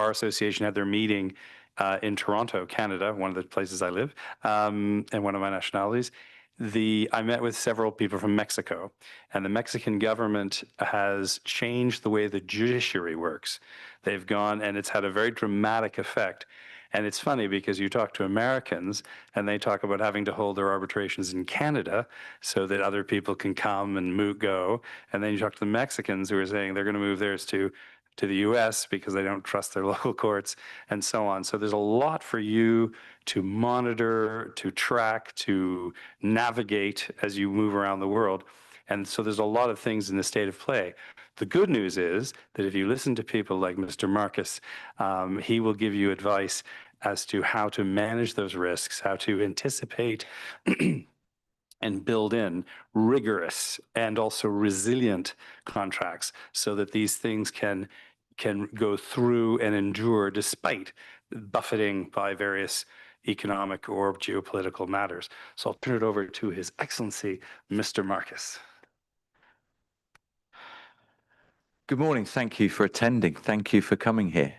Bar Association had their meeting in Toronto, Canada, one of the places I live, and one of my nationalities. I met with several people from Mexico, and the Mexican government has changed the way the judiciary works. They've gone, and it's had a very dramatic effect. And it's funny because you talk to Americans and they talk about having to hold their arbitrations in Canada so that other people can come and go. And then you talk to the Mexicans who are saying they're going to move theirs to the US because they don't trust their local courts and so on. So there's a lot for you to monitor, to track, to navigate as you move around the world. And so there's a lot of things in the state of play. The good news is that if you listen to people like Mr. Marcus, he will give you advice as to how to manage those risks, how to anticipate and build in rigorous and also resilient contracts so that these things can go through and endure despite buffeting by various economic or geopolitical matters. So I'll turn it over to His Excellency, Mr. Marcus. Good morning. Thank you for attending. Thank you for coming here.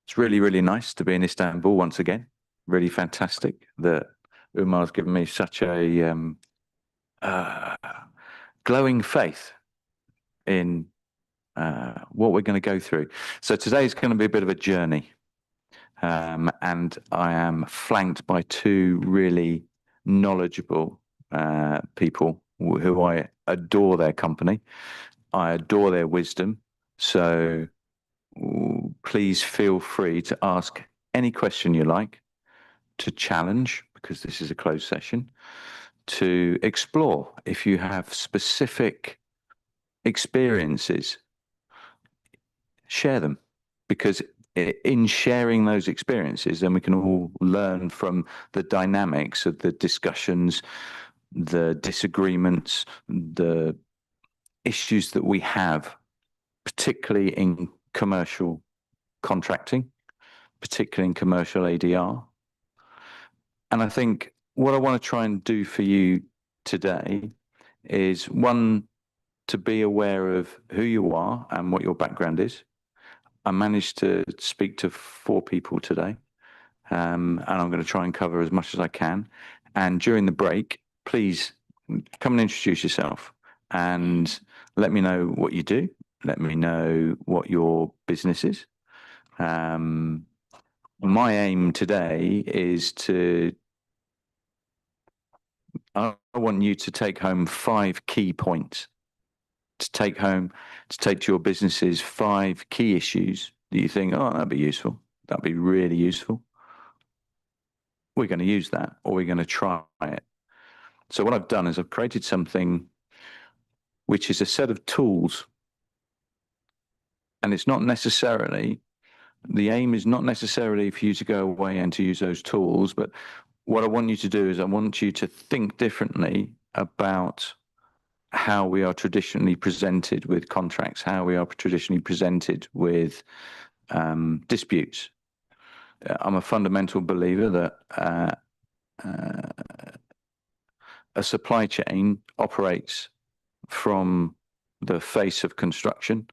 It's really, really nice to be in Istanbul once again. Really fantastic that Umar's given me such a glowing faith in what we're going to go through. So today is going to be a bit of a journey. And I am flanked by two really knowledgeable people who I adore their company. I adore their wisdom. So please feel free to ask any question you like, to challenge, because this is a closed session, to explore if you have specific experiences, share them, because in sharing those experiences, then we can all learn from the dynamics of the discussions, the disagreements, the issues that we have, particularly in commercial contracting, particularly in commercial ADR. And I think what I want to try and do for you today is, one, to be aware of who you are and what your background is. I managed to speak to 4 people today, and I'm going to try and cover as much as I can. And during the break, please come and introduce yourself and let me know what you do. Let me know what your business is. My aim today is I want you to take home 5 key points. To take to your businesses 5 key issues that you think, oh, that'd be useful. That'd be really useful. We're going to use that, or we're going to try it. So what I've done is I've created something which is a set of tools. And it's not necessarily, the aim is not necessarily for you to go away and to use those tools, but what I want you to do is I want you to think differently about how we are traditionally presented with contracts, how we are traditionally presented with disputes. I'm a fundamental believer that a supply chain operates from the face of construction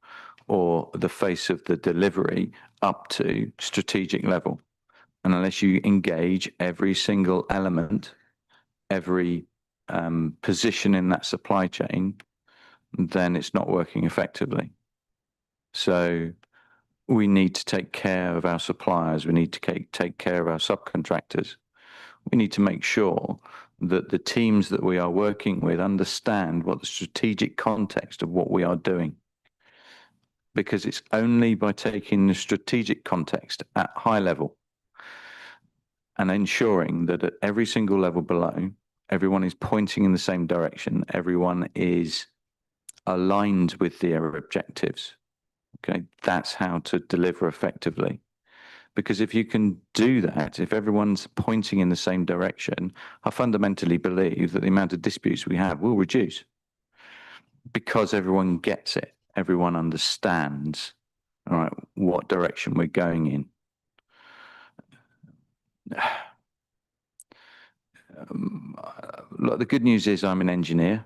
or the face of the delivery up to strategic level. And unless you engage every single element, every position in that supply chain, then it's not working effectively. So we need to take care of our suppliers. We need to take care of our subcontractors. We need to make sure that the teams that we are working with understand what the strategic context of what we are doing. Because it's only by taking the strategic context at high level and ensuring that at every single level below, everyone is pointing in the same direction. Everyone is aligned with their objectives. Okay, that's how to deliver effectively. Because if you can do that, if everyone's pointing in the same direction, I fundamentally believe that the amount of disputes we have will reduce. Because everyone gets it, everyone understands, all right, what direction we're going in. Look, the good news is I'm an engineer.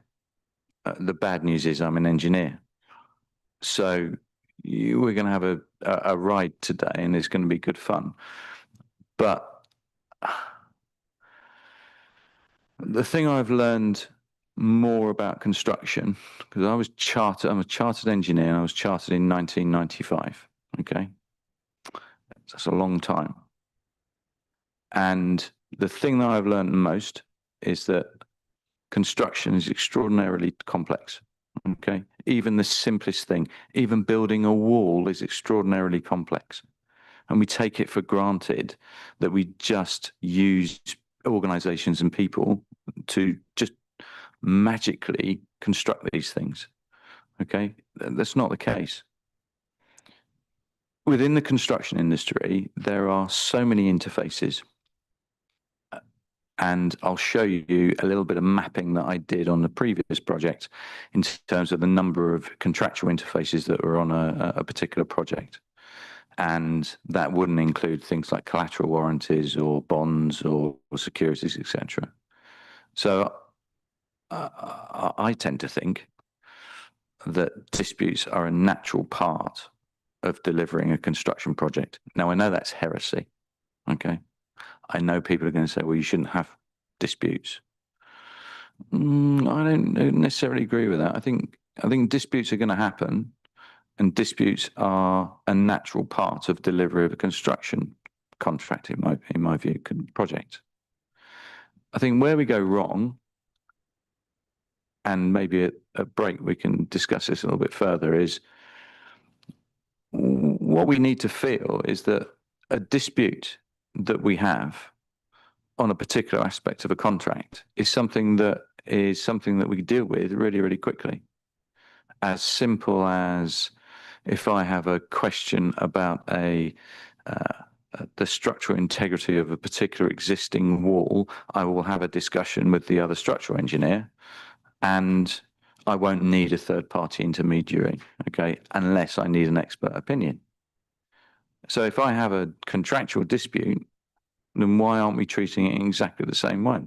The bad news is I'm an engineer. So we're going to have a ride today, and it's going to be good fun. But the thing I've learned more about construction, because I'm a chartered engineer, and I was chartered in 1995. Okay, that's a long time. And the thing that I've learned most is that construction is extraordinarily complex. Okay, even the simplest thing, even building a wall, is extraordinarily complex, and we take it for granted that we just use organizations and people to just magically construct these things. Okay, that's not the case. Within the construction industry, there are so many interfaces. And I'll show you a little bit of mapping that I did on the previous project in terms of the number of contractual interfaces that were on a particular project. And that wouldn't include things like collateral warranties or bonds or securities, etc. So I tend to think that disputes are a natural part of delivering a construction project. Now, I know that's heresy, okay? I know people are going to say, well, you shouldn't have disputes. I don't necessarily agree with that. I think disputes are going to happen, and disputes are a natural part of delivery of a construction contract, in my view, project. I think where we go wrong, and maybe at a break we can discuss this a little bit further, is what we need to feel is that a dispute that we have on a particular aspect of a contract is something that we deal with really, really quickly. As simple as if I have a question about the structural integrity of a particular existing wall, I will have a discussion with the other structural engineer, and I won't need a third-party intermediary, okay, unless I need an expert opinion. So if I have a contractual dispute, then why aren't we treating it in exactly the same way?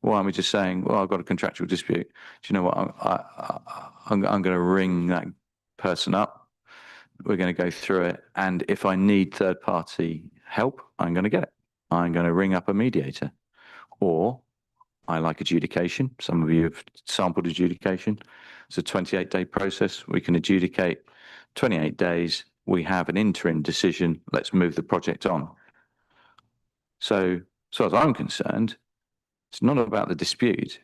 Why aren't we just saying, well, I've got a contractual dispute. Do you know what? I'm going to ring that person up. We're going to go through it. And if I need third-party help, I'm going to get it. I'm going to ring up a mediator. Or I like adjudication. Some of you have sampled adjudication. It's a 28-day process. We can adjudicate 28 days. We have an interim decision. Let's move the project on. So as I'm concerned, it's not about the dispute.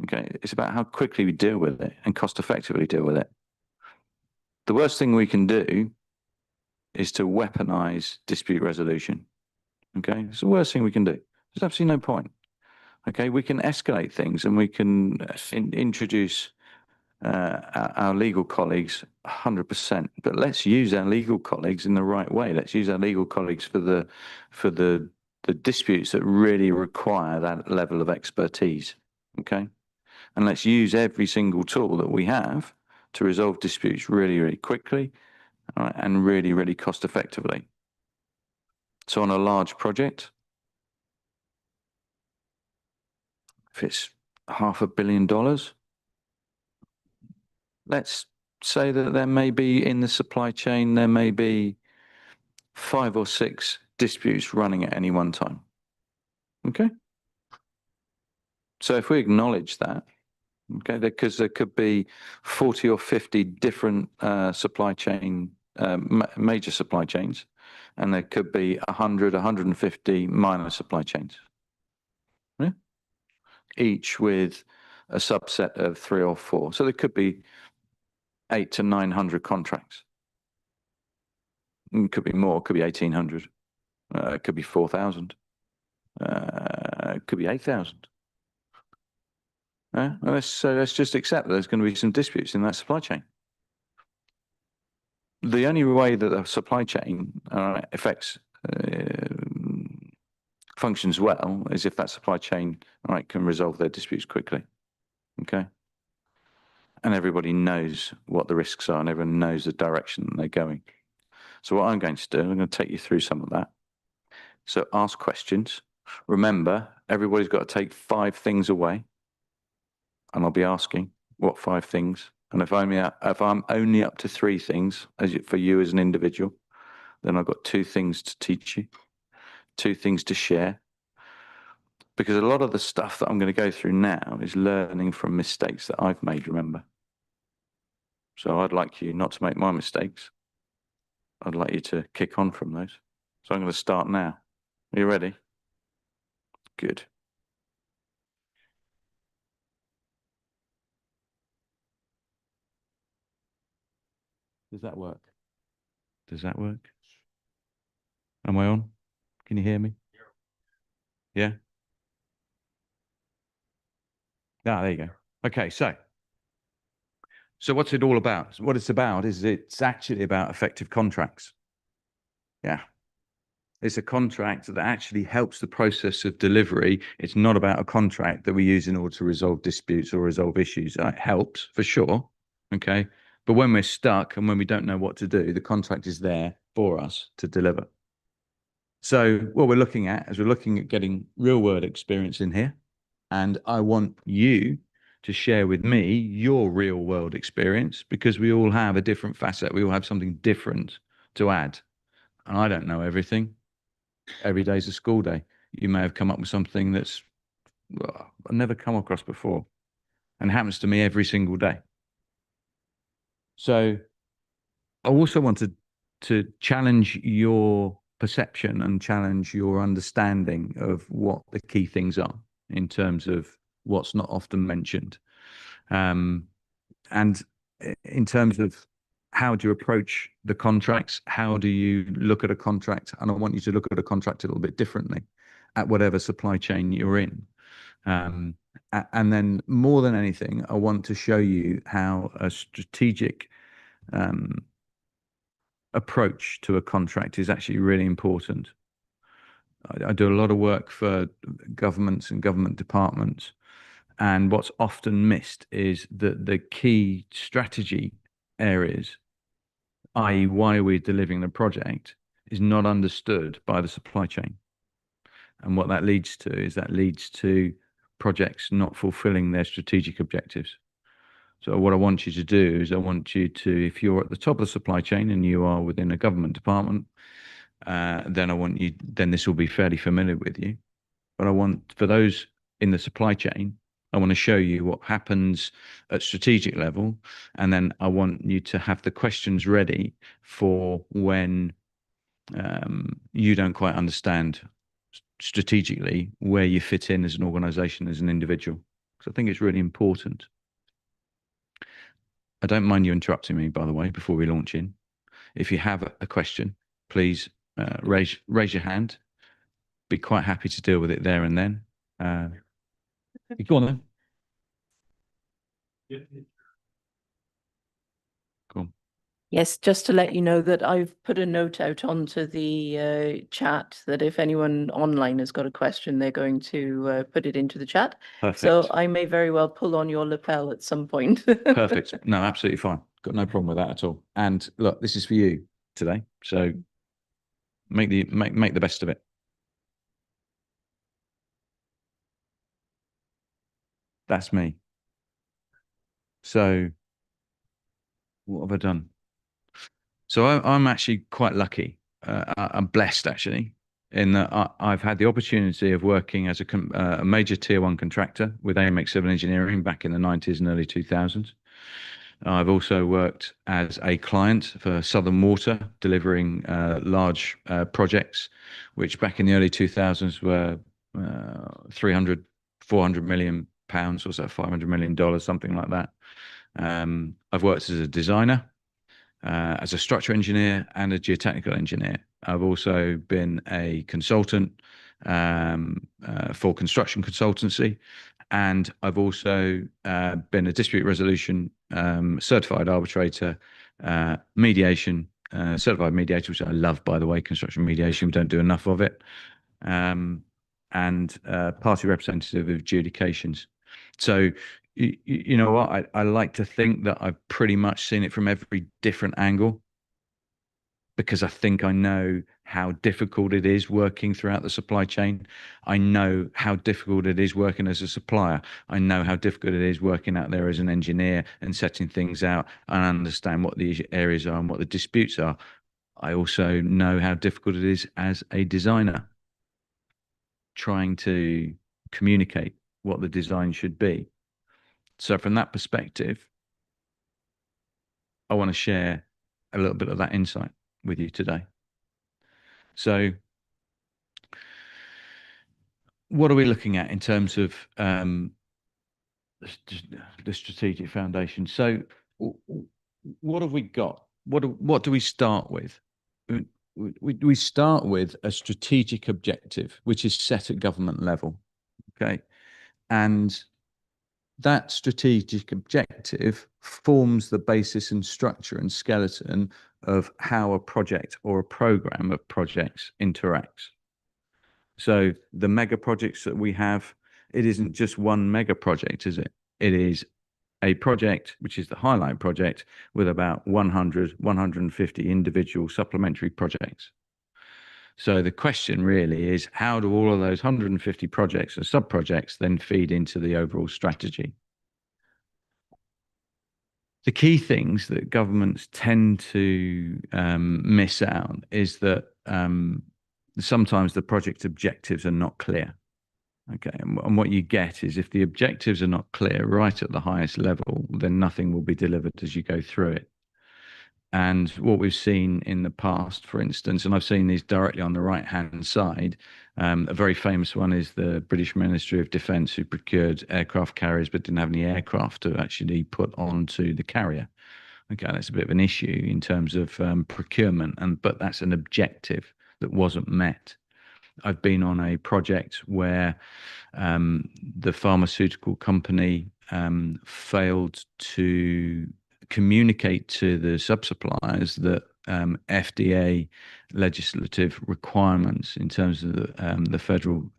Okay, it's about how quickly we deal with it and cost effectively deal with it. The worst thing we can do is to weaponize dispute resolution. Okay, it's the worst thing we can do. There's absolutely no point. Okay, we can escalate things and we can introduce our legal colleagues 100%, but let's use our legal colleagues in the right way. Let's use our legal colleagues for the disputes that really require that level of expertise. Okay, and let's use every single tool that we have to resolve disputes really, really quickly, all right, and really, really cost effectively. So on a large project, if it's $500 million, let's say that there may be in the supply chain, there may be 5 or 6 disputes running at any one time. Okay. So if we acknowledge that, okay, because there could be 40 or 50 different supply chain, major supply chains, and there could be 100, 150 minor supply chains. Yeah? Each with a subset of 3 or 4. So there could be 800 to 900 contracts. It could be more, it could be 1,800. It could be 4,000. It could be 8,000. So let's just accept that there's going to be some disputes in that supply chain. The only way that the supply chain functions well is if that supply chain can resolve their disputes quickly. Okay. And everybody knows what the risks are and everyone knows the direction they're going. So what I'm going to do, I'm going to take you through some of that. So ask questions. Remember, everybody's got to take 5 things away. And I'll be asking what 5 things, And if I'm only up to three things for you as an individual, then I've got two things to teach you, two things to share. Because a lot of the stuff that I'm going to go through now is learning from mistakes that I've made, remember? So I'd like you not to make my mistakes. I'd like you to kick on from those. So I'm going to start now. Are you ready? Good. Does that work? Does that work? Am I on? Can you hear me? Yeah? Ah, there you go. Okay, so what's it all about? What it's about is it's actually about effective contracts. Yeah. It's a contract that actually helps the process of delivery. It's not about a contract that we use in order to resolve disputes or resolve issues. It helps for sure. Okay. But when we're stuck and when we don't know what to do, the contract is there for us to deliver. So what we're looking at is we're looking at getting real world experience in here. And I want you to share with me your real world experience, because we all have a different facet. We all have something different to add. And I don't know everything. Every day's a school day. You may have come up with something that's I've never come across before, and happens to me every single day. So I also wanted to challenge your perception and challenge your understanding of what the key things are in terms of what's not often mentioned. And in terms of how do you approach the contracts? How do you look at a contract? And I want you to look at a contract a little bit differently at whatever supply chain you're in. And then more than anything, I want to show you how a strategic approach to a contract is actually really important. I do a lot of work for governments and government departments. And what's often missed is that the key strategy areas, i.e. why we're delivering the project, is not understood by the supply chain. And what that leads to projects not fulfilling their strategic objectives. So what I want you to do is I want you to, if you're at the top of the supply chain and you are within a government department, then this will be fairly familiar with you. But I want, for those in the supply chain, I want to show you what happens at strategic level. And then I want you to have the questions ready for when you don't quite understand strategically where you fit in as an organization, as an individual. Because I think it's really important. I don't mind you interrupting me, by the way, before we launch in. If you have a question, please raise your hand. Be quite happy to deal with it there and then. Go on then. Cool. Yes, just to let you know that I've put a note out onto the chat that if anyone online has got a question, they're going to put it into the chat. Perfect. So I may very well pull on your lapel at some point. Perfect. No, absolutely fine. Got no problem with that at all. And look, this is for you today. So make the best of it. That's me. So what have I done? So I'm actually quite lucky. I'm blessed actually, in that I've had the opportunity of working as a major tier one contractor with AMEX Civil Engineering back in the 90s and early 2000s. I've also worked as a client for Southern Water, delivering large projects, which back in the early 2000s were 300, 400 million pounds, or so $500 million, something like that. I've worked as a designer, as a structural engineer and a geotechnical engineer. I've also been a consultant for construction consultancy, and I've also been a dispute resolution certified arbitrator, mediation, certified mediator, which I love, by the way. Construction mediation, we don't do enough of it, and party representative of adjudications. So you know what? I like to think that I've pretty much seen it from every different angle, because I think I know how difficult it is working throughout the supply chain. I know how difficult it is working as a supplier. I know how difficult it is working out there as an engineer and setting things out and understand what the areas are and what the disputes are. I also know how difficult it is as a designer trying to communicate what the design should be. So from that perspective, I want to share a little bit of that insight with you today. So what are we looking at in terms of the strategic foundation? So what have we got? What do we start with? We start with a strategic objective, which is set at government level. Okay. And that strategic objective forms the basis and structure and skeleton of how a project or a program of projects interacts. So the mega projects that we have, it isn't just one mega project, is it? It is a project, which is the Highlight project, with about 100, 150 individual supplementary projects. So the question really is, how do all of those 150 projects or sub-projects then feed into the overall strategy? The key things that governments tend to miss out is that sometimes the project objectives are not clear. Okay, and what you get is if the objectives are not clear right at the highest level, then nothing will be delivered as you go through it. And what we've seen in the past, for instance, and I've seen these directly on the right-hand side, a very famous one is the British Ministry of Defence, who procured aircraft carriers but didn't have any aircraft to actually put onto the carrier. Okay, that's a bit of an issue in terms of procurement, but that's an objective that wasn't met. I've been on a project where the pharmaceutical company failed to communicate to the sub-suppliers that FDA legislative requirements in terms of the Federal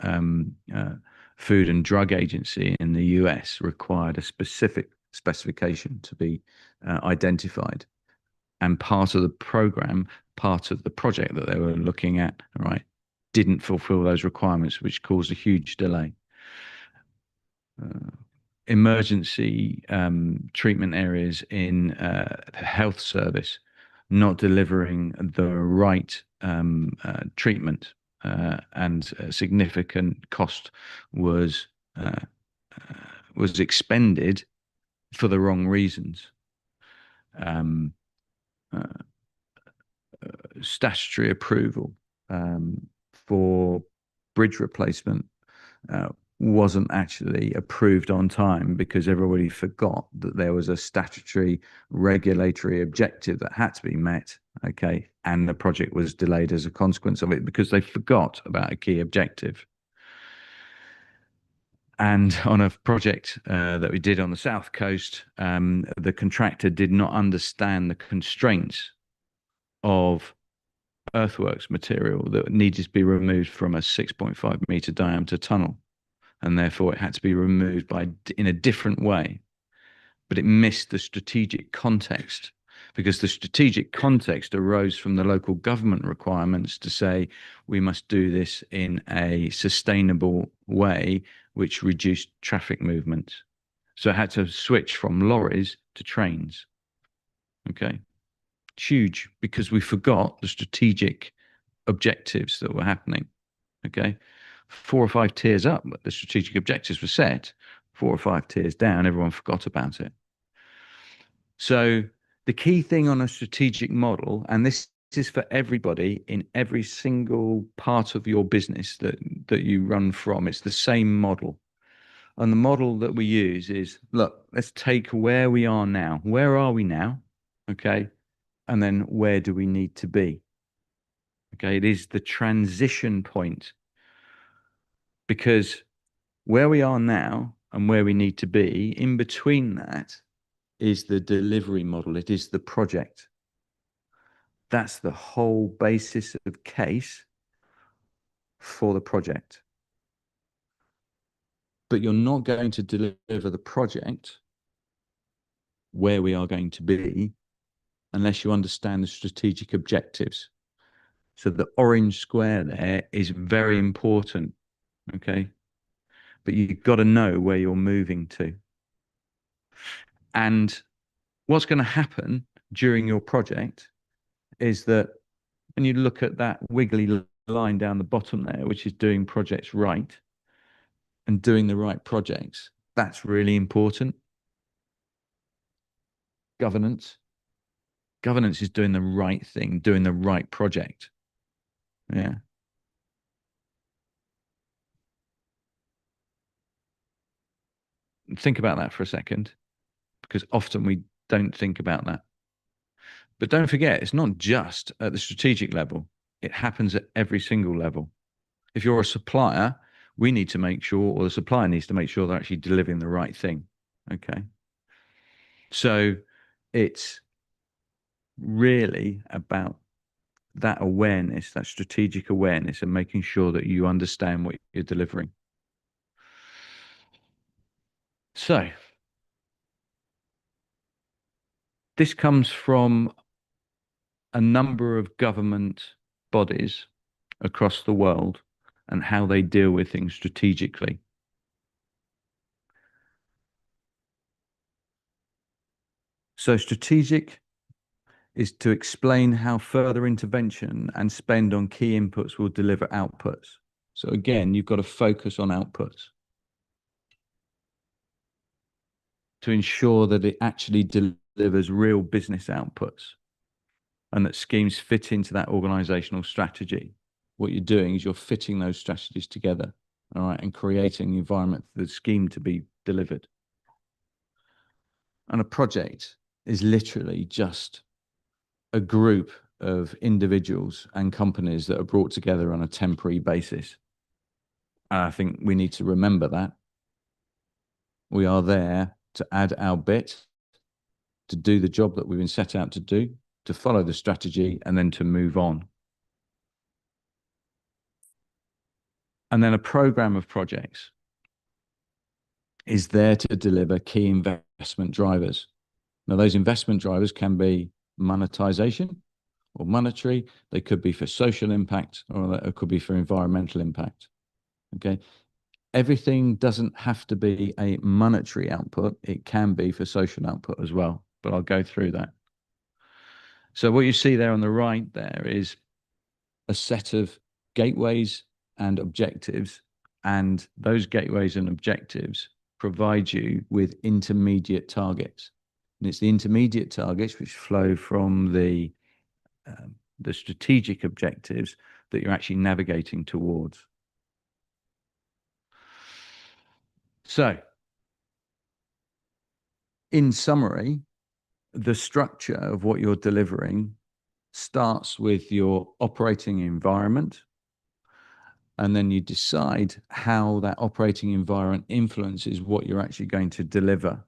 Food and Drug Agency in the US required a specific specification to be identified. And part of the program, part of the project that they were looking at, right, didn't fulfill those requirements, which caused a huge delay. Emergency treatment areas in health service not delivering the right treatment, and a significant cost was expended for the wrong reasons. Statutory approval for bridge replacement wasn't actually approved on time because everybody forgot that there was a statutory regulatory objective that had to be met. Okay. And the project was delayed as a consequence of it because they forgot about a key objective. And on a project that we did on the South Coast, the contractor did not understand the constraints of earthworks material that needed to be removed from a 6.5 meter diameter tunnel. And therefore it had to be removed in a different way. But it missed the strategic context, because the strategic context arose from the local government requirements to say we must do this in a sustainable way, which reduced traffic movement. So it had to switch from lorries to trains. Okay. It's huge because we forgot the strategic objectives that were happening. Okay. 4 or 5 tiers up, but the strategic objectives were set. 4 or 5 tiers down, everyone forgot about it. So the key thing on a strategic model, and this is for everybody in every single part of your business that you run from, it's the same model. And the model that we use is, look, let's take where we are now. Where are we now? Okay. And then where do we need to be? Okay. It is the transition point. Because where we are now and where we need to be, in between that is the delivery model. It is the project. That's the whole basis of case for the project. But you're not going to deliver the project where we are going to be unless you understand the strategic objectives. So the orange square there is very important. Okay. But you've got to know where you're moving to. And what's going to happen during your project is that when you look at that wiggly line down the bottom there, which is doing projects right and doing the right projects, that's really important. Governance. Governance is doing the right thing, doing the right project. Yeah. Think about that for a second, because often we don't think about that. But don't forget, it's not just at the strategic level. It happens at every single level. If you're a supplier, we need to make sure, or the supplier needs to make sure they're actually delivering the right thing. Okay. So it's really about that awareness, that strategic awareness, and making sure that you understand what you're delivering. So this comes from a number of government bodies across the world and how they deal with things strategically. So strategic is to explain how further intervention and spend on key inputs will deliver outputs. So again, you've got to focus on outputs to ensure that it actually delivers real business outputs and that schemes fit into that organizational strategy. What you're doing is you're fitting those strategies together, all right, and creating the environment for the scheme to be delivered. And a project is literally just a group of individuals and companies that are brought together on a temporary basis. And I think we need to remember that. We are there to add our bit, to do the job that we've been set out to do, to follow the strategy, and then to move on. And then a program of projects is there to deliver key investment drivers. Now, those investment drivers can be monetization or monetary. They could be for social impact, or it could be for environmental impact. Okay. Everything doesn't have to be a monetary output. It can be for social output as well, but I'll go through that. So what you see there on the right there is a set of gateways and objectives, and those gateways and objectives provide you with intermediate targets. And it's the intermediate targets which flow from the strategic objectives that you're actually navigating towards. So, in summary, the structure of what you're delivering starts with your operating environment, and then you decide how that operating environment influences what you're actually going to deliver.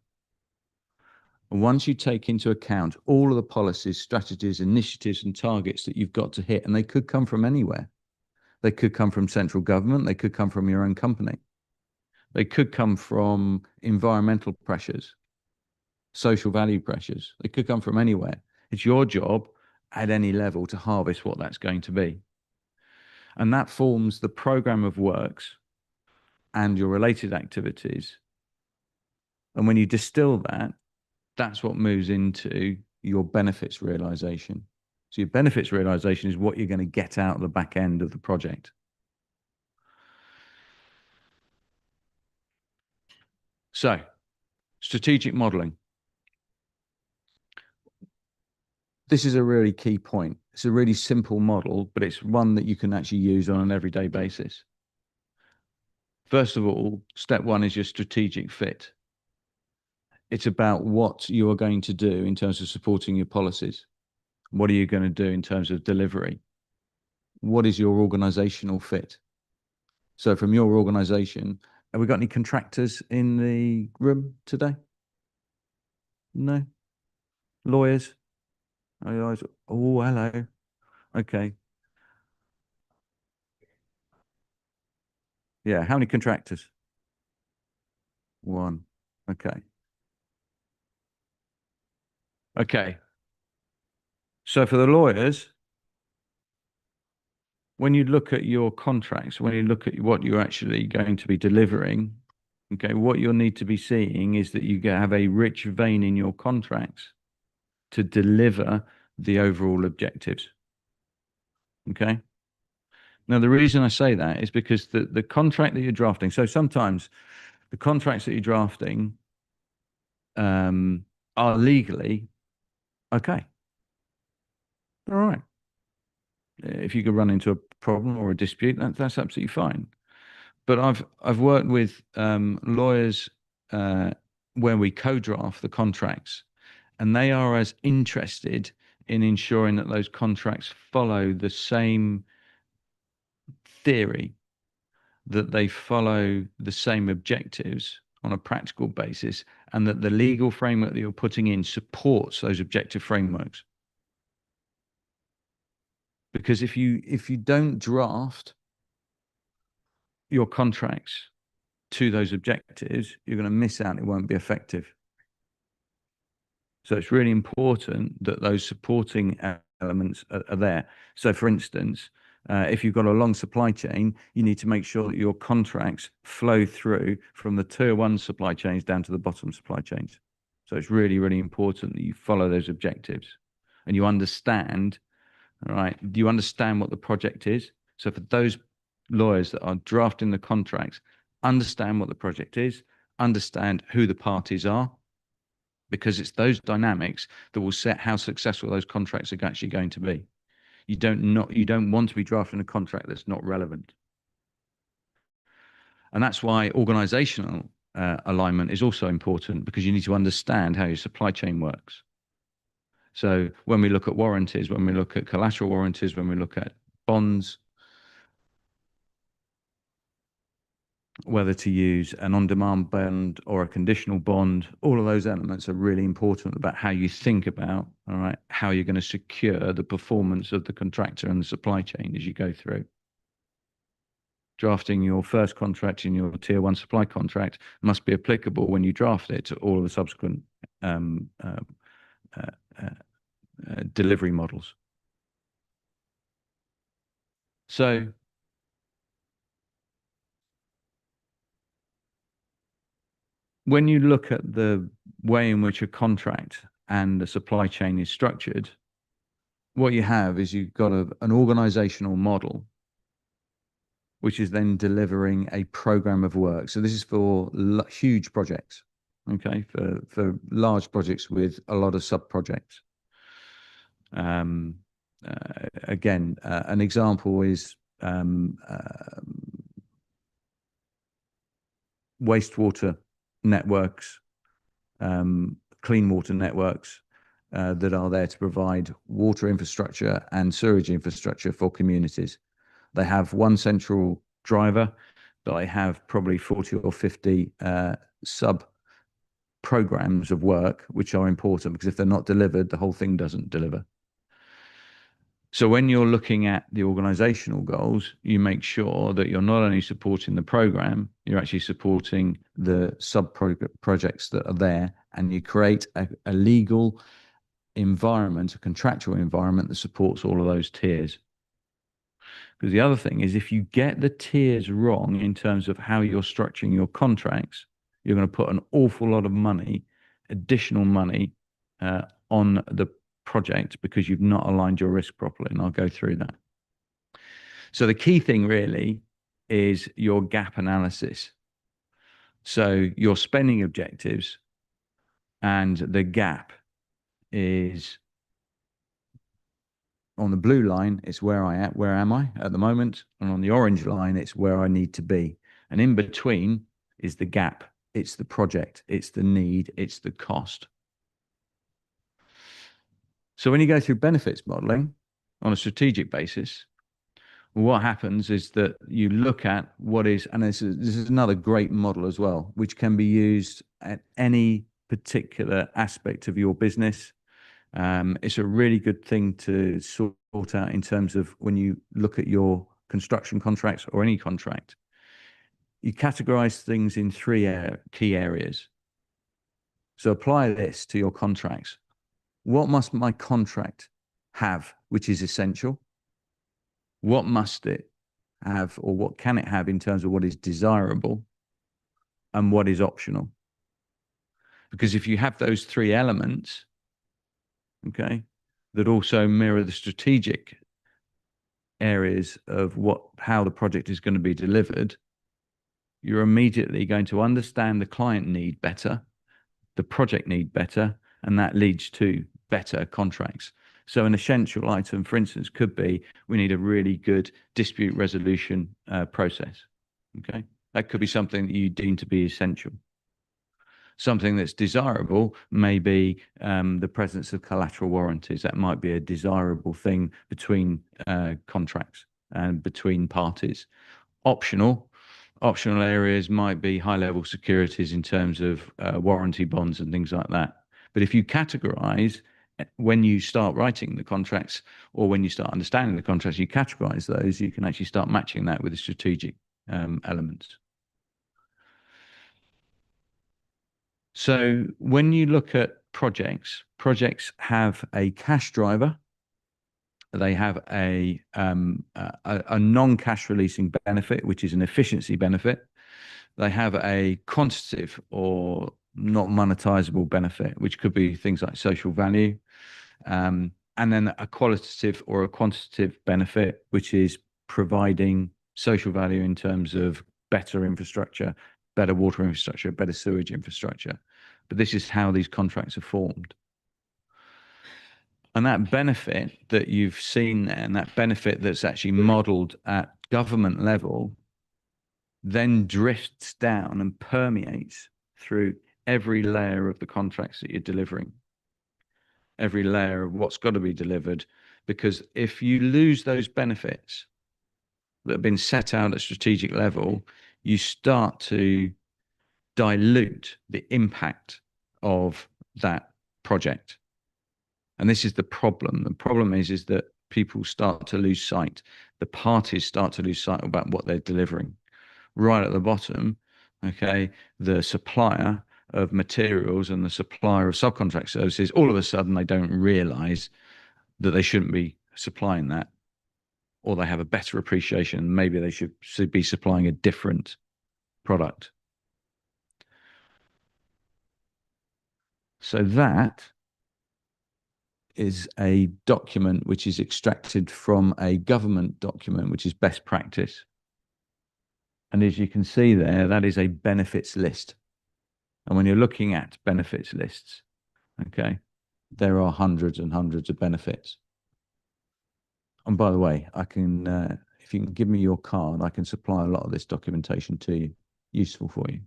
And once you take into account all of the policies, strategies, initiatives, and targets that you've got to hit, and they could come from anywhere. They could come from central government. They could come from your own company. They could come from environmental pressures, social value pressures. They could come from anywhere. It's your job at any level to harvest what that's going to be. And that forms the program of works and your related activities. And when you distill that, that's what moves into your benefits realization. So your benefits realization is what you're going to get out of the back end of the project. So, strategic modeling. This is a really key point. It's a really simple model, but it's one that you can actually use on an everyday basis. First of all, step one is your strategic fit. It's about what you are going to do in terms of supporting your policies. What are you going to do in terms of delivery? What is your organizational fit? So from your organization, have we got any contractors in the room today? No? Lawyers? Oh, hello. Okay. Yeah, how many contractors? One. Okay. Okay. So for the lawyers, when you look at your contracts, when you look at what you're actually going to be delivering, okay, what you'll need to be seeing is that you have a rich vein in your contracts to deliver the overall objectives. Okay. Now, the reason I say that is because the contract that you're drafting, so sometimes the contracts that you're drafting are legally okay. All right. If you could run into a problem or a dispute, that's absolutely fine. But I've worked with lawyers where we co-draft the contracts, and they are as interested in ensuring that those contracts follow the same theory, that they follow the same objectives on a practical basis, and that the legal framework that you're putting in supports those objective frameworks. Because if you don't draft your contracts to those objectives, you're going to miss out. It won't be effective. So it's really important that those supporting elements are there. So, for instance, if you've got a long supply chain, you need to make sure that your contracts flow through from the tier 1 supply chains down to the bottom supply chains. So it's really, really important that you follow those objectives and you understand, all right, do you understand what the project is? So for those lawyers that are drafting the contracts, understand what the project is, understand who the parties are, because it's those dynamics that will set how successful those contracts are actually going to be. You don't want to be drafting a contract that's not relevant. And that's why organizational alignment is also important, because you need to understand how your supply chain works. So when we look at warranties, when we look at collateral warranties, when we look at bonds, whether to use an on-demand bond or a conditional bond, all of those elements are really important about how you think about, all right, how you're going to secure the performance of the contractor and the supply chain as you go through. Drafting your first contract in your tier 1 supply contract must be applicable when you draft it to all of the subsequent delivery models. So when you look at the way in which a contract and the supply chain is structured, what you have is you've got an organizational model, which is then delivering a program of work. So this is for huge projects, okay, for large projects with a lot of sub-projects. Again, an example is wastewater networks, clean water networks that are there to provide water infrastructure and sewage infrastructure for communities. They have one central driver, but they have probably 40 or 50 sub programs of work, which are important, because if they're not delivered, the whole thing doesn't deliver. So when you're looking at the organizational goals, you make sure that you're not only supporting the program, you're actually supporting the sub-projects that are there, and you create a legal environment, a contractual environment that supports all of those tiers. Because the other thing is, if you get the tiers wrong in terms of how you're structuring your contracts, you're going to put an awful lot of money, additional money, on the project, because you've not aligned your risk properly, and I'll go through that. So the key thing really is your gap analysis. So your spending objectives, and the gap is on the blue line, it's where am I at the moment, and on the orange line, it's where I need to be. And in between is the gap. It's the project, it's the need, it's the cost. So when you go through benefits modeling on a strategic basis, what happens is that you look at what is, and this is another great model as well, which can be used at any particular aspect of your business. It's a really good thing to sort out in terms of when you look at your construction contracts or any contract. You categorize things in 3 key areas. So apply this to your contracts. What must my contract have, which is essential? What must it have, or what can it have in terms of what is desirable and what is optional? Because if you have those three elements, okay, that also mirror the strategic areas of how the project is going to be delivered, you're immediately going to understand the client need better, the project need better, and that leads to better contracts. So an essential item, for instance, could be we need a really good dispute resolution process. Okay, that could be something that you deem to be essential. Something that's desirable may be the presence of collateral warranties. That might be a desirable thing between contracts and between parties. Optional areas might be high-level securities in terms of warranty bonds and things like that. But if you categorize when you start writing the contracts or when you start understanding the contracts, you categorize those, you can actually start matching that with the strategic elements. So when you look at projects have a cash driver. They have a non-cash releasing benefit, which is an efficiency benefit. They have a quantitative or not monetizable benefit, which could be things like social value. And then a qualitative or a quantitative benefit, which is providing social value in terms of better infrastructure, better water infrastructure, better sewage infrastructure. But this is how these contracts are formed. And that benefit that you've seen there, and that benefit that's actually modeled at government level, then drifts down and permeates through every layer of the contracts that you're delivering, every layer of what's got to be delivered. Because if you lose those benefits that have been set out at strategic level, you start to dilute the impact of that project. And this is the problem. The problem is that people start to lose sight. The parties start to lose sight about what they're delivering. Right at the bottom, okay, the supplier of materials and the supplier of subcontract services, all of a sudden they don't realize that they shouldn't be supplying that, or they have a better appreciation. Maybe they should be supplying a different product. So that is a document which is extracted from a government document, which is best practice. And as you can see there, that is a benefits list. And when you're looking at benefits lists, okay, there are hundreds and hundreds of benefits. And by the way, I can, if you can give me your card, I can supply a lot of this documentation to you, useful for you.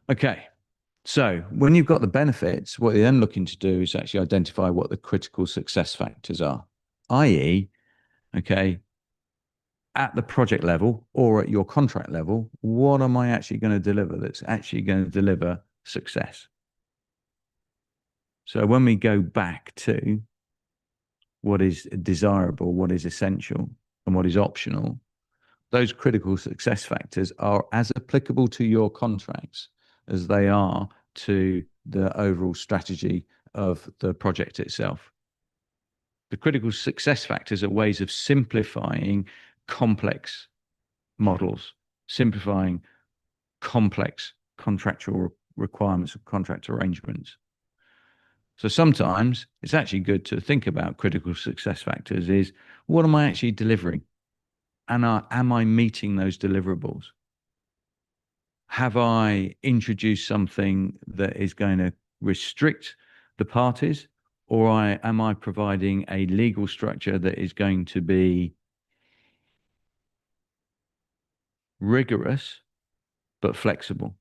Okay. So when you've got the benefits, what you're then looking to do is actually identify what the critical success factors are, i.e., okay, at the project level or at your contract level, what am I actually going to deliver that's actually going to deliver success? So when we go back to what is desirable, what is essential, and what is optional, those critical success factors are as applicable to your contracts as they are to the overall strategy of the project itself. The critical success factors are ways of simplifying complex models, simplifying complex contractual requirements of contract arrangements. So sometimes it's actually good to think about critical success factors is, what am I actually delivering? And am I meeting those deliverables? Have I introduced something that is going to restrict the parties, or am I providing a legal structure that is going to be rigorous but flexible?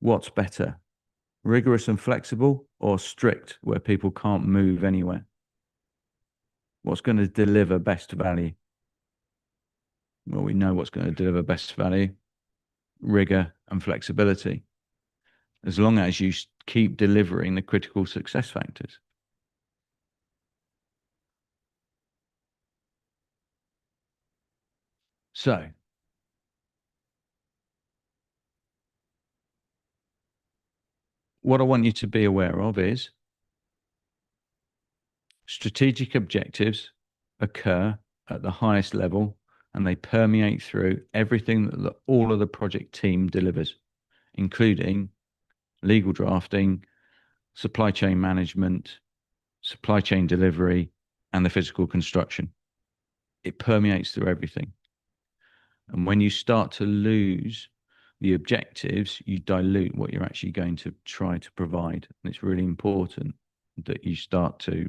What's better, rigorous and flexible, or strict where people can't move anywhere? What's going to deliver best value? Well, we know what's going to deliver best value: rigor and flexibility, as long as you keep delivering the critical success factors. So what I want you to be aware of is strategic objectives occur at the highest level, and they permeate through everything that all of the project team delivers, including legal drafting, supply chain management, supply chain delivery, and the physical construction. It permeates through everything. And when you start to lose the objectives, you dilute what you're actually going to try to provide. And it's really important that you start to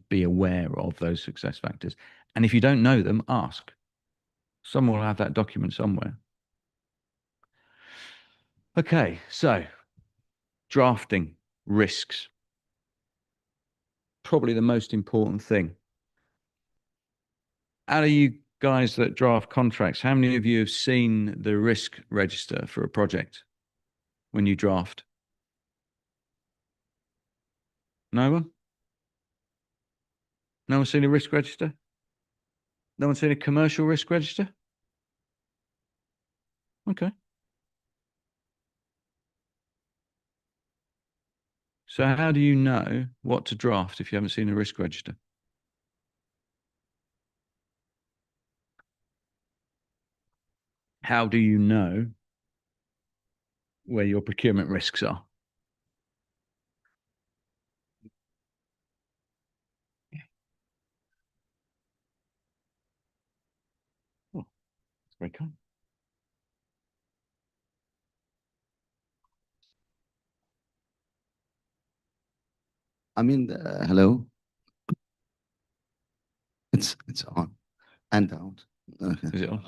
be aware of those success factors. And if you don't know them, ask. Someone will have that document somewhere. Okay, so drafting risks. Probably the most important thing. Out of you guys that draft contracts, how many of you have seen the risk register for a project when you draft? No one? No one seen a risk register? No one seen a commercial risk register? Okay. So how do you know what to draft if you haven't seen a risk register? How do you know where your procurement risks are? Oh, that's very kind. Hello. It's on and out. Okay. Is it on?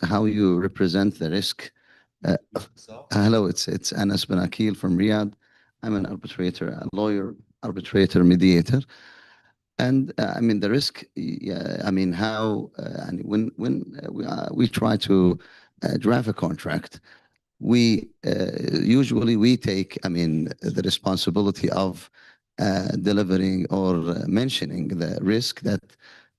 How you represent the risk? Hello, it's Anas Ben Akil from Riyadh. I'm an arbitrator, a lawyer, arbitrator, mediator. And the risk, yeah, how, and when we try to draft a contract, we usually we take, the responsibility of delivering or mentioning the risk that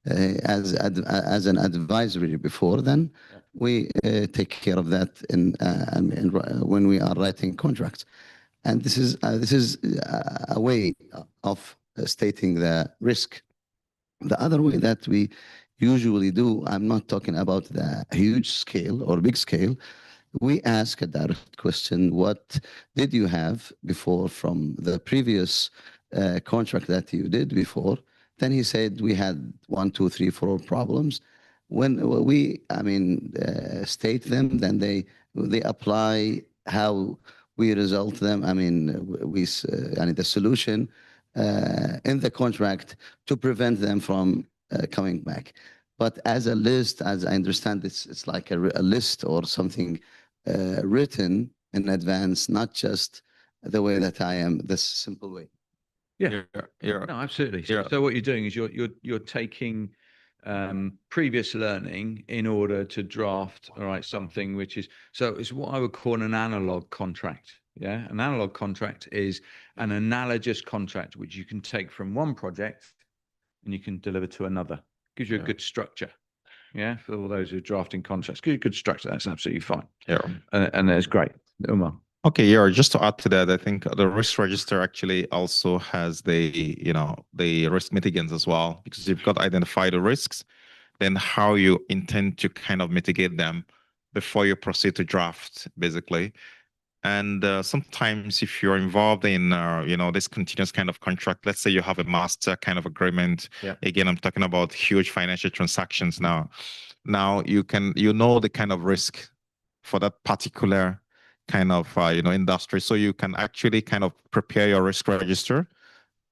as an advisory before. Then we take care of that when we are writing contracts, and this is a way of stating the risk. The other way that we usually do, I'm not talking about the huge scale or big scale. We ask a direct question: what did you have before from the previous contract that you did before? Then he said we had 1, 2, 3, 4 problems. When we, state them, then they apply how we result them. The solution in the contract to prevent them from coming back. But as a list, as I understand, it's like a list or something written in advance, not just the way that I am, this simple way. Yeah, no, absolutely. So what you're doing is you're taking previous learning in order to draft, all right, something which is, so it's what I would call an analog contract. Yeah, an analog contract is an analogous contract which you can take from one project and you can deliver to another. Gives you a good structure. Yeah, for all those who are drafting contracts, gives you a good structure. That's absolutely fine. Yeah, and that's great. Umar. Okay, yeah. Just to add to that, I think the risk register actually also has the risk mitigants as well, because you've got to identify the risks, then how you intend to kind of mitigate them before you proceed to draft, basically. And sometimes if you're involved in this continuous kind of contract, let's say you have a master kind of agreement. Yeah. Again, I'm talking about huge financial transactions now. Now you know the kind of risk for that particular kind of industry, so you can actually kind of prepare your risk register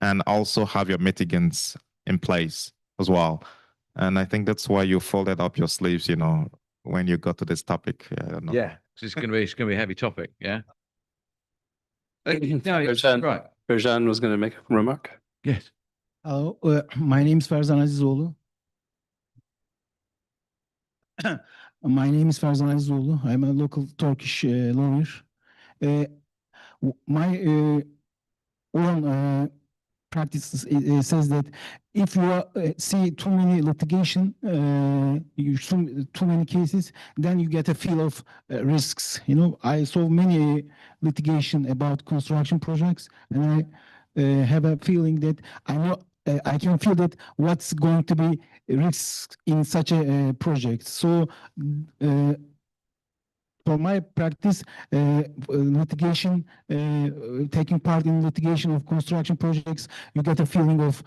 and also have your mitigants in place as well. And I think that's why you folded up your sleeves, when you got to this topic. Yeah, it's going to be a heavy topic. Yeah. No, Ferjan, right. Ferjan was going to make a remark. Yes. My name is Ferzan Azizoğlu. My name is Ferzan Azizoğlu. I'm a local Turkish lawyer. practice says that if you see too many litigation, too many cases, then you get a feel of risks. You know, I saw many litigation about construction projects, and I have a feeling that I know I can feel that what's going to be risks in such a project. So. For my practice, litigation, taking part in litigation of construction projects, you get a feeling of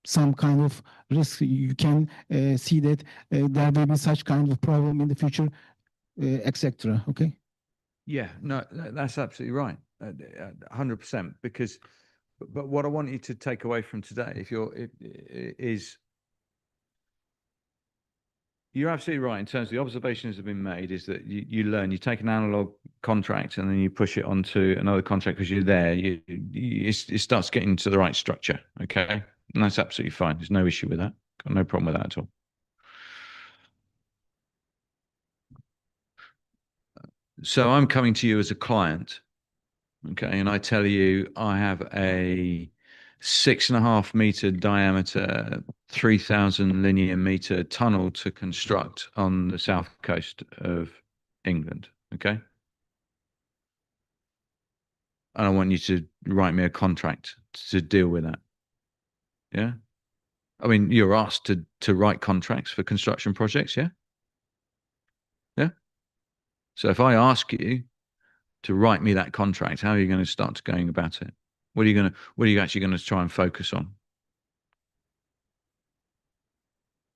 some kind of risk. You can see that there may be such kind of problem in the future, etc. Okay. Yeah, no, that's absolutely right. 100%. Because, but what I want you to take away from today, is you're absolutely right in terms of the observations that have been made, is that you learn, you take an analog contract and then you push it onto another contract because you're there. It starts getting to the right structure. Okay. And that's absolutely fine. There's no issue with that. Got no problem with that at all. So I'm coming to you as a client. Okay. And I tell you, I have a 6.5 meter diameter, 3,000 linear meter tunnel to construct on the south coast of England. Okay. And I want you to write me a contract to deal with that. Yeah. I mean, you're asked to write contracts for construction projects. Yeah. Yeah. So if I ask you to write me that contract, how are you going to start going about it? What are you actually going to try and focus on?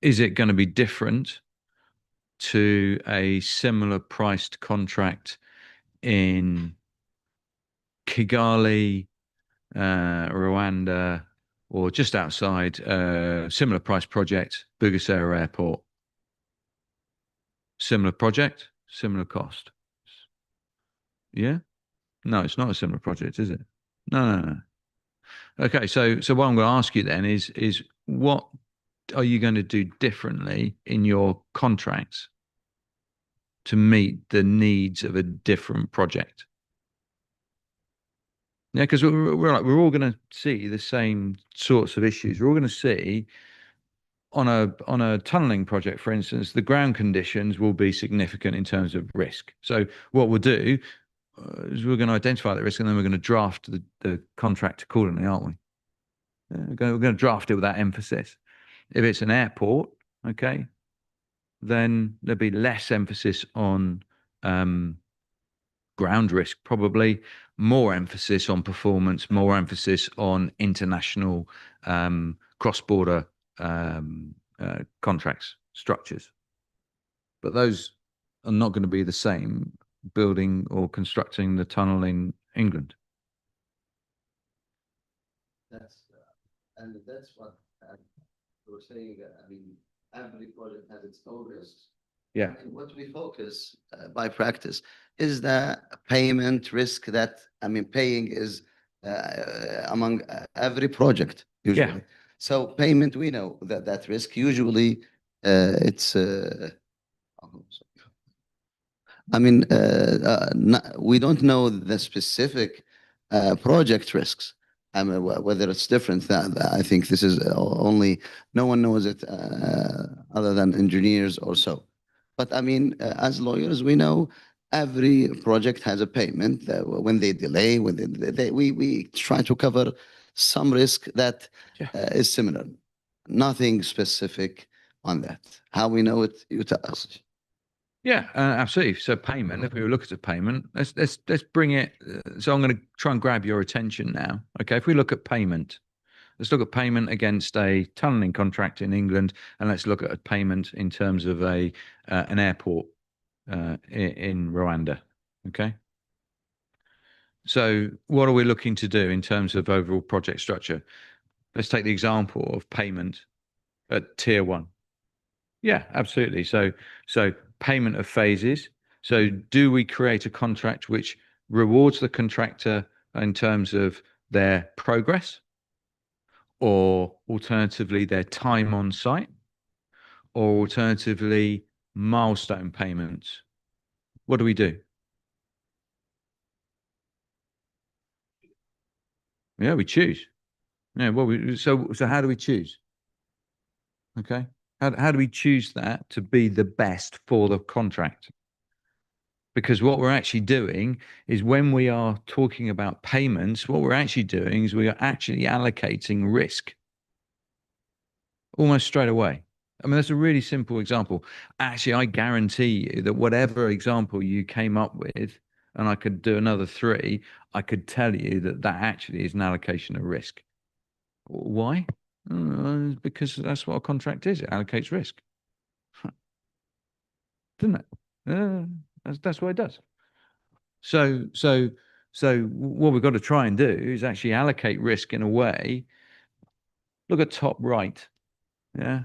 Is it going to be different to a similar priced contract in Kigali, Rwanda, or just outside, similar price project, Bugesera Airport? Similar project, similar cost. Yeah? No, it's not a similar project, is it? No. Okay, so what I'm going to ask you then is what are you going to do differently in your contracts to meet the needs of a different project? Yeah, because we're all going to see the same sorts of issues. We're all going to see on a tunneling project, for instance, the ground conditions will be significant in terms of risk. So what we'll do is we're going to identify the risk, and then we're going to draft the contract accordingly, aren't we? We're going to draft it with that emphasis. If it's an airport, okay, then there'll be less emphasis on ground risk, probably more emphasis on performance, more emphasis on international cross-border contracts, structures. But those are not going to be the same building or constructing the tunnel in England. That's what we're saying. I mean, every project has its own risks. Yeah. And what we focus by practice is the payment risk that, I mean, paying is among every project usually. Yeah. So payment, we know that risk usually it's, I mean, we don't know the specific project risks. I mean, whether it's different, I think this is only, no one knows it other than engineers or so. But I mean, as lawyers, we know every project has a payment. When they delay, we try to cover some risk that is similar. Nothing specific on that. How we know it, you tell us. Yeah, absolutely. So payment, if we look at the payment, let's bring it. So I'm going to try and grab your attention now. Okay, if we look at payment, let's look at payment against a tunneling contract in England, and let's look at a payment in terms of an airport in Rwanda. Okay. So what are we looking to do in terms of overall project structure? Let's take the example of payment at tier 1. Yeah, absolutely. So payment of phases. So do we create a contract which rewards the contractor in terms of their progress, or alternatively their time on site, or alternatively milestone payments? What do we do? Yeah, we choose. Yeah. Well, so how do we choose? Okay. How do we choose that to be the best for the contract? Because what we're actually doing is when we are talking about payments, what we're actually doing is we are actually allocating risk almost straight away. I mean, that's a really simple example. Actually, I guarantee you that whatever example you came up with, and I could do another 3, I could tell you that that actually is an allocation of risk. Why? Because that's what a contract is. It allocates risk. Doesn't it? That's what it does. So what we've got to try and do is actually allocate risk in a way. Look at top right. Yeah.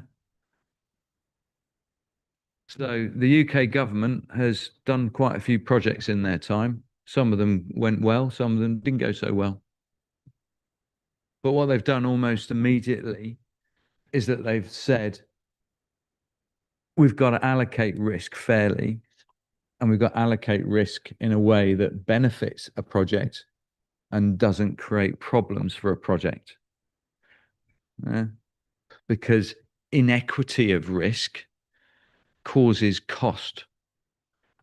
So the UK government has done quite a few projects in their time. Some of them went well, some of them didn't go so well. But what they've done almost immediately is that they've said, we've got to allocate risk fairly, and we've got to allocate risk in a way that benefits a project and doesn't create problems for a project. Yeah? Because inequity of risk causes cost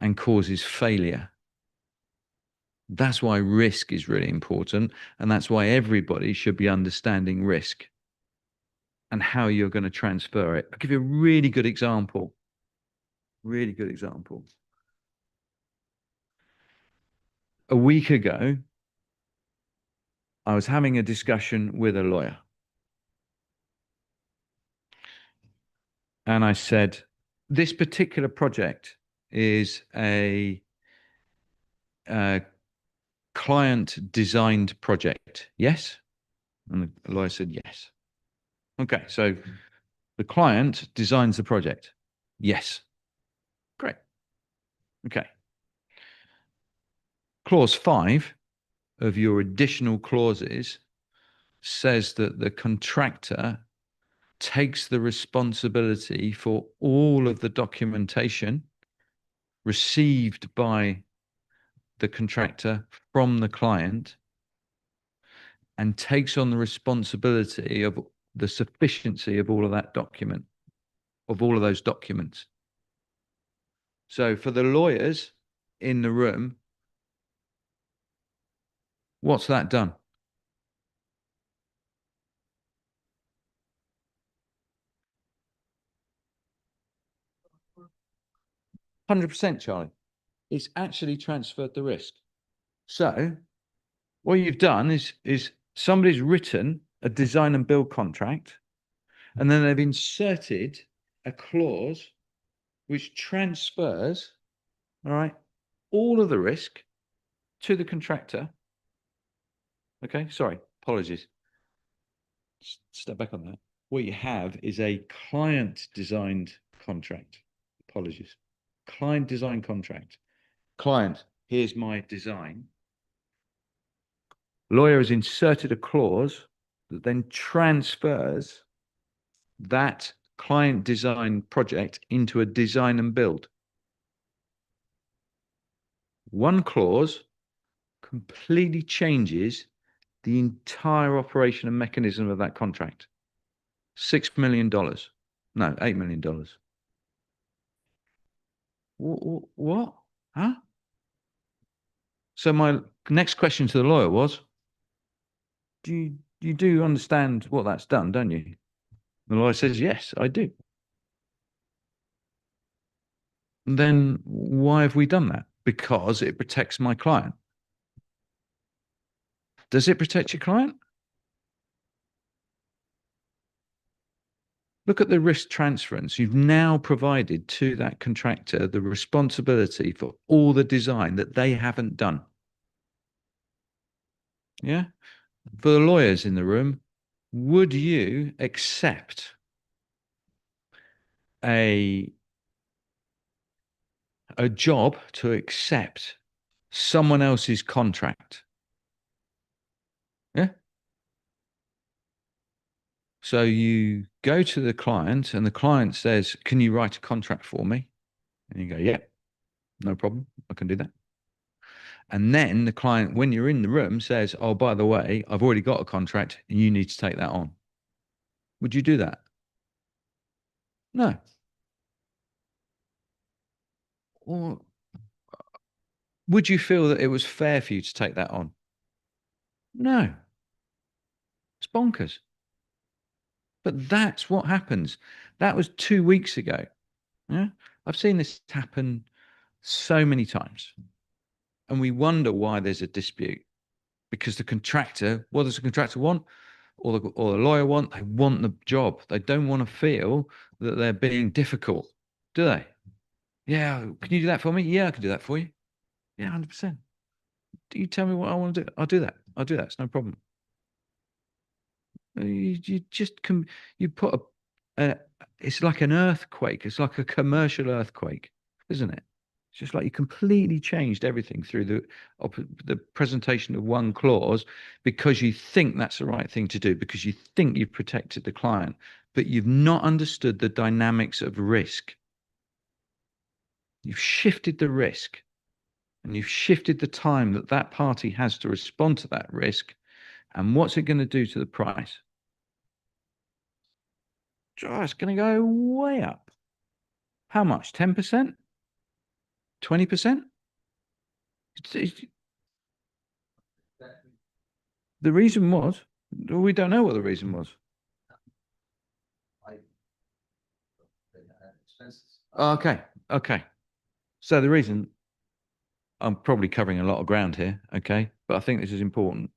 and causes failure. That's why risk is really important, and that's why everybody should be understanding risk and how you're going to transfer it. I'll give you a really good example. Really good example. A week ago, I was having a discussion with a lawyer. And I said, this particular project is a client designed project. Yes? And the lawyer said, yes. Okay, so the client designs the project. Yes. Great. Okay. Clause 5 of your additional clauses says that the contractor takes the responsibility for all of the documentation received by the contractor from the client and takes on the responsibility of the sufficiency of all of that document, of all of those documents. So for the lawyers in the room, what's that done? %, Charlie. It's actually transferred the risk. So what you've done is somebody's written a design and build contract, and then they've inserted a clause which transfers, all right, all of the risk to the contractor. Okay, sorry, apologies. Step back on that. What you have is a client designed contract. Apologies. Client design contract. Client, here's my design. Lawyer has inserted a clause that then transfers that client design project into a design and build. One clause completely changes the entire operation and mechanism of that contract. $6 million. No, $8 million. What? Huh? So my next question to the lawyer was, you do understand what that's done, don't you? The lawyer says, yes, I do. And then why have we done that? Because it protects my client. Does it protect your client? Look at the risk transference. You've now provided to that contractor the responsibility for all the design that they haven't done. Yeah? For the lawyers in the room, would you accept a job to accept someone else's contract? Yeah? So you go to the client and the client says, can you write a contract for me? And you go, yeah, no problem. I can do that. And then the client, when you're in the room, says, oh, by the way, I've already got a contract and you need to take that on. Would you do that? No. Or would you feel that it was fair for you to take that on? No. It's bonkers. But that's what happens. That was 2 weeks ago. Yeah. I've seen this happen so many times. And we wonder why there's a dispute. Because the contractor, what does the contractor want? Or the lawyer want? They want the job. They don't want to feel that they're being difficult, do they? Yeah, can you do that for me? Yeah, I can do that for you. Yeah, 100%. Do you tell me what I want to do? I'll do that. I'll do that. It's no problem. You just you put it's like an earthquake. It's like a commercial earthquake, isn't it? It's just like you completely changed everything through the presentation of one clause because you think that's the right thing to do, because you think you've protected the client, but you've not understood the dynamics of risk. You've shifted the risk and you've shifted the time that that party has to respond to that risk. And what's it going to do to the price? Oh, it's going to go way up. How much? 10%? 20%? The reason was, we don't know what the reason was. Okay, okay. So the reason, I'm probably covering a lot of ground here, okay, but I think this is important.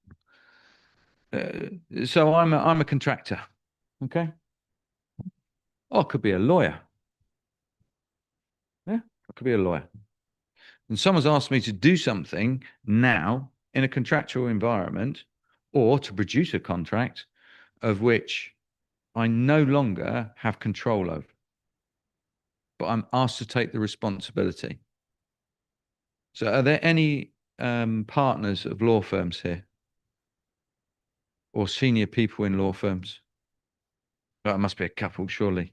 So I'm a contractor, okay? Oh, I could be a lawyer. Yeah, I could be a lawyer. And someone's asked me to do something now in a contractual environment or to produce a contract of which I no longer have control over, but I'm asked to take the responsibility. So are there any partners of law firms here or senior people in law firms? Well, it must be a couple, surely.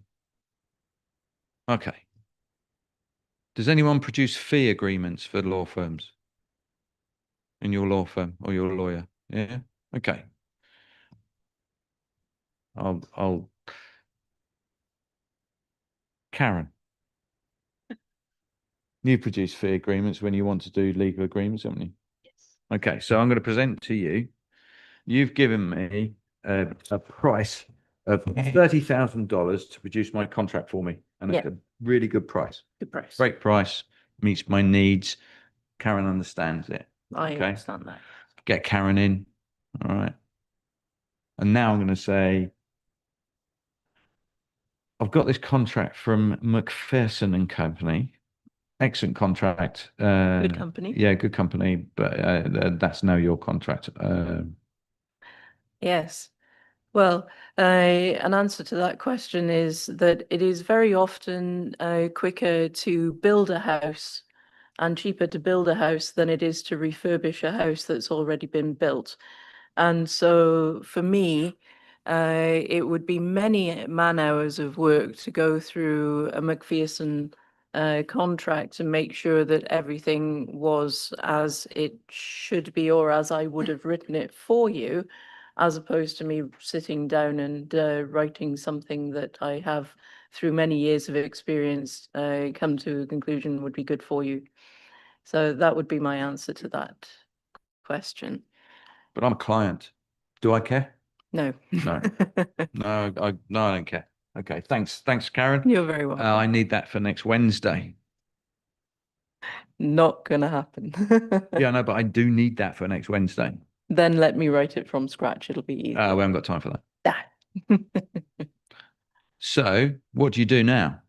Okay. Does anyone produce fee agreements for law firms in your law firm or your lawyer? Yeah. Okay. I'll Karen, you produce fee agreements when you want to do legal agreements, haven't you? Yes. Okay, so I'm going to present to you. You've given me a price of $30,000 to produce my contract for me, and it's Yeah. a really good price. Good price. Great price, meets my needs. Karen understands it. I Okay. understand that. Get Karen in. All right. And now I'm going to say, I've got this contract from McPherson and Company. Excellent contract. Good company. Yeah, good company, but that's now your contract. Yes. Well, an answer to that question is that it is very often quicker to build a house and cheaper to build a house than it is to refurbish a house that's already been built. And so for me, it would be many man-hours of work to go through a McPherson contract to make sure that everything was as it should be or as I would have written it for you, as opposed to me sitting down and writing something that I have through many years of experience come to a conclusion would be good for you. So that would be my answer to that question. But I'm a client. Do I care? No. No. No, I don't care. Okay, thanks, Karen. You're very welcome. I need that for next Wednesday. Not gonna happen. Yeah, no, but I do need that for next Wednesday. Then let me write it from scratch. It'll be easy. We haven't got time for that. Ah. So what do you do now?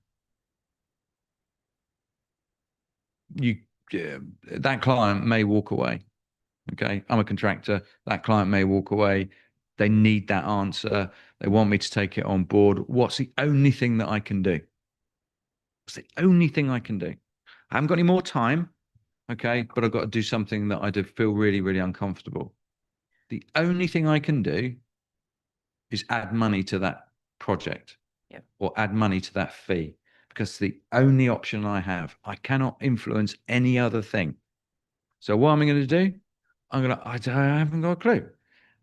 That client may walk away. Okay, I'm a contractor. That client may walk away. They need that answer. They want me to take it on board. What's the only thing that I can do? What's the only thing I can do? I haven't got any more time. Okay, but I've got to do something that I do feel really, really uncomfortable. The only thing I can do is add money to that project. Yep. Or add money to that fee, because the only option I have. I cannot influence any other thing. So what am I going to do? I haven't got a clue.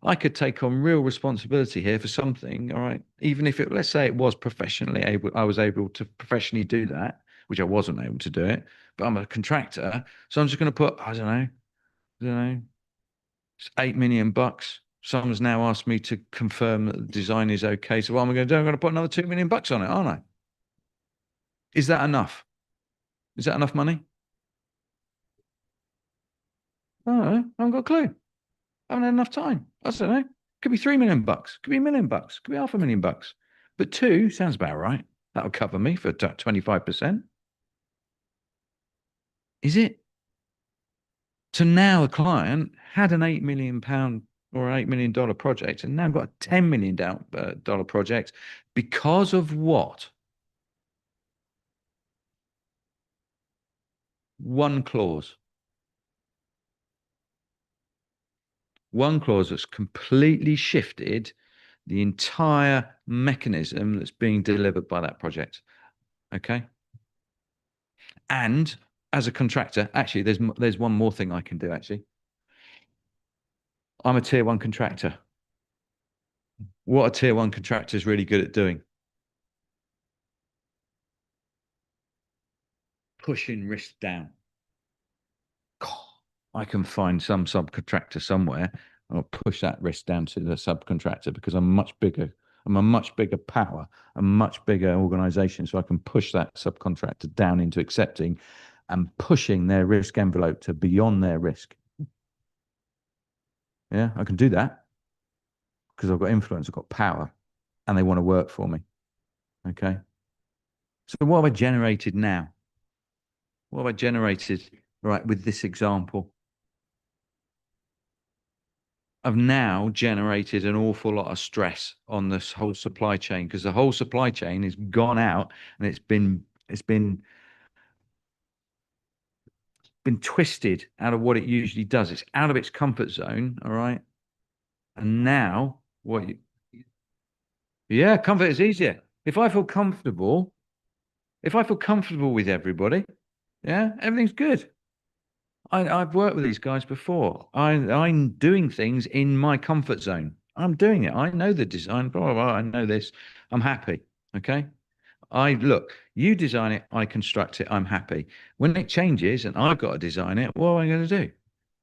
I could take on real responsibility here for something, all right? Even if it, let's say it was professionally able, I was able to professionally do that, which I wasn't able to do it, but I'm a contractor. So I'm just going to put, I don't know, it's $8 million. Someone's now asked me to confirm that the design is okay. So what am I going to do? I'm going to put another $2 million on it, aren't I? Is that enough? Is that enough money? I don't know. I haven't got a clue. I haven't had enough time. I don't know. Could be $3 million. Could be $1 million. Could be $500,000. But 2 sounds about right. That'll cover me for 25%. Is it? So now a client had an £8 million or $8 million project and now got a $10 million dollar project because of what? One clause. One clause that's completely shifted the entire mechanism that's being delivered by that project. Okay. And as a contractor, actually, there's one more thing I can do, actually. I'm a tier 1 contractor. What a tier 1 contractor is really good at doing? Pushing risk down. I can find some subcontractor somewhere. I'll push that risk down to the subcontractor because I'm much bigger. I'm a much bigger power, a much bigger organization. So I can push that subcontractor down into accepting and pushing their risk envelope to beyond their risk. Yeah, I can do that because I've got influence, I've got power, and they want to work for me. Okay. So what have I generated now? What have I generated, right, with this example? I've now generated an awful lot of stress on this whole supply chain because the whole supply chain has gone out and it's been twisted out of what it usually does. It's out of its comfort zone, all right? And now yeah, comfort is easier. If I feel comfortable with everybody, yeah, everything's good. I've worked with these guys before. I'm doing things in my comfort zone. I'm doing it. I know the design, blah, blah, blah. I know this. I'm happy. Okay. Look, you design it, I construct it, I'm happy. When it changes and I've got to design it, what am I going to do?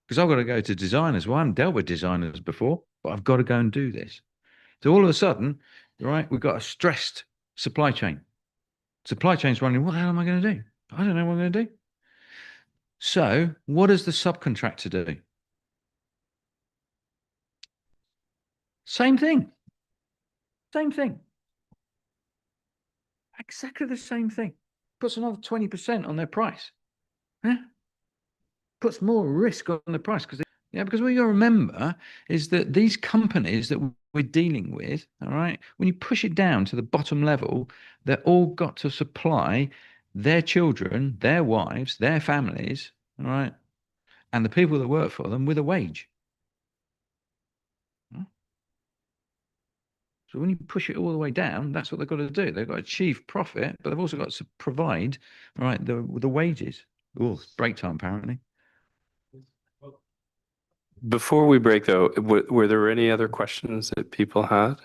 Because I've got to go to designers. Well, I haven't dealt with designers before, but I've got to go and do this. So all of a sudden, right, we've got a stressed supply chain. Supply chain's running, what the hell am I going to do? I don't know what I'm going to do. So what does the subcontractor do? Same thing. Same thing. Exactly the same thing. Puts another 20% on their price. Yeah. Puts more risk on the price because what you remember is that these companies that we're dealing with, all right, when you push it down to the bottom level, they're all got to supply their children, their wives, their families, all right, and the people that work for them with a wage. So when you push it all the way down, that's what they've got to do. They've got to achieve profit, but they've also got to provide, right, the wages. Oh, break time apparently. Before we break, though, were there any other questions that people had?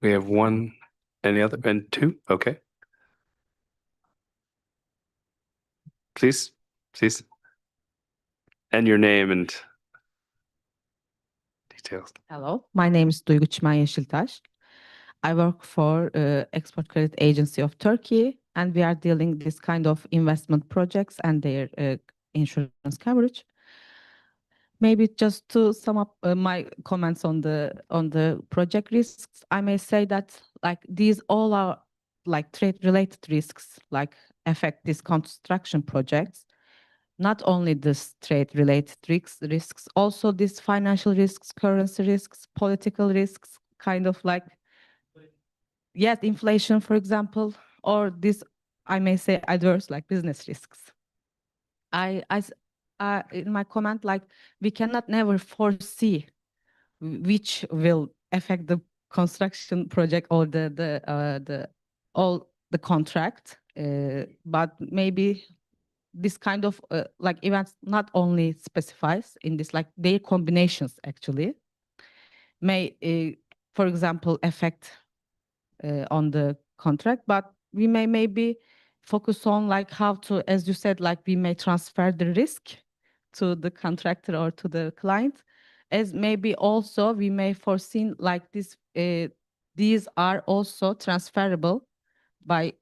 We have one. Any other? And 2? Okay. Please. And your name and details. Hello, my name is Duygu Çimen Yeşiltaş. I work for Export Credit Agency of Turkey, and we are dealing this kind of investment projects and their insurance coverage. Maybe just to sum up my comments on the project risks, I may say that like these all are like trade-related risks, like affect these construction projects. Not only this trade-related risks, also these financial risks, currency risks, political risks, kind of like, yes, inflation, for example, or this, I may say, adverse like business risks. In my comment, like we cannot never foresee which will affect the construction project or the contract But maybe this kind of like events not only specifies in this, like their combinations actually may, for example, affect on the contract, but we may maybe focus on like how to, as you said, like we may transfer the risk to the contractor or to the client, as maybe also we may foresee like this, these are also transferable by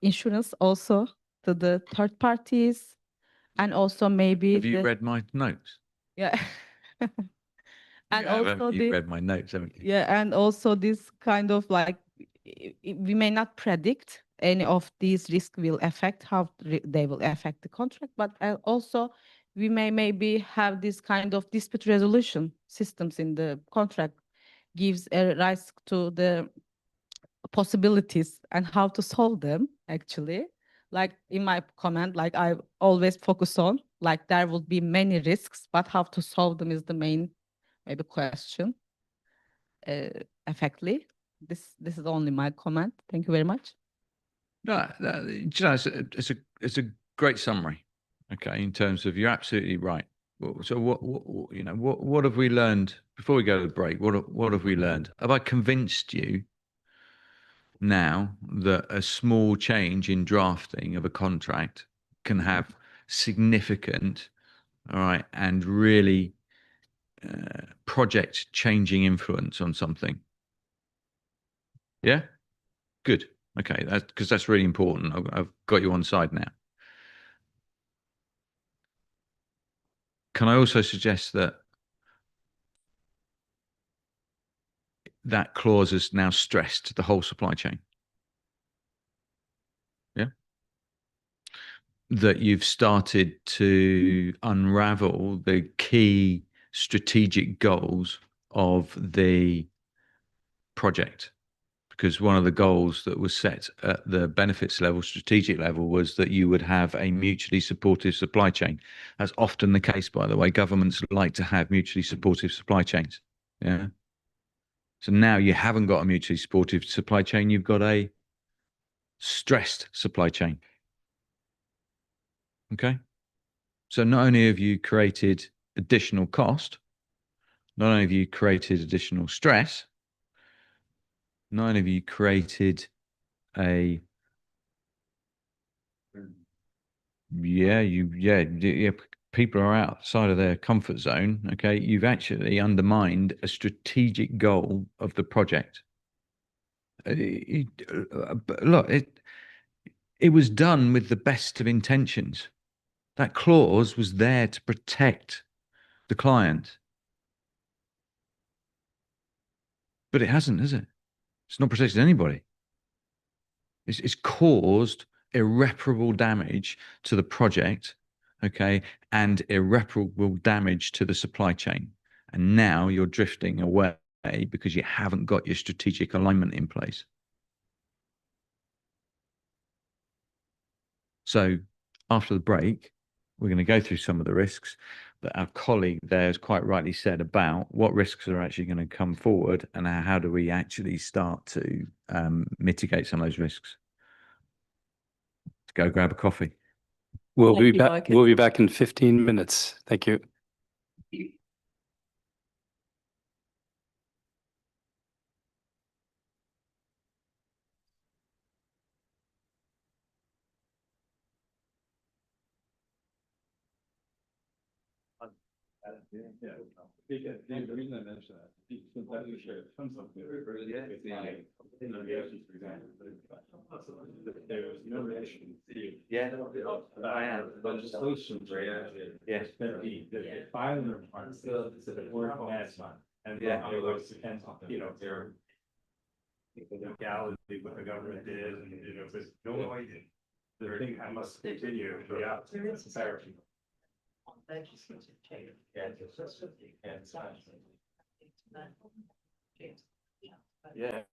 insurance also to the third parties, and also maybe Have you read my notes? yeah. And also You've read my notes, haven't you? yeah, and also this kind of like we may not predict any of these risks will affect how they will affect the contract, but also we may maybe have this kind of dispute resolution systems in the contract, gives a rise to the possibilities and how to solve them actually. Like in my comment, like I always focus on like there will be many risks, but how to solve them is the main maybe question. Effectively, this is only my comment. Thank you very much. No, it's a great summary. Okay, in terms of, you're absolutely right. So what have we learned before we go to the break? What have we learned? Have I convinced you now that a small change in drafting of a contract can have significant, all right, and really project changing influence on something? Yeah, good. Okay, that's because that's really important. I've got you on side now. Can I also suggest that that clause has now stressed the whole supply chain? Yeah. That you've started to unravel the key strategic goals of the project. Because one of the goals that was set at the benefits level, strategic level, was that you would have a mutually supportive supply chain. That's often the case, by the way. Governments like to have mutually supportive supply chains. Yeah. So now you haven't got a mutually supportive supply chain, you've got a stressed supply chain. Okay. So not only have you created additional cost, not only have you created additional stress, not only have you created a people are outside of their comfort zone. Okay, you've actually undermined a strategic goal of the project. Look, it was done with the best of intentions. That clause was there to protect the client, but it hasn't, has it? It's not protected anybody. It's caused irreparable damage to the project, okay, and irreparable damage to the supply chain. And now you're drifting away because you haven't got your strategic alignment in place. So after the break, we're going to go through some of the risks that our colleague there has quite rightly said about what risks are actually going to come forward and how do we actually start to mitigate some of those risks. Let's go grab a coffee. We'll Thank be you, back. Michael. We'll be back in 15 minutes. Thank you. The reason I mentioned that, sometimes we share tons of there's no relation. Yeah, I am. Legislation, Yes. the filing requirements, it's a word last time. And Yeah. it was, and, their the legality, what the government did, and, there's no idea. The thing I must continue, yeah. Thank you. Yeah.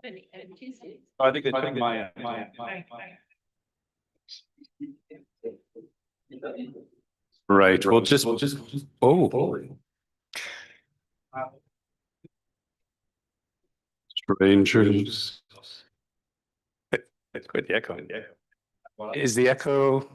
I think it's my. Right, we'll just, oh. Strangers. It's quite the echo. Is the echo?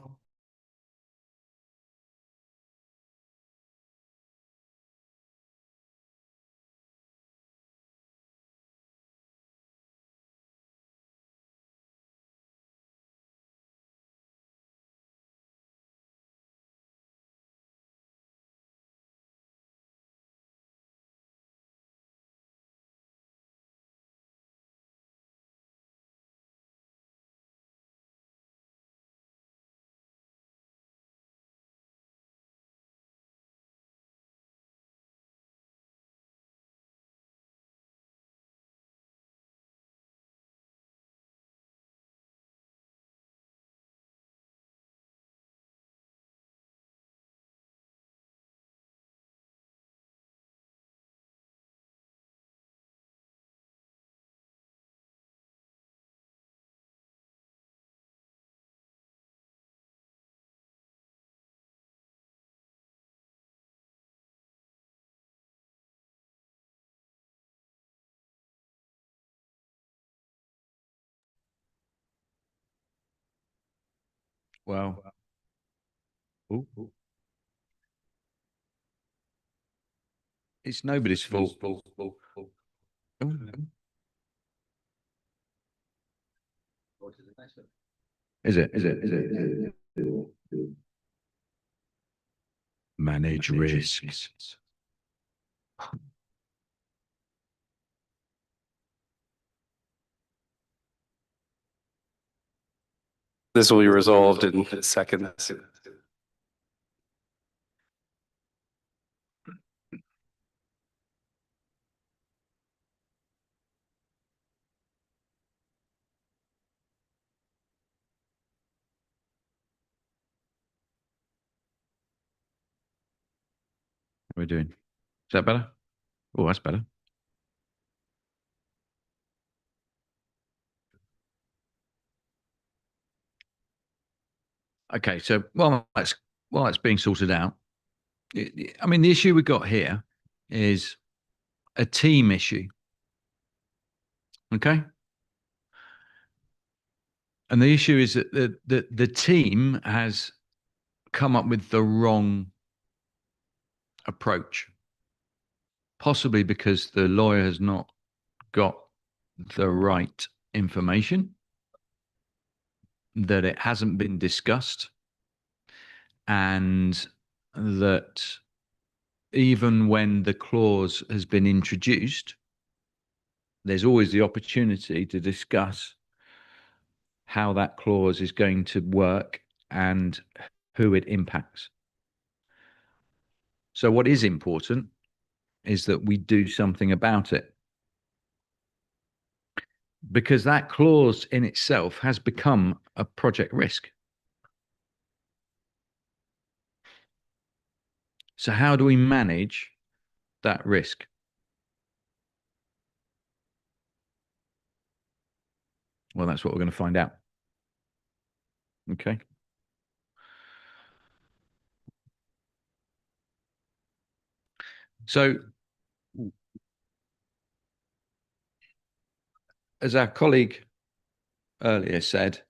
Well, ooh, it's nobody's fault. Is it? Manage risks. This will be resolved in seconds. What are we doing? Is that better? Oh, that's better. Okay, so while that's being sorted out, I mean, the issue we got here is a team issue. Okay. And the issue is that the team has come up with the wrong approach, possibly because the lawyer has not got the right information, that it hasn't been discussed, and that even when the clause has been introduced, there's always the opportunity to discuss how that clause is going to work and who it impacts. So what is important is that we do something about it, because that clause in itself has become a project risk. So how do we manage that risk? Well, that's what we're going to find out. Okay. So, as our colleague earlier said,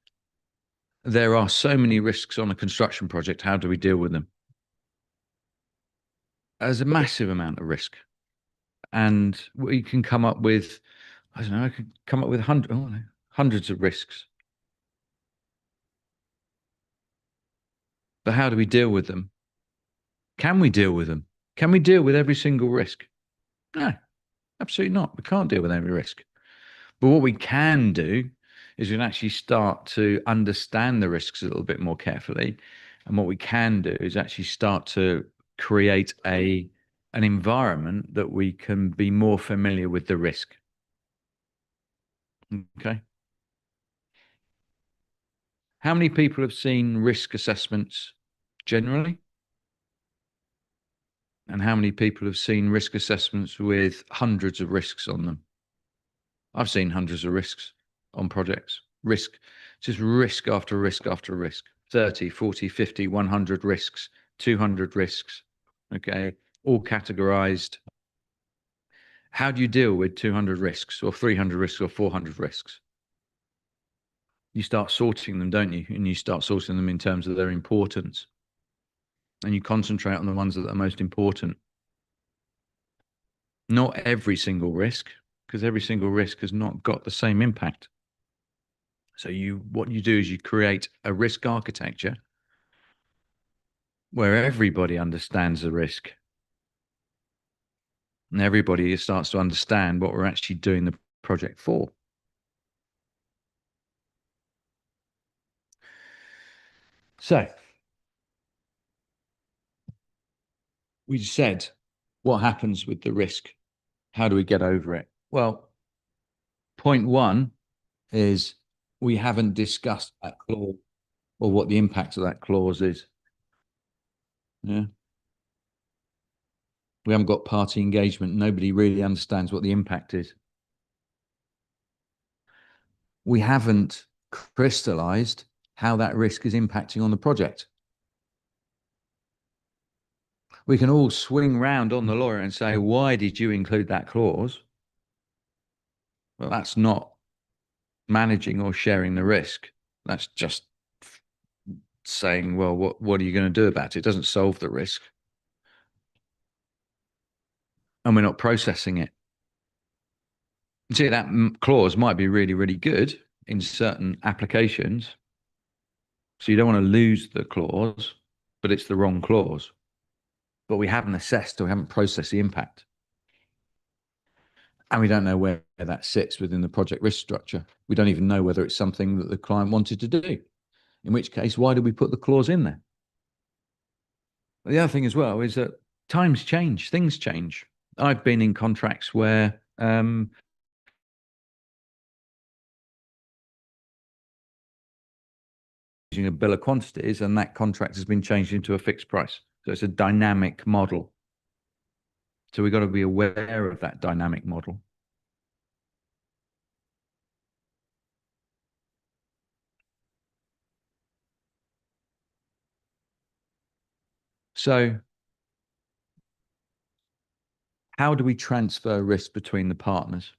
there are so many risks on a construction project. How do we deal with them? There's a massive amount of risk. And we can come up with, I don't know, I could come up with hundreds of risks. But how do we deal with them? Can we deal with them? Can we deal with every single risk? No, absolutely not. We can't deal with every risk. But what we can do is we can actually start to understand the risks a little bit more carefully. And what we can do is actually start to create an environment that we can be more familiar with the risk. Okay. How many people have seen risk assessments generally? And how many people have seen risk assessments with hundreds of risks on them? I've seen hundreds of risks on projects. Just risk after risk after risk. 30, 40, 50, 100 risks, 200 risks. Okay, all categorized. How do you deal with 200 risks or 300 risks or 400 risks? You start sorting them, don't you? And you start sorting them in terms of their importance. And you concentrate on the ones that are most important. Not every single risk, because every single risk has not got the same impact. So what you do is you create a risk architecture where everybody understands the risk. And everybody starts to understand what we're actually doing the project for. So we said, what happens with the risk? How do we get over it? Well, point one is we haven't discussed that clause or what the impact of that clause is. Yeah. We haven't got party engagement. Nobody really understands what the impact is. We haven't crystallized how that risk is impacting on the project. We can all swing round on the lawyer and say, why did you include that clause? Well, that's not managing or sharing the risk. That's just saying, well, what are you going to do about it? It doesn't solve the risk. And we're not processing it. See, that clause might be really, really good in certain applications. So you don't want to lose the clause, but it's the wrong clause. But we haven't assessed or we haven't processed the impact. And we don't know where that sits within the project risk structure. We don't even know whether it's something that the client wanted to do. In which case, why did we put the clause in there? The other thing as well is that times change, things change. I've been in contracts where using a bill of quantities, and that contract has been changed into a fixed price. So it's a dynamic model. So we've got to be aware of that dynamic model. So how do we transfer risk between the partners?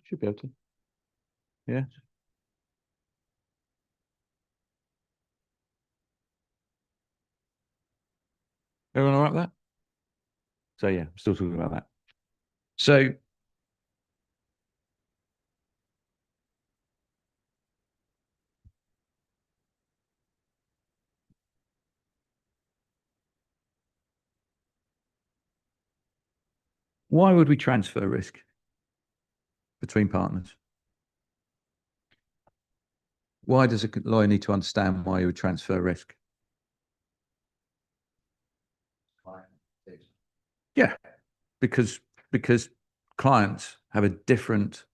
Should be able to. Yeah. Everyone all right with that? So yeah, I'm still talking about that. So why would we transfer risk between partners? Why does a lawyer need to understand why you would transfer risk? Yeah, because clients have a different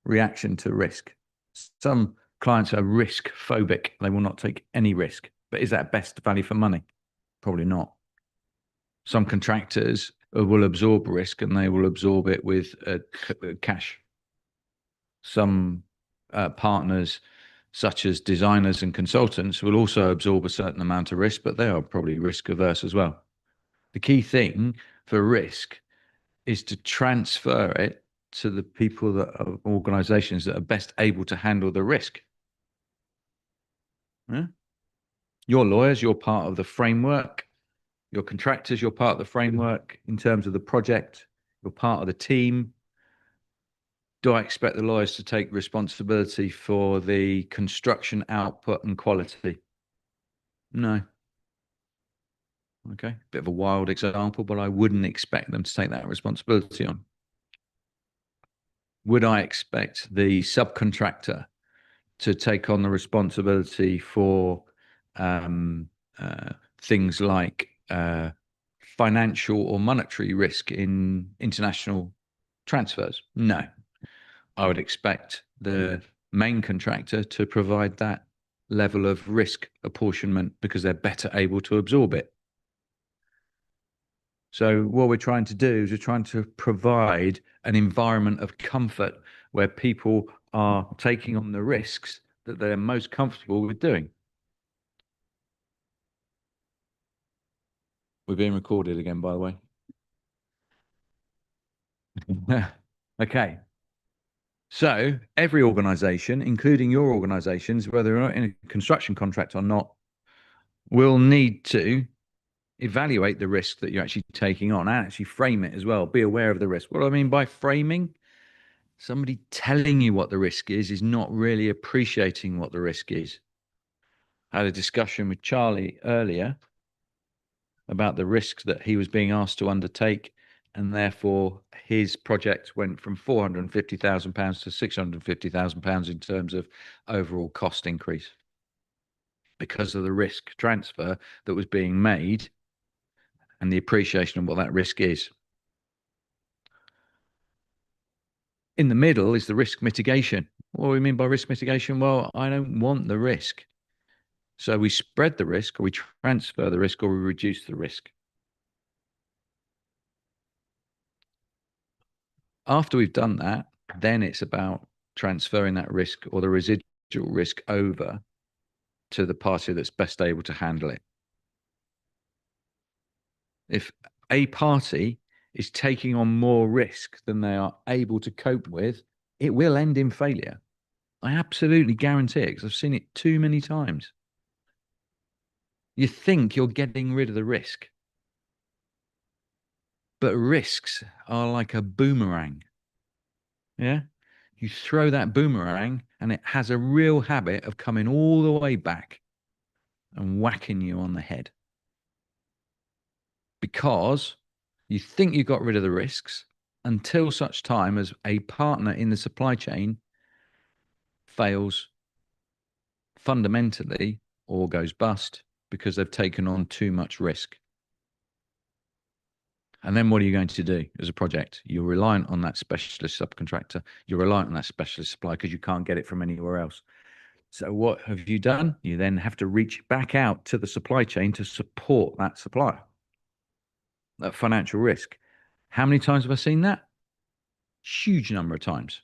reaction to risk. Some clients are risk phobic. They will not take any risk. But is that best value for money? Probably not. Some contractors will absorb risk and they will absorb it with cash. Some partners, such as designers and consultants, will also absorb a certain amount of risk, but they are probably risk averse as well. The key thing for risk is to transfer it to the people that are organizations that are best able to handle the risk. Yeah? Your lawyers, you're part of the framework. Your contractors, you're part of the framework in terms of the project. You're part of the team. Do I expect the lawyers to take responsibility for the construction output and quality? No. Okay, bit of a wild example, but I wouldn't expect them to take that responsibility on. Would I expect the subcontractor to take on the responsibility for things like financial or monetary risk in international transfers? No. I would expect the main contractor to provide that level of risk apportionment because they're better able to absorb it. So what we're trying to do is we're trying to provide an environment of comfort where people are taking on the risks that they're most comfortable with doing. We're being recorded again, by the way. Okay. So every organization, including your organizations, whether they're not in a construction contract or not, will need to evaluate the risk that you're actually taking on and actually frame it as well. Be aware of the risk. What do I mean by framing? Somebody telling you what the risk is not really appreciating what the risk is. I had a discussion with Charlie earlier about the risks that he was being asked to undertake, and therefore his project went from £450,000 to £650,000 in terms of overall cost increase because of the risk transfer that was being made and the appreciation of what that risk is. In the middle is the risk mitigation. What do we mean by risk mitigation? Well, I don't want the risk. So we spread the risk, or we transfer the risk, or we reduce the risk. After we've done that, then it's about transferring that risk or the residual risk over to the party that's best able to handle it. If a party is taking on more risk than they are able to cope with, it will end in failure. I absolutely guarantee it, because I've seen it too many times. You think you're getting rid of the risk, but risks are like a boomerang. Yeah? You throw that boomerang and it has a real habit of coming all the way back and whacking you on the head. Because you think you got rid of the risks until such time as a partner in the supply chain fails fundamentally or goes bust because they've taken on too much risk. And then what are you going to do as a project? You're reliant on that specialist subcontractor. You're reliant on that specialist supplier because you can't get it from anywhere else. So what have you done? You then have to reach back out to the supply chain to support that supplier. That financial risk. How many times have I seen that? Huge number of times,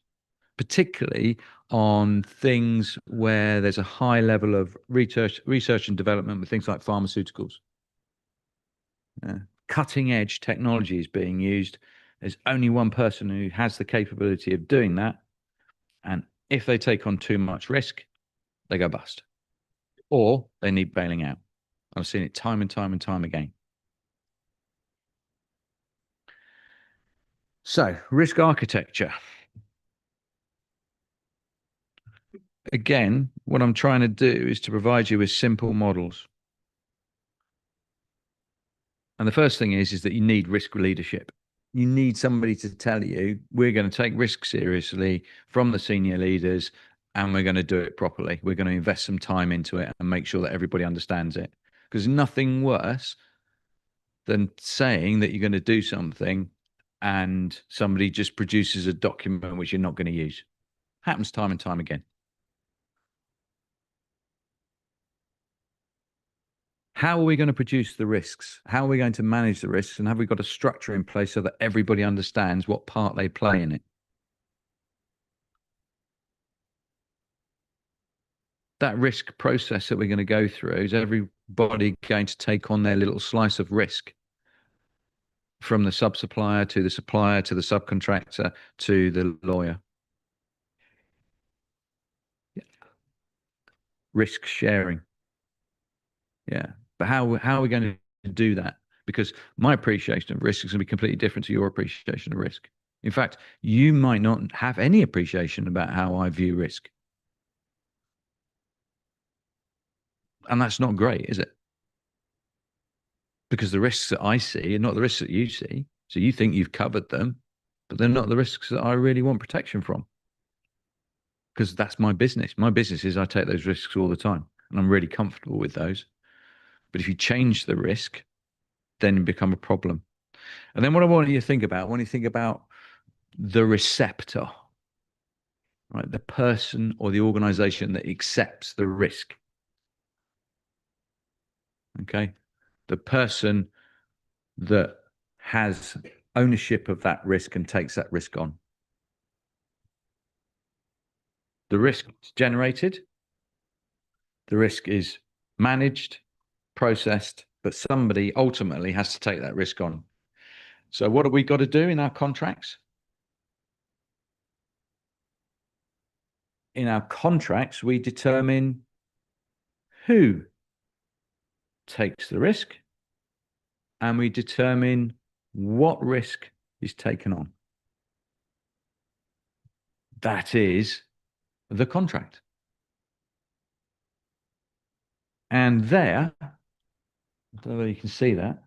particularly on things where there's a high level of research and development with things like pharmaceuticals. Cutting edge technology is being used. There's only one person who has the capability of doing that. And if they take on too much risk, they go bust, or they need bailing out. I've seen it time and time and time again. So, risk architecture. Again, what I'm trying to do is to provide you with simple models. And the first thing is that you need risk leadership. You need somebody to tell you, we're going to take risk seriously from the senior leaders, and we're going to do it properly. We're going to invest some time into it and make sure that everybody understands it. Because nothing worse than saying that you're going to do something and somebody just produces a document which you're not going to use. Happens time and time again. How are we going to produce the risks? How are we going to manage the risks? And have we got a structure in place so that everybody understands what part they play in it? That risk process that we're going to go through is everybody going to take on their little slice of risk, from the sub-supplier to the supplier to the subcontractor to the lawyer. Risk sharing. Yeah. But how are we going to do that? Because my appreciation of risk is going to be completely different to your appreciation of risk. In fact, you might not have any appreciation about how I view risk. And that's not great, is it? Because the risks that I see are not the risks that you see. So you think you've covered them, but they're not the risks that I really want protection from. Because that's my business. My business is I take those risks all the time, and I'm really comfortable with those. But if you change the risk, then you become a problem. And then what I want you to think about, when you think about the receptor, right, the person or the organization that accepts the risk, Okay. The person that has ownership of that risk and takes that risk on. The risk is generated, the risk is managed, processed, but somebody ultimately has to take that risk on. So what have we got to do in our contracts? In our contracts, we determine who takes the risk and we determine what risk is taken on. That is the contract. And there, I don't know whether you can see that,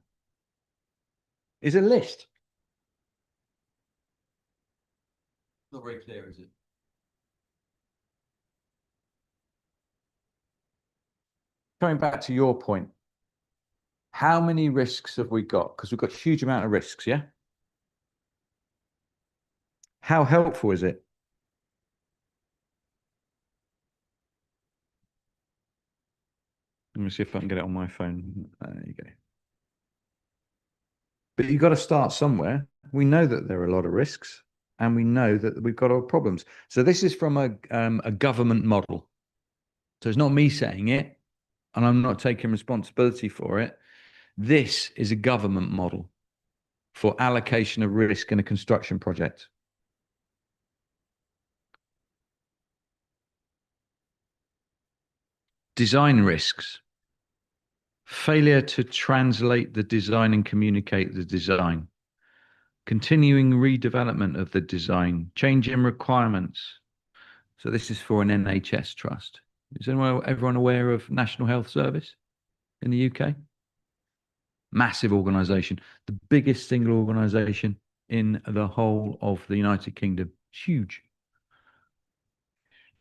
is a list. Not very clear, is it? Coming back to your point, how many risks have we got? Because we've got a huge amount of risks, yeah? How helpful is it? Let me see if I can get it on my phone. There you go. But you've got to start somewhere. We know that there are a lot of risks and we know that we've got our problems. So this is from a government model. So it's not me saying it and I'm not taking responsibility for it. This is a government model for allocation of risk in a construction project. Design risks. Failure to translate the design and communicate the design. Continuing redevelopment of the design. Change in requirements. So this is for an NHS trust. Is everyone aware of National Health Service in the UK? Massive organisation. The biggest single organisation in the whole of the United Kingdom. It's huge.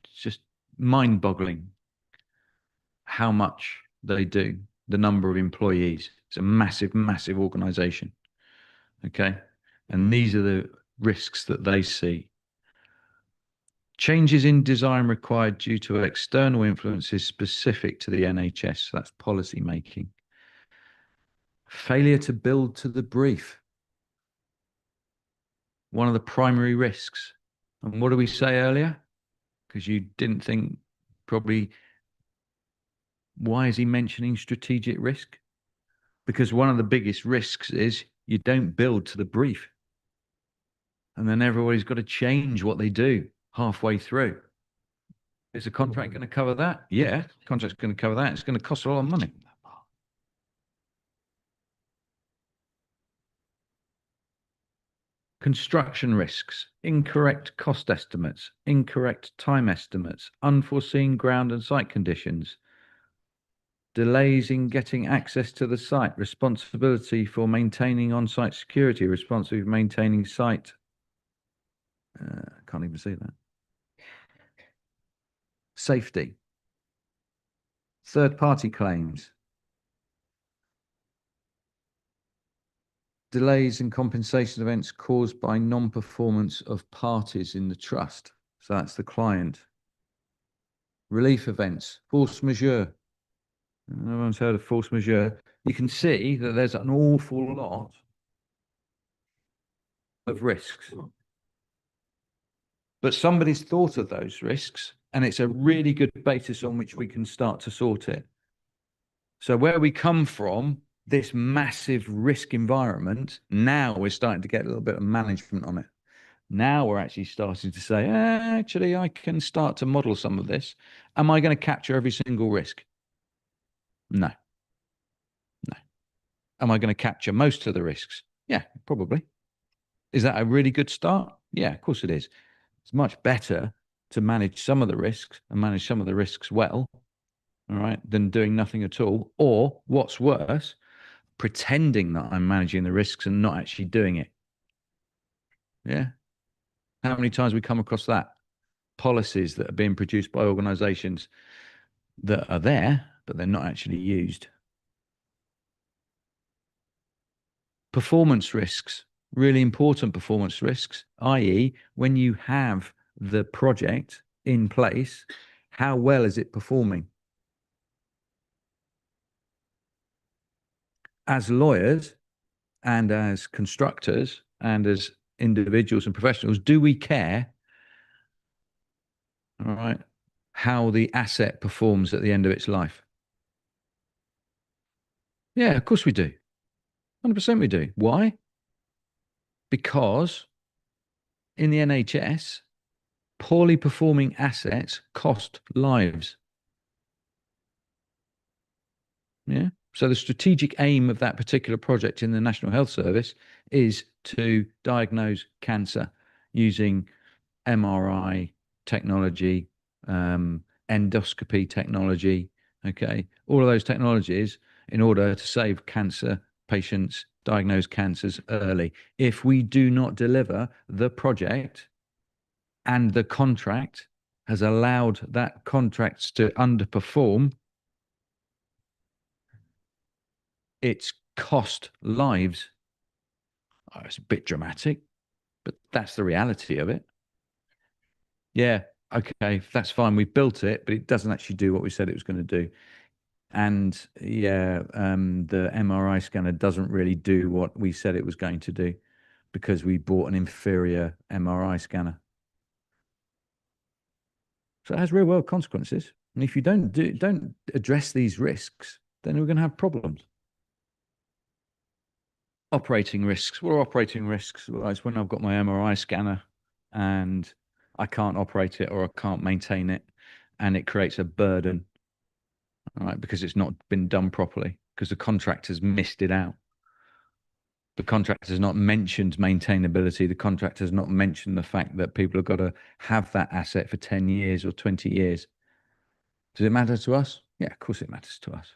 It's just mind-boggling how much they do, the number of employees. It's a massive, massive organization. Okay. And these are the risks that they see. Changes in design required due to external influences specific to the NHS. That's policy making. Failure to build to the brief. One of the primary risks. And what did we say earlier? Because you didn't think probably, why is he mentioning strategic risk? Because one of the biggest risks is you don't build to the brief. And then everybody's got to change what they do halfway through. Is the contract going to cover that? Yeah, the contract's going to cover that. It's going to cost a lot of money. Construction risks, incorrect cost estimates, incorrect time estimates, unforeseen ground and site conditions, delays in getting access to the site, responsibility for maintaining on-site security, responsibility for maintaining site. Can't even see that. Safety. Third-party claims. Delays in compensation events caused by non-performance of parties in the trust. So that's the client. Relief events, force majeure. Everyone's heard of force majeure. You can see that there's an awful lot of risks. But somebody's thought of those risks, and it's a really good basis on which we can start to sort it. So where we come from, this massive risk environment, now we're starting to get a little bit of management on it. Now we're actually starting to say, actually, I can start to model some of this. Am I going to capture every single risk? No. No. Am I going to capture most of the risks? Yeah, probably. Is that a really good start? Yeah, of course it is. It's much better to manage some of the risks and manage some of the risks well, all right, than doing nothing at all. Or what's worse, pretending that I'm managing the risks and not actually doing it. Yeah. How many times we come across that? Policies that are being produced by organizations that are there, but they're not actually used. Performance risks, really important performance risks, i.e. when you have the project in place, how well is it performing? as lawyers and as constructors and as individuals and professionals, do we care, all right, how the asset performs at the end of its life? Yeah, of course we do. 100% we do. Why? Because in the NHS, poorly performing assets cost lives. Yeah. So the strategic aim of that particular project in the National Health Service is to diagnose cancer using MRI technology, endoscopy technology, okay, all of those technologies in order to save cancer patients, diagnose cancers early. If we do not deliver the project and the contract has allowed that contract to underperform, it's cost lives. Oh, it's a bit dramatic, but that's the reality of it. Yeah, okay, that's fine. We built it, but it doesn't actually do what we said it was going to do. And yeah, the MRI scanner doesn't really do what we said it was going to do because we bought an inferior MRI scanner. So it has real world consequences. And if you don't address these risks, then we're going to have problems. Operating risks. What are operating risks? Well, it's when I've got my MRI scanner and I can't operate it or I can't maintain it, and it creates a burden, all right, because it's not been done properly, because the contractor's missed it out. The contractor has not mentioned maintainability. The contractor has not mentioned the fact that people have got to have that asset for 10 years or 20 years. Does it matter to us? Yeah, of course it matters to us.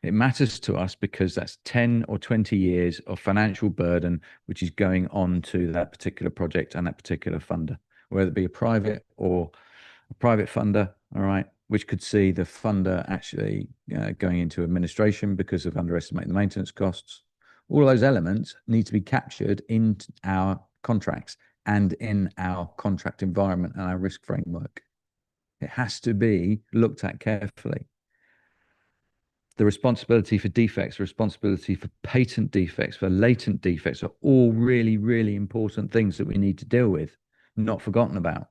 It matters to us because that's 10 or 20 years of financial burden, which is going on to that particular project and that particular funder, whether it be a private or a private funder, all right, which could see the funder actually going into administration because of underestimating the maintenance costs. All of those elements need to be captured in our contracts and in our contract environment and our risk framework. It has to be looked at carefully. The responsibility for defects, the responsibility for patent defects, for latent defects are all really, really important things that we need to deal with, not forgotten about.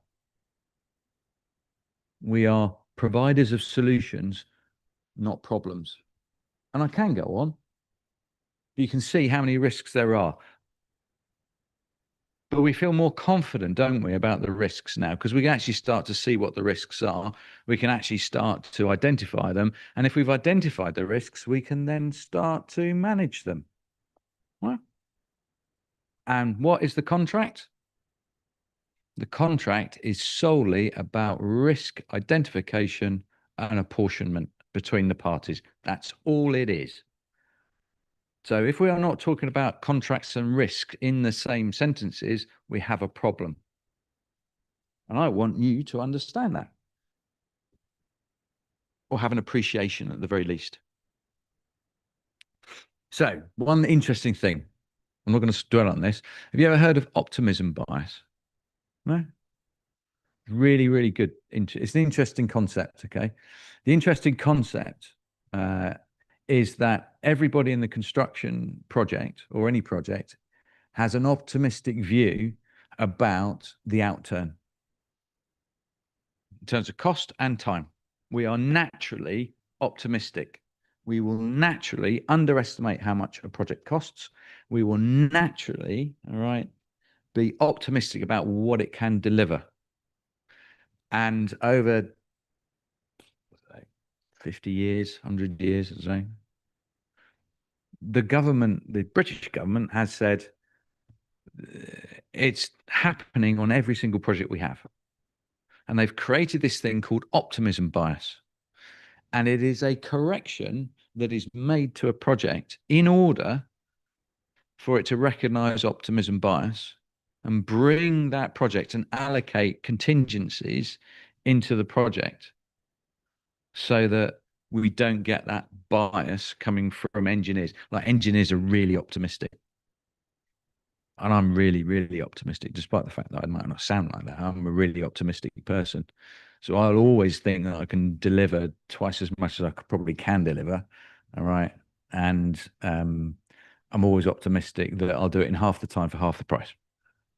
We are providers of solutions, not problems. And I can go on. You can see how many risks there are. But we feel more confident, don't we, about the risks now, because we can actually start to see what the risks are. We can actually start to identify them. And if we've identified the risks, we can then start to manage them. Well, and what is the contract? The contract is solely about risk identification and apportionment between the parties. That's all it is. So if we are not talking about contracts and risk in the same sentences, we have a problem. And I want you to understand that, or have an appreciation at the very least. So one interesting thing, I'm not going to dwell on this. Have you ever heard of optimism bias? No? Really, really good. It's an interesting concept, okay? The interesting concept is that everybody in the construction project or any project has an optimistic view about the outturn in terms of cost and time. We are naturally optimistic. We will naturally underestimate how much a project costs. We will naturally, all right, be optimistic about what it can deliver. And over 50 years, 100 years, I'd say, the government, the British government has said it's happening on every single project we have. And they've created this thing called optimism bias. And it is a correction that is made to a project in order for it to recognize optimism bias and bring that project and allocate contingencies into the project so that we don't get that bias coming from engineers. Like, engineers are really optimistic. And I'm really, really optimistic, despite the fact that I might not sound like that. I'm a really optimistic person. So I'll always think that I can deliver twice as much as I probably can deliver. All right. And I'm always optimistic that I'll do it in half the time for half the price.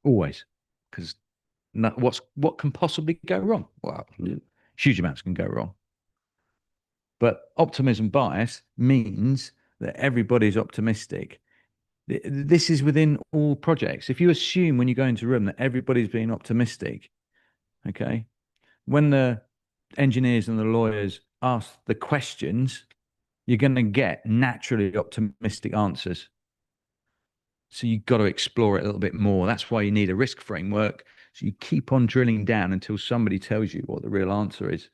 Always. Because what can possibly go wrong? Well, huge amounts can go wrong. But optimism bias means that everybody's optimistic. This is within all projects. If you assume when you go into a room that everybody's being optimistic, okay, when the engineers and the lawyers ask the questions, you're going to get naturally optimistic answers. So you've got to explore it a little bit more. That's why you need a risk framework. So you keep on drilling down until somebody tells you what the real answer is.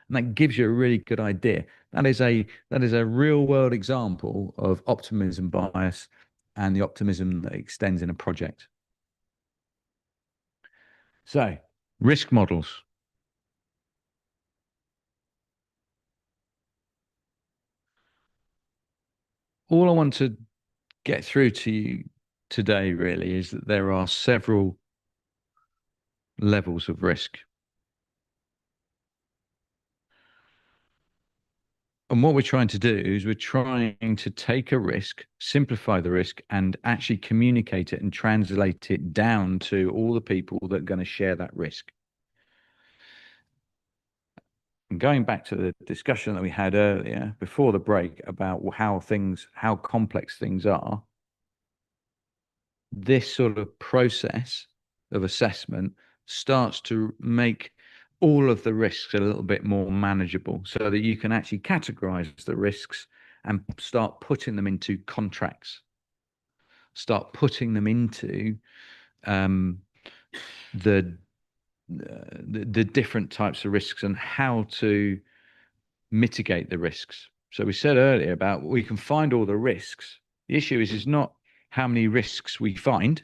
And that gives you a really good idea. That is a real world example of optimism bias and the optimism that extends in a project. So, risk models. All I want to get through to you today really is that there are several levels of risk. And what we're trying to do is we're trying to take a risk, simplify the risk, and actually communicate it and translate it down to all the people that are going to share that risk. And going back to the discussion that we had earlier before the break about how complex things are, this sort of process of assessment starts to make all of the risks a little bit more manageable so that you can actually categorize the risks and start putting them into contracts, start putting them into the different types of risks and how to mitigate the risks. So we said earlier about we can find all the risks. The issue is not how many risks we find,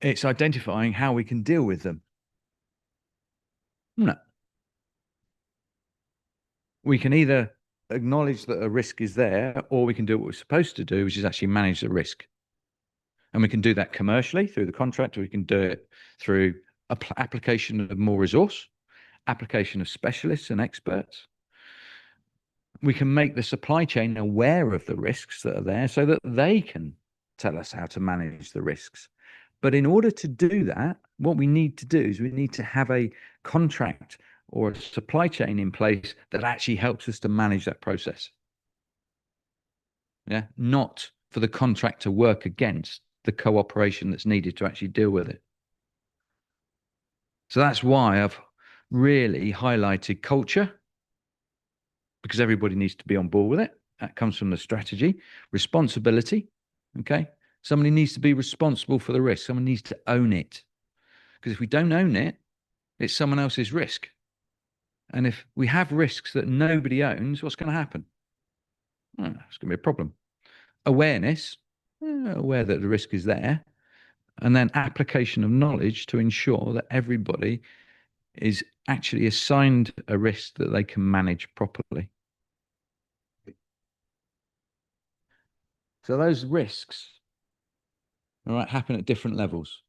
it's identifying how we can deal with them. No. We can either acknowledge that a risk is there, or we can do what we're supposed to do, which is actually manage the risk. And we can do that commercially through the contract, or we can do it through application of more resource, application of specialists and experts. We can make the supply chain aware of the risks that are there so that they can tell us how to manage the risks. But in order to do that, what we need to do is we need to have a contract or a supply chain in place that actually helps us to manage that process. Yeah, not for the contract to work against the cooperation that's needed to actually deal with it. So that's why I've really highlighted culture, because everybody needs to be on board with it. That comes from the strategy. Responsibility, okay? Somebody needs to be responsible for the risk. Someone needs to own it. Because if we don't own it, it's someone else's risk. And if we have risks that nobody owns, what's going to happen? It's going to be a problem. Awareness, aware that the risk is there. And then application of knowledge to ensure that everybody is actually assigned a risk that they can manage properly. So those risks, all right, happen at different levels.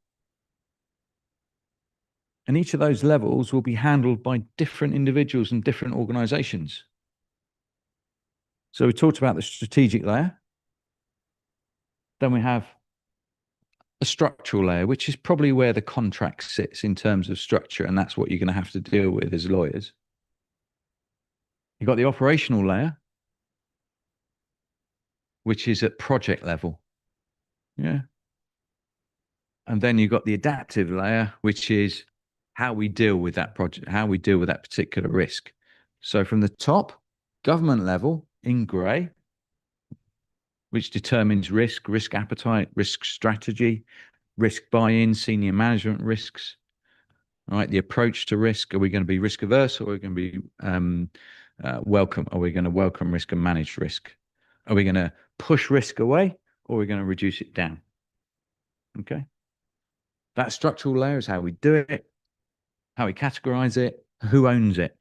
And each of those levels will be handled by different individuals and different organizations. So we talked about the strategic layer. Then we have a structural layer, which is probably where the contract sits in terms of structure, and that's what you're going to have to deal with as lawyers. You've got the operational layer, which is at project level. Yeah. And then you've got the adaptive layer, which is how we deal with that project, how we deal with that particular risk. So from the top, government level in grey, which determines risk, risk appetite, risk strategy, risk buy-in, senior management risks. All right, the approach to risk, are we going to be risk averse, or are we going to be welcome? Are we going to welcome risk and manage risk? Are we going to push risk away, or are we going to reduce it down? Okay. That structural layer is how we do it, how we categorize it, who owns it.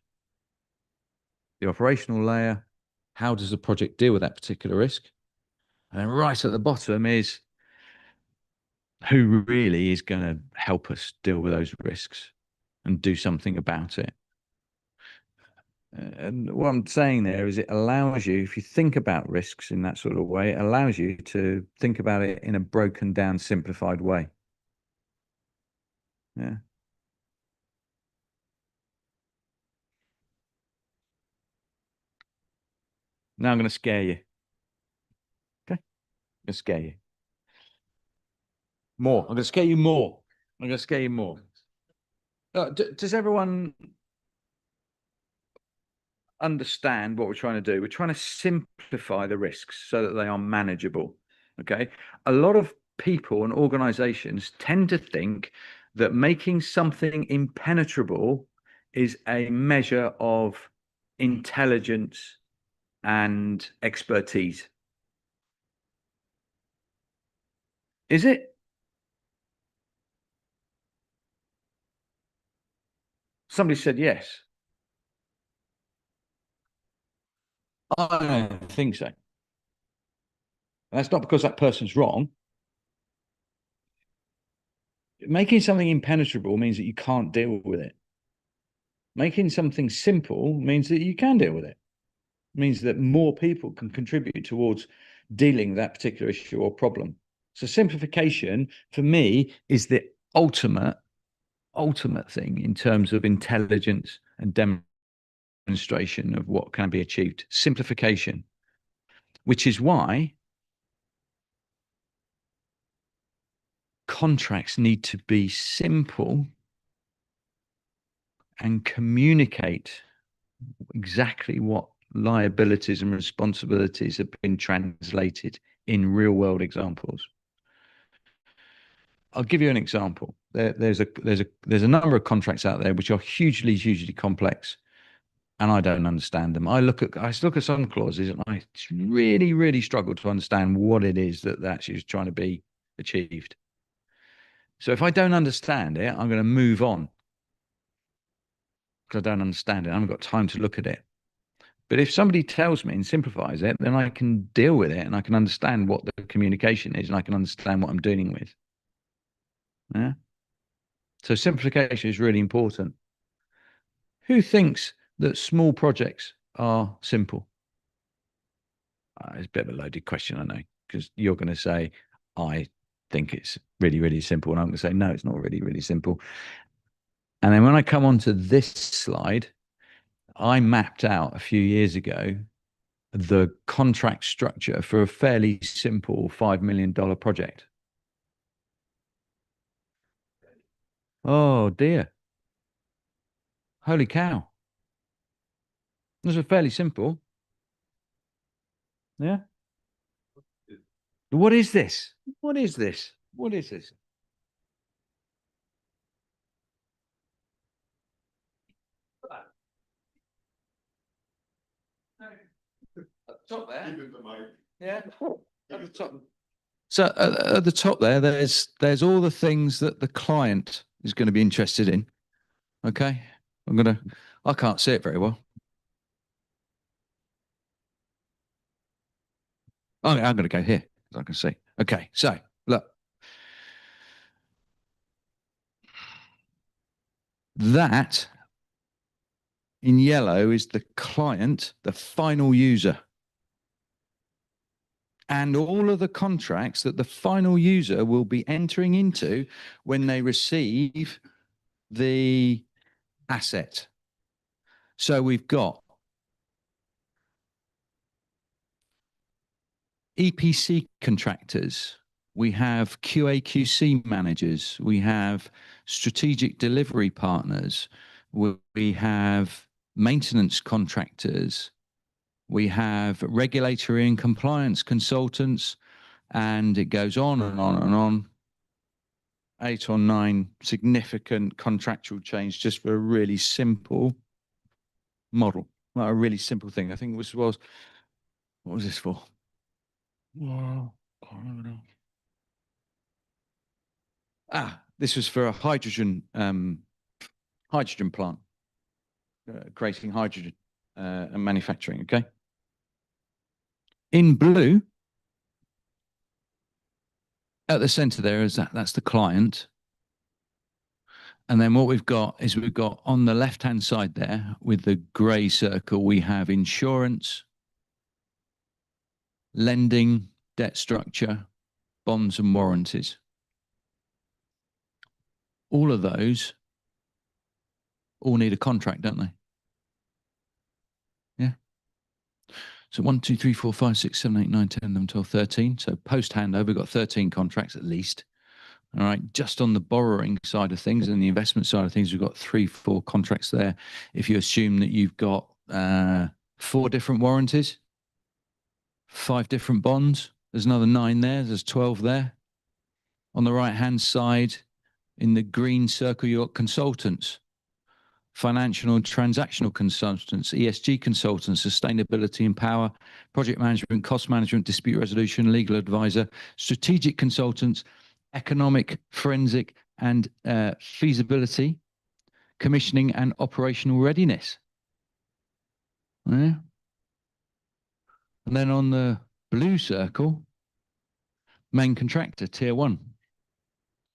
The operational layer, how does the project deal with that particular risk? And then right at the bottom is who really is going to help us deal with those risks and do something about it. And what I'm saying there is it allows you, if you think about risks in that sort of way, it allows you to think about it in a broken down, simplified way. Yeah. Now I'm going to scare you. Okay. I'm going to scare you. More. I'm going to scare you more. I'm going to scare you more. Does everyone understand what we're trying to do? We're trying to simplify the risks so that they are manageable. Okay. A lot of people and organizations tend to think that making something impenetrable is a measure of intelligence and expertise. Is it? Somebody said yes. I don't think so. That's not because that person's wrong. Making something impenetrable means that you can't deal with it. Making something simple means that you can deal with it. It means that more people can contribute towards dealing with that particular issue or problem. So simplification for me is the ultimate thing in terms of intelligence and demonstration of what can be achieved. Simplification, which is why contracts need to be simple and communicate exactly what liabilities and responsibilities have been translated in real world examples. I'll give you an example. There's a number of contracts out there which are hugely complex, and I don't understand them. I look at some clauses and I really struggle to understand what it is that actually is trying to be achieved. So if I don't understand it, I'm going to move on because I don't understand it. I haven't got time to look at it. But if somebody tells me and simplifies it, then I can deal with it and I can understand what the communication is and I can understand what I'm dealing with. Yeah. So simplification is really important. Who thinks that small projects are simple? It's a bit of a loaded question, I know, because you're going to say, I think it's really simple. And I'm going to say, no, it's not really simple. And then when I come on to this slide, I mapped out a few years ago the contract structure for a fairly simple $5 million project. Oh dear. Holy cow. Those are fairly simple. Yeah. What is this? What is this? What is this? Top there. Yeah. At the top. So at the top there, there's all the things that the client is going to be interested in. Okay. I can't see it very well. Okay, I'm going to go here, as I can see. Okay, so look. That in yellow is the client, the final user. And all of the contracts that the final user will be entering into when they receive the asset. So we've got EPC contractors, we have QA/QC managers, we have strategic delivery partners, we have maintenance contractors, we have regulatory and compliance consultants, and it goes on and on and on. 8 or 9 significant contractual change just for a really simple model, like a really simple thing. I think this was, what was this for? Well, can't remember now. This was for a hydrogen plant, creating hydrogen and manufacturing. Okay. In blue, at the center there is that's the client, And then what we've got is we've got on the left-hand side there with the grey circle, we have insurance, lending, debt structure, bonds and warranties. All of those all need a contract, don't they? Yeah. So 1, 2, 3, 4, 5, 6, 7, 8, 9, 10, 11, 12, 13. So post handover, we've got 13 contracts at least. All right. Just on the borrowing side of things and the investment side of things, we've got 3, 4 contracts there. If you assume that you've got 4 different warranties, 5 different bonds, there's another 9 there. There's 12 there. On the right-hand side, in the green circle, you've got consultants, financial and transactional consultants, ESG consultants, sustainability and power, project management, cost management, dispute resolution, legal advisor, strategic consultants, economic, forensic, and feasibility, commissioning and operational readiness. Yeah. And then on the blue circle, main contractor, tier 1,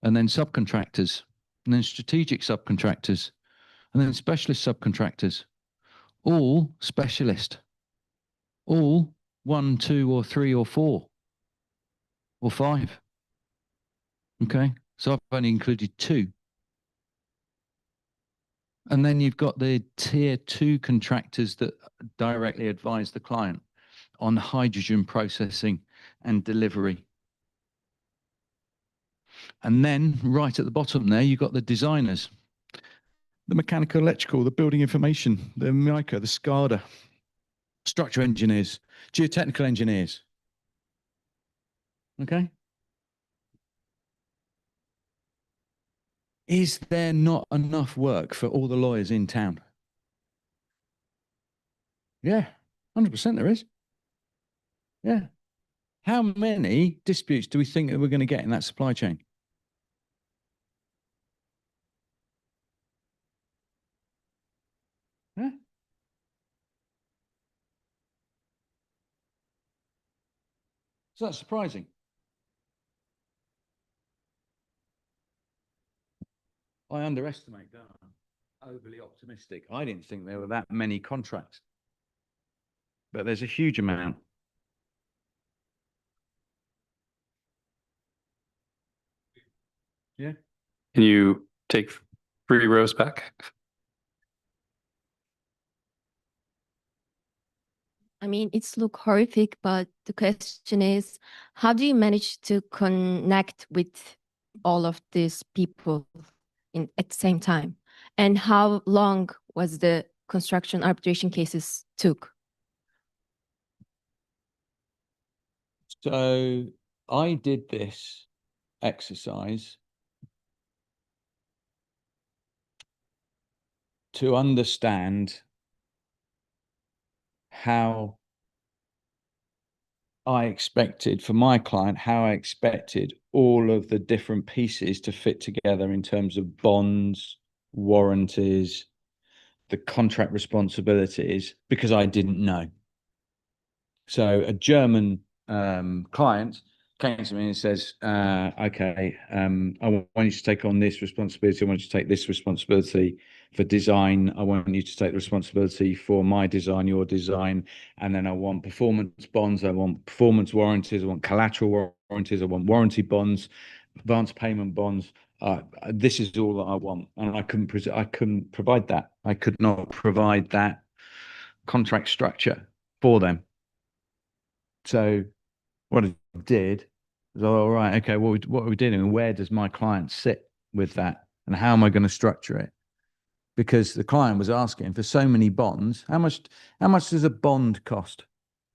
and then subcontractors, and then strategic subcontractors, and then specialist subcontractors, all specialist, all 1, 2, or 3, or 4, or 5. Okay, so I've only included 2. And then you've got the tier 2 contractors that directly advise the client on hydrogen processing and delivery. And then right at the bottom there, you've got the designers, the mechanical, electrical, the building information, the MICA, the SCADA, structural engineers, geotechnical engineers. Okay. Is there not enough work for all the lawyers in town? Yeah, 100% there is. Yeah. How many disputes do we think that we're going to get in that supply chain? Yeah. So that's surprising. I underestimate that. Overly optimistic. I didn't think there were that many contracts, but there's a huge amount. Yeah. Can you take 3 rows back? I mean, it's look horrific, but the question is, how do you manage to connect with all of these people at the same time? And how long was the construction arbitration cases took? So I did this exercise to understand how I expected for my client, how I expected all of the different pieces to fit together in terms of bonds, warranties, the contract responsibilities, because I didn't know. So a German client came to me and says, okay, I want you to take on this responsibility. I want you to take this responsibility for design. I want you to take the responsibility for my design, your design. And then I want performance bonds. I want performance warranties. I want collateral warranties. I want warranty bonds, advance payment bonds. This is all that I want. And I couldn't provide that. I could not provide that contract structure for them. So what I did was, all right, okay, what are we doing? And where does my client sit with that? And how am I going to structure it? Because the client was asking for so many bonds. How much does a bond cost?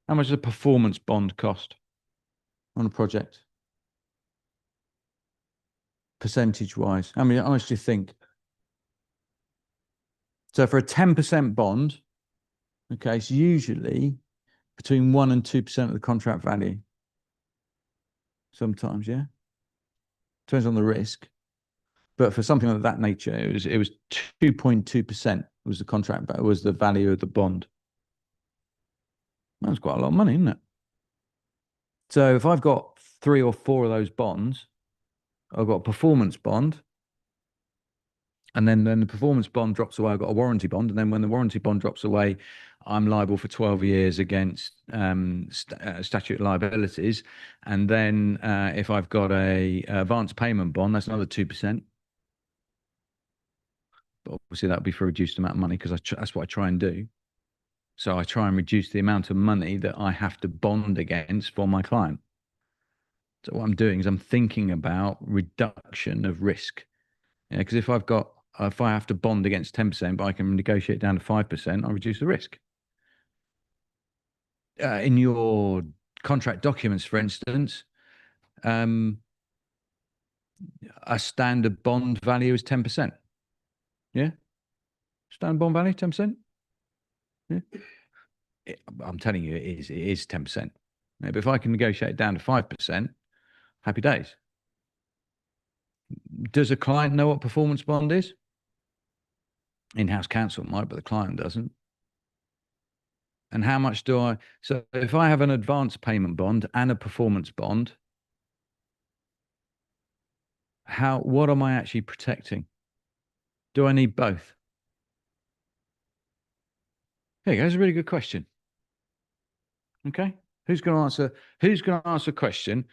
How much does a performance bond cost on a project? Percentage wise. How much do you think? So for a 10% bond, okay, it's usually between 1% and 2% of the contract value. Sometimes, yeah. Depends on the risk. But for something of that nature, it was 2.2% was the contract, but was the value of the bond. That's quite a lot of money, isn't it? So if I've got 3 or 4 of those bonds, I've got a performance bond, And then the performance bond drops away, I've got a warranty bond. And then when the warranty bond drops away, I'm liable for 12 years against statute liabilities. And then if I've got a advance payment bond, that's another 2%. But obviously that would be for a reduced amount of money because that's what I try and do. So I try and reduce the amount of money that I have to bond against for my client. So what I'm doing is I'm thinking about reduction of risk. Because if I have to bond against 10%, but I can negotiate down to 5%, I'll reduce the risk. In your contract documents, for instance, a standard bond value is 10%. Yeah? Standard bond value, 10%? Yeah? I'm telling you, it is 10%. But if I can negotiate it down to 5%, happy days. Does a client know what performance bond is? In-house counsel might, but the client doesn't. And how much do I? So if I have an advance payment bond and a performance bond, what am I actually protecting? Do I need both? There you go. That's a really good question. Okay. Who's going to answer? Who's going to answer a question?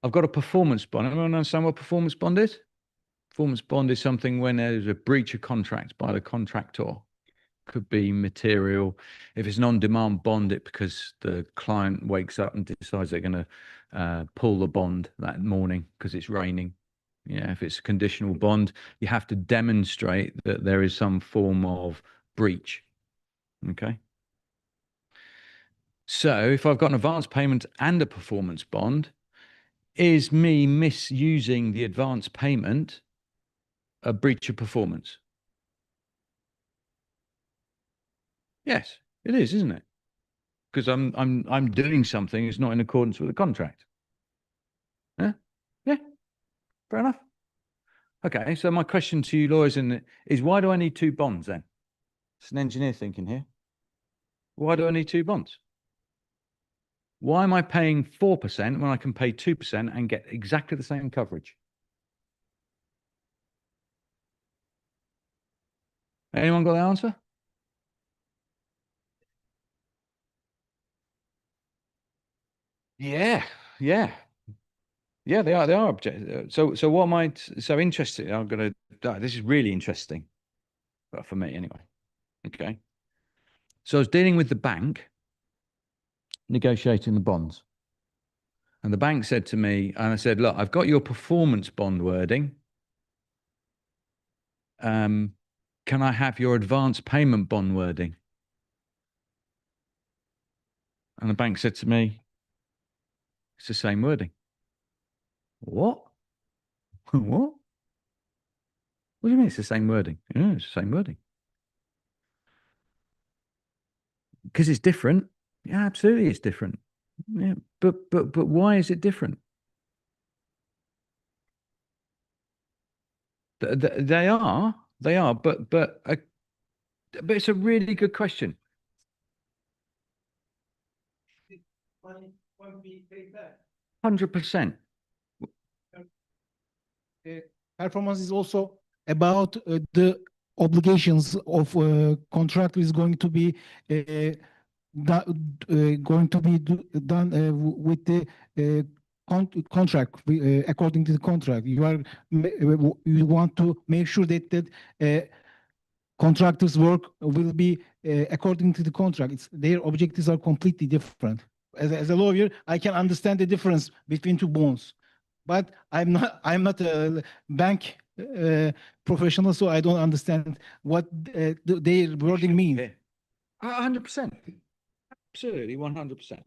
I've got a performance bond. Anyone understand what performance bond is? Performance bond is something when there's a breach of contract by the contractor. Could be material. If it's an on-demand bond, it's because the client wakes up and decides they're going to pull the bond that morning because it's raining. Yeah, if it's a conditional bond, you have to demonstrate that there is some form of breach. Okay. So if I've got an advance payment and a performance bond, is me misusing the advance payment a breach of performance? Yes, it is, isn't it? Because I'm doing something that's not in accordance with the contract. Yeah, yeah, fair enough. Okay, so my question to you lawyers is why do I need two bonds then? It's an engineer thinking here. Why do I need two bonds? Why am I paying 4% when I can pay 2% and get exactly the same coverage? Anyone got the answer? Yeah, yeah. Yeah, they are objective. So what am I so interested? I'm gonna. This is really interesting, but for me anyway. Okay. So I was dealing with the bank, negotiating the bonds, and the bank said to me, and I said, "Look, I've got your performance bond wording. Can I have your advance payment bond wording?" And the bank said to me, "It's the same wording." What? What? What do you mean it's the same wording? Yeah, it's the same wording. Because it's different. Yeah, absolutely it's different. Yeah, but why is it different? They are, but it's a really good question. 100%. Performance is also about the obligations of contract is going to be done with the contract according to the contract. You want to make sure that contractors' work will be according to the contract. Their objectives are completely different. As a lawyer, I can understand the difference between two bonds, but I'm not a bank professional, so I don't understand what their wording means. 100%. Absolutely, 100%.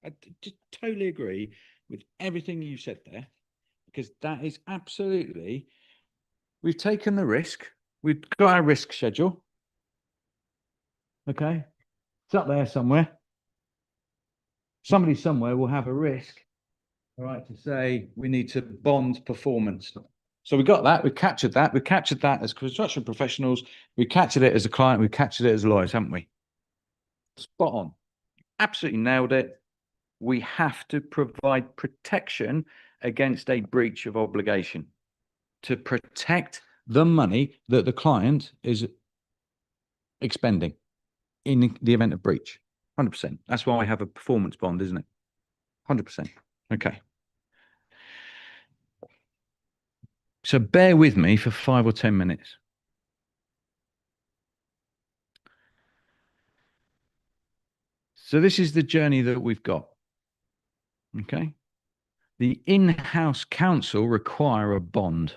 I just totally agree with everything you said there, because that is absolutely, we've taken the risk. We've got our risk schedule. Okay. It's up there somewhere. Somebody somewhere will have a risk, all right, to say we need to bond performance. So we got that. We captured that. We captured that as construction professionals. We captured it as a client. We captured it as lawyers, haven't we? Spot on. Absolutely nailed it. We have to provide protection against a breach of obligation to protect the money that the client is expending in the event of breach. 100%. That's why I have a performance bond, isn't it? 100%. Okay. So bear with me for 5 or 10 minutes. So this is the journey that we've got. Okay. The in-house counsel require a bond.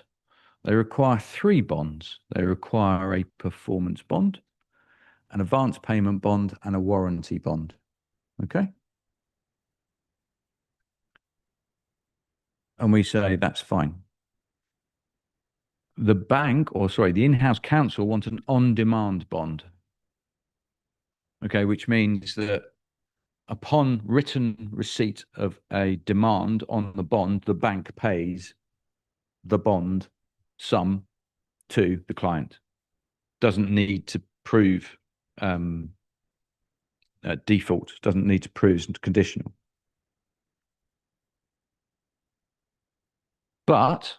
They require 3 bonds. They require a performance bond, an advance payment bond, and a warranty bond. Okay. And we say that's fine. The bank, or sorry, the in-house counsel want an on-demand bond. Okay, which means that upon written receipt of a demand on the bond, the bank pays the bond sum to the client. Doesn't need to prove default, doesn't need to prove conditional. But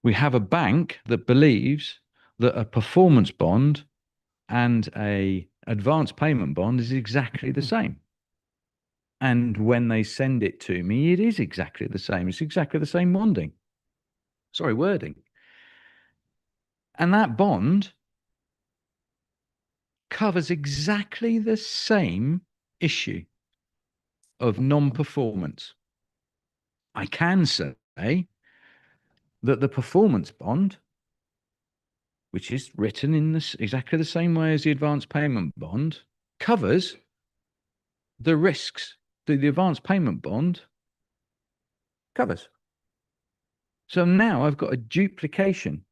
we have a bank that believes that a performance bond and a advance payment bond is exactly the same. And when they send it to me, it is exactly the same. It's exactly the same wording. And that bond covers exactly the same issue of non-performance. I can say that the performance bond, which is written in this exactly the same way as the advance payment bond, covers the risks that the advance payment bond covers. So now I've got a duplication.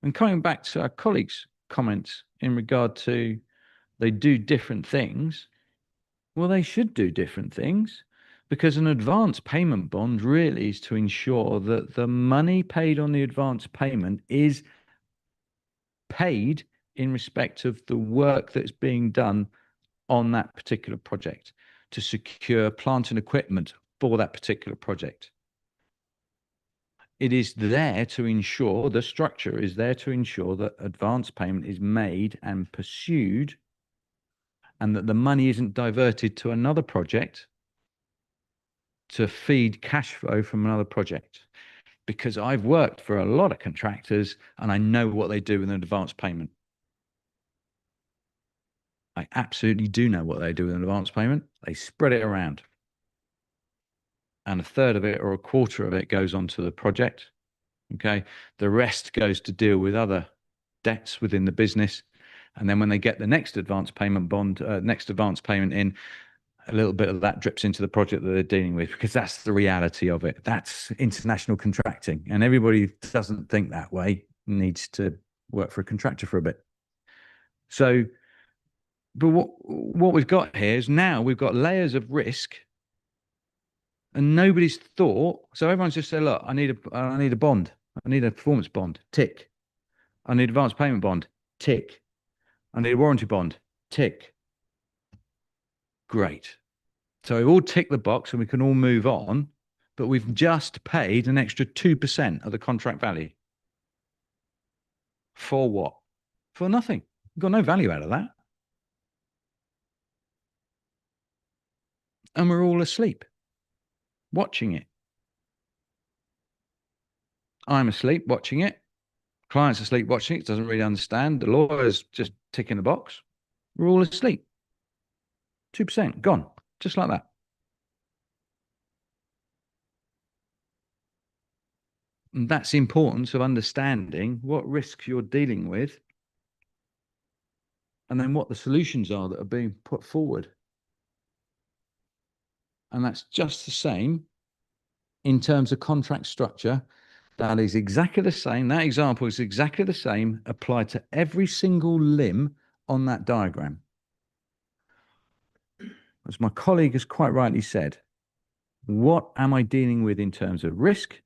And coming back to our colleagues' comments in regard to they do different things, well, they should do different things, because an advance payment bond really is to ensure that the money paid on the advance payment is paid in respect of the work that's being done on that particular project to secure plant and equipment for that particular project. It is there to ensure, the structure is there to ensure that advance payment is made and pursued, and that the money isn't diverted to another project to feed cash flow from another project. Because I've worked for a lot of contractors and I know what they do with an advance payment. I absolutely do know what they do with an advance payment. They spread it around. And a third of it or a quarter of it goes onto the project. Okay. The rest goes to deal with other debts within the business. And then when they get the next advance payment bond, next advance payment in, a little bit of that drips into the project that they're dealing with, because that's the reality of it. That's international contracting. And everybody who doesn't think that way needs to work for a contractor for a bit. So, but what we've got here is now we've got layers of risk, and nobody's thought. So everyone's just said, look, I need a bond. I need a performance bond. Tick. I need advance payment bond. Tick. I need a warranty bond. Tick. Great. So we've all ticked the box and we can all move on, but we've just paid an extra 2% of the contract value. For what? For nothing. We've got no value out of that. And we're all asleep, watching it. I'm asleep watching it. Client's asleep watching it, doesn't really understand. The lawyer's just ticking the box. We're all asleep. 2% gone, just like that. And that's the importance of understanding what risks you're dealing with, and then what the solutions are that are being put forward. And that's just the same in terms of contract structure. That is exactly the same. That example is exactly the same applied to every single limb on that diagram. As my colleague has quite rightly said, what am I dealing with in terms of risk?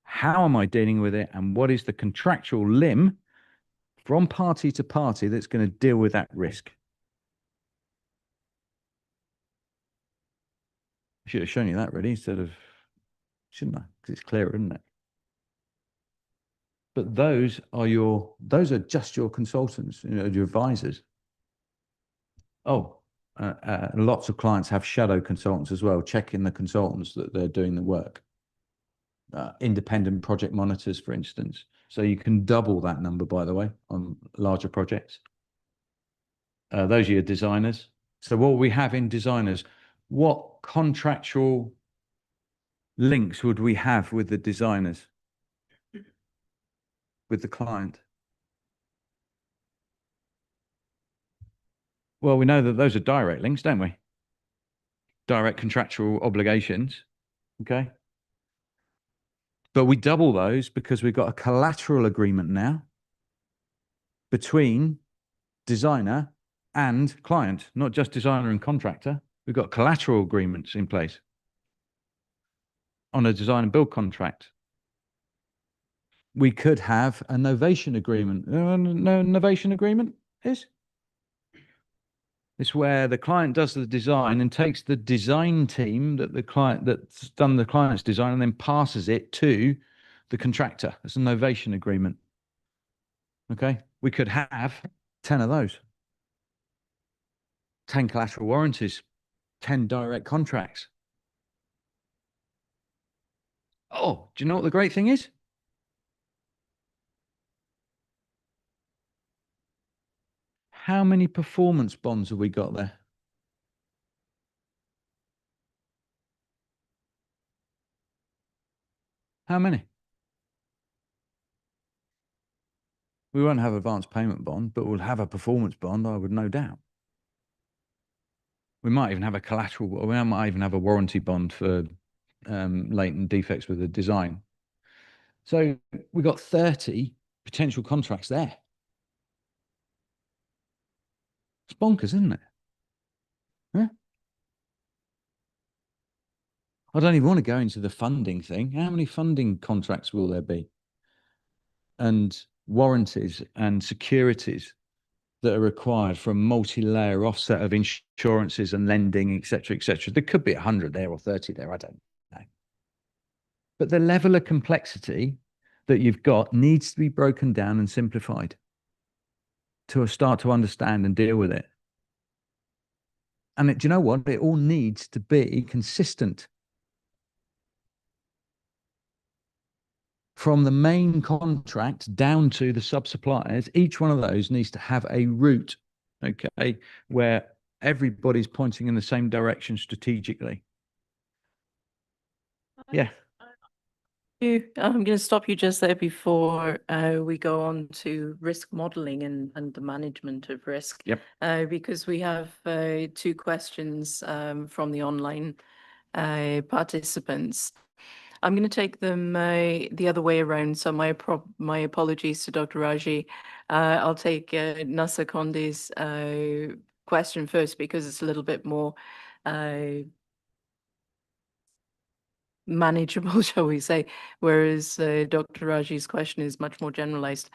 How am I dealing with it? And what is the contractual limb from party to party that's going to deal with that risk? I should have shown you that really instead of, shouldn't I? Because it's clearer, isn't it? But those are just your consultants, you know, your advisors. Oh, lots of clients have shadow consultants as well, checking the consultants that they're doing the work. Independent project monitors, for instance. So you can double that number, by the way, on larger projects. Those are your designers. So what we have in designers, what contractual links would we have with the designers, with the client? Well, we know that those are direct links, don't we? Direct contractual obligations. Okay. But we double those because we've got a collateral agreement now between designer and client, not just designer and contractor. We've got collateral agreements in place on a design and build contract. We could have a novation agreement. No novation agreement is? It's where the client does the design and takes the design team that's done the client's design and then passes it to the contractor. It's a novation agreement. Okay. We could have 10 of those. 10 collateral warranties, 10 direct contracts. Oh, do you know what the great thing is? How many performance bonds have we got there? How many? We won't have advance payment bond, but we'll have a performance bond, I would no doubt. We might even have a collateral, we might even have a warranty bond for latent defects with the design. So we've got 30 potential contracts there. It's bonkers, isn't it? Yeah. I don't even want to go into the funding thing. How many funding contracts will there be? And warranties and securities that are required for a multi-layer offset of insurances and lending, et cetera, et cetera. There could be 100 there or 30 there, I don't know. But the level of complexity that you've got needs to be broken down and simplified to start to understand and deal with it. And do you know what? It all needs to be consistent. From the main contract down to the sub-suppliers, each one of those needs to have a route, okay, where everybody's pointing in the same direction strategically. Yeah. I'm going to stop you just there before we go on to risk modeling and the management of risk. Yep. Because we have 2 questions from the online participants. I'm going to take them the other way around. So my apologies to Dr. Raji. I'll take Nasa Konde's question first because it's a little bit more manageable, shall we say, whereas Dr. Raji's question is much more generalized.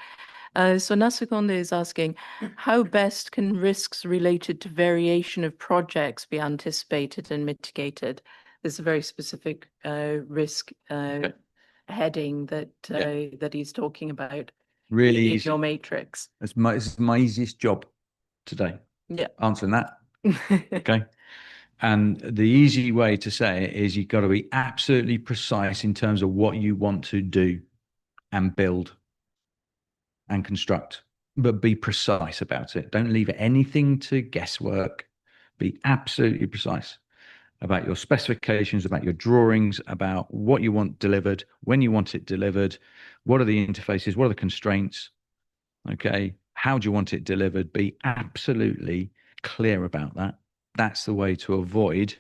So Nasa Konde is asking, how best can risks related to variation of projects be anticipated and mitigated? There's a very specific risk heading that that he's talking about. Really in easy. your matrix. It's my easiest job today. Yeah. Answering that. Okay. And the easy way to say it is you've got to be absolutely precise in terms of what you want to do and build and construct, but be precise about it. Don't leave anything to guesswork. Be absolutely precise about your specifications, about your drawings, about what you want delivered, when you want it delivered, what are the interfaces, what are the constraints, okay? How do you want it delivered? Be absolutely clear about that. That's the way to avoid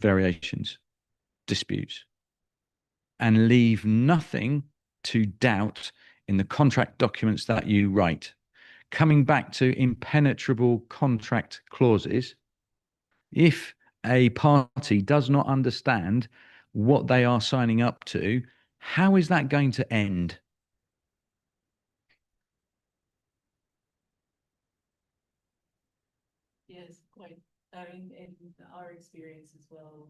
variations, disputes, and leave nothing to doubt in the contract documents that you write. Coming back to impenetrable contract clauses, if a party does not understand what they are signing up to, how is that going to end? Yes, quite. In our experience as well,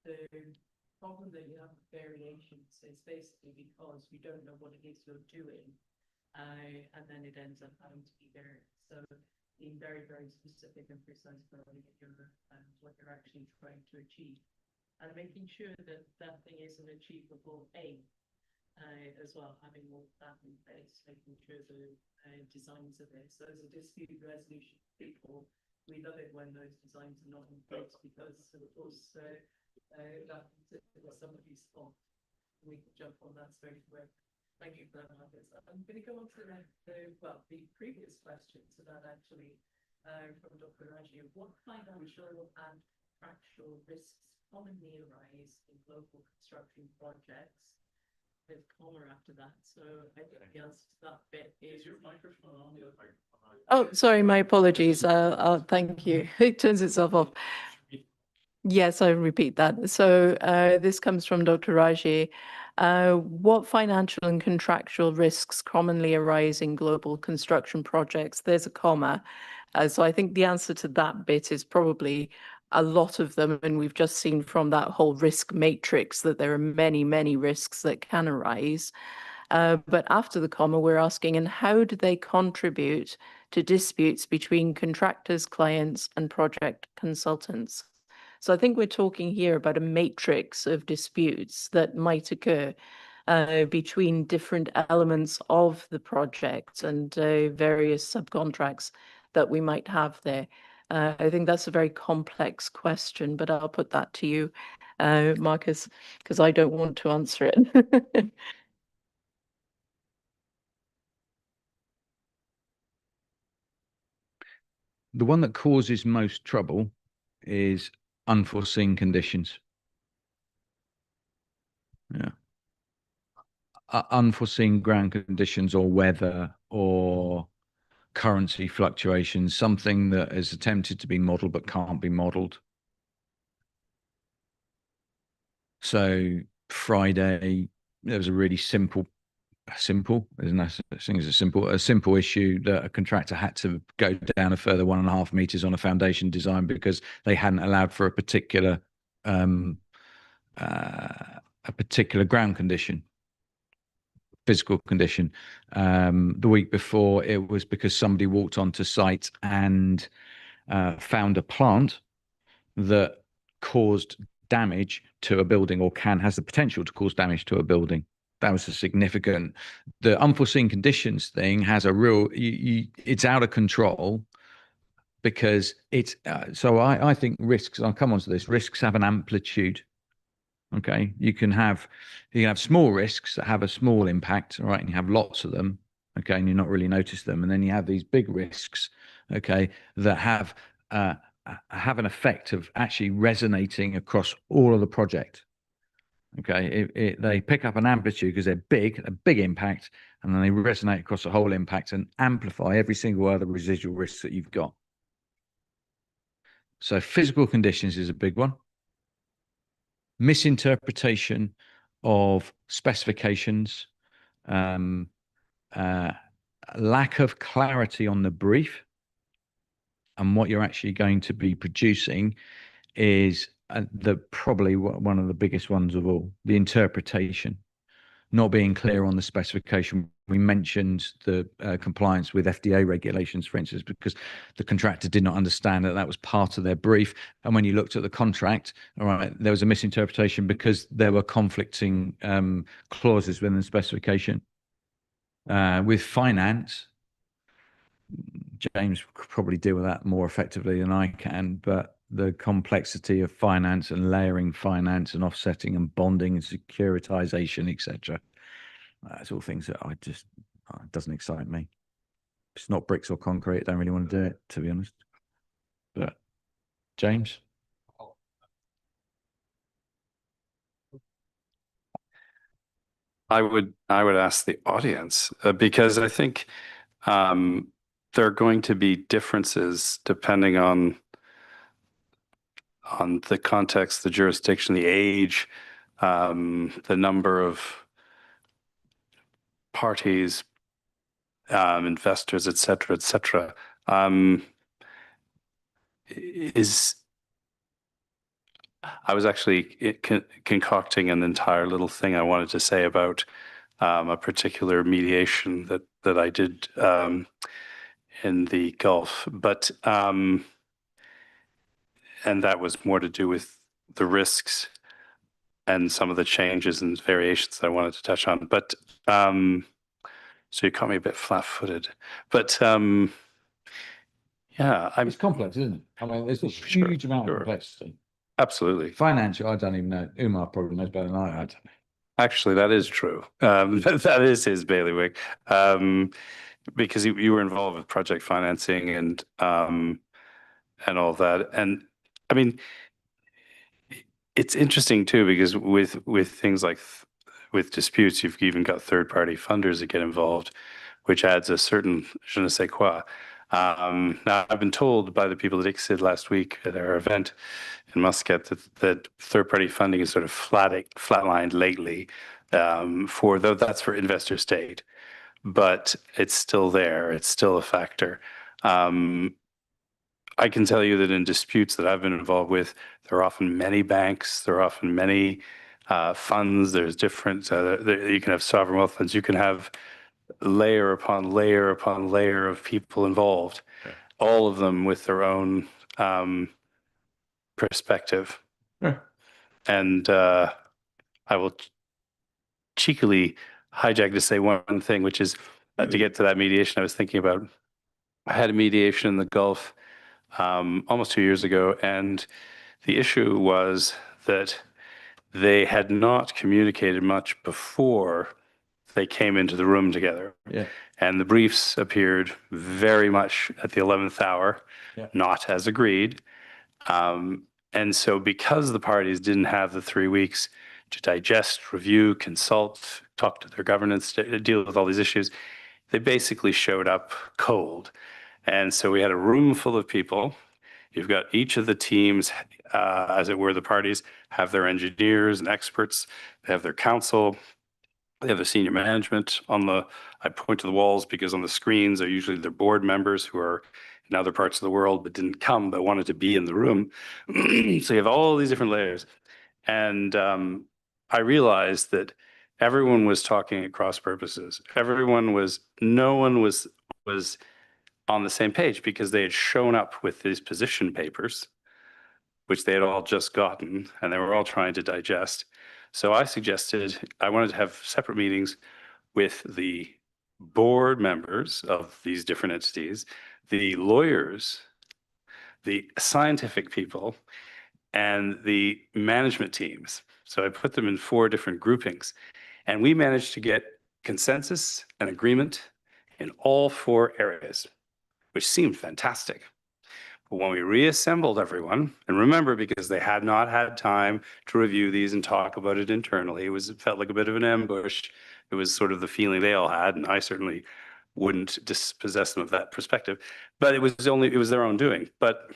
the problem that you have with variations is basically because you don't know what it is you're doing, and then it ends up having to be varied. So being very, very specific and precise about what you're actually trying to achieve, and making sure that that thing is an achievable aim. As well, having all that in place, making sure the designs are there. So as a dispute resolution people, we love it when those designs are not in place because, of course, that was somebody's fault. We can jump on that straight away. Thank you for that, Marcus. I'm going to go on to the previous question to that actually from Dr. Raji. What financial and contractual risks commonly arise in local construction projects? With comma after that, so I think the answer to that bit is your microphone on the other. Oh, sorry, my apologies. Thank you. It turns itself off. Yes, I repeat that. So this comes from Dr. Raji. What financial and contractual risks commonly arise in global construction projects? There's a comma. So I think the answer to that bit is probably a lot of them. And we've just seen from that whole risk matrix that there are many, many risks that can arise. But after the comma, we're asking, and how do they contribute to disputes between contractors, clients, and project consultants? So I think we're talking here about a matrix of disputes that might occur between different elements of the project and various subcontracts that we might have there. I think that's a very complex question, but I'll put that to you, Marcus, because I don't want to answer it. The one that causes most trouble is unforeseen conditions. Yeah. Unforeseen ground conditions or weather or currency fluctuations, something that is attempted to be modeled but can't be modeled. So Friday, there was a really simple, there's no such thing as a simple issue that a contractor had to go down a further 1.5 meters on a foundation design because they hadn't allowed for a particular ground condition, physical condition. The week before, it was because somebody walked onto site and found a plant that caused damage to a building or has the potential to cause damage to a building. That was a significant. The unforeseen conditions thing has a real, it's out of control because it's, so I think risks, I'll come on to this, risks have an amplitude. Okay, you can have small risks that have a small impact, right? And you have lots of them, okay, and you not really notice them. And then you have these big risks, okay, that have an effect of actually resonating across all of the project. Okay, they pick up an amplitude because they're big, a big impact, and then they resonate across the whole impact and amplify every single other residual risks that you've got. So physical conditions is a big one. Misinterpretation of specifications, lack of clarity on the brief and what you're actually going to be producing is probably one of the biggest ones of all. The interpretation, not being clear on the specification. We mentioned the compliance with FDA regulations, for instance, because the contractor did not understand that was part of their brief. And when you looked at the contract, all right, there was a misinterpretation because there were conflicting clauses within the specification. With finance, James could probably deal with that more effectively than I can, but the complexity of finance and layering finance and offsetting and bonding and securitization, etc. That's all things that it doesn't excite me. If it's not bricks or concrete, I don't really want to do it, to be honest. But James? I would ask the audience because I think there are going to be differences depending on the context, the jurisdiction, the age, the number of parties, investors, et cetera, et cetera. I was actually concocting an entire little thing I wanted to say about a particular mediation that I did in the Gulf, but and that was more to do with the risks and some of the changes and variations that I wanted to touch on. But so you caught me a bit flat-footed, but yeah, It's complex, isn't it? I mean, there's a Sure, huge amount sure. of complexity. absolutely. Financial, I don't even know. Umar probably knows better than I don't know. Actually, that is true. That is his bailiwick, because you were involved with project financing and all that. And I mean, it's interesting too because with things like with disputes, you've even got third-party funders that get involved, which adds a certain je ne sais quoi. Now, I've been told by the people at ICSID last week at our event in Muscat that third-party funding is sort of flatlined lately. That's for investor state, but it's still there. It's still a factor. I can tell you that in disputes that I've been involved with, there are often many banks, there are often many funds. There's different. You can have sovereign wealth funds. You can have layer upon layer upon layer of people involved, all of them with their own perspective. Yeah. And I will cheekily hijack to say one thing, which is to get to that mediation I was thinking about. I had a mediation in the Gulf almost 2 years ago, and the issue was that they had not communicated much before they came into the room together. Yeah. And the briefs appeared very much at the 11th hour, Yeah. not as agreed. And so because the parties didn't have the 3 weeks to digest, review, consult, talk to their governance, deal with all these issues, they basically showed up cold. And so we had a room full of people. You've got each of the teams, as it were, the parties have their engineers and experts, they have their counsel, they have the senior management I point to the walls because on the screens are usually their board members who are in other parts of the world but didn't come but wanted to be in the room. So you have all these different layers. And I realized that everyone was talking at cross purposes. No one was on the same page because they had shown up with these position papers, which they had all just gotten, and they were all trying to digest. So I suggested I wanted to have separate meetings with the board members of these different entities, the lawyers, the scientific people, and the management teams. So I put them in 4 different groupings, and we managed to get consensus and agreement in all 4 areas, which seemed fantastic. But when we reassembled everyone, and remember, because they had not had time to review these and talk about it internally, it felt like a bit of an ambush. It was sort of the feeling they all had, and I certainly wouldn't dispossess them of that perspective. But it was their own doing. But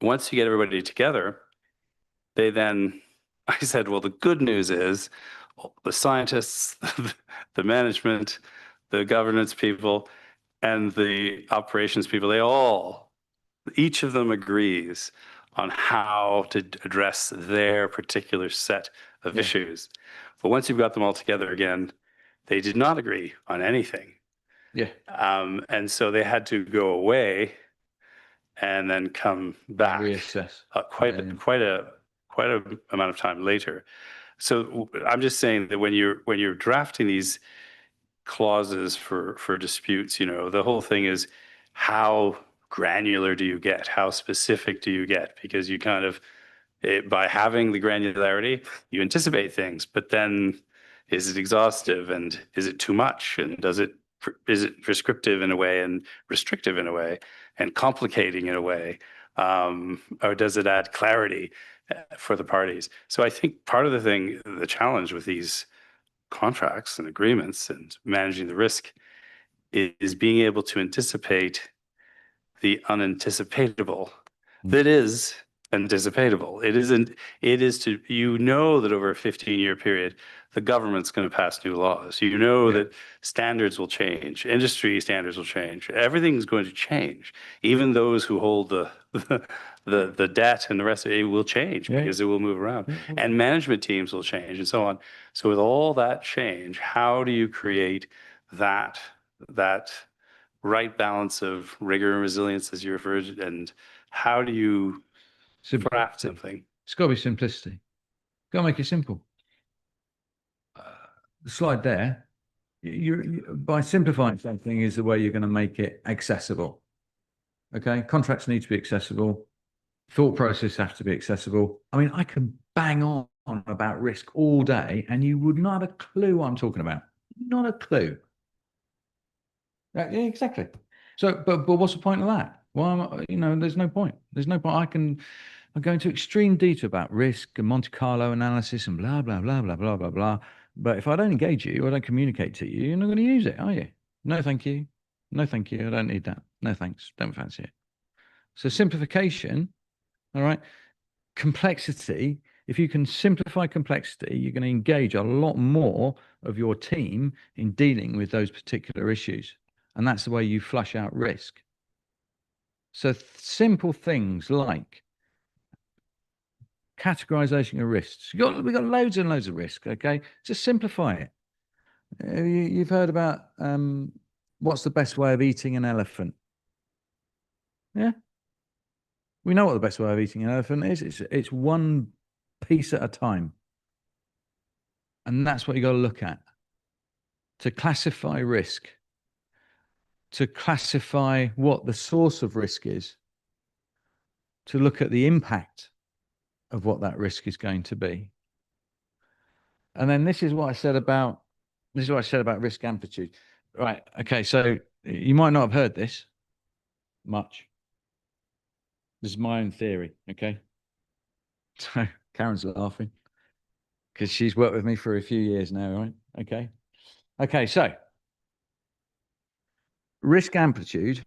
once you get everybody together, I said, well, the good news is the scientists, the management, the governance people, and the operations people, each of them agrees on how to address their particular set of issues. But once you've got them all together again, they did not agree on anything. Yeah. And so they had to go away and then come back Reassess. quite a amount of time later. So I'm just saying that when you're drafting these clauses for disputes, the whole thing is how granular do you get? How specific do you get? Because you kind of, by having the granularity, you anticipate things, but then is it exhaustive and is it too much? And is it prescriptive in a way and restrictive in a way and complicating in a way? Or does it add clarity for the parties? So I think part of the challenge with these contracts and agreements and managing the risk is being able to anticipate the unanticipatable. That is anticipatable. It is that over a 15-year period, the government's going to pass new laws. That standards will change, industry standards will change. Everything's going to change. Even those who hold the the debt and the rest of it will change Yeah. because it will move around, Yeah. and management teams will change and so on. So with all that change, how do you create that right balance of rigor and resilience, as you referred, and how do you craft something? It's got to be simplicity. Got to make it simple. The slide there, by simplifying something is the way you're going to make it accessible. Okay, contracts need to be accessible. Thought process has to be accessible. I mean, I can bang on about risk all day, and you would not have a clue what I'm talking about. Not a clue. Yeah, exactly. So, but what's the point of that? Well, there's no point. There's no point. I go into extreme detail about risk and Monte Carlo analysis and blah, blah, blah, blah, blah, blah, blah. But if I don't engage you, I don't communicate to you, you're not going to use it, are you? No, thank you. No, thank you. I don't need that. No, thanks. Don't fancy it. So simplification, all right. Complexity. If you can simplify complexity, you're going to engage a lot more of your team in dealing with those particular issues. And that's the way you flush out risk. So simple things like categorization of risks. We've got loads and loads of risk, okay? Just simplify it. You've heard about what's the best way of eating an elephant? Yeah? We know what the best way of eating an elephant is. It's one piece at a time. And that's what you got to look at. To classify risk, to classify what the source of risk is, to look at the impact of what that risk is going to be. And then this is what I said about risk amplitude. Right. Okay. So you might not have heard this much. This is my own theory. Okay. So Karen's laughing because she's worked with me for a few years now, right? Okay. Okay. So risk amplitude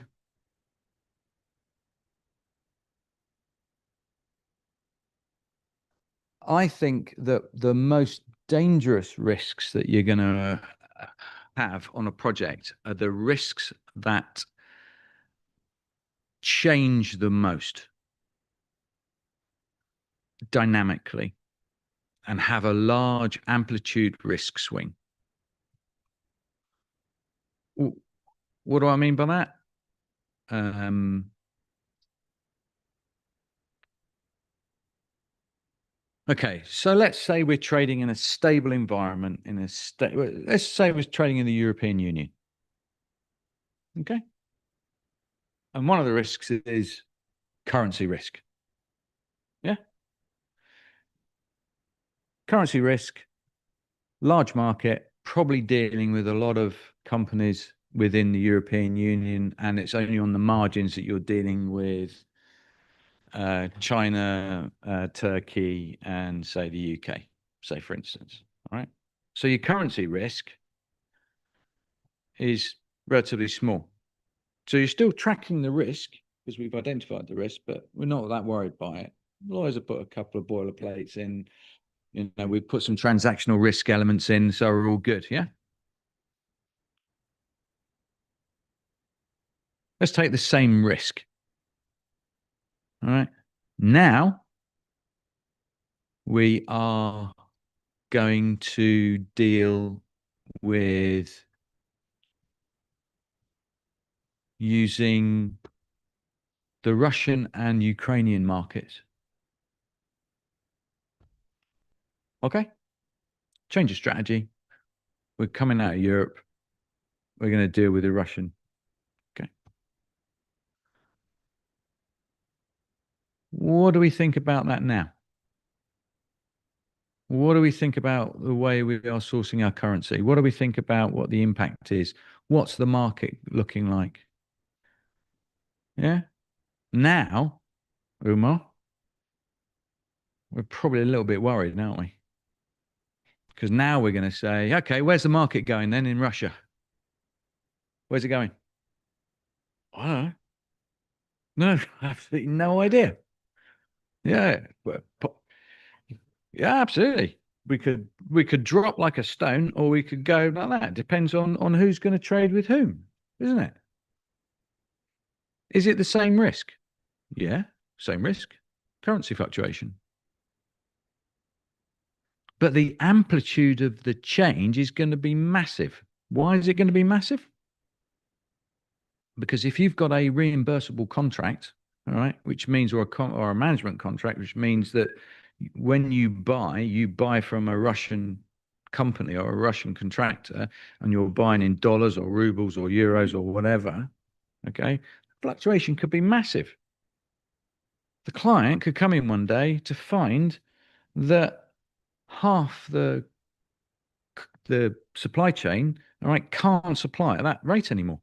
I think that the most dangerous risks that you're going to have on a project are the risks that change the most dynamically and have a large amplitude risk swing. What do I mean by that? Okay, so let's say we're trading in a stable environment let's say we're trading in the European Union. Okay. And one of the risks is currency risk. Yeah. Currency risk, large market, probably dealing with a lot of companies within the European Union, and it's only on the margins that you're dealing with China, Turkey, and say the UK, say for instance. All right. So your currency risk is relatively small. So you're still tracking the risk because we've identified the risk, but we're not that worried by it. Lawyers have put a couple of boilerplates in. We've put some transactional risk elements in, so we're all good. Yeah. Let's take the same risk. All right. Now we are going to deal with using the Russian and Ukrainian markets. Okay. Change of strategy. We're coming out of Europe. We're going to deal with the Russian. Okay. What do we think about that now? What do we think about the way we are sourcing our currency? What do we think about what the impact is? What's the market looking like? Yeah. Now, Umar, we're probably a little bit worried, aren't we? Because now we're going to say, okay, where's the market going then in Russia? Where's it going? I don't know. No, absolutely no idea. Yeah. Yeah, absolutely. We could drop like a stone, or we could go like that. Depends on who's going to trade with whom, isn't it? Is it the same risk? Yeah. same risk, currency fluctuation. But the amplitude of the change is going to be massive. Why is it going to be massive? Because if you've got a reimbursable contract, all right, which means, or a management contract, which means that when you buy from a Russian company or a Russian contractor, and you're buying in dollars or rubles or euros or whatever, okay, fluctuation could be massive. The client could come in one day to find that half the supply chain, all right, can't supply at that rate anymore.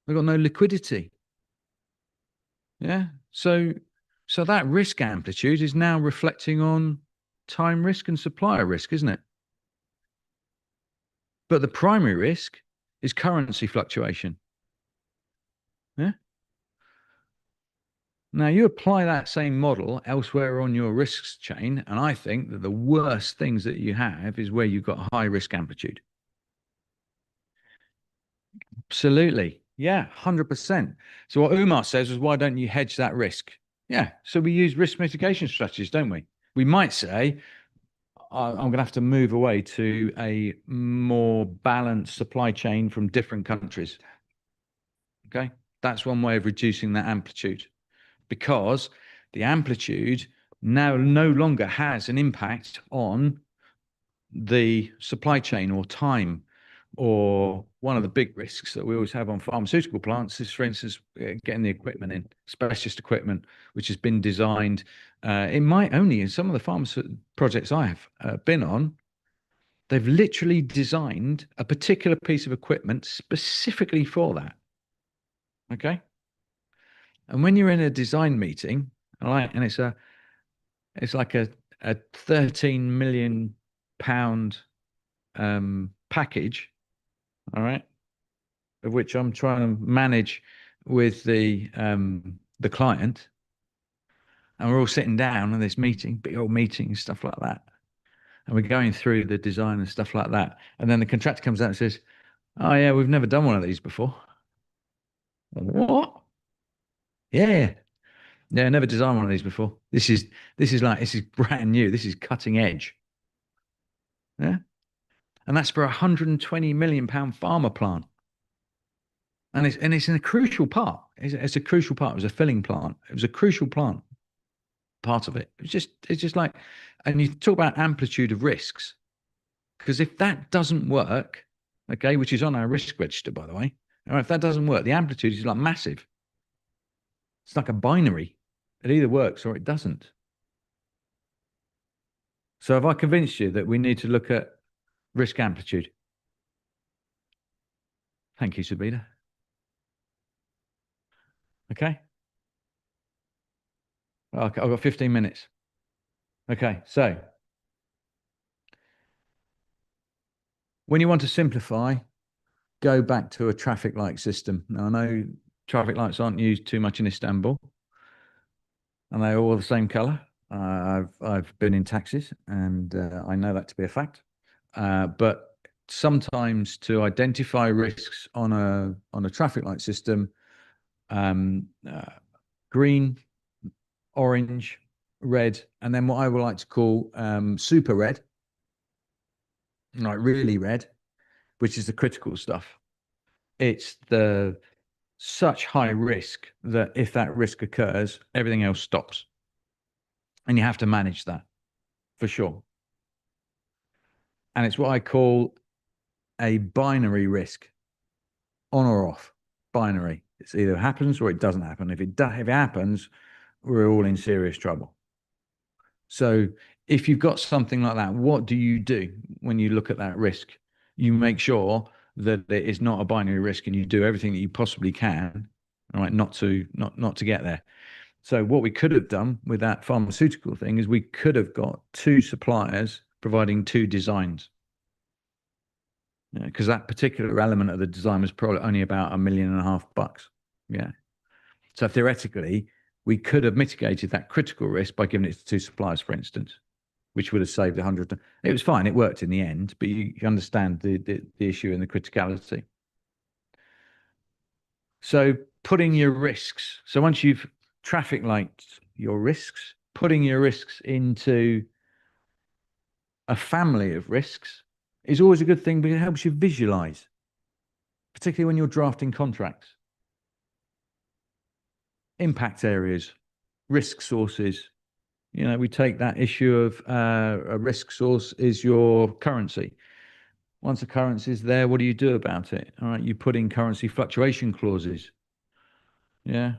They've got no liquidity. Yeah. So that risk amplitude is now reflecting on time risk and supplier risk, isn't it? But the primary risk is currency fluctuation. Yeah. Now you apply that same model elsewhere on your risks chain, and I think that the worst things that you have is where you've got high risk amplitude. Absolutely. Yeah, 100%. So what Umar says is, why don't you hedge that risk? Yeah, so we use risk mitigation strategies, don't we? We might say, I'm going to have to move away to a more balanced supply chain from different countries. Okay, that's one way of reducing that amplitude, because the amplitude now no longer has an impact on the supply chain or time. Or one of the big risks that we always have on pharmaceutical plants is, for instance, getting the equipment in, specialist equipment, which has been designed. It might only, in some of the pharmaceutical projects I have been on, they've literally designed a particular piece of equipment specifically for that. Okay. And when you're in a design meeting, and it's like a 13 million pound package, all right, of which I'm trying to manage with the client, and we're all sitting down in this meeting, big old meeting and stuff like that, and we're going through the design and stuff like that, and then the contractor comes out and says, "Oh yeah, we've never done one of these before." What? Yeah, never designed one of these before. This is brand new. This is cutting edge. Yeah. And that's for £120 million pharma plant. And it's in a crucial part. It's a crucial part. It was a filling plant. It was a crucial plant, part of it. It's just like, and you talk about amplitude of risks, because if that doesn't work, okay, which is on our risk register, by the way, all right, if that doesn't work, the amplitude is like massive. It's like a binary. It either works or it doesn't. So have I convinced you that we need to look at risk amplitude? Thank you, Sabina. Okay. Okay, I've got 15 minutes. Okay, so when you want to simplify, go back to a traffic light system. Now, I know traffic lights aren't used too much in Istanbul, and they're all the same color. I've been in taxis, and I know that to be a fact. But sometimes to identify risks on a traffic light system, green, orange, red, and then what I would like to call super red, like really red, which is the critical stuff. It's the such high risk that if that risk occurs, everything else stops. And you have to manage that for sure. And it's what I call a binary risk, on or off, binary. It's either happens or it doesn't happen. If it happens, we're all in serious trouble. So if you've got something like that, what do you do when you look at that risk? You make sure that it is not a binary risk, and you do everything that you possibly can, all right, not to get there. So what we could have done with that pharmaceutical thing is we could have got two suppliers providing two designs, because that particular element of the design was probably only about $1.5 million. Yeah. So theoretically, we could have mitigated that critical risk by giving it to two suppliers, for instance, which would have saved 100. It was fine. It worked in the end, but you understand the issue and the criticality. So putting your risks. So once you've traffic lights your risks, putting your risks into a family of risks is always a good thing because it helps you visualize, particularly when you're drafting contracts. Impact areas, risk sources. You know, we take that issue of a risk source is your currency. Once a currency is there, what do you do about it? All right, you put in currency fluctuation clauses. Yeah,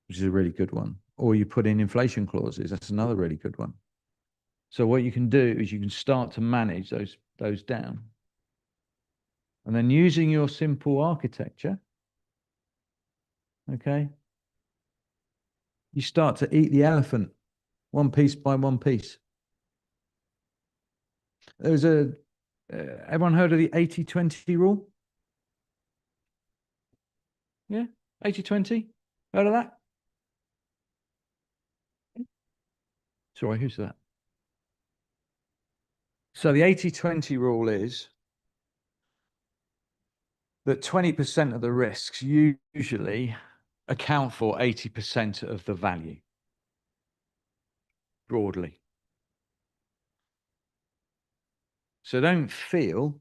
which is a really good one. Or you put in inflation clauses. That's another really good one. So what you can do is you can start to manage those down. And then using your simple architecture, okay, you start to eat the elephant one piece by one piece. There's everyone heard of the 80-20 rule? Yeah, 80-20? Heard of that? Sorry, who's that? So the 80-20 rule is that 20% of the risks usually account for 80% of the value, broadly. So don't feel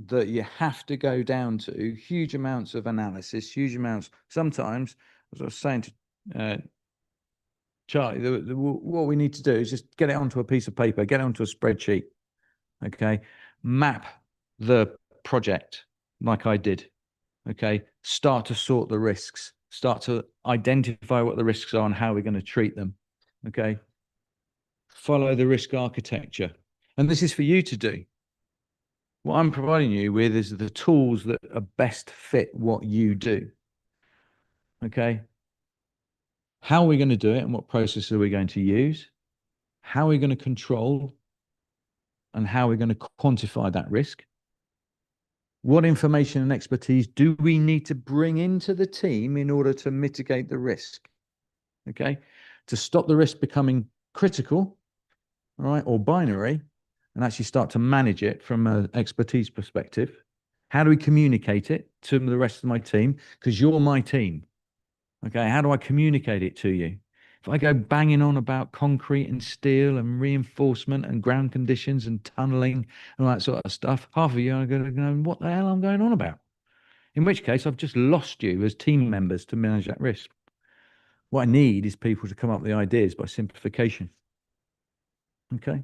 that you have to go down to huge amounts of analysis, huge amounts. Sometimes, as I was saying to Charlie, what we need to do is just get it onto a piece of paper, get it onto a spreadsheet, okay? Map the project like I did, okay? Start to sort the risks, start to identify what the risks are and how we're going to treat them, okay? Follow the risk architecture. And this is for you to do. What I'm providing you with is the tools that are best fit what you do, okay? How are we going to do it and what process are we going to use? How are we going to control and how are we going to quantify that risk? What information and expertise do we need to bring into the team in order to mitigate the risk? Okay, to stop the risk becoming critical, all right, or binary, and actually start to manage it from an expertise perspective. How do we communicate it to the rest of my team? Because you're my team. Okay, how do I communicate it to you? If I go banging on about concrete and steel and reinforcement and ground conditions and tunneling and all that sort of stuff, half of you are going to go, what the hell I'm going on about? In which case, I've just lost you as team members to manage that risk. What I need is people to come up with the ideas by simplification. Okay.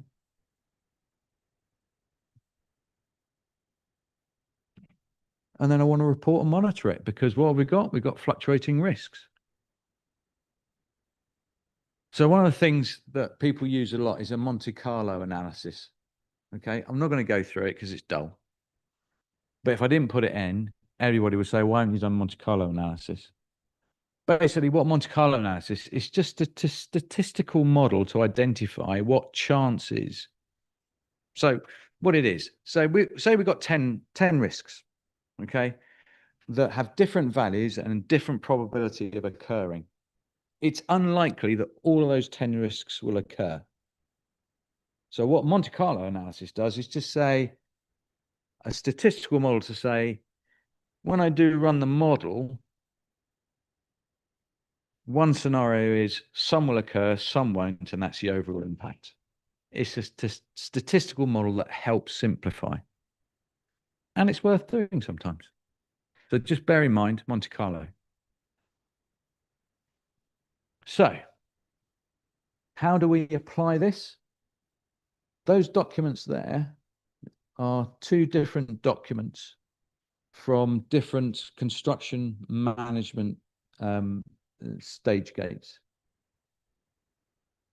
And then I want to report and monitor it because what have we got? We've got fluctuating risks. So one of the things that people use a lot is a Monte Carlo analysis. Okay, I'm not going to go through it because it's dull. But if I didn't put it in, everybody would say, why haven't you done Monte Carlo analysis? Basically, what Monte Carlo analysis is just a statistical model to identify what chances. So what it is, so we've got 10 risks, okay, that have different values and different probability of occurring. It's unlikely that all of those 10 risks will occur. So what Monte Carlo analysis does is just say a statistical model to say, when I do run the model, one scenario is some will occur, some won't, and that's the overall impact. It's a statistical model that helps simplify. And it's worth doing sometimes. So just bear in mind Monte Carlo. So how do we apply this? Those documents there are two different documents from different construction management stage gates.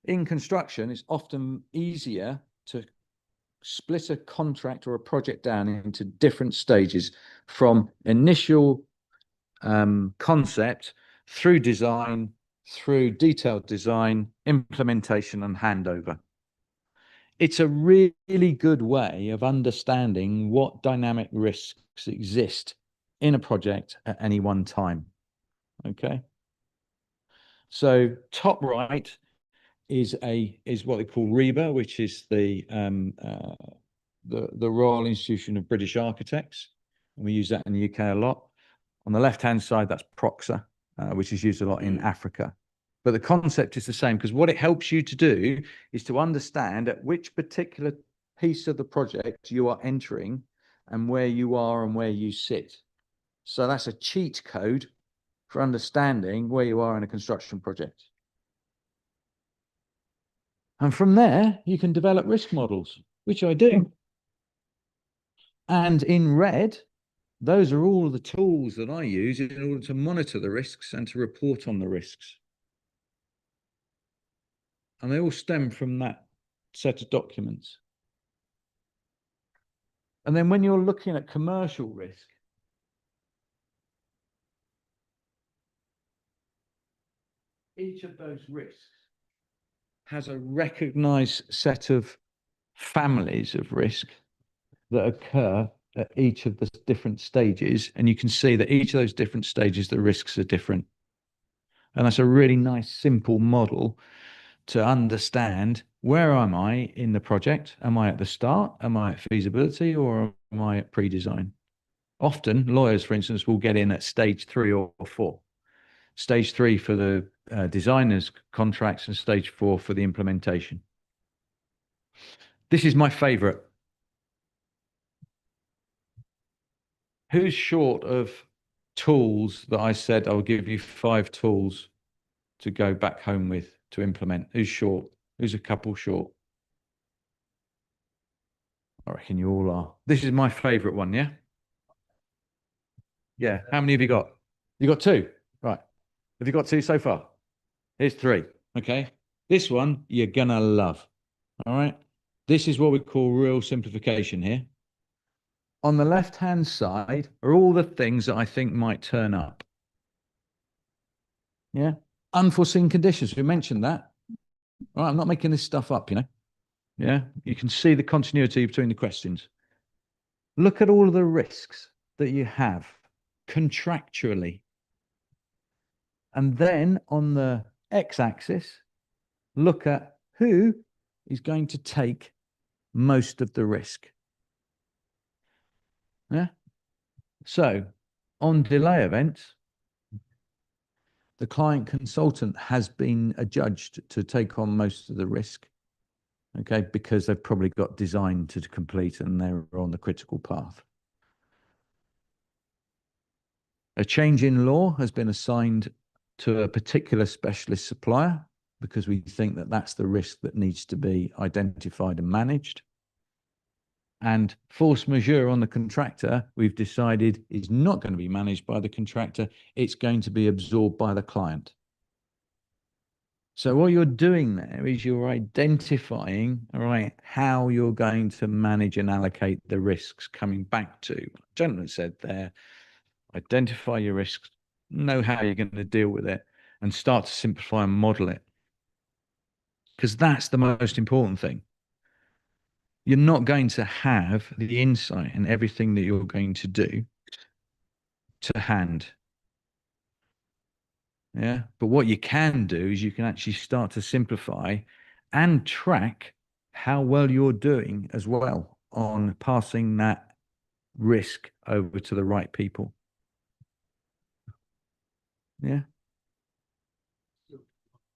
In construction, it's often easier to split a contract or a project down into different stages from initial concept through design, through detailed design, implementation and handover. It's a really good way of understanding what dynamic risks exist in a project at any one time. Okay. So top right is what they call RIBA, which is the Royal Institution of British Architects, and we use that in the UK a lot. On the left-hand side, that's PROXA, which is used a lot in Africa. But the concept is the same, because what it helps you to do is to understand at which particular piece of the project you are entering and where you are and where you sit. So that's a cheat code for understanding where you are in a construction project. And from there, you can develop risk models, which I do. And in red, those are all the tools that I use in order to monitor the risks and to report on the risks. And they all stem from that set of documents. And then when you're looking at commercial risk, each of those risks has a recognized set of families of risk that occur at each of the different stages. And you can see that each of those different stages, the risks are different. And that's a really nice, simple model to understand, where am I in the project? Am I at the start? Am I at feasibility, or am I at pre-design? Often lawyers, for instance, will get in at stage 3 or 4. Stage 3 for the designers contracts and stage 4 for the implementation. This is my favorite. Who's short of tools that I said I'll give you 5 tools to go back home with to implement? Who's short? Who's a couple short? I reckon you all are. This is my favorite one, yeah? Yeah. How many have you got? You got 2? Right. Have you got 2 so far? Here's 3. Okay. This one you're gonna love. All right. This is what we call real simplification here. On the left-hand side are all the things that I think might turn up. Yeah. Unforeseen conditions. We mentioned that. All right. I'm not making this stuff up, you know. Yeah. You can see the continuity between the questions. Look at all of the risks that you have contractually. And then on the x-axis, look at who is going to take most of the risk. Yeah. So on delay events, the client consultant has been adjudged to take on most of the risk. Okay, because they've probably got design to complete and they're on the critical path. A change in law has been assigned to a particular specialist supplier because we think that that's the risk that needs to be identified and managed. And force majeure on the contractor, we've decided is not going to be managed by the contractor. It's going to be absorbed by the client. So what you're doing there is you're identifying, all right, how you're going to manage and allocate the risks, coming back to, the gentleman said there, identify your risks, know how you're going to deal with it, and start to simplify and model it. Because that's the most important thing. You're not going to have the insight and everything that you're going to do to hand. Yeah. But what you can do is you can actually start to simplify and track how well you're doing as well on passing that risk over to the right people. Yeah.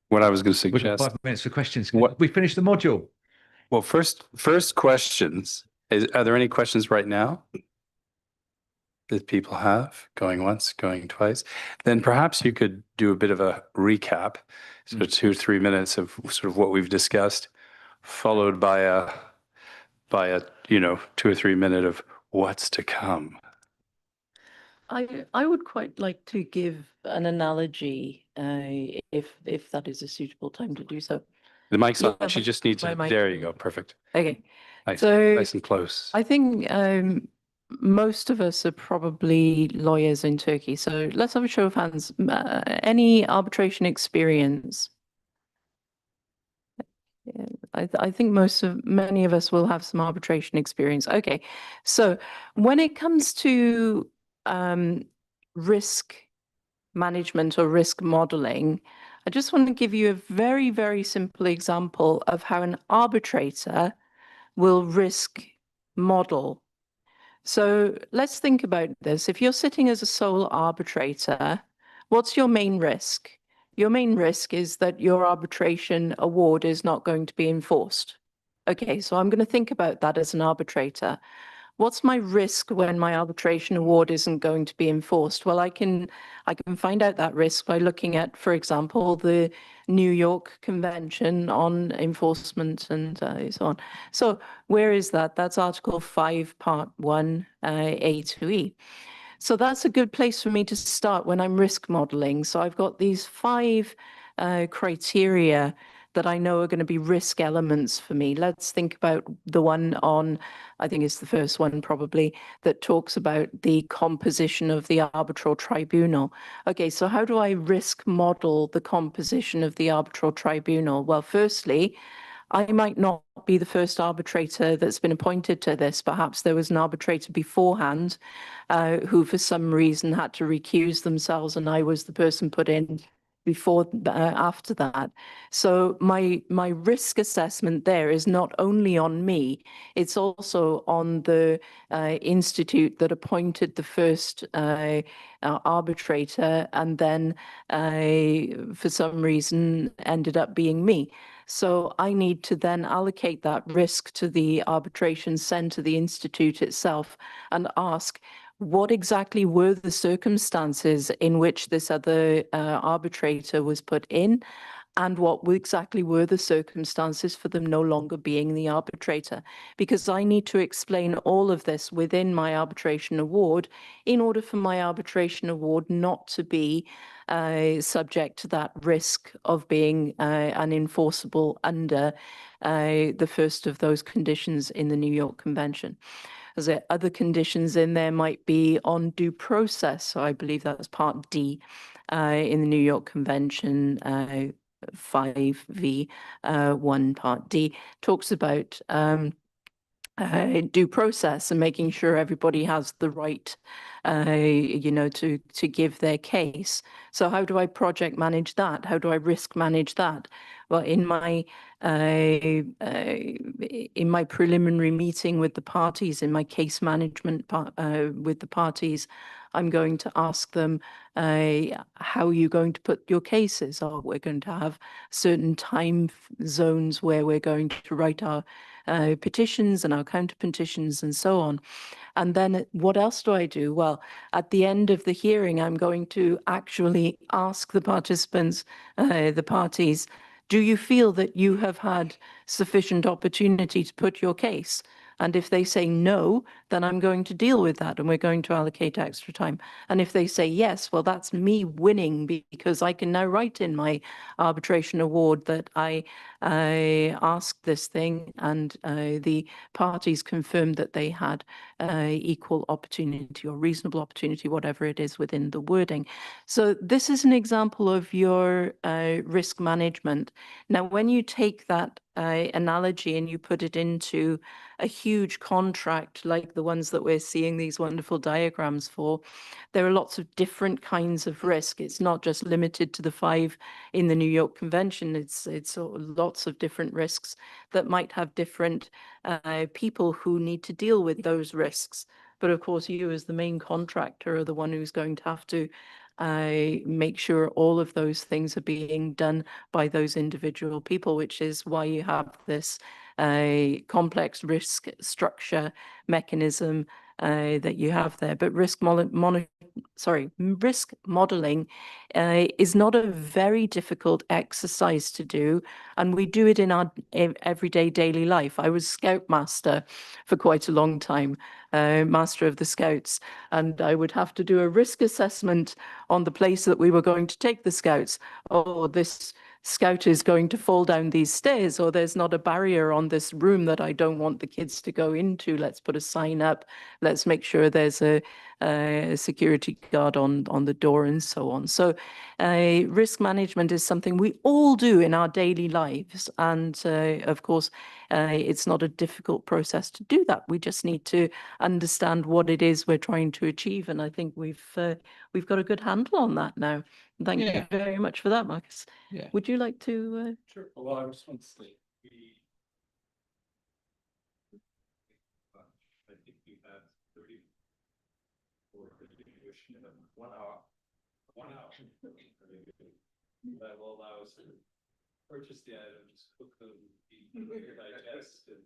What I was going to We've got suggest. 5 minutes for questions. What- We finished the module. Well, first questions. Are there any questions right now that people have, going once, going twice? Then perhaps you could do a bit of a recap, so 2 or 3 minutes of sort of what we've discussed, followed by a 2 or 3 minute of what's to come. I would quite like to give an analogy, if that is a suitable time to do so. The mic's Yeah, on. She just needs my to. mic- There you go. Perfect. Okay, Nice. so Nice and close. I think most of us are probably lawyers in Turkey. So let's have a show of hands. Any arbitration experience? Yeah, I think many of us will have some arbitration experience. Okay, so when it comes to risk management or risk modeling, I just want to give you a very, very simple example of how an arbitrator will risk model. So let's think about this. If you're sitting as a sole arbitrator, What's your main risk? Your main risk is that your arbitration award is not going to be enforced. Okay, so I'm going to think about that as an arbitrator. What's my risk when my arbitration award isn't going to be enforced? Well, I can find out that risk by looking at, for example, the New York Convention on Enforcement and so on. So where is that? That's Article 5, Part 1, A to E. So that's a good place for me to start when I'm risk modeling. So I've got these 5 criteria that I know are going to be risk elements for me. Let's think about the one on, I think it's the first one probably, that talks about the composition of the arbitral tribunal. Okay, so how do I risk model the composition of the arbitral tribunal? Well, firstly, I might not be the first arbitrator that's been appointed to this. Perhaps there was an arbitrator beforehand who for some reason had to recuse themselves, and I was the person put in before after that. So my risk assessment there is not only on me, it's also on the institute that appointed the first arbitrator and then for some reason ended up being me. So I need to then allocate that risk to the arbitration center, the institute itself, and ask, what exactly were the circumstances in which this other arbitrator was put in, and what exactly were the circumstances for them no longer being the arbitrator? Because I need to explain all of this within my arbitration award in order for my arbitration award not to be subject to that risk of being unenforceable under the first of those conditions in the New York Convention. As other conditions in there might be on due process. So I believe that's Part D in the New York Convention, 5V 1 Part D, talks about due process and making sure everybody has the right, to give their case. So how do I project manage that? How do I risk manage that? Well, in my preliminary meeting with the parties, in my case management with the parties, I'm going to ask them, how are you going to put your cases? Oh, we're going to have certain time zones where we're going to write our petitions and our counter petitions and so on. And then what else do I do? Well, at the end of the hearing, I'm going to actually ask the participants, the parties, do you feel that you have had sufficient opportunity to put your case? And if they say no, then I'm going to deal with that and we're going to allocate extra time. And if they say yes, well, that's me winning because I can now write in my arbitration award that I asked this thing and the parties confirmed that they had equal opportunity or reasonable opportunity, whatever it is within the wording. So this is an example of your risk management. Now, when you take that analogy and you put it into a huge contract like the ones that we're seeing these wonderful diagrams for, there are lots of different kinds of risk. It's not just limited to the 5 in the New York Convention. It's lots of different risks that might have different people who need to deal with those risks. But of course, you as the main contractor are the one who's going to have to make sure all of those things are being done by those individual people, which is why you have this complex risk structure mechanism that you have there. But risk modeling is not a very difficult exercise to do, and we do it in our everyday daily life. I was Scoutmaster for quite a long time, Master of the Scouts, and I would have to do a risk assessment on the place that we were going to take the Scouts. Oh, this Scout is going to fall down these stairs, or there's not a barrier on this room that I don't want the kids to go into. Let's put a sign up. Let's make sure there's a security guard on the door and so on. So risk management is something we all do in our daily lives. And of course, it's not a difficult process to do that. We just need to understand what it is we're trying to achieve. And I think we've got a good handle on that now. Thank you very much for that, Marcus. Yeah. Would you like to? Sure. Well, I just want to say I think we had 30 or 1 hour 1 hour. That will allow us to purchase the items, cook them, eat, digest, and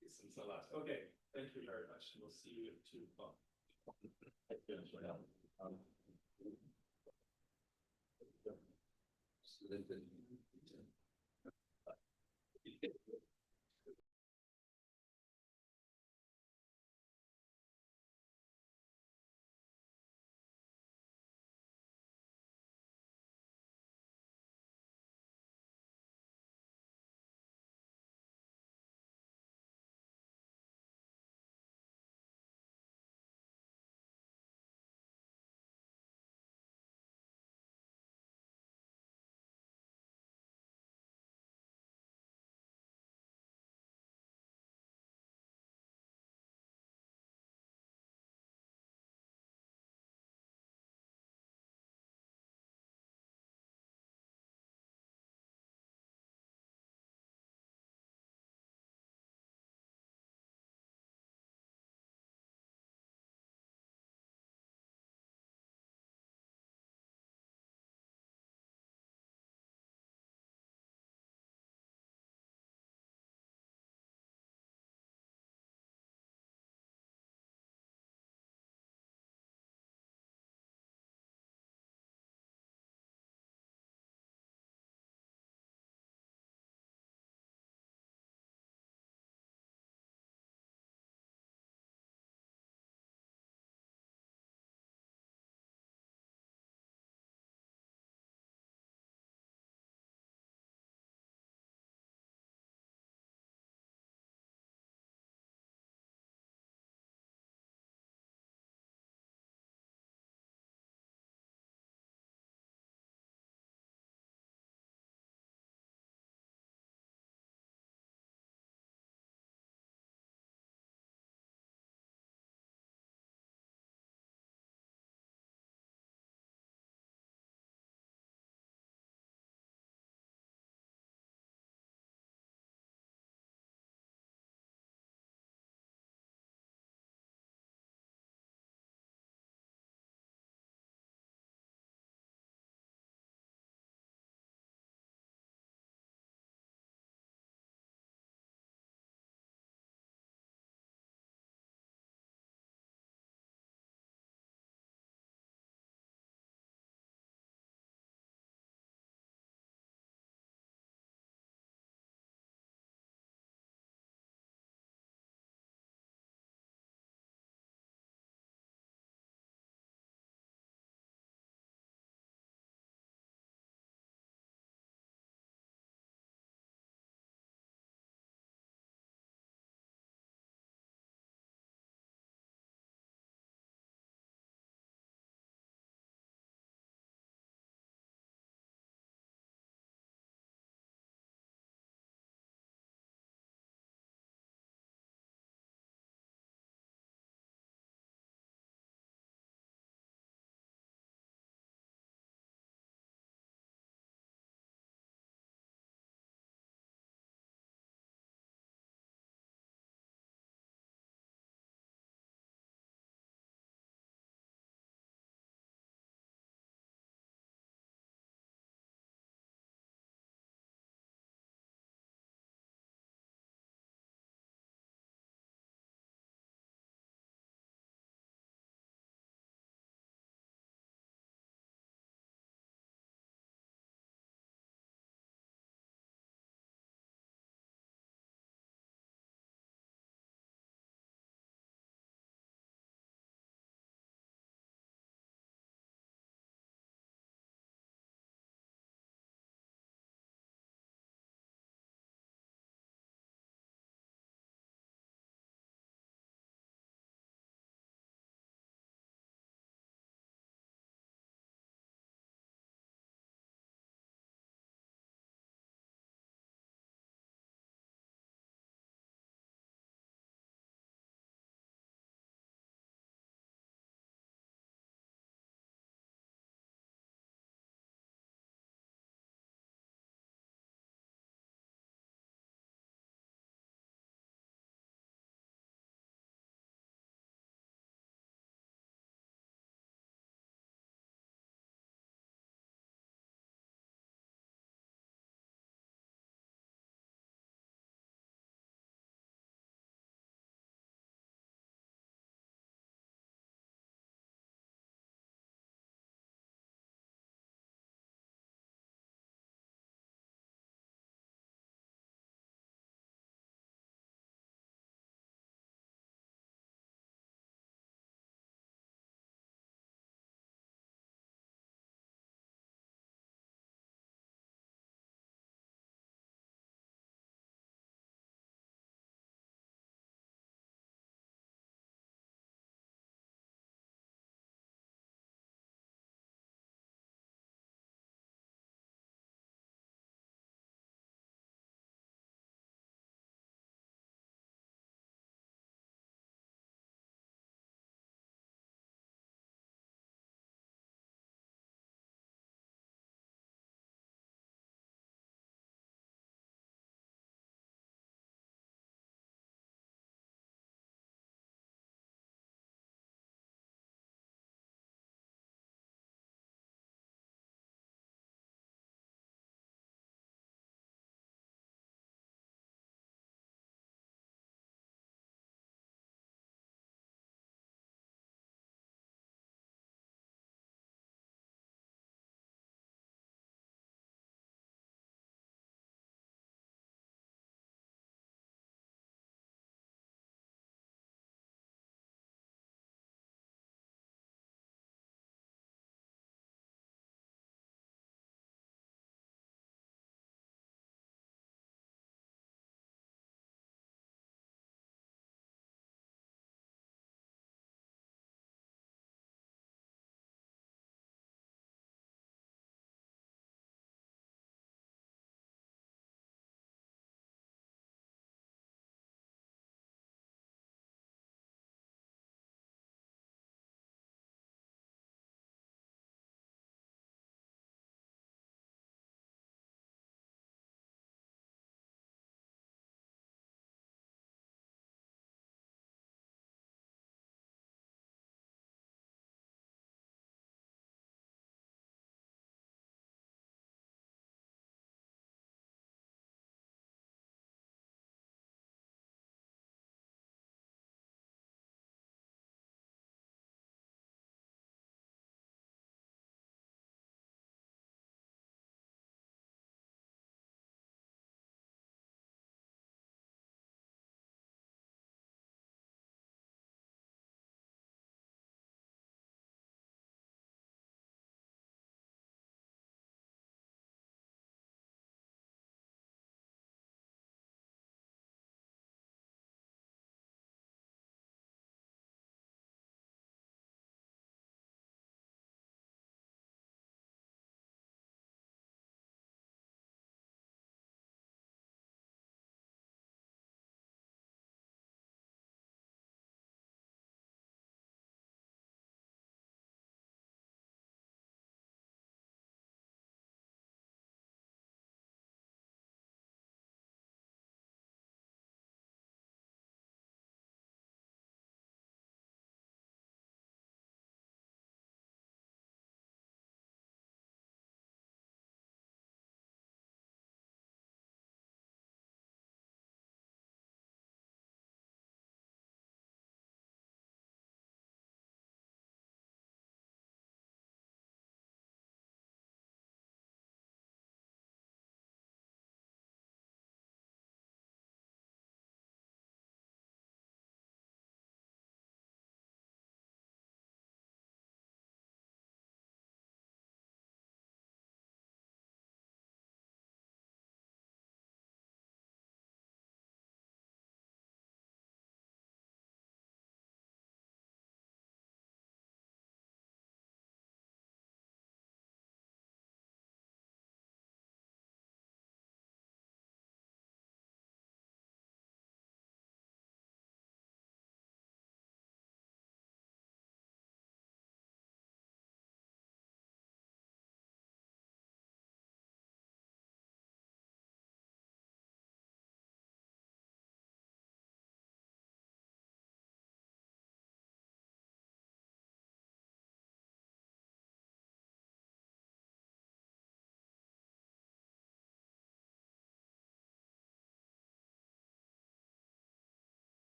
get some salads. Okay, thank you very much. We'll see you at 2 o'clock.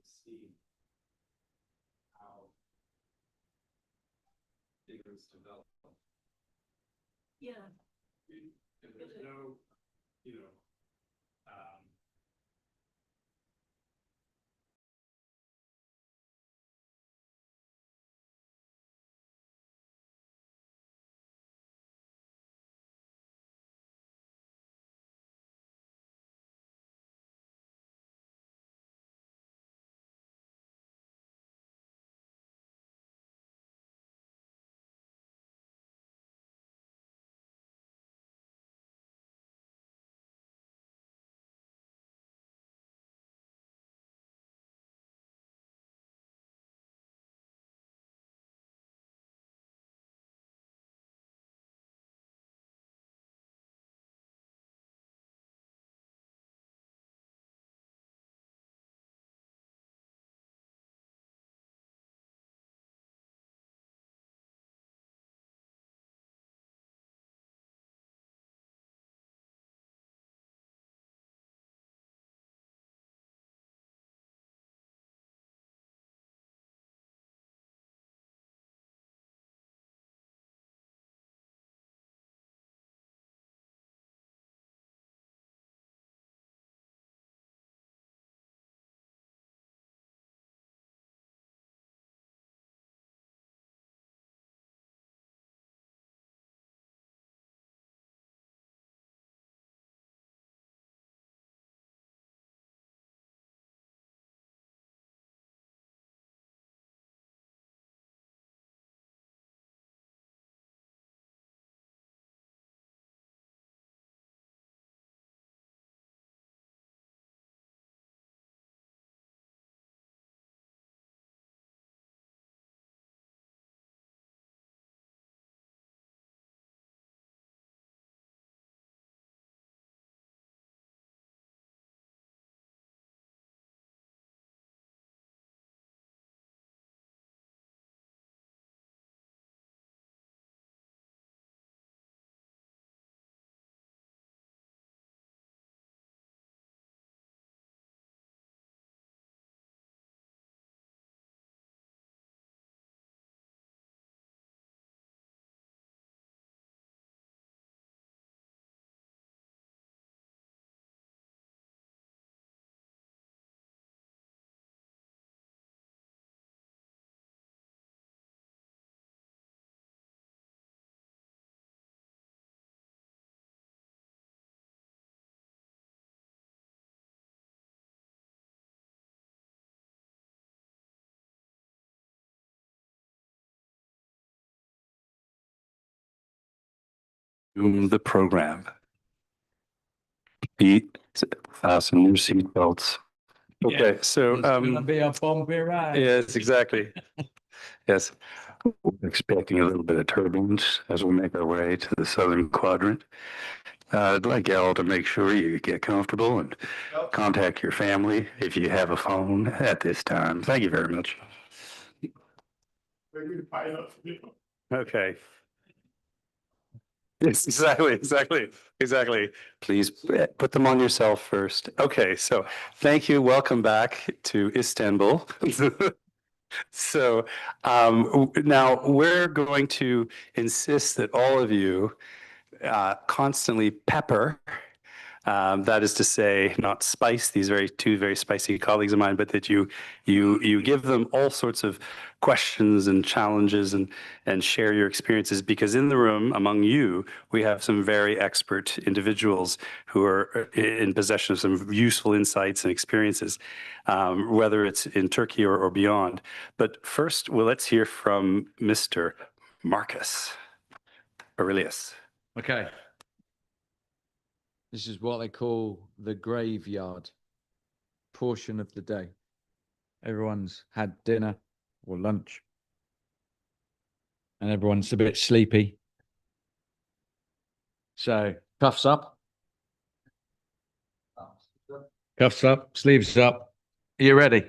see how things develop. Yeah. And there's no, the program. Fasten your seatbelts. Okay, so be a bumpy ride. yes, exactly. Yes, we're expecting a little bit of turbulence as we make our way to the southern quadrant. I'd like y'all to make sure you get comfortable and contact your family if you have a phone at this time. Thank you very much. Okay. Yes, exactly. Please put them on yourself first. Okay, so thank you. Welcome back to Istanbul. So now we're going to insist that all of you constantly pepper. That is to say, not spice these two very spicy colleagues of mine, but that you give them all sorts of questions and challenges and share your experiences, because in the room among you we have some very expert individuals who are in possession of some useful insights and experiences, whether it's in Turkey or beyond. But first, well, let's hear from Mr. Marcus Aurelius. Okay. This is what they call the graveyard portion of the day. Everyone's had dinner or lunch, and everyone's a bit sleepy. So cuffs up. Cuffs up, sleeves up. Are you ready?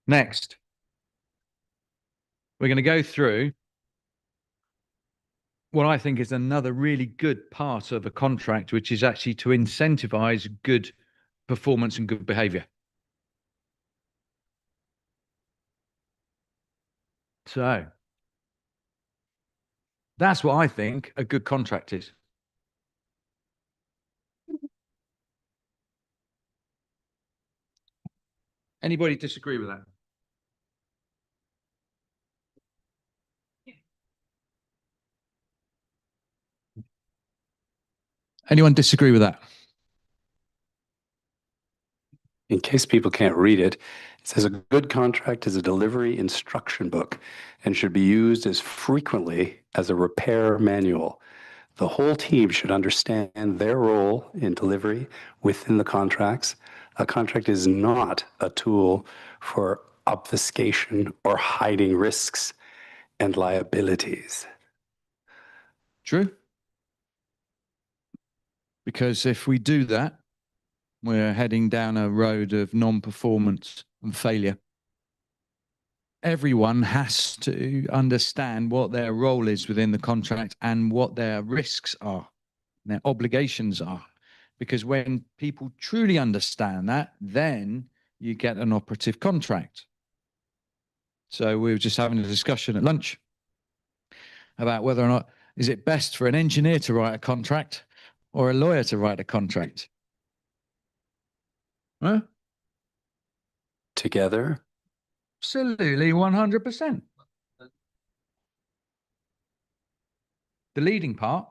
Next, we're going to go through what I think is another really good part of a contract, which is actually to incentivize good performance and good behavior. So that's what I think a good contract is. Anybody disagree with that? Anyone disagree with that? In case people can't read it, it says a good contract is a delivery instruction book and should be used as frequently as a repair manual. The whole team should understand their role in delivery within the contracts. A contract is not a tool for obfuscation or hiding risks and liabilities. True. Because if we do that, we're heading down a road of non-performance and failure. Everyone has to understand what their role is within the contract and what their risks are, their obligations are. Because when people truly understand that, then you get an operative contract. So we were just having a discussion at lunch about whether or not is it best for an engineer to write a contract or a lawyer to write a contract. Huh? Together? Absolutely, 100%. The leading part.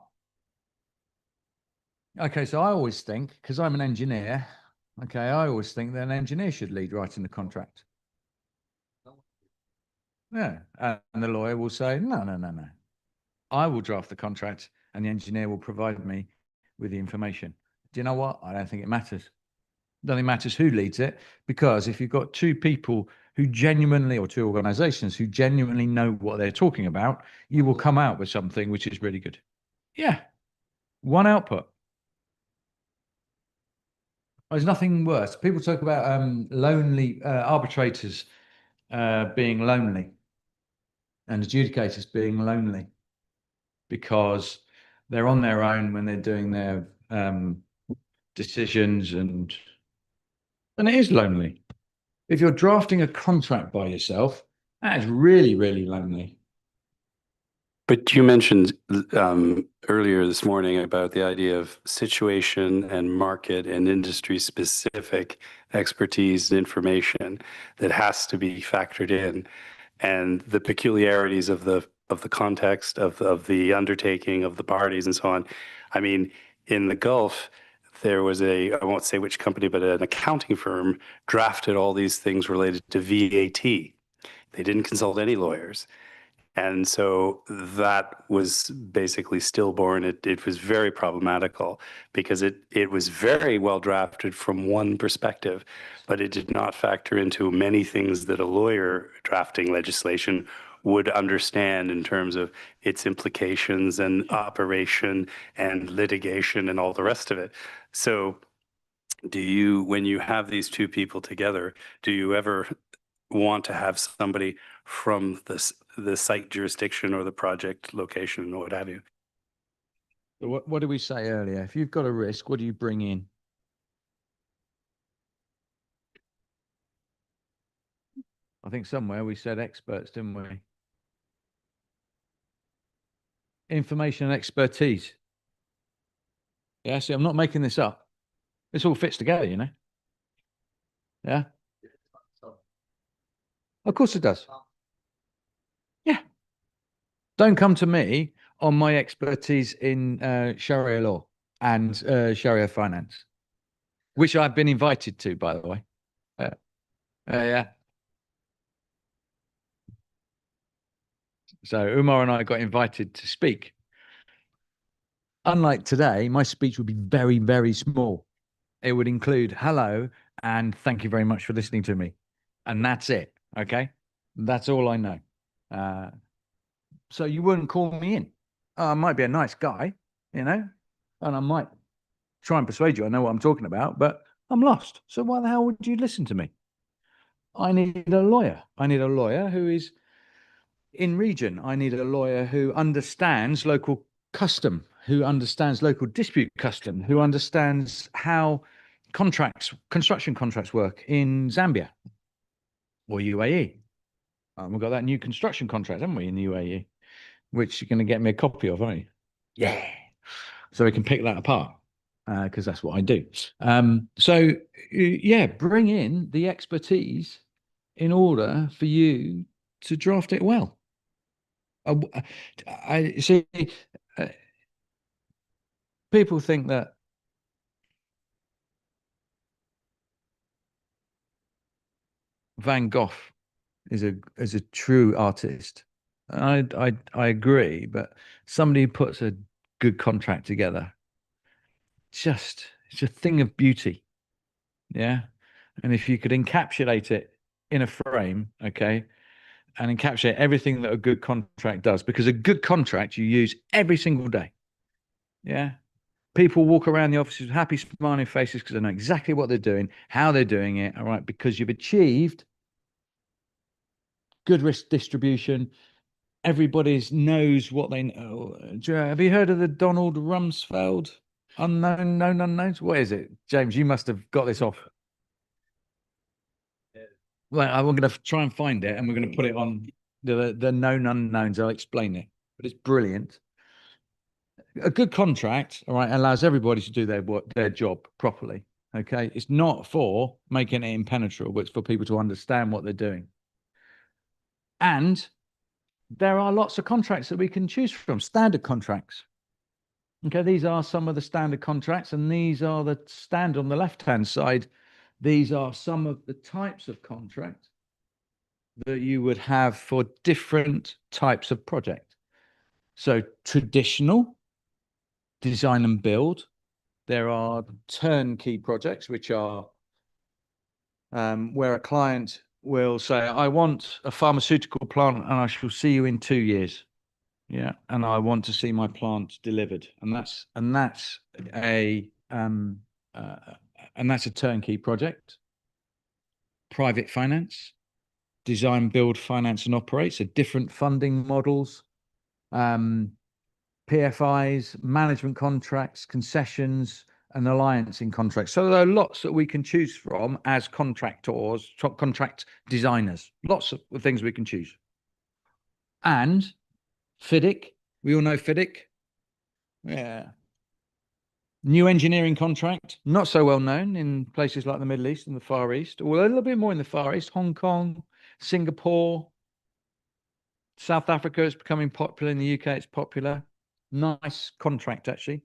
Okay, so I always think, because I'm an engineer, okay, I always think that an engineer should lead writing the contract. Yeah, and the lawyer will say, no. I will draft the contract and the engineer will provide me with the information. Do you know what? I don't think it matters. I don't think it matters who leads it, because if you've got two people who genuinely, or two organizations who genuinely know what they're talking about, you will come out with something which is really good. Yeah, one output. There's nothing worse. People talk about lonely arbitrators being lonely and adjudicators being lonely because they're on their own when they're doing their decisions, and it is lonely. If you're drafting a contract by yourself, that is really, really lonely. But you mentioned earlier this morning about the idea of situation and market and industry specific expertise and information that has to be factored in, and the peculiarities of the context of the undertaking of the parties and so on. I mean, in the Gulf, there was I won't say which company, but an accounting firm drafted all these things related to VAT. They didn't consult any lawyers. And so that was basically stillborn. It was very problematical because it was very well drafted from one perspective, but it did not factor into many things that a lawyer drafting legislation would understand in terms of its implications and operation and litigation and all the rest of it. So when you have these two people together, do you ever want to have somebody from the site jurisdiction or the project location or what have you? What did we say earlier? If you've got a risk, what do you bring in? I think somewhere we said experts, didn't we? Information and expertise. Yeah, see, I'm not making this up. This all fits together, you know? Yeah. Of course it does. Yeah. Don't come to me on my expertise in Sharia law and Sharia finance, which I've been invited to, by the way. Yeah. So Umar and I got invited to speak. Unlike today, my speech would be very, very small. It would include hello and thank you very much for listening to me. And that's it. Okay. That's all I know. So you wouldn't call me in. I might be a nice guy, you know, and I might try and persuade you I know what I'm talking about, but I'm lost. So why the hell would you listen to me? I need a lawyer. I need a lawyer who is in region. I need a lawyer who understands local custom, who understands local dispute custom, who understands how construction contracts work in Zambia or UAE. We've got that new construction contract, haven't we, in the UAE, which you're going to get me a copy of, aren't you? Yeah. So we can pick that apart, because that's what I do. So yeah, bring in the expertise in order for you to draft it well. I see. People think that Van Gogh is a true artist. I agree, but somebody who puts a good contract together, it's a thing of beauty. Yeah. And if you could encapsulate it in a frame, okay, and encapsulate everything that a good contract does, because a good contract you use every single day. Yeah. People walk around the offices with happy, smiling faces because they know exactly what they're doing, how they're doing it. All right. Because you've achieved good risk distribution. Everybody knows what they know. Have you heard of the Donald Rumsfeld known unknowns? What is it? James, you must have got this off. Well, I'm going to try and find it, and we're going to put it on the known unknowns. I'll explain it, but it's brilliant. A good contract, all right, allows everybody to do their job properly. Okay, it's not for making it impenetrable, but it's for people to understand what they're doing. And there are lots of contracts that we can choose from, standard contracts. Okay, these are some of the standard contracts, and these are the stand on the left-hand side. These are some of the types of contract that you would have for different types of project. So traditional design and build. There are turnkey projects, which are where a client will say, I want a pharmaceutical plant and I shall see you in 2 years. Yeah. And I want to see my plant delivered. And that's a turnkey project. Private finance, design, build, finance, and operate. So different funding models, PFIs, management contracts, concessions, and alliancing contracts. So there are lots that we can choose from as contractors, contract designers. Lots of things we can choose. And FIDIC, we all know FIDIC. Yeah. New engineering contract, not so well known in places like the Middle East and the Far East, or a little bit more in the Far East, Hong Kong, Singapore, South Africa is becoming popular. In the UK, it's popular. Nice contract, actually.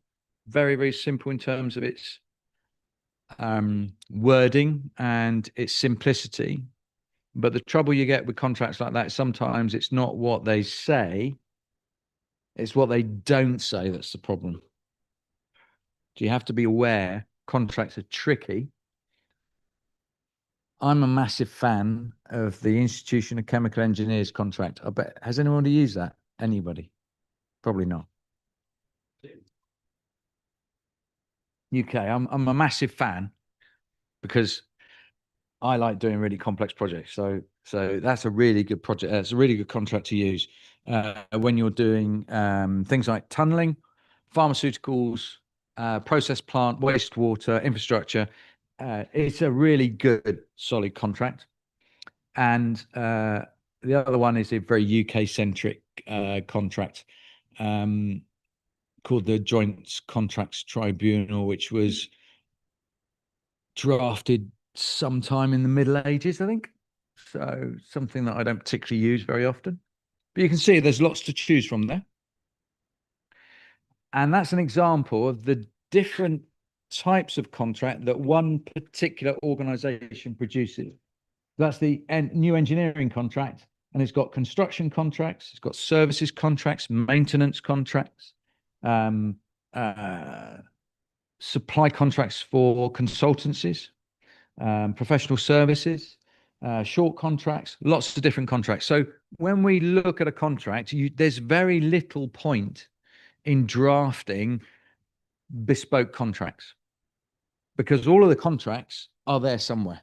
Very, very simple in terms of its wording and its simplicity. But the trouble you get with contracts like that, sometimes it's not what they say, it's what they don't say that's the problem. So you have to be aware contracts are tricky. I'm a massive fan of the Institution of Chemical Engineers contract. I bet, has anyone used that? Anybody? Probably not. UK, I'm a massive fan because I like doing really complex projects. So that's a really good project. It's a really good contract to use when you're doing things like tunneling, pharmaceuticals, process plant, wastewater, infrastructure. It's a really good, solid contract. And the other one is a very UK-centric contract called the Joint Contracts Tribunal, which was drafted sometime in the Middle Ages, I think. So something that I don't particularly use very often. But you can see there's lots to choose from there. And that's an example of the different types of contract that one particular organization produces. That's the new engineering contract, and it's got construction contracts, it's got services contracts, maintenance contracts, supply contracts for consultancies, professional services, short contracts, lots of different contracts. So when we look at a contract, there's very little point in drafting bespoke contracts because all of the contracts are there somewhere.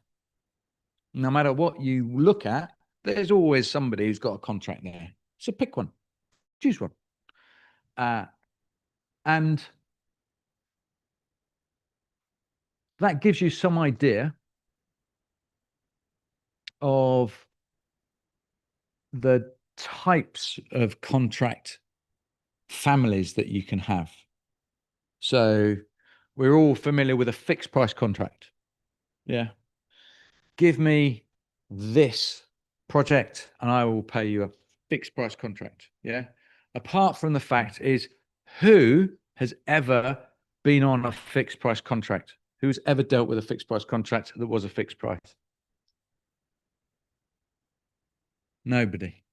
No matter what you look at, there's always somebody who's got a contract there. So pick one, choose one. And that gives you some idea of the types of contract families that you can have. So we're all familiar with a fixed price contract. Yeah. Give me this project and I will pay you a fixed price contract. Yeah. Apart from the fact is, who has ever been on a fixed price contract? Who's ever dealt with a fixed price contract that was a fixed price? Nobody.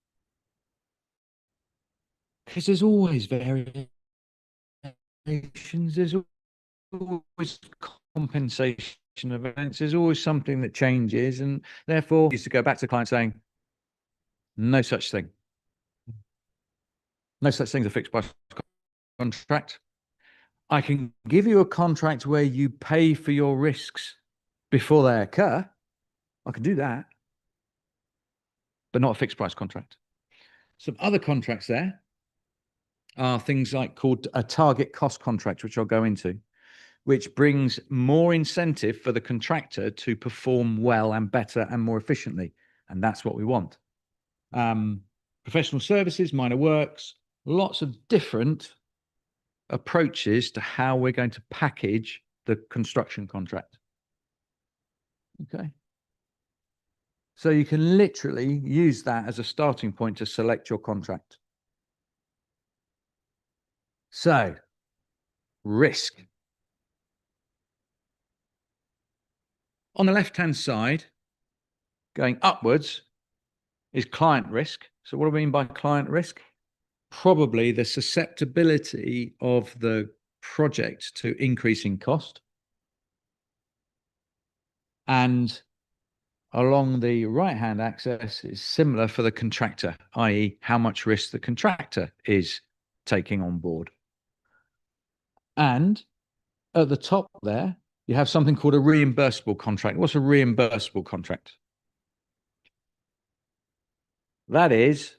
Because there's always variations, there's always compensation events, there's always something that changes, and therefore used to go back to the client saying, no such thing. No such thing as a fixed price contract. I can give you a contract where you pay for your risks before they occur. I can do that, but not a fixed price contract. Some other contracts there are things like called a target cost contract, which I'll go into, which brings more incentive for the contractor to perform well and better and more efficiently. And that's what we want. Professional services, minor works, lots of different approaches to how we're going to package the construction contract. Okay. So you can literally use that as a starting point to select your contract. So, risk. On the left-hand side, going upwards, is client risk. So what do I mean by client risk? Probably the susceptibility of the project to increasing cost. And along the right-hand axis is similar for the contractor, i.e. how much risk the contractor is taking on board. And at the top there, you have something called a reimbursable contract. What's a reimbursable contract? That is,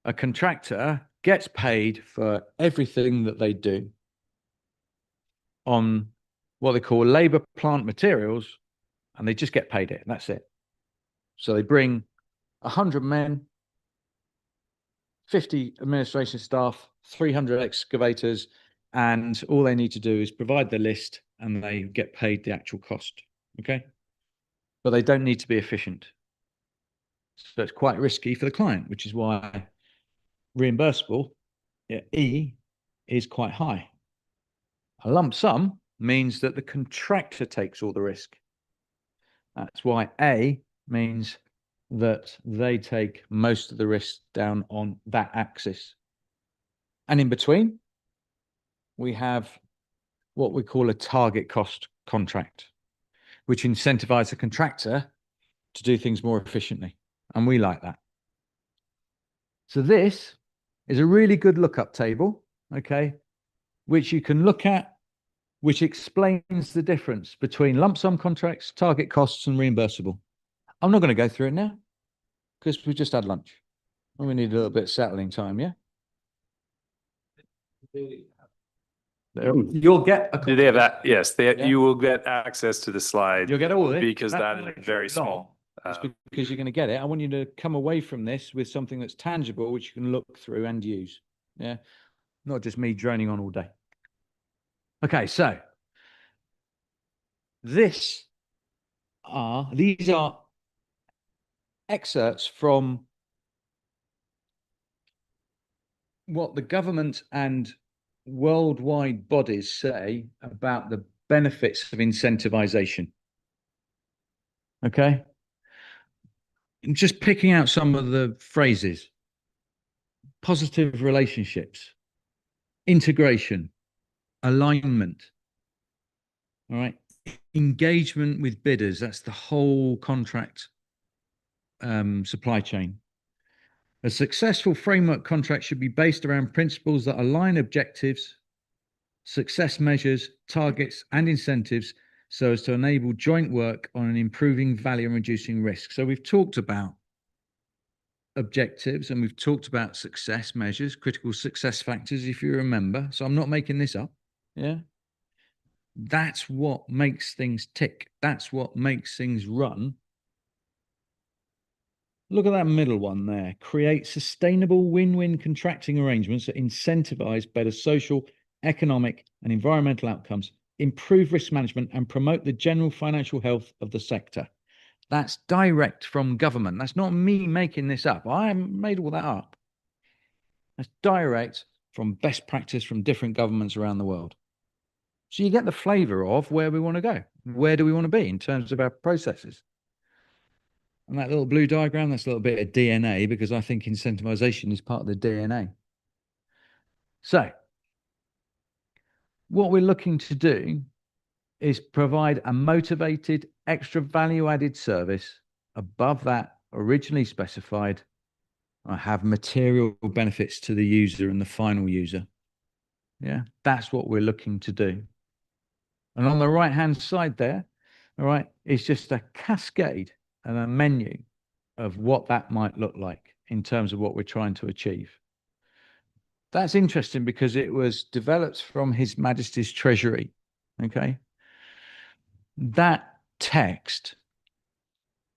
a contractor gets paid for everything that they do on what they call labor, plant, materials, and they just get paid it, and that's it. So they bring 100 men, 50 administration staff, 300 excavators, and all they need to do is provide the list and they get paid the actual cost. Okay. But they don't need to be efficient. So it's quite risky for the client, which is why reimbursable, E, is quite high. A lump sum means that the contractor takes all the risk. That's why A means that they take most of the risk down on that axis. And in between, we have what we call a target cost contract, which incentivizes the contractor to do things more efficiently. And we like that. So this is a really good lookup table, okay, which you can look at, which explains the difference between lump sum contracts, target costs, and reimbursable. I'm not going to go through it now because we've just had lunch and we need a little bit of settling time, yeah? You'll get a Do they have that? Yes, Yeah. you will get access to the slide You'll get all of it because that won't is take very long. small. It's because you're going to get it. I want you to come away from this with something that's tangible, which you can look through and use. Yeah. Not just me droning on all day. Okay. So these are excerpts from what the government and worldwide bodies say about the benefits of incentivization. Okay. And just picking out some of the phrases: positive relationships, integration, alignment, all right, engagement with bidders. That's the whole contract supply chain. A successful framework contract should be based around principles that align objectives, success measures, targets, and incentives so as to enable joint work on an improving value and reducing risk. So we've talked about objectives and we've talked about success measures, critical success factors, if you remember. So I'm not making this up. Yeah. That's what makes things tick. That's what makes things run. Look at that middle one there. Create sustainable win-win contracting arrangements that incentivize better social, economic, and environmental outcomes, improve risk management, and promote the general financial health of the sector. That's direct from government. That's not me making this up. I haven't made all that up. That's direct from best practice from different governments around the world. So you get the flavor of where we want to go. Where do we want to be in terms of our processes? And that little blue diagram, that's a little bit of DNA, because I think incentivization is part of the DNA. So what we're looking to do is provide a motivated, extra value-added service above that originally specified. I have material benefits to the user and the final user. Yeah, that's what we're looking to do. And on the right-hand side there, all right, it's just a cascade and a menu of what that might look like in terms of what we're trying to achieve. That's interesting because it was developed from His Majesty's Treasury, okay? That text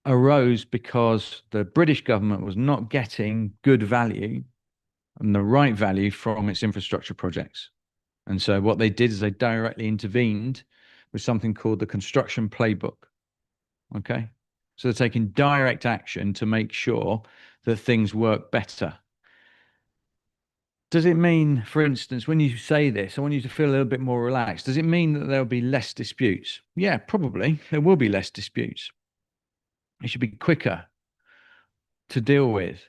arose because the British government was not getting good value and the right value from its infrastructure projects. And so what they did is they directly intervened with something called the Construction Playbook, okay? So they're taking direct action to make sure that things work better. Does it mean, for instance, when you say this, I want you to feel a little bit more relaxed. Does it mean that there'll be less disputes? Yeah, probably. There will be less disputes. It should be quicker to deal with,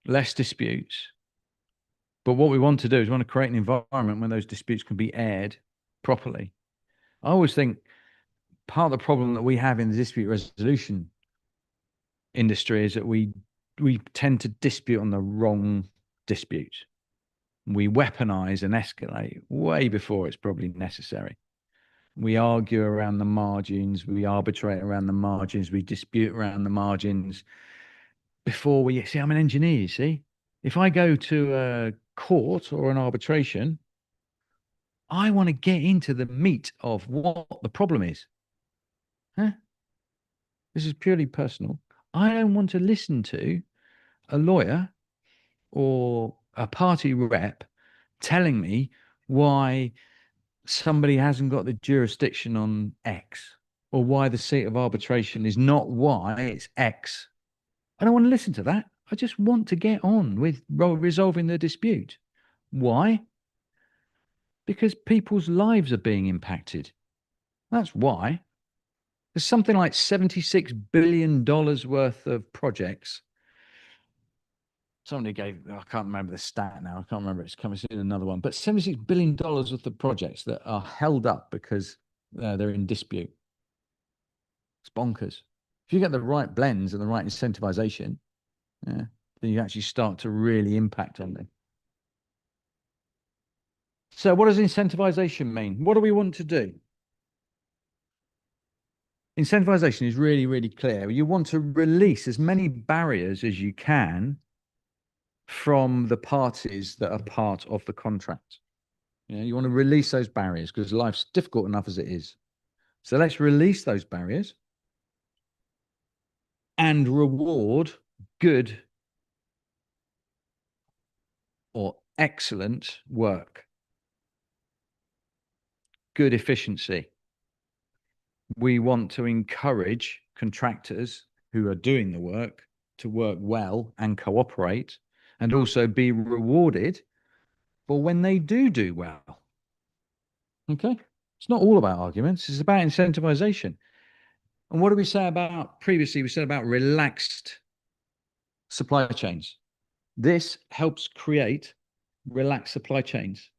less disputes. But what we want to do is we want to create an environment where those disputes can be aired properly. I always think part of the problem that we have in the dispute resolution industry is that we tend to dispute on the wrong disputes. We weaponize and escalate way before it's probably necessary. We argue around the margins, we arbitrate around the margins, we dispute around the margins before we see. I'm an engineer, you see. If I go to a court or an arbitration, I want to get into the meat of what the problem is. Huh? This is purely personal. I don't want to listen to a lawyer or a party rep telling me why somebody hasn't got the jurisdiction on X, or why the seat of arbitration is not Y, it's X. I don't want to listen to that. I just want to get on with resolving the dispute. Why? Because people's lives are being impacted. That's why. There's something like $76 billion worth of projects. Somebody gave, I can't remember the stat now. I can't remember. It's coming in another one. But $76 billion worth of projects that are held up because they're in dispute. It's bonkers. If you get the right blends and the right incentivization, then you actually start to really impact on them. So what does incentivization mean? What do we want to do? Incentivization is really, really clear. You want to release as many barriers as you can from the parties that are part of the contract. You want to release those barriers because life's difficult enough as it is. So let's release those barriers and reward good or excellent work, good efficiency. We want to encourage contractors who are doing the work to work well and cooperate, and also be rewarded for when they do well. Okay? It's not all about arguments. It's about incentivization. And what did we say about previously? We said about relaxed supply chains. This helps create relaxed supply chains.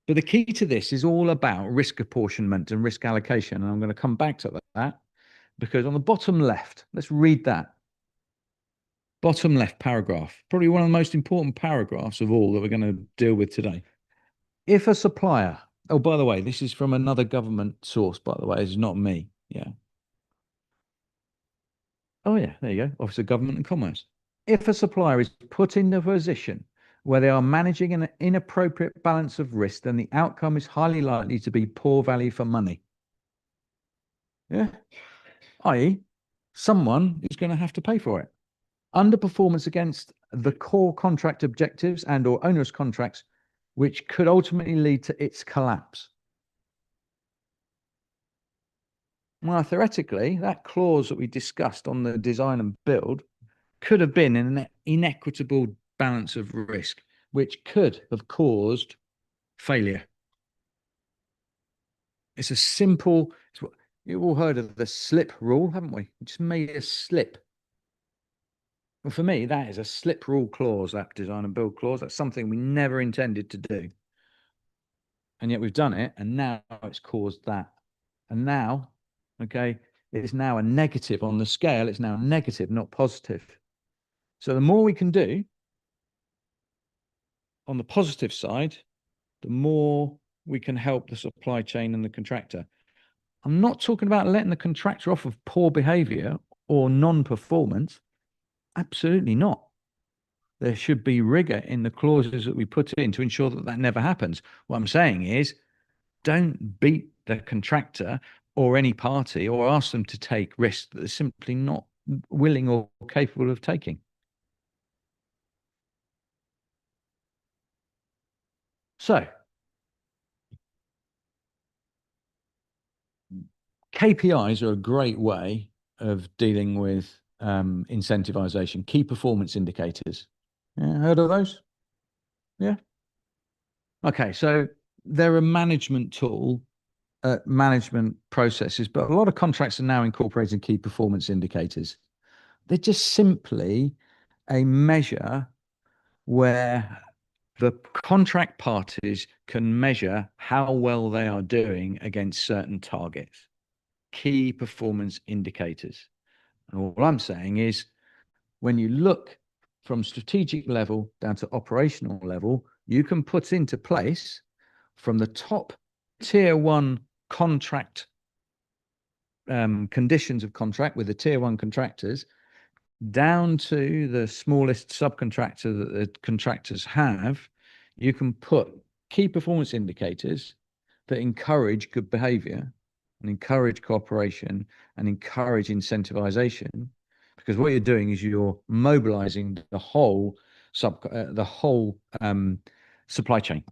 But the key to this is all about risk apportionment and risk allocation. And I'm going to come back to that because on the bottom left, let's read that. Bottom left paragraph, probably one of the most important paragraphs of all that we're going to deal with today. If a supplier, oh, by the way, this is from another government source, by the way, it's not me. Yeah. Oh, yeah, there you go. Office of Government and Commerce. if a supplier is put in a position where they are managing an inappropriate balance of risk, then the outcome is highly likely to be poor value for money. Yeah. I.e., someone is going to have to pay for it. Underperformance against the core contract objectives and or onerous contracts, which could ultimately lead to its collapse. Well, theoretically, that clause that we discussed on the design and build could have been an inequitable balance of risk, which could have caused failure. It's a simple, you've all heard of the slip rule, haven't we? We just made a slip. Well, for me, that is a slip rule clause, that design and build clause. That's something we never intended to do. And yet we've done it, and now it's caused that. And now, okay, it's now a negative on the scale. It's now negative, not positive. So the more we can do on the positive side, the more we can help the supply chain and the contractor. I'm not talking about letting the contractor off of poor behavior or non-performance. Absolutely not. There should be rigor in the clauses that we put in to ensure that that never happens. What I'm saying is, don't beat the contractor or any party or ask them to take risks that they're simply not willing or capable of taking. So, KPIs are a great way of dealing with incentivization, key performance indicators. Yeah, heard of those? Yeah. Okay, so they're a management tool, management processes, but a lot of contracts are now incorporating key performance indicators. They're just simply a measure where the contract parties can measure how well they are doing against certain targets, key performance indicators. And all I'm saying is, when you look from strategic level down to operational level, you can put into place from the top tier one contract conditions of contract with the tier one contractors down to the smallest subcontractor that the contractors have, you can put key performance indicators that encourage good behavior and encourage cooperation and encourage incentivization, because what you're doing is you're mobilizing the whole supply chain.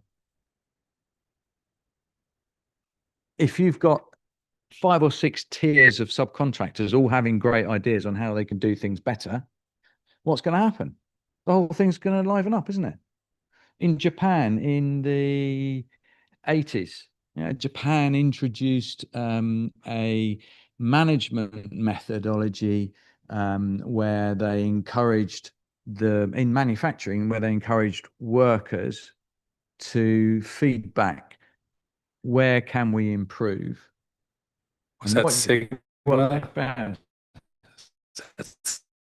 If you've got 5 or 6 tiers of subcontractors all having great ideas on how they can do things better, what's going to happen? The whole thing's going to liven up, isn't it? In Japan in the 80s, Japan introduced a management methodology where they encouraged in manufacturing, where they encouraged workers to feedback, where can we improve? Was that Sigma?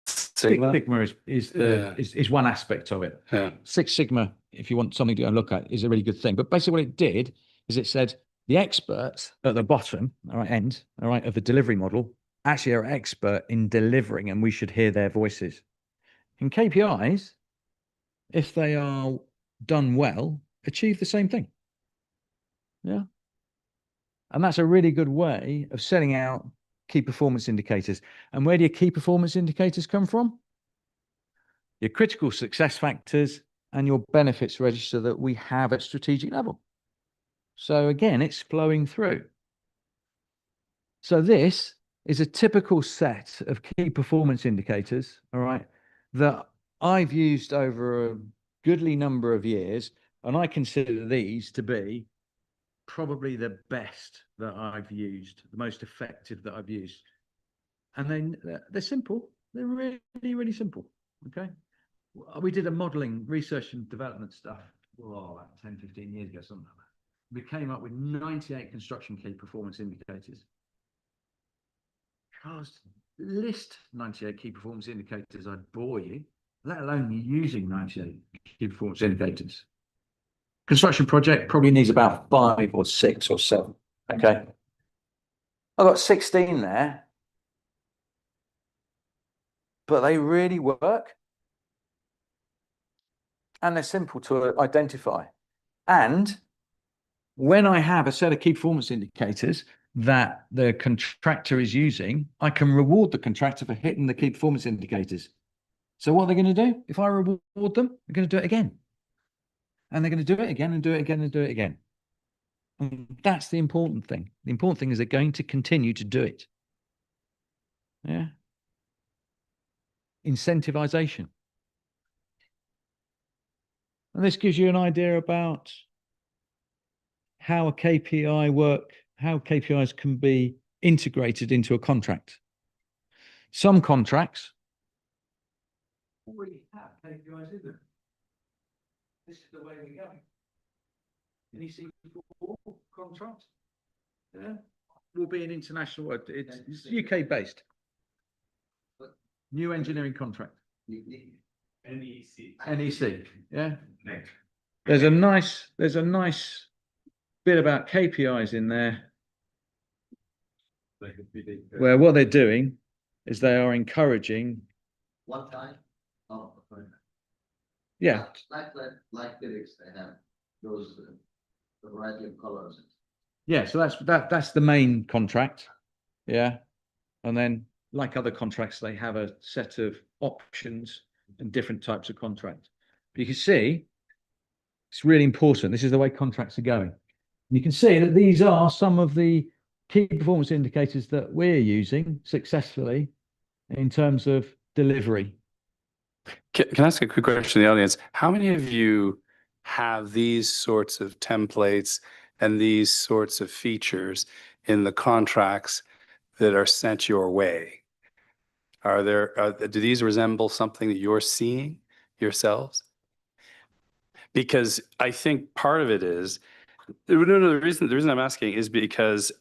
Sigma is one aspect of it. Yeah. Six Sigma, if you want something to go and look at, is a really good thing. But basically what it did is it said the experts at the bottom, end, of the delivery model actually are expert in delivering, and we should hear their voices. In KPIs, if they are done well, achieve the same thing. Yeah. And that's a really good way of setting out key performance indicators. And where do your key performance indicators come from? Your critical success factors and your benefits register that we have at strategic level. So again, it's flowing through. So this is a typical set of key performance indicators, that I've used over a goodly number of years, and I consider these to be probably the best that I've used, the most effective that I've used. And they're simple. They're really, really simple. Okay. We did a modeling, research and development stuff, about 10, 15 years ago, something like that. We came up with 98 construction key performance indicators. Because list 98 key performance indicators, I'd bore you, let alone using 98 key performance indicators. Construction project probably needs about 5 or 6 or 7. Okay. I've got 16 there, but they really work. and they're simple to identify. And when I have a set of key performance indicators that the contractor is using, I can reward the contractor for hitting the key performance indicators. So what are they going to do? If I reward them, they're going to do it again. And they're going to do it again and do it again and do it again. And that's the important thing. The important thing is they're going to continue to do it. Yeah. Incentivization. And this gives you an idea about how a KPI how KPIs can be integrated into a contract. Some contracts already have KPIs in them. This is the way we're going. NEC4 contract, yeah, will be an international word. It's UK based. New engineering contract. NEC, yeah. There's a nice bit about KPIs in there, where what they're doing is they are encouraging. One time. Oh, Yeah. Like lyrics, they have those the variety of colors. Yeah, so that's the main contract. Yeah. And then like other contracts, they have a set of options and different types of contract. But you can see it's really important. This is the way contracts are going. And you can see that these are some of the key performance indicators that we're using successfully in terms of delivery. Can I ask a quick question to the audience? How many of you have these sorts of templates and these sorts of features in the contracts that are sent your way? Do these resemble something that you're seeing yourselves? Because I think part of it is, the reason I'm asking is because,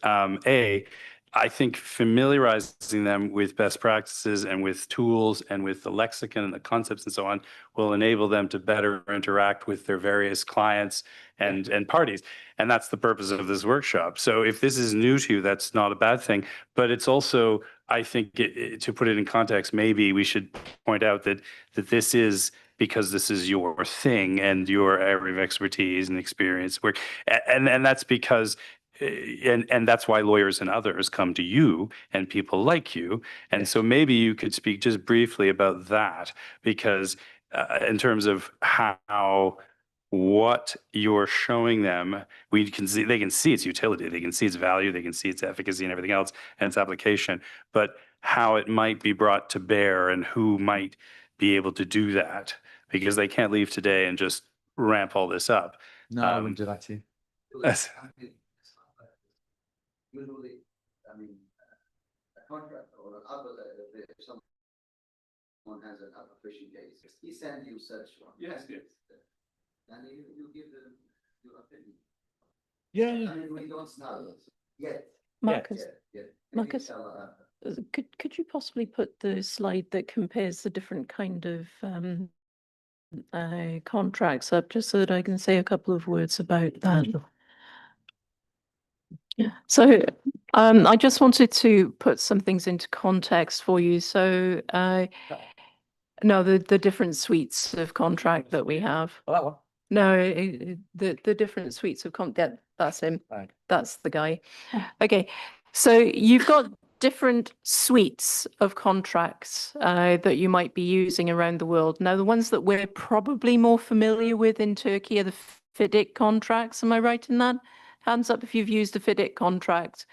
I think familiarizing them with best practices and with tools and with the lexicon and the concepts and so on will enable them to better interact with their various clients and parties. And that's the purpose of this workshop. So if this is new to you, that's not a bad thing. But it's also, I think, to put it in context, maybe we should point out that this is because this is your thing and your area of expertise and experience work. And that's because and that's why lawyers and others come to you and people like you. And so maybe you could speak just briefly about that, because in terms of what you're showing them, they can see its utility, they can see its value, they can see its efficacy and everything else and its application, but how it might be brought to bear and who might be able to do that, because they can't leave today and just ramp all this up. No, I wouldn't do that to you. Usually, I mean, a contract or other, if someone has an arbitration case, he sends you such one. Yes, yes. And you give them your opinion. Yeah. I mean, we don't know yet. Marcus, Yet. Marcus, could you possibly put the slide that compares the different kind of contracts up, just so that I can say a couple of words about that? So I just wanted to put some things into context for you. So no, the different suites of contract that we have. Oh, that one. No, the different suites of that's him. Right. That's the guy. Okay, so you've got different suites of contracts that you might be using around the world. Now, the ones that we're probably more familiar with in Turkey are the FIDIC contracts. Am I right in that? Hands up if you've used a FIDIC contract.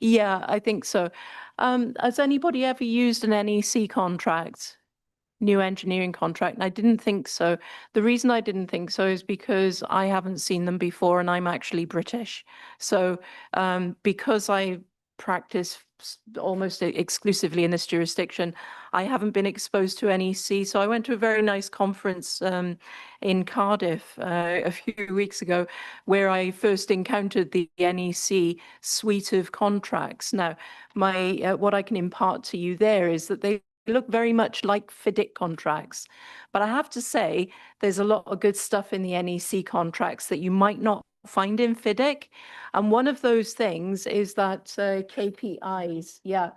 Yeah, I think so. Has anybody ever used an NEC contract? New engineering contract? And I didn't think so. The reason I didn't think so is because I haven't seen them before and I'm actually British. So because I practice almost exclusively in this jurisdiction, I haven't been exposed to NEC. So I went to a very nice conference in Cardiff a few weeks ago, where I first encountered the NEC suite of contracts. Now, what I can impart to you there is that they look very much like FIDIC contracts. But I have to say, there's a lot of good stuff in the NEC contracts that you might not find in FIDIC. And one of those things is that KPIs. Yeah.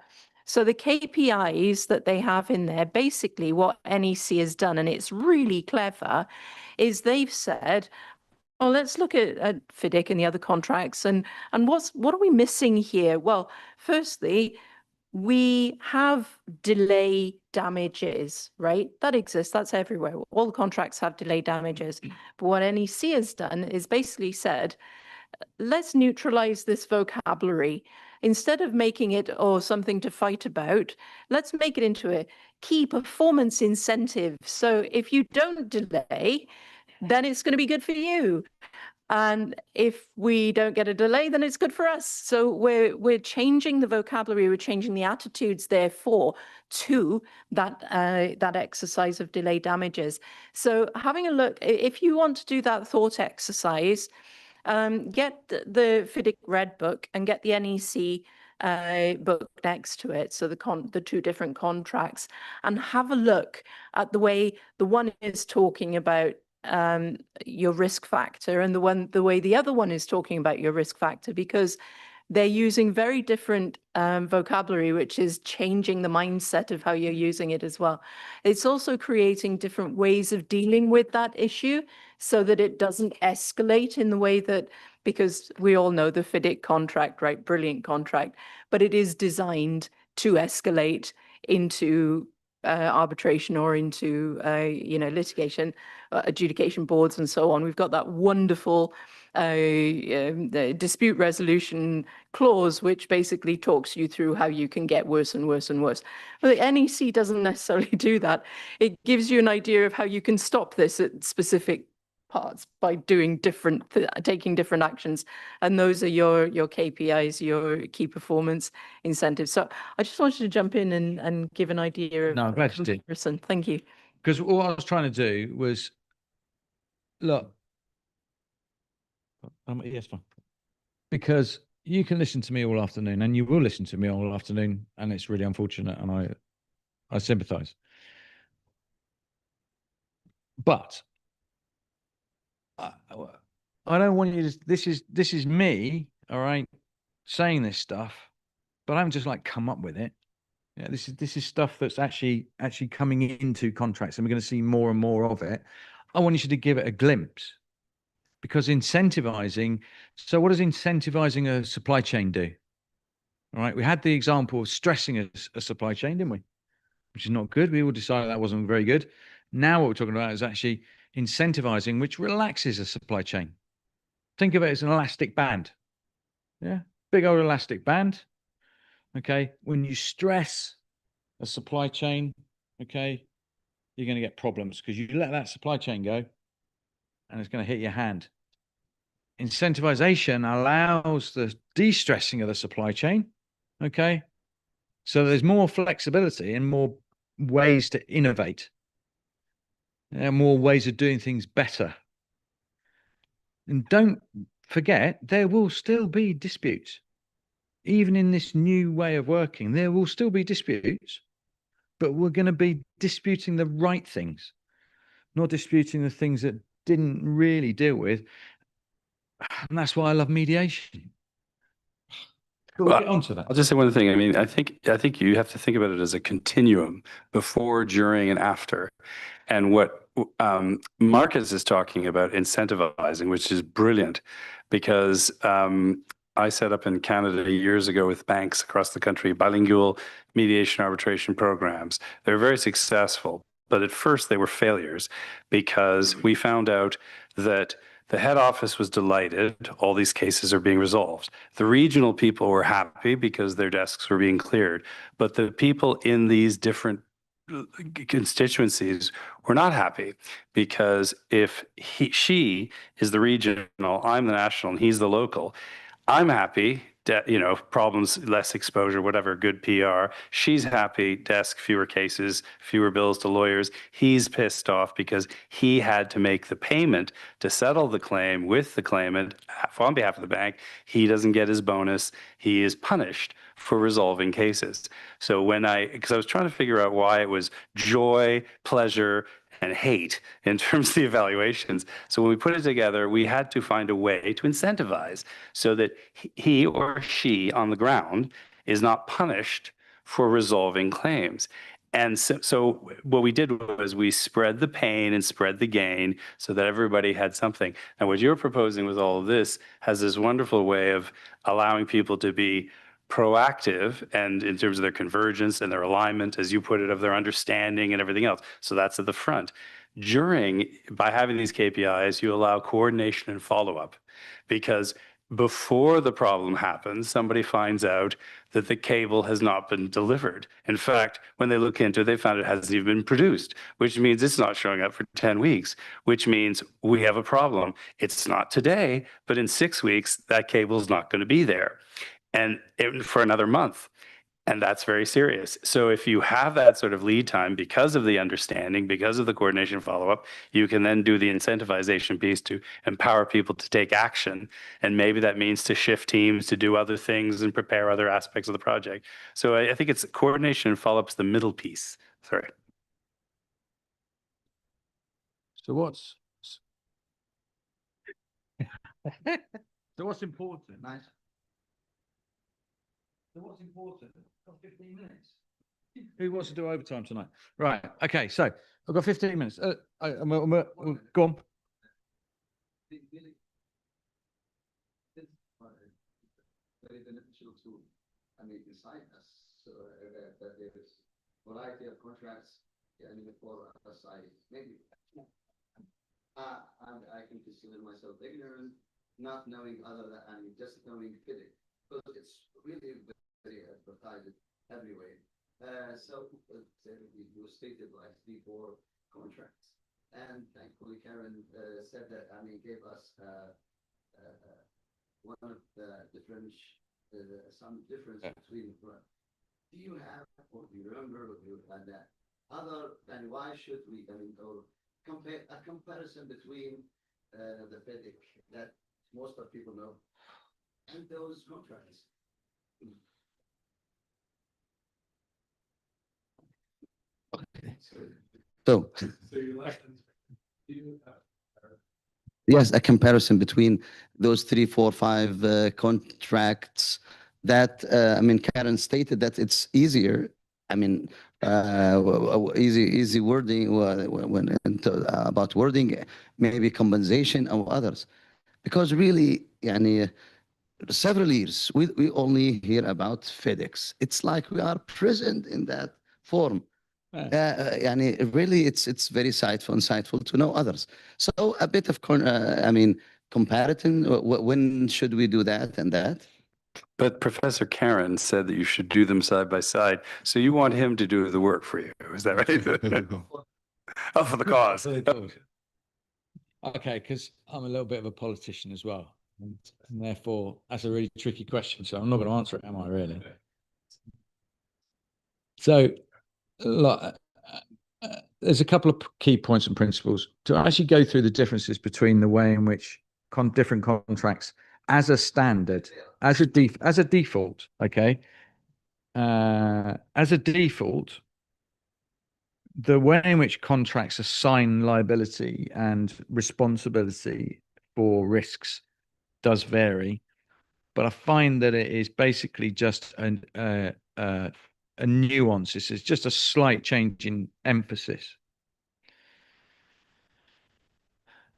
So the KPIs that they have in there, basically what NEC has done, and it's really clever, is they've said, oh, let's look at FIDIC and the other contracts and what are we missing here? Well, firstly, we have delay damages, right? That exists, that's everywhere. All the contracts have delay damages. But what NEC has done is basically said, let's neutralize this vocabulary. Instead of making it something to fight about, let's make it into a key performance incentive. So if you don't delay, then it's going to be good for you. And if we don't get a delay, then it's good for us. So we're changing the vocabulary, we're changing the attitudes, therefore, to that exercise of delay damages. So having a look, if you want to do that thought exercise, get the FIDIC Red Book and get the NEC book next to it, so the two different contracts, and have a look at the way the one is talking about your risk factor and the way the other one is talking about your risk factor, because they're using very different vocabulary, which is changing the mindset of how you're using it as well. It's also creating different ways of dealing with that issue so that it doesn't escalate in the way that, because we all know the FIDIC contract, right? Brilliant contract, but it is designed to escalate into arbitration or into litigation, adjudication boards and so on. We've got that wonderful dispute resolution clause, which basically talks you through how you can get worse and worse and worse. But the NEC doesn't necessarily do that. It gives you an idea of how you can stop this at specific parts by doing taking different actions, and those are your KPIs, your key performance incentives. So I just wanted to jump in and give an idea of No, I'm glad you did. comparison. Thank you. Because all I was trying to do was, look, yes, fine. Because you can listen to me all afternoon, and you will listen to me all afternoon, and it's really unfortunate, and I sympathise. But I don't want you to. This is me, all right, saying this stuff, but I haven't just like come up with it. Yeah, this is stuff that's actually coming into contracts, and we're going to see more and more of it. I want you to give it a glimpse, because incentivizing. So, what does incentivizing a supply chain do? All right, we had the example of stressing a supply chain, didn't we? Which is not good. We all decided that wasn't very good. Now, what we're talking about is actually incentivizing, which relaxes a supply chain. Think of it as an elastic band. Yeah, big old elastic band. Okay, when you stress a supply chain, okay, you're going to get problems because you let that supply chain go and it's going to hit your hand. Incentivization allows the de-stressing of the supply chain, okay? So there's more flexibility and more ways to innovate. There are more ways of doing things better. And don't forget, there will still be disputes. Even in this new way of working, there will still be disputes, but we're going to be disputing the right things, not disputing the things that didn't really deal with. And that's why I love mediation. We'll get onto that. I'll just say one thing. I mean, I think you have to think about it as a continuum before, during, and after. And what Marcus is talking about, incentivizing, which is brilliant, because I set up in Canada years ago with banks across the country, bilingual mediation arbitration programs. They're very successful, but at first they were failures because we found out that the head office was delighted. All these cases are being resolved. The regional people were happy because their desks were being cleared. But the people in these different constituencies were not happy, because if she is the regional, I'm the national, and he's the local, I'm happy, problems, less exposure, whatever, good PR. She's happy, desk, fewer cases, fewer bills to lawyers. He's pissed off because he had to make the payment to settle the claim with the claimant on behalf of the bank. He doesn't get his bonus. He is punished for resolving cases. So because I was trying to figure out why it was joy, pleasure, and hate in terms of the evaluations. So when we put it together, we had to find a way to incentivize so that he or she on the ground is not punished for resolving claims. And so what we did was we spread the pain and spread the gain so that everybody had something. And what you're proposing with all of this has this wonderful way of allowing people to be proactive and in terms of their convergence and their alignment, as you put it, of their understanding and everything else. So that's at the front. By having these KPIs, you allow coordination and follow-up, because before the problem happens, somebody finds out that the cable has not been delivered. In fact, when they look into it, they found it hasn't even been produced, which means it's not showing up for 10 weeks, which means we have a problem. It's not today, but in 6 weeks, that cable is not going to be there, and for another month. And that's very serious. So if you have that sort of lead time because of the understanding, because of the coordination follow-up, you can then do the incentivization piece to empower people to take action. And maybe that means to shift teams to do other things and prepare other aspects of the project. So I think it's coordination and follow-up is the middle piece. Sorry. So what's important? Nice. So what's important? I've got 15 minutes. Who wants to do overtime tonight? Right. Okay. So I've got 15 minutes. Go on. Very beneficial tool. I mean, beside us, so that there is variety of contracts. I mean, for us, maybe I can consider myself ignorant, not knowing other than just knowing FIDIC, because it's really very advertised everywhere. So you stated like 3-4 contracts, and thankfully Karen said that, gave us one of the some difference between. Do you have, or do you remember, or do you have that other than why should we, or compare a comparison between the FIDIC that most of people know and those contracts? Okay. So yes, a comparison between those 3, 4, 5 contracts that, Karen stated that it's easier. Easy wording about wording, maybe compensation of others, because really, several years we only hear about FedEx. It's like we are present in that form. Really, it's very insightful to know others. So a bit of comparison. When should we do that and that? But Professor Karen said that you should do them side by side. So you want him to do the work for you. Is that right? Oh, for the cause. Okay, because I'm a little bit of a politician as well. And therefore, that's a really tricky question. So I'm not going to answer it, am I, really? So there's a couple of key points and principles to actually go through the differences between the way in which different contracts as a standard, as a default, okay? As a default, the way in which contracts assign liability and responsibility for risks does vary, but I find that it is basically just a nuance. It's just a slight change in emphasis.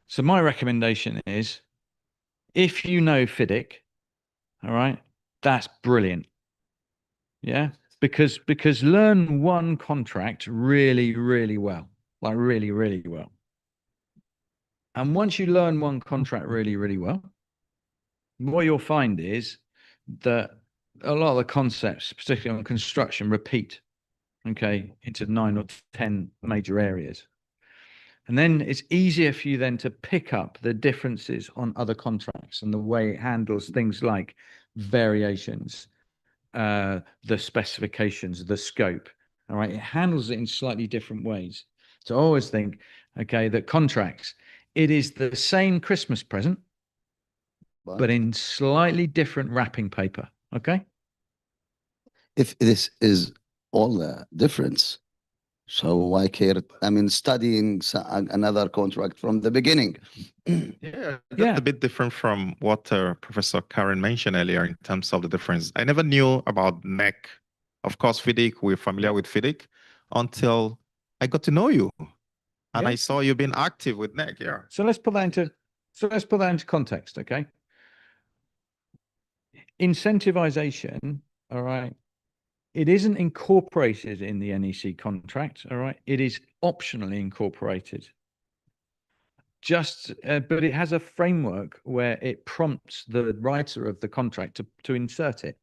So my recommendation is, if you know FIDIC, all right, that's brilliant. Yeah, because learn one contract really, really well, like really, really well. And once you learn one contract really, really well, what you'll find is that a lot of the concepts, particularly on construction, repeat, okay, into 9 or 10 major areas. And then it's easier for you then to pick up the differences on other contracts and the way it handles things like variations, the specifications, the scope. All right, it handles it in slightly different ways. So I always think, okay, that contracts, it is the same Christmas present, but in slightly different wrapping paper. Okay. If this is all the difference, so why care? Studying another contract from the beginning. Yeah, that's a bit different from what Professor Karen mentioned earlier in terms of the difference. I never knew about NEC Of course, FIDIC, we're familiar with FIDIC until I got to know you. And Yeah. I saw you being active with NEC, yeah. So let's put that into context, okay? Incentivization, all right, it isn't incorporated in the NEC contract, all right? It is optionally incorporated. But it has a framework where it prompts the writer of the contract to insert it,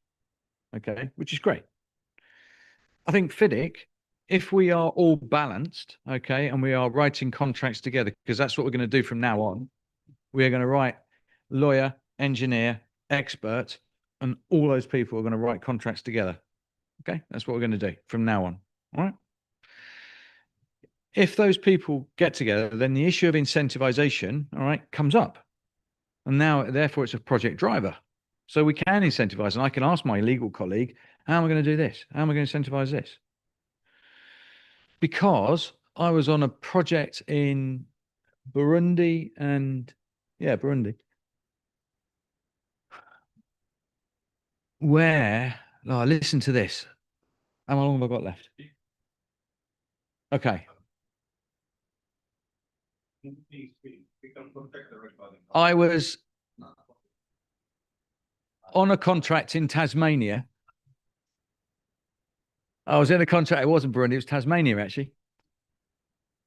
okay, which is great. I think FIDIC, if we are all balanced, okay, and we are writing contracts together, because that's what we're going to do from now on, we are going to write lawyer, engineer, expert, and all those people are going to write contracts together. Okay, that's what we're going to do from now on. All right. If those people get together, then the issue of incentivization, all right, comes up. And now, therefore, it's a project driver. So we can incentivize, and I can ask my legal colleague, how am I going to do this? How am I going to incentivize this? Because I was on a project in Burundi Burundi, where, listen to this. How long have I got left? Okay. I was on a contract in Tasmania. I was in a contract, it wasn't Burundi, it was Tasmania actually.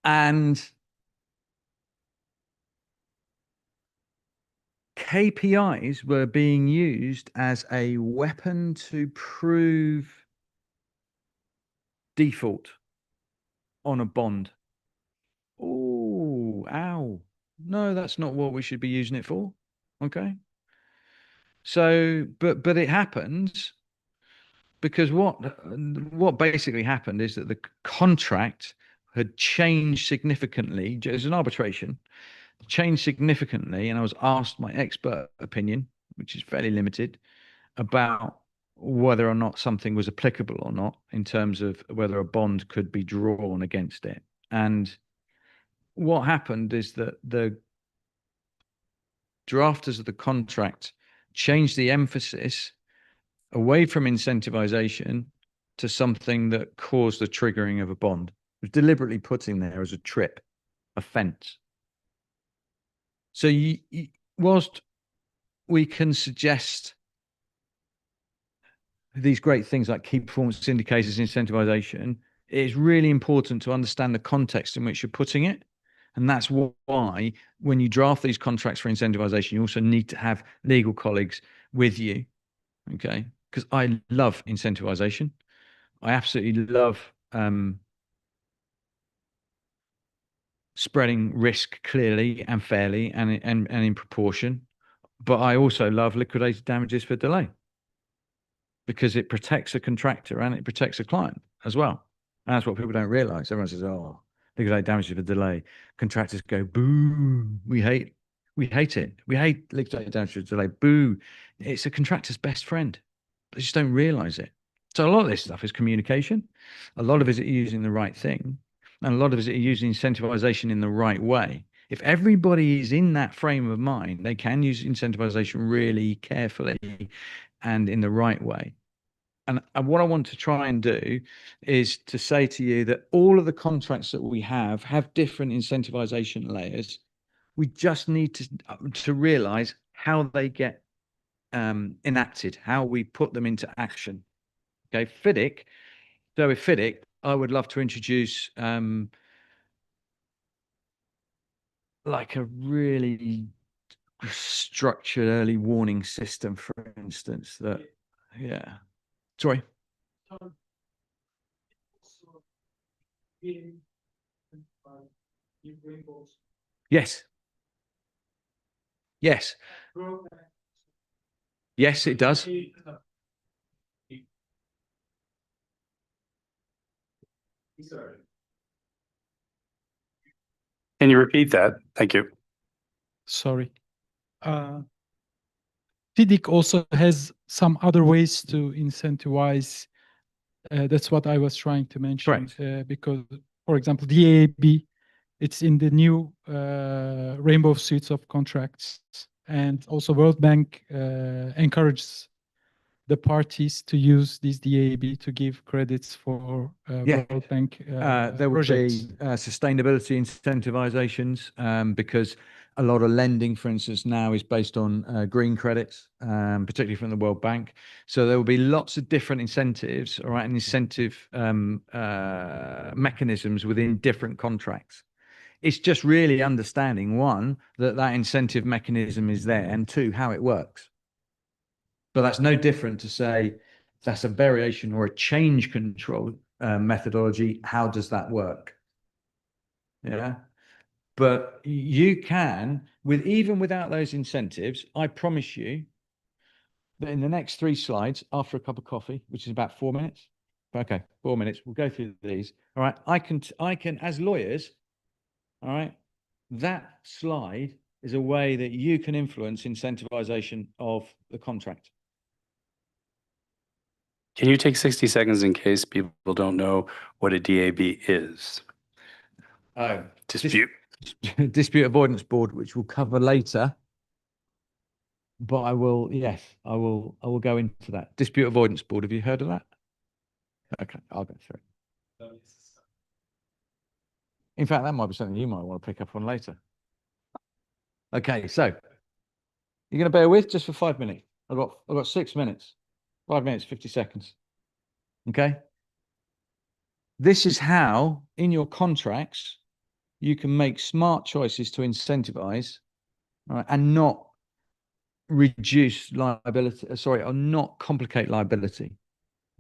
And KPIs were being used as a weapon to prove default on a bond. Oh, ow. No, that's not what we should be using it for. Okay. So, but it happens because what basically happened is that the contract had changed significantly. As an arbitration, changed significantly, and I was asked my expert opinion, which is fairly limited, about whether or not something was applicable or not in terms of whether a bond could be drawn against it. And what happened is that the drafters of the contract changed the emphasis away from incentivization to something that caused the triggering of a bond. It was deliberately put in there as a trip, a fence. So whilst we can suggest these great things like key performance indicators, incentivization, it is really important to understand the context in which you're putting it. And that's why when you draft these contracts for incentivization, you also need to have legal colleagues with you. Okay. Because I love incentivization. I absolutely love spreading risk clearly and fairly and in proportion. But I also love liquidated damages for delay because it protects a contractor and it protects a client as well. And that's what people don't realize. Everyone says, oh, liquidated damages for delay. Contractors go, boo, we hate it. We hate liquidated damages for delay. Boo. It's a contractor's best friend. They just don't realize it. So a lot of this stuff is communication. A lot of it is using the right thing. And a lot of it is using incentivization in the right way. If everybody is in that frame of mind, they can use incentivization really carefully and in the right way. And what I want to try and do is to say to you that all of the contracts that we have different incentivization layers. We just need to realize how they get enacted, how we put them into action. Okay, FIDIC. So with FIDIC, I would love to introduce like a really structured early warning system, for instance, that, yeah. Sorry. Yes. Yes. Yes, it does. Can you repeat that? Thank you. Sorry. FIDIC also has some other ways to incentivize. That's what I was trying to mention. Because, for example, DAB, it's in the new rainbow suites of contracts. And also World Bank encourages the parties to use this DAB to give credits for Yeah. World Bank There would projects. be sustainability incentivizations because a lot of lending, for instance, now is based on green credits, particularly from the World Bank. So there will be lots of different incentives, all right, and incentive mechanisms within different contracts. It's just really understanding, one, that that incentive mechanism is there, and two, how it works. But that's no different to say that's a variation or a change control methodology. How does that work? Yeah. But you can, even without those incentives, I promise you that in the next 3 slides, after a cup of coffee, which is about 4 minutes. Okay, 4 minutes. We'll go through these. All right. I can, as lawyers, all right, that slide is a way that you can influence incentivization of the contract. Can you take 60 seconds in case people don't know what a DAB is? Oh, Dispute. Dispute Avoidance Board, which we'll cover later. But I will, yes, I will go into that. Dispute Avoidance Board. Have you heard of that? Okay, I'll go through it. In fact, that might be something you might want to pick up on later. Okay, so you're going to bear with just for 5 minutes. I've got 6 minutes, 5 minutes, 50 seconds. Okay. This is how in your contracts you can make smart choices to incentivize, right, and not reduce liability, or not complicate liability.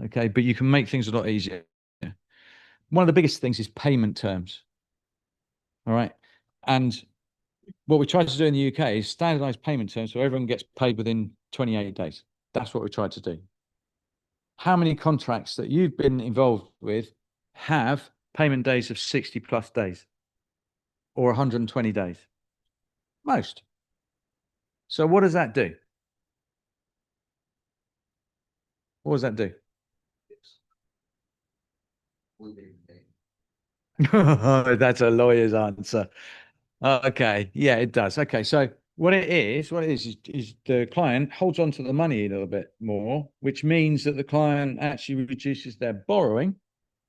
Okay, but you can make things a lot easier. One of the biggest things is payment terms. All right. And what we try to do in the UK is standardize payment terms so everyone gets paid within 28 days. That's what we tried to do. How many contracts that you've been involved with have payment days of 60+ days or 120 days? Most. So what does that do? What does that do? That's a lawyer's answer. Okay, yeah, it does. Okay, so what it is the client holds on to the money a little bit more, which means that the client actually reduces their borrowing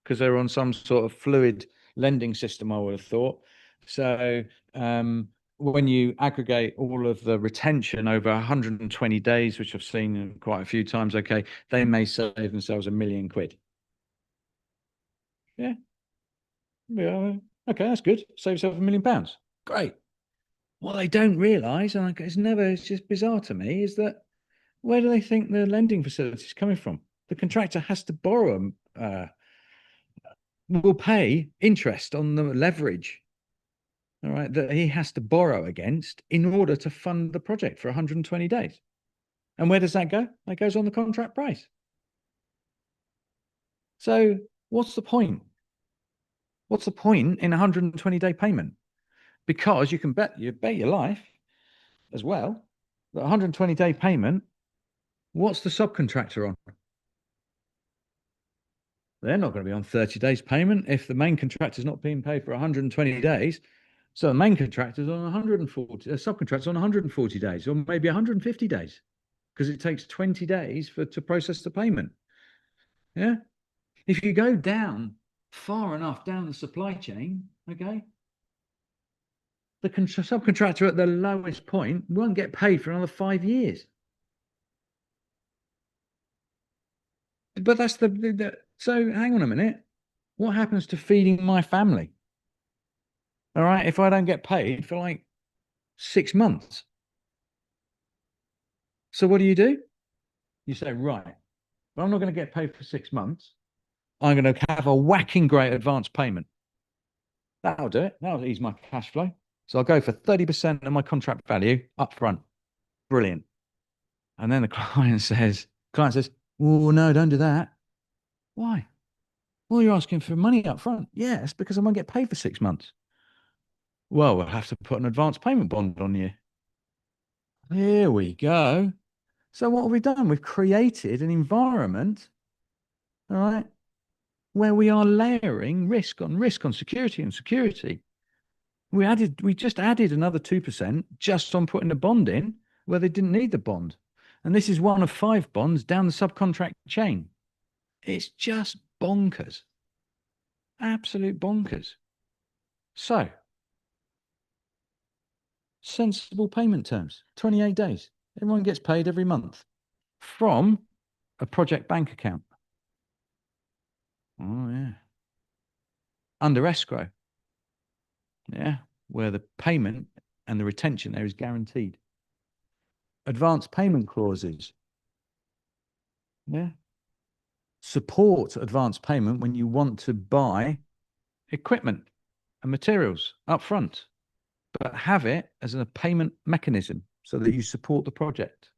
because they're on some sort of fluid lending system, I would have thought. So when you aggregate all of the retention over 120 days, which I've seen quite a few times, okay, they may save themselves £1 million. Yeah. Yeah. Okay, that's good. Save yourself £1 million. Great. What they don't realise, and it's just bizarre to me, is that where do they think the lending facility is coming from? The contractor has to borrow, will pay interest on the leverage, all right, that he has to borrow against in order to fund the project for 120 days. And where does that go? That goes on the contract price. So what's the point? What's the point in a 120-day payment? Because you can bet your life as well that 120-day payment, what's the subcontractor on? They're not going to be on 30 days payment if the main contractor is not being paid for 120 days. So the main contractor is on 140, subcontractor on 140 days, or maybe 150 days, because it takes 20 days to process the payment. Yeah. If you go down far enough down the supply chain, okay, the subcontractor at the lowest point won't get paid for another 5 years. But that's so hang on a minute. What happens to feeding my family? All right, if I don't get paid for like 6 months. So what do? You say, right, but I'm not going to get paid for 6 months. I'm going to have a whacking great advance payment. That'll do it. That'll ease my cash flow. So I'll go for 30% of my contract value up front. Brilliant. And then the client says, well, no, don't do that. Why? Well, you're asking for money up front. Yes, because I won't get paid for 6 months. Well, we'll have to put an advance payment bond on you. Here we go. So what have we done? We've created an environment, all right, where we are layering risk on security and security. We just added another 2% just on putting a bond in where they didn't need the bond. And this is one of 5 bonds down the subcontract chain. It's just bonkers. Absolute bonkers. So, sensible payment terms, 28 days. Everyone gets paid every month from a project bank account. Oh, yeah. Under escrow. Yeah, where the payment and the retention there is guaranteed. Advanced payment clauses. Yeah. Support advance payment when you want to buy equipment and materials up front, but have it as a payment mechanism so that you support the project.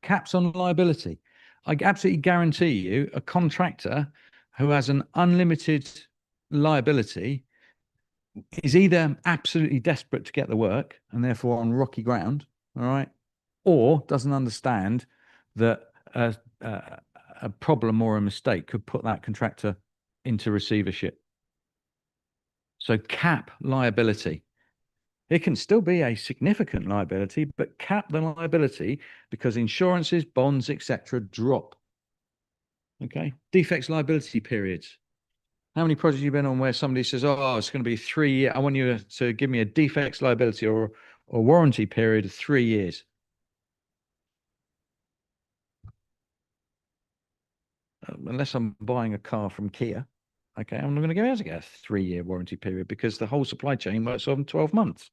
Caps on liability. I absolutely guarantee you a contractor who has an unlimited liability is either absolutely desperate to get the work and therefore on rocky ground, all right, or doesn't understand that a problem or a mistake could put that contractor into receivership. So cap liability. It can still be a significant liability, but cap the liability because insurances, bonds, etc. drop. Okay. Defects liability periods. How many projects have you been on where somebody says, oh, it's going to be 3 years. I want you to give me a defects liability or warranty period of 3 years. Unless I'm buying a car from Kia, okay, I'm not going to be able to get a 3-year warranty period because the whole supply chain works on 12 months.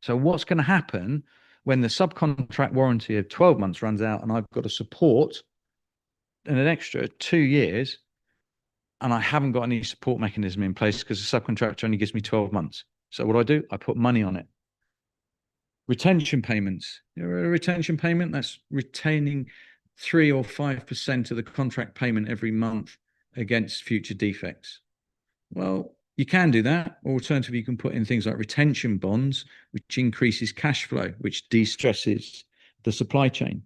So what's going to happen when the subcontract warranty of 12 months runs out and I've got to support in an extra 2 years and I haven't got any support mechanism in place because the subcontractor only gives me 12 months. So what do? I put money on it. Retention payments. A retention payment, that's retaining 3 or 5% of the contract payment every month against future defects. Well, you can do that. Alternatively, you can put in things like retention bonds, which increases cash flow, which de-stresses the supply chain.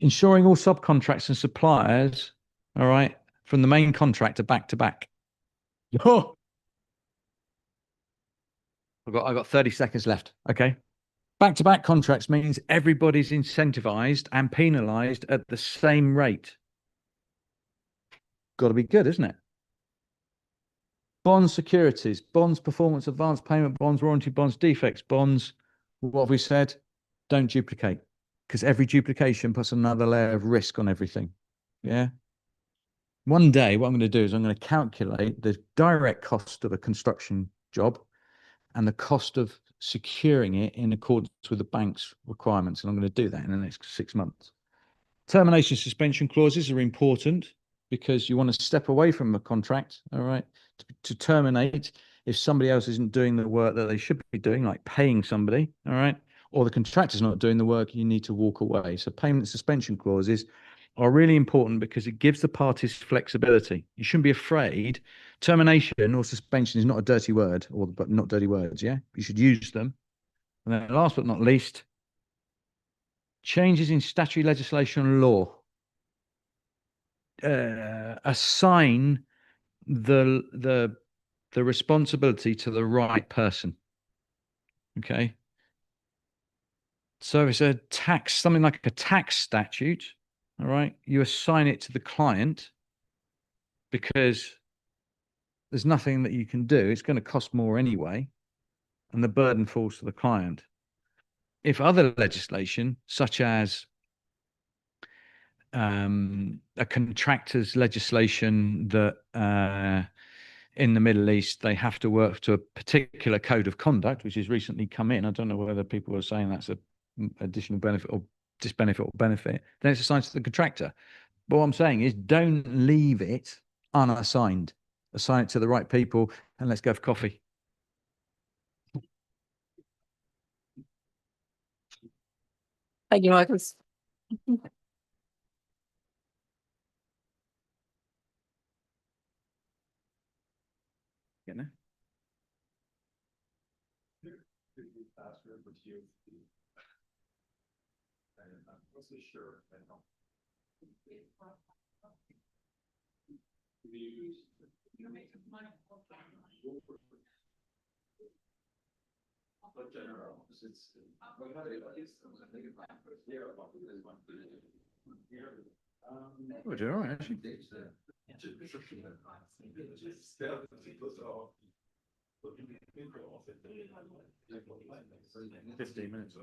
Ensuring all subcontracts and suppliers, all right, from the main contractor back to back. Oh, I've got 30 seconds left. Okay. Back-to-back contracts means everybody's incentivized and penalized at the same rate. Got to be good, isn't it? Bonds, securities, bonds, performance, advance payment bonds, warranty bonds, defects bonds. What have we said? Don't duplicate, because every duplication puts another layer of risk on everything. Yeah. One day, what I'm going to do is I'm going to calculate the direct cost of a construction job and the cost of securing it in accordance with the bank's requirements. And I'm going to do that in the next 6 months. Termination suspension clauses are important because you want to step away from a contract, all right, to terminate if somebody else isn't doing the work that they should be doing, like paying somebody, all right, or the contractor's not doing the work, you need to walk away. So payment suspension clauses are really important because it gives the parties flexibility. You shouldn't be afraid. Termination or suspension is not a dirty word, but not dirty words, yeah? You should use them. And then last but not least, changes in statutory legislation and law. Assign the responsibility to the right person. Okay. So it's a tax, something like a tax statute. All right. You assign it to the client because there's nothing that you can do. It's going to cost more anyway. And the burden falls to the client. If other legislation, such as a contractor's legislation that in the Middle East, they have to work to a particular code of conduct, which has recently come in. I don't know whether people are saying that's an additional benefit or disbenefit or benefit. Then it's assigned to the contractor. But what I'm saying is don't leave it unassigned. Assign it to the right people and let's go for coffee. Thank you, Marcus. Getting there? We're doing all right, actually. 15 minutes.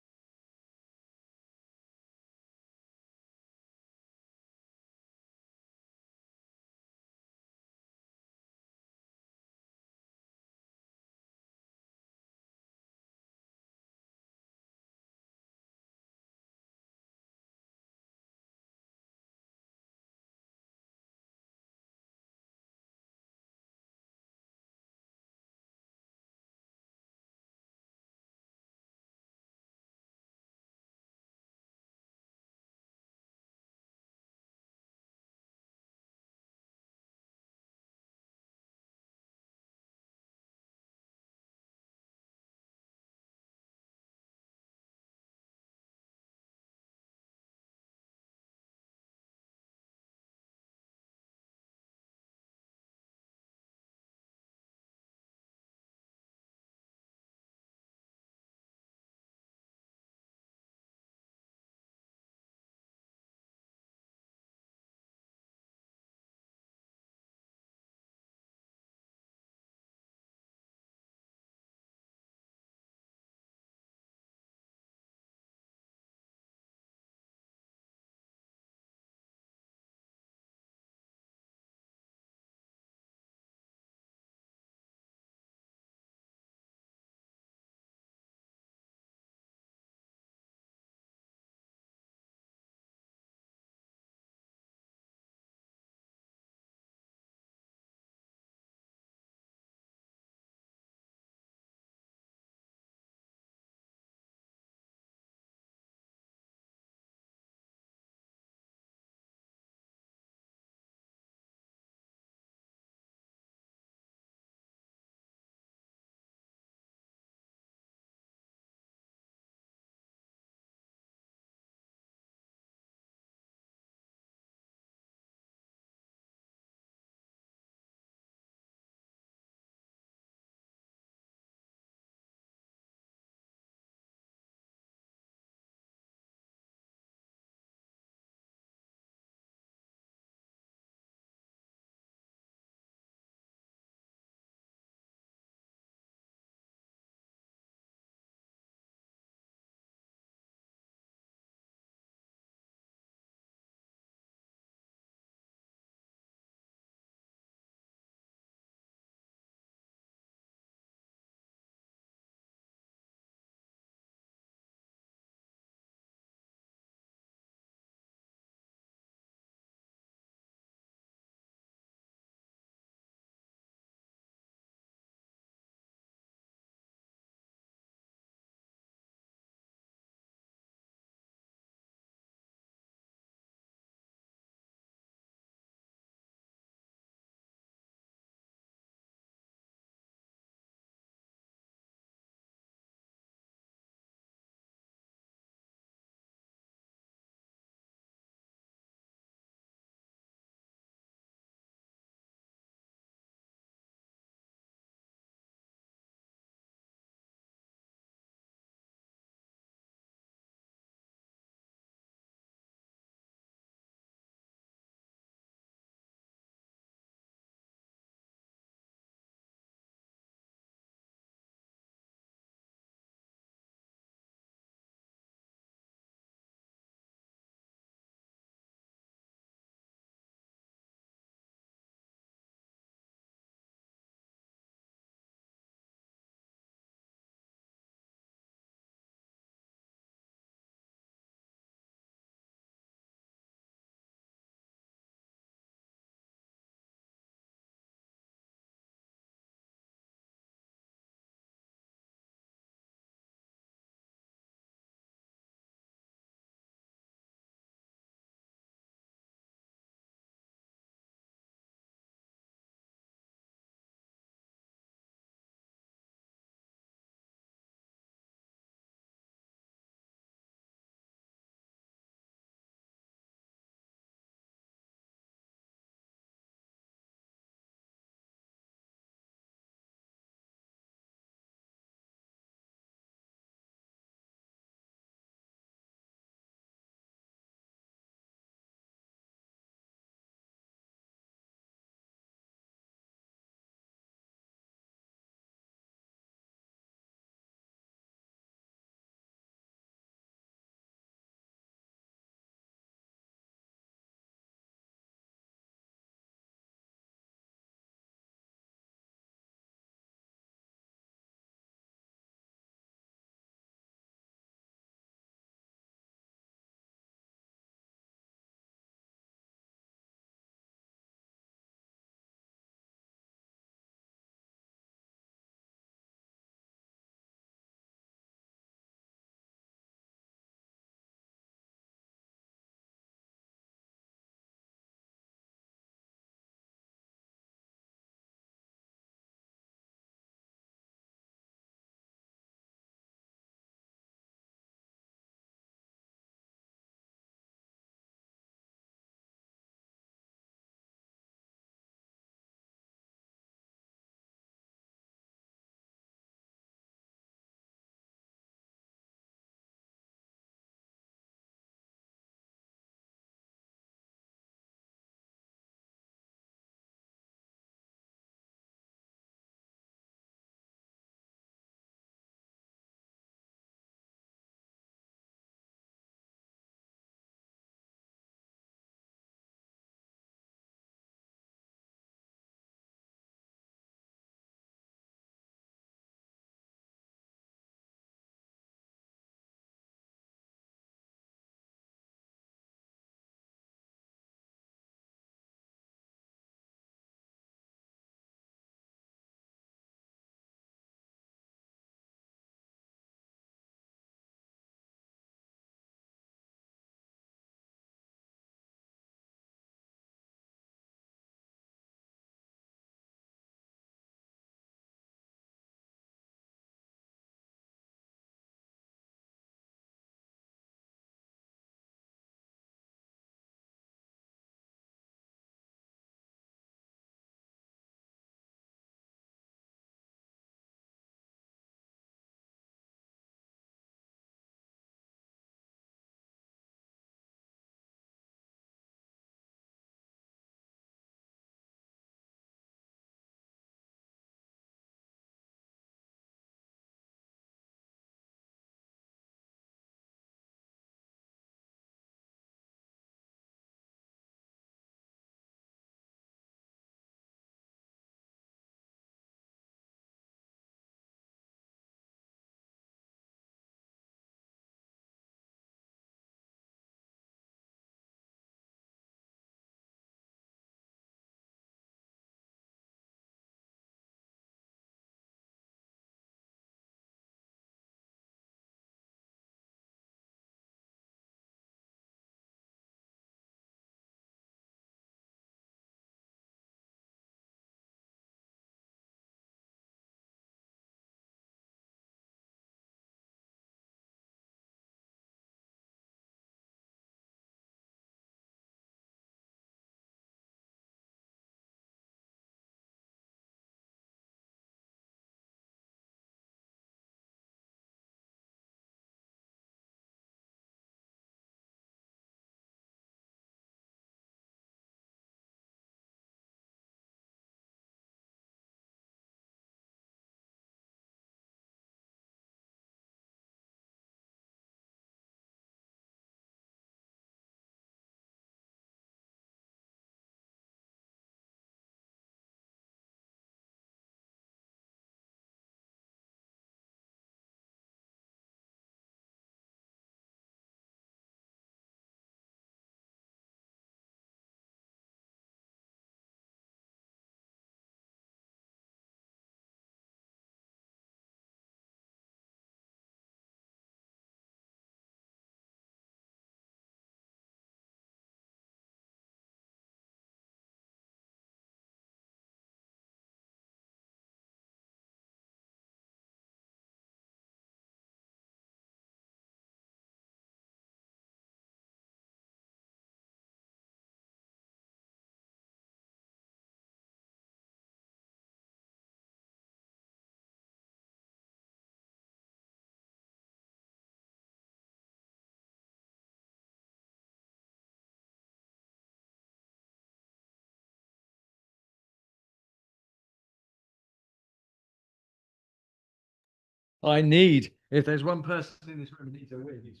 I need, if there's one person in this room who needs a wig, it's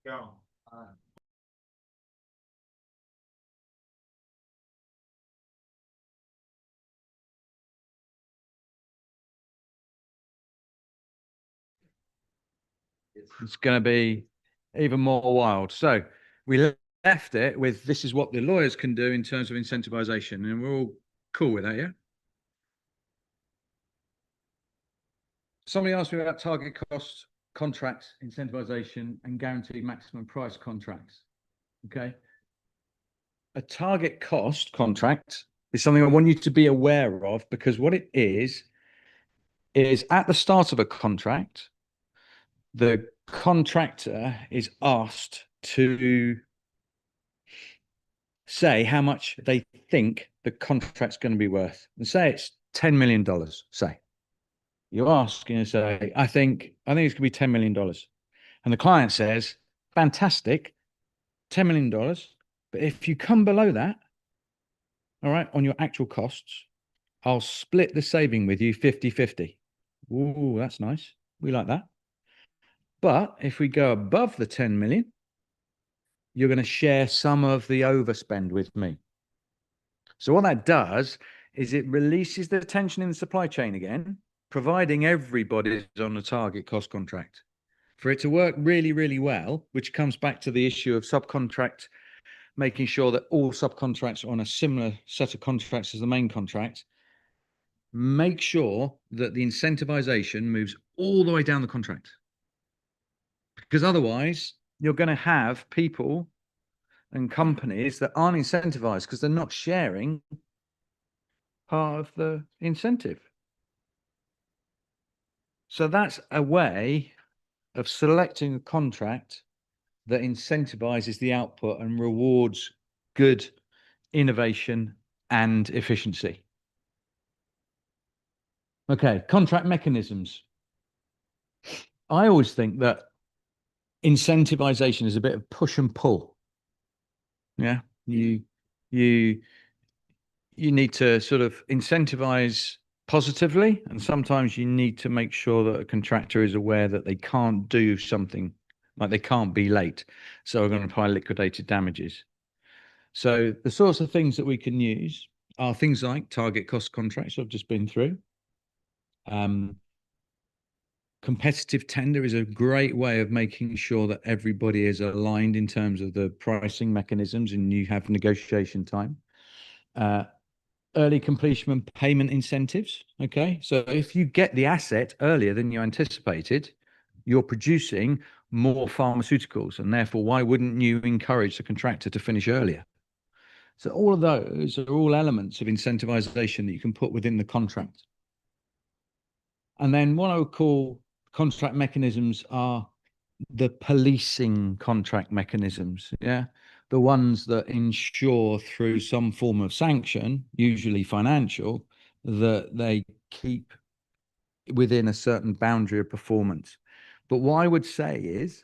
go on. It's going to be even more wild. So we left it with this is what the lawyers can do in terms of incentivization, and we're all cool with that, yeah? Somebody asked me about target cost contracts, incentivization, and guaranteed maximum price contracts. Okay. A target cost contract is something I want you to be aware of, because what it is at the start of a contract, the contractor is asked to say how much they think the contract's going to be worth. And say it's $10 million, say. You're asking to say, I think it's going to be $10 million. And the client says, fantastic, $10 million. But if you come below that, all right, on your actual costs, I'll split the saving with you 50-50. Ooh, that's nice. We like that. But if we go above the 10 million, you're going to share some of the overspend with me. So what that does is it releases the tension in the supply chain again, providing everybody's on a target cost contract. For it to work really, really well, which comes back to the issue of subcontract, making sure that all subcontracts are on a similar set of contracts as the main contract, make sure that the incentivization moves all the way down the contract. Because otherwise, you're going to have people and companies that aren't incentivized because they're not sharing part of the incentive. So that's a way of selecting a contract that incentivizes the output and rewards good innovation and efficiency. Okay, contract mechanisms. I always think that incentivization is a bit of push and pull. Yeah, you need to sort of incentivize positively, and sometimes you need to make sure that a contractor is aware that they can't do something, like they can't be late, so we're going to apply liquidated damages. So the sorts of things that we can use are things like target cost contracts I've just been through. Competitive tender is a great way of making sure that everybody is aligned in terms of the pricing mechanisms and you have negotiation time. Early completion and payment incentives. Okay, so if you get the asset earlier than you anticipated, you're producing more pharmaceuticals, and therefore why wouldn't you encourage the contractor to finish earlier? So all of those are all elements of incentivization that you can put within the contract. And then what I would call contract mechanisms are the policing contract mechanisms. Yeah, the ones that ensure through some form of sanction, usually financial, that they keep within a certain boundary of performance. But what I would say is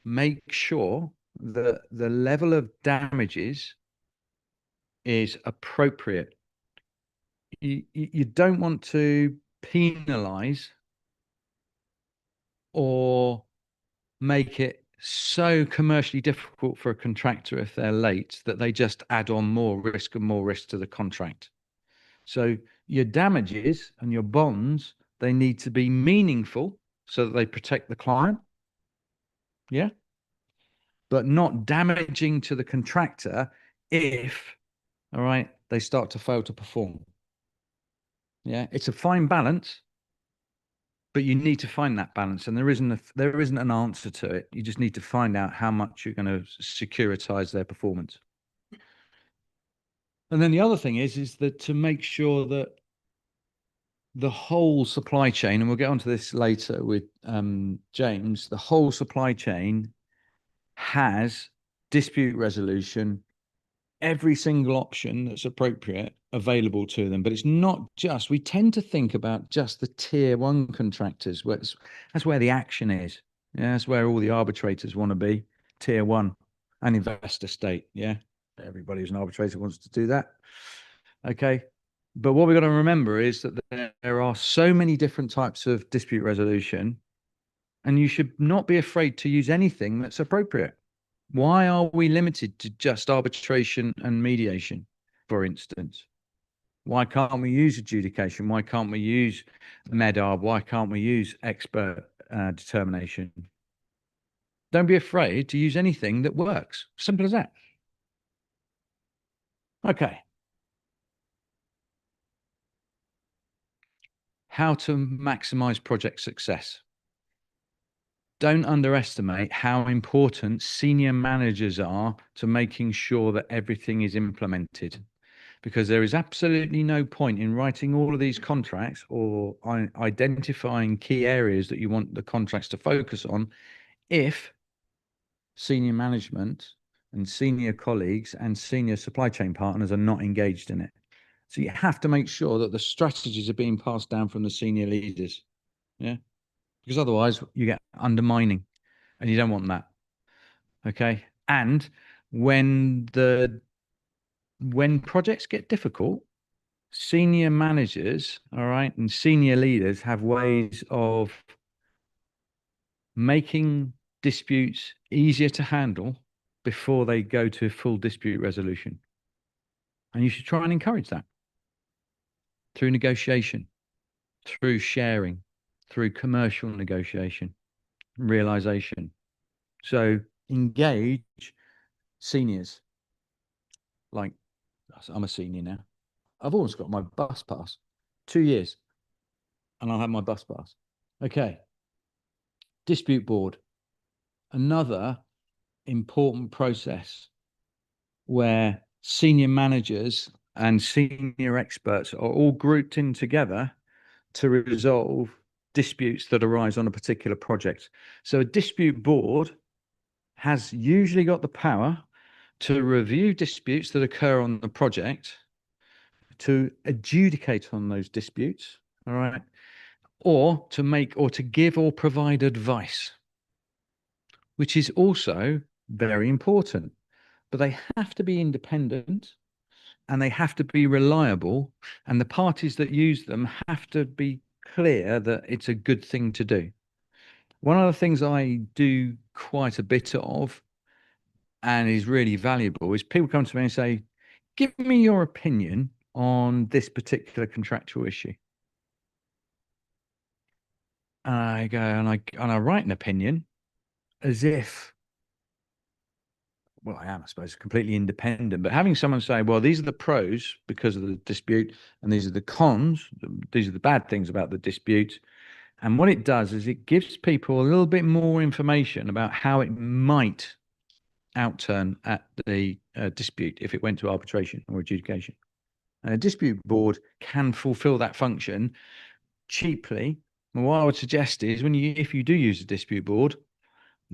make sure that the level of damages is appropriate. You don't want to penalize or make it so commercially difficult for a contractor if they're late that they just add on more risk and more risk to the contract. So your damages and your bonds, they need to be meaningful so that they protect the client. Yeah. But not damaging to the contractor if, all right, they start to fail to perform. Yeah. It's a fine balance, but you need to find that balance, and there isn't an answer to it. You just need to find out how much you're going to securitize their performance. And then the other thing is that to make sure that the whole supply chain, and we'll get onto this later with James, the whole supply chain has dispute resolution, every single option that's appropriate available to them. But it's not just, we tend to think about just the tier one contractors. That's where the action is. Yeah, that's where all the arbitrators want to be, tier one and investor state. Yeah, everybody who's an arbitrator wants to do that. Okay. But what we've got to remember is that there are are so many different types of dispute resolution, and you should not be afraid to use anything that's appropriate. Why are we limited to just arbitration and mediation, for instance? Why can't we use adjudication? Why can't we use MEDARB? Why can't we use expert determination? Don't be afraid to use anything that works. Simple as that. Okay. How to maximize project success. Don't underestimate how important senior managers are to making sure that everything is implemented, because there is absolutely no point in writing all of these contracts or identifying key areas that you want the contracts to focus on if senior management and senior colleagues and senior supply chain partners are not engaged in it. So you have to make sure that the strategies are being passed down from the senior leaders. Yeah. Because otherwise you get undermining, and you don't want that. Okay. And when projects get difficult, senior managers, all right, and senior leaders have ways of making disputes easier to handle before they go to full dispute resolution. And you should try and encourage that through negotiation, through sharing, through commercial negotiation, realization. So engage seniors. Like, I'm a senior now. I've always got my bus pass, 2 years, and I'll have my bus pass. Okay. Dispute board, another important process where senior managers and senior experts are all grouped in together to resolve disputes that arise on a particular project. So a dispute board has usually got the power to review disputes that occur on the project, to adjudicate on those disputes, all right, or to make or to give or provide advice, which is also very important. But they have to be independent and they have to be reliable, and the parties that use them have to be clear that it's a good thing to do. One of the things I do quite a bit of and is really valuable is people come to me and say, give me your opinion on this particular contractual issue. And I go and I write an opinion as if, well, I am, I suppose, completely independent, but having someone say, well, these are the pros because of the dispute, and these are the cons, these are the bad things about the dispute. And what it does is it gives people a little bit more information about how it might outturn at the dispute if it went to arbitration or adjudication. And a dispute board can fulfill that function cheaply. And what I would suggest is if you do use a dispute board,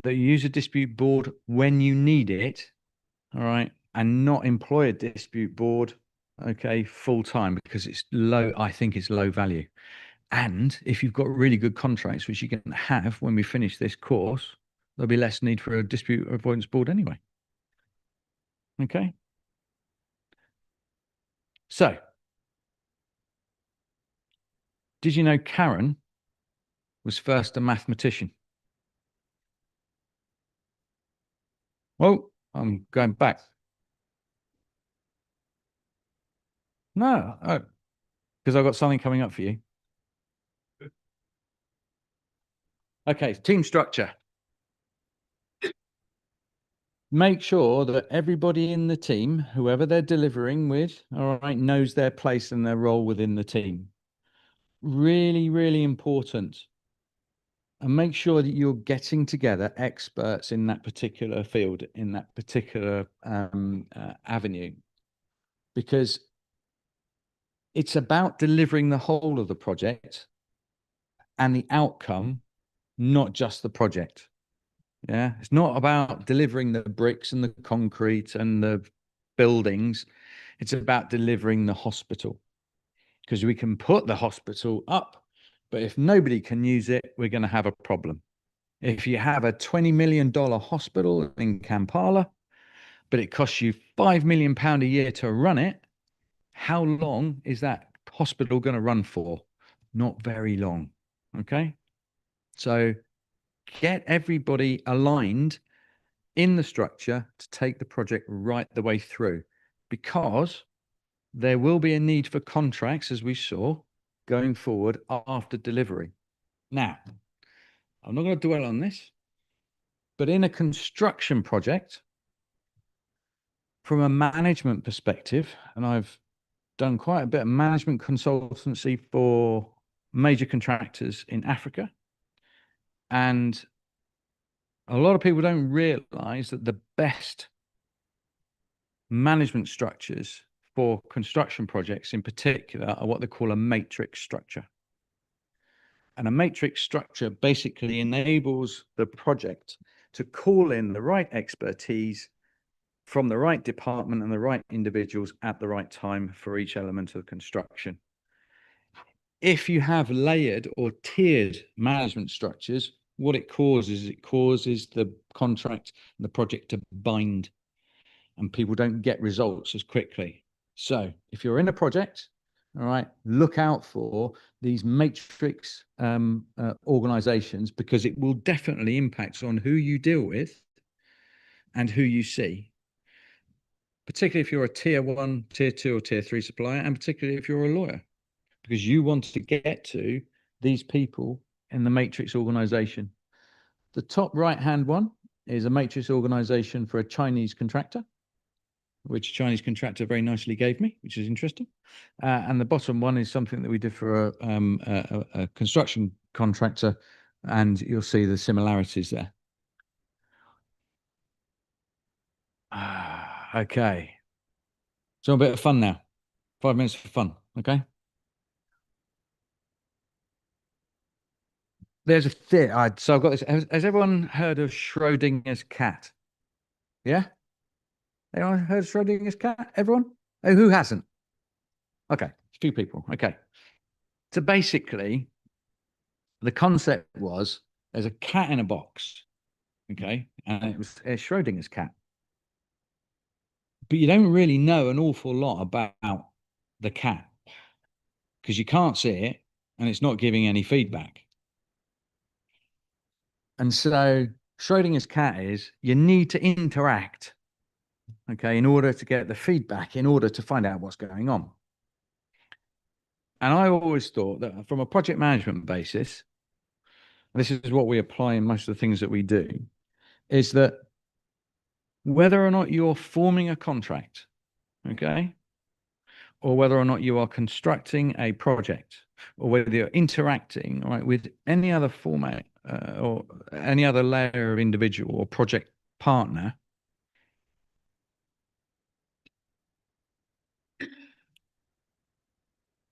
that you use a dispute board when you need it, all right, and not employ a dispute board, okay, full time, because it's low. I think it's low value. And if you've got really good contracts, which you can have when we finish this course, there'll be less need for a dispute avoidance board anyway. Okay. So, did you know Karen was first a mathematician? Well, I'm going back. No, because I've got something coming up for you. Okay, team structure. Make sure that everybody in the team, whoever they're delivering with, all right, knows their place and their role within the team. Really, really important. And make sure that you're getting together experts in that particular field, in that particular avenue, because it's about delivering the whole of the project and the outcome, not just the project. Yeah, it's not about delivering the bricks and the concrete and the buildings. It's about delivering the hospital, because we can put the hospital up, but if nobody can use it, we're going to have a problem. If you have a $20 million hospital in Kampala, but it costs you £5 million a year to run it, how long is that hospital going to run for? not very long. Okay. So get everybody aligned in the structure to take the project right the way through, because there will be a need for contracts, as we saw, going forward after delivery. Now, I'm not going to dwell on this, but in a construction project, from a management perspective, and I've done quite a bit of management consultancy for major contractors in Africa, and a lot of people don't realize that the best management structures for construction projects in particular are what they call a matrix structure. And a matrix structure basically enables the project to call in the right expertise from the right department and the right individuals at the right time for each element of construction. If you have layered or tiered management structures, what it causes the contract and the project to bind, and people don't get results as quickly. So if you're in a project, all right, look out for these matrix organizations, because it will definitely impact on who you deal with and who you see, particularly if you're a tier 1, tier 2, or tier 3 supplier, and particularly if you're a lawyer, because you want to get to these people in the matrix organization. The top right-hand one is a matrix organization for a Chinese contractor, which a Chinese contractor very nicely gave me, which is interesting. And the bottom one is something that we did for a construction contractor, and you'll see the similarities there. Okay. So a bit of fun now. 5 minutes for fun, okay? There's a theory. So I've got this. Has everyone heard of Schrodinger's cat? Yeah? Anyone heard of Schrodinger's cat? Everyone? Oh, who hasn't? Okay, a few people. Okay. So basically, the concept was there's a cat in a box, okay? And it was Schrodinger's cat. But you don't really know an awful lot about the cat because you can't see it and it's not giving any feedback. And so Schrodinger's cat is you need to interact, okay, in order to get the feedback, in order to find out what's going on. And I always thought that from a project management basis, this is what we apply in most of the things that we do, is that whether or not you're forming a contract, okay, or whether or not you are constructing a project, or whether you're interacting, right, with any other format or any other layer of individual or project partner,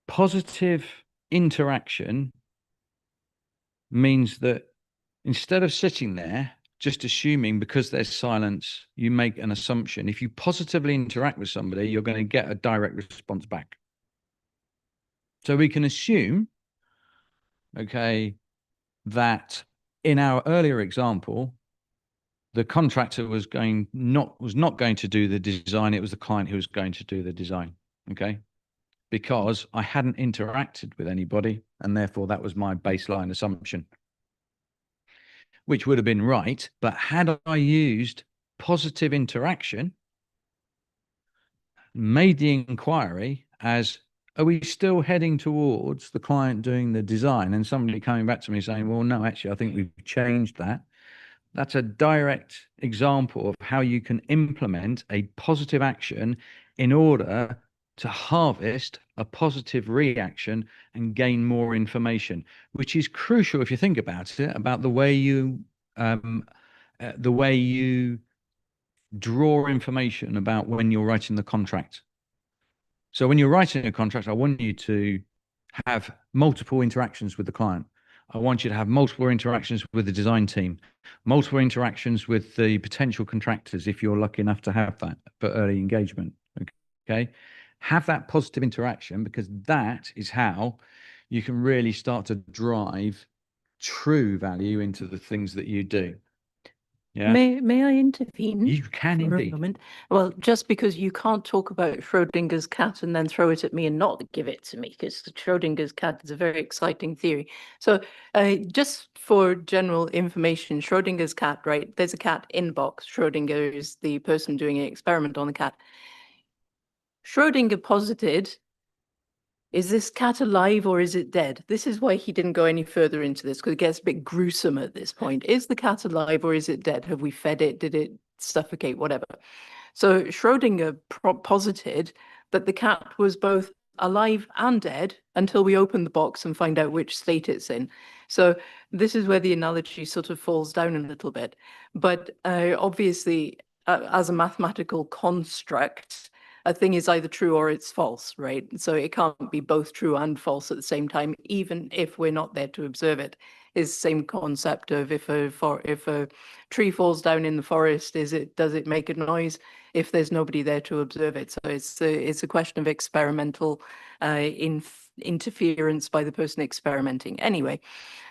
positive interaction means that instead of sitting there just assuming because there's silence, you make an assumption. If you positively interact with somebody, you're going to get a direct response back. So we can assume, okay, that in our earlier example, the contractor was not going to do the design. It was the client who was going to do the design. Okay. Because I hadn't interacted with anybody, and therefore that was my baseline assumption, which would have been right. But had I used positive interaction, made the inquiry as, are we still heading towards the client doing the design? And somebody coming back to me saying, well, no, actually, I think we've changed that. That's a direct example of how you can implement a positive action in order to harvest a positive reaction and gain more information, which is crucial if you think about it, about the way you draw information about when you're writing the contract. So when you're writing a contract, I want you to have multiple interactions with the client. I want you to have multiple interactions with the design team, multiple interactions with the potential contractors, if you're lucky enough to have that for early engagement. Okay. Have that positive interaction, because that is how you can really start to drive true value into the things that you do. Yeah, May I intervene? you can for a indeed. moment? Well, just because you can't talk about Schrodinger's cat and then throw it at me and not give it to me, because Schrodinger's cat is a very exciting theory. So just for general information, Schrodinger's cat, right? There's a cat in the box. Schrodinger is the person doing an experiment on the cat. Schrodinger posited, is this cat alive or is it dead? This is why he didn't go any further into this, because it gets a bit gruesome at this point. Is the cat alive or is it dead? Have we fed it? Did it suffocate? Whatever. So Schrodinger posited that the cat was both alive and dead until we open the box and find out which state it's in. So this is where the analogy sort of falls down a little bit. But obviously, as a mathematical construct, a thing is either true or it's false, right? So it can't be both true and false at the same time, even if we're not there to observe it. Is the same concept of if a tree falls down in the forest, does it make a noise if there's nobody there to observe it? So it's a question of experimental interference by the person experimenting. Anyway,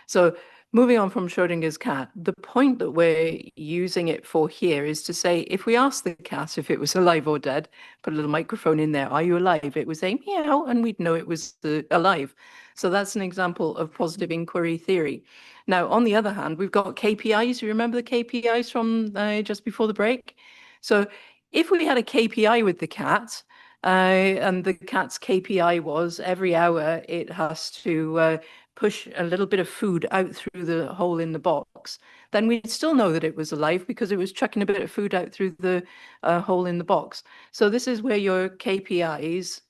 so moving on from Schrodinger's cat, the point that we're using it for here is to say, if we asked the cat if it was alive or dead, put a little microphone in there, are you alive? It would say meow, and we'd know it was alive. So that's an example of positive inquiry theory. Now, on the other hand, we've got KPIs. You remember the KPIs from just before the break? So if we had a KPI with the cat, and the cat's KPI was every hour it has to push a little bit of food out through the hole in the box, then we'd still know that it was alive because it was chucking a bit of food out through the hole in the box. So this is where your KPIs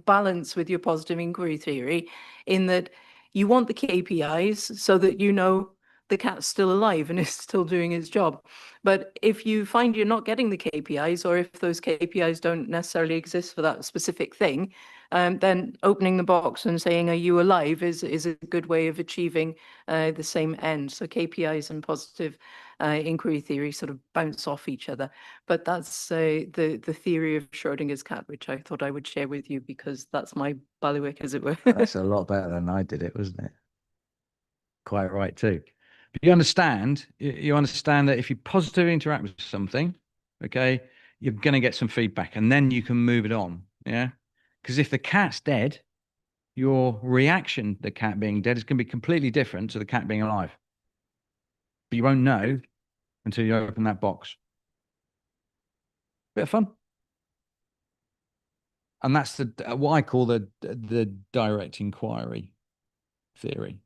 balance with your positive inquiry theory, in that you want the KPIs so that you know the cat's still alive and is still doing its job. But if you find you're not getting the KPIs, or if those KPIs don't necessarily exist for that specific thing, then opening the box and saying, are you alive, is a good way of achieving the same end. So KPIs and positive inquiry theory sort of bounce off each other. But that's the theory of Schrodinger's cat, which I thought I would share with you because that's my bailiwick, as it were. That's a lot better than I did it, wasn't it? Quite right too. But you understand that if you positively interact with something, okay, you're going to get some feedback and then you can move it on. Yeah. Because if the cat's dead, your reaction to the cat being dead is going to be completely different to the cat being alive. But you won't know until you open that box. Bit of fun. And that's what I call the direct inquiry theory.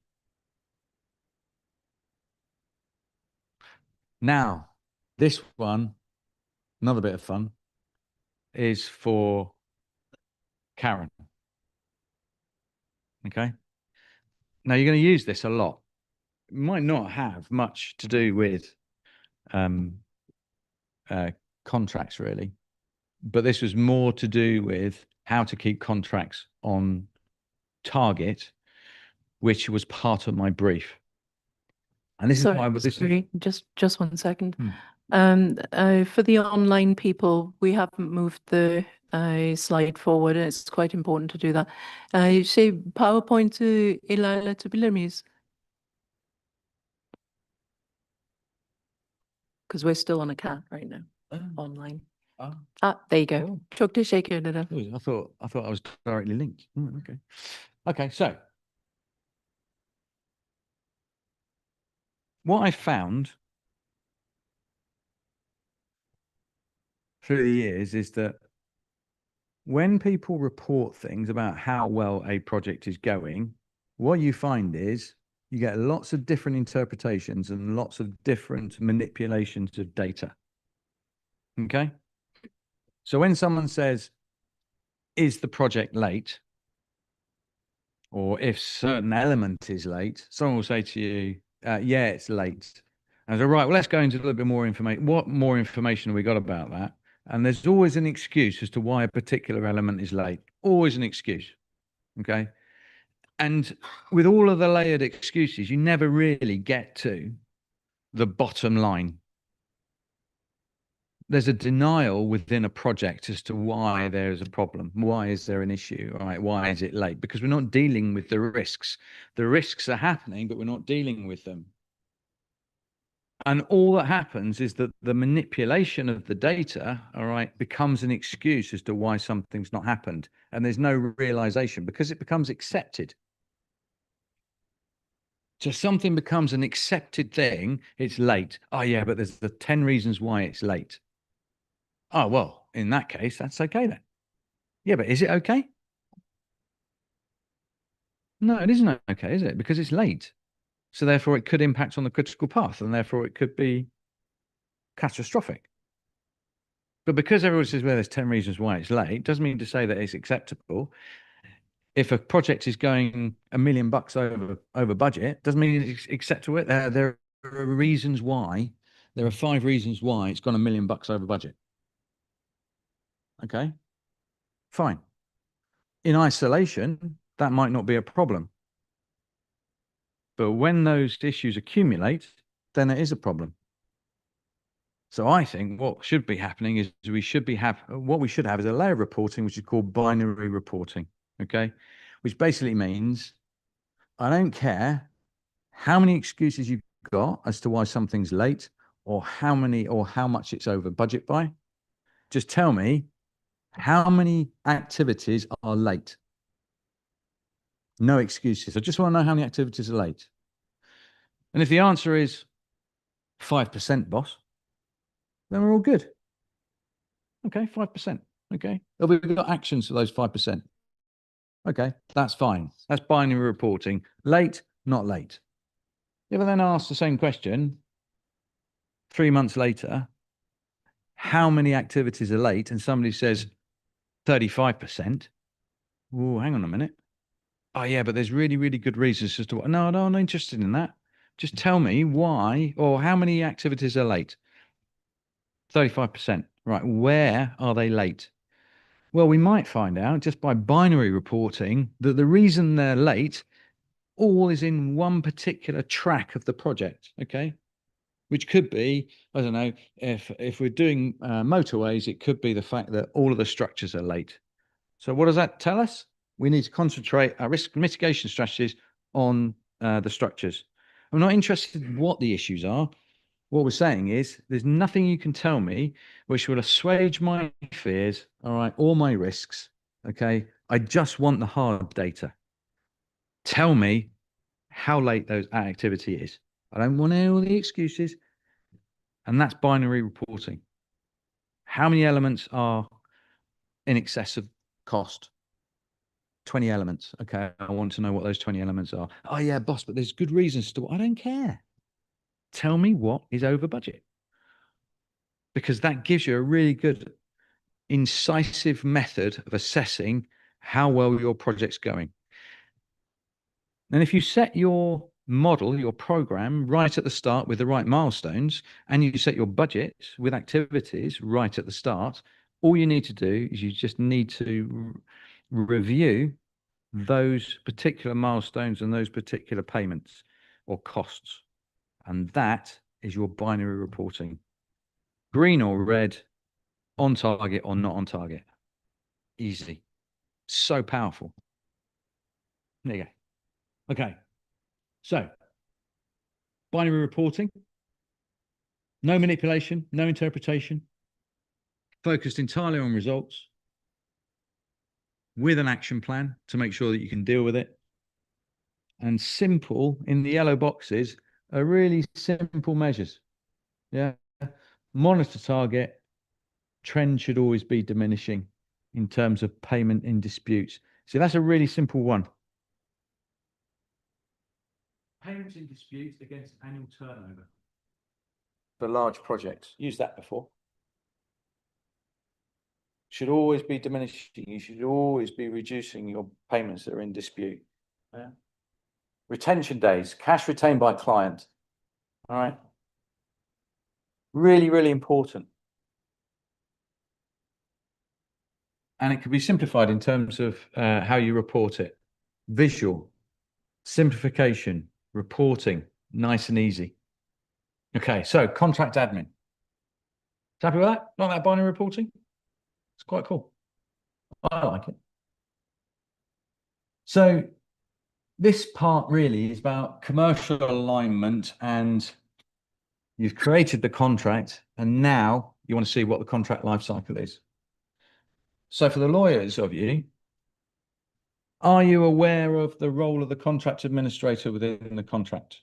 Now, this one, another bit of fun, is for Karen. Okay. Now you're going to use this a lot. It might not have much to do with contracts really, but this was more to do with how to keep contracts on target, which was part of my brief. And this Sorry, is why this sorry, just 1 second. For the online people, we haven't moved the slide forward. It's quite important to do that. PowerPoint ilerletebilir miyiz? Because we're still on a cat right now, online. There you go. Çok teşekkür ederim. I thought I was directly linked. Okay. Okay, so what I found through the years is that when people report things about how well a project is going, what you find is you get lots of different interpretations and lots of different manipulations of data. Okay? So when someone says, is the project late? Or if certain element is late, someone will say to you, yeah, it's late. And I say, right, well, let's go into a little bit more information. What more information have we got about that? And there's always an excuse as to why a particular element is late. Always an excuse. Okay. And with all of the layered excuses, you never really get to the bottom line. There's a denial within a project as to why there's a problem. Why is there an issue? All right. Why is it late? Because we're not dealing with the risks. The risks are happening, but we're not dealing with them. And all that happens is that the manipulation of the data, all right, becomes an excuse as to why something's not happened. And there's no realization because it becomes accepted. So something becomes an accepted thing, it's late. Oh, yeah, but there's the 10 reasons why it's late. Oh, well, in that case, that's okay then. Yeah, but is it okay? No, it isn't okay, is it? Because it's late. So therefore it could impact on the critical path and therefore it could be catastrophic. But because everyone says, well, there's 10 reasons why it's late, doesn't mean to say that it's acceptable. If a project is going $1 million over budget, doesn't mean it's acceptable. There are reasons why. There are 5 reasons why it's gone $1 million over budget. Okay, fine. In isolation, that might not be a problem. But when those issues accumulate, then it is a problem. So I think what should be happening is we should have is a layer of reporting, which is called binary reporting. Okay, which basically means I don't care how many excuses you've got as to why something's late or how much it's over budget by. Just tell me how many activities are late. No excuses. I just want to know how many activities are late. And if the answer is 5%, boss, then we're all good. Okay, 5%. Okay. Have we got actions for those 5%? Okay, that's fine. That's binary reporting. Late, not late. If I then ask the same question 3 months later, how many activities are late? And somebody says 35%. Oh, hang on a minute. Oh, yeah, but there's really, really good reasons as to what. No, I'm not interested in that. Just tell me why or how many activities are late. 35%. Right. Where are they late? Well, we might find out just by binary reporting that the reason they're late all is in one particular track of the project. Okay. Which could be, I don't know, if we're doing motorways, it could be the fact that all of the structures are late. So what does that tell us? We need to concentrate our risk mitigation strategies on the structures. I'm not interested in what the issues are. What we're saying is there's nothing you can tell me which will assuage my fears, all right, or my risks, okay? I just want the hard data. Tell me how late that activity is. I don't want all the excuses. And that's binary reporting. How many elements are in excess of cost? 20 elements. Okay, I want to know what those 20 elements are. Oh, yeah, boss, but there's good reasons to. I don't care. Tell me what is over budget. Because that gives you a really good, incisive method of assessing how well your project's going. And if you set your model, your program right at the start with the right milestones, and you set your budget with activities right at the start, all you need to do is you just need to review those particular milestones and those particular payments or costs. And that is your binary reporting. Green or red, on target or not on target. Easy. So powerful. There you go. Okay. So, binary reporting. No manipulation, no interpretation. Focused entirely on results. With an action plan to make sure that you can deal with it. And simple, in the yellow boxes, are really simple measures. Yeah. Monitor target. Trend should always be diminishing in terms of payment in disputes. So that's a really simple one. Payments in dispute against annual turnover. For large projects. Used that before. Should always be diminishing. You should always be reducing your payments that are in dispute. Yeah. Retention days, cash retained by client. All right. Really, really important. And it can be simplified in terms of how you report it. Visual, simplification, reporting, nice and easy. Okay, so contract admin. Happy with that? Not that binary reporting? It's quite cool. I like it. So this part really is about commercial alignment and You've created the contract, and now you want to see what the contract life cycle is. So for the lawyers of you, are you aware of the role of the contract administrator within the contract?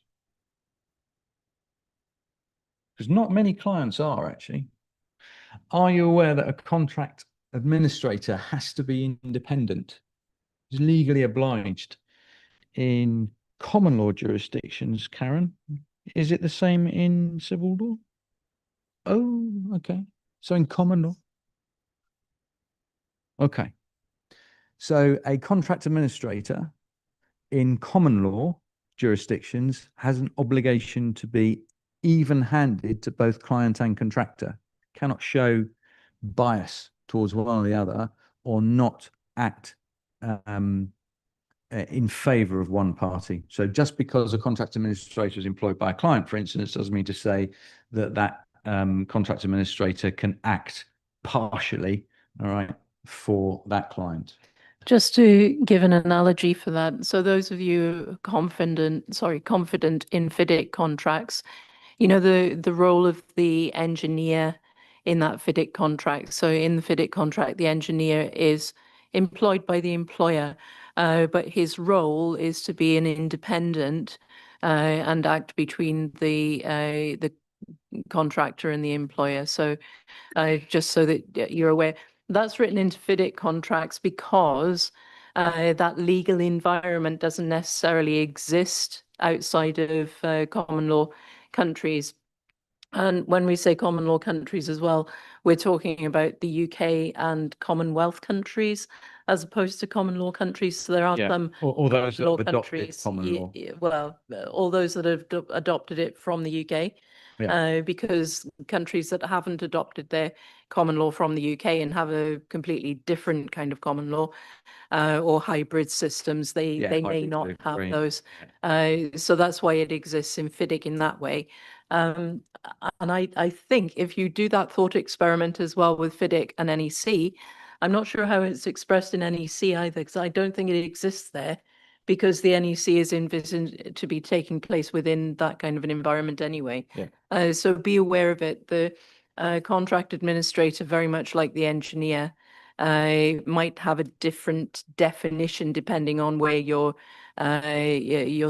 Because not many clients are actually. Are you aware that a contract administrator has to be independent? Is legally obliged. In common law jurisdictions, Karen, is it the same in civil law? Oh, okay. So in common law. Okay. So a contract administrator in common law jurisdictions has an obligation to be even-handed to both client and contractor, cannot show bias towards one or the other, or not act in favor of one party. So just because a contract administrator is employed by a client, for instance, doesn't mean to say that that contract administrator can act partially, all right, for that client. Just to give an analogy for that, so those of you confident in FIDIC contracts, you know the role of the engineer in that FIDIC contract. So in the FIDIC contract, the engineer is employed by the employer, but his role is to be an independent and act between the contractor and the employer. So just so that you're aware, that's written into FIDIC contracts because that legal environment doesn't necessarily exist outside of common law countries. And when we say common law countries as well, we're talking about the UK and Commonwealth countries as opposed to common law countries. So there are some or those that law have adopted countries, common law. well, all those that have adopted it from the UK. Because countries that haven't adopted their common law from the UK and have a completely different kind of common law or hybrid systems, they may not have those. So that's why it exists in FIDIC in that way. And I think if you do that thought experiment as well with FIDIC and NEC, I'm not sure how it's expressed in NEC either, because I don't think it exists there, because the NEC is envisioned to be taking place within that kind of an environment anyway. So be aware of it. The contract administrator, very much like the engineer, might have a different definition depending on where your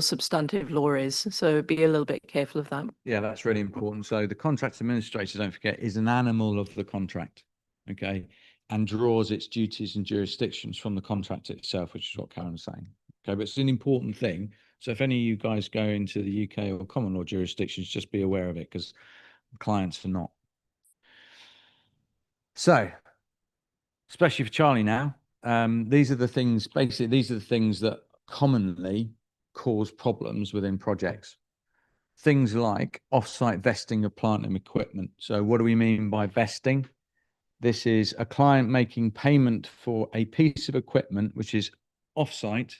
substantive law is. So be a little bit careful of that. Yeah, that's really important. So the contract administrator, don't forget, is an animal of the contract, okay, and draws its duties and jurisdictions from the contract itself, which is what Karen's saying. Okay, but it's an important thing. So if any of you guys go into the UK or common law jurisdictions, just be aware of it, because clients are not. So, especially for Charlie now, these are the things, basically, these are the things that commonly cause problems within projects. Things like off-site vesting of plant and equipment. So what do we mean by vesting? This is a client making payment for a piece of equipment which is off-site,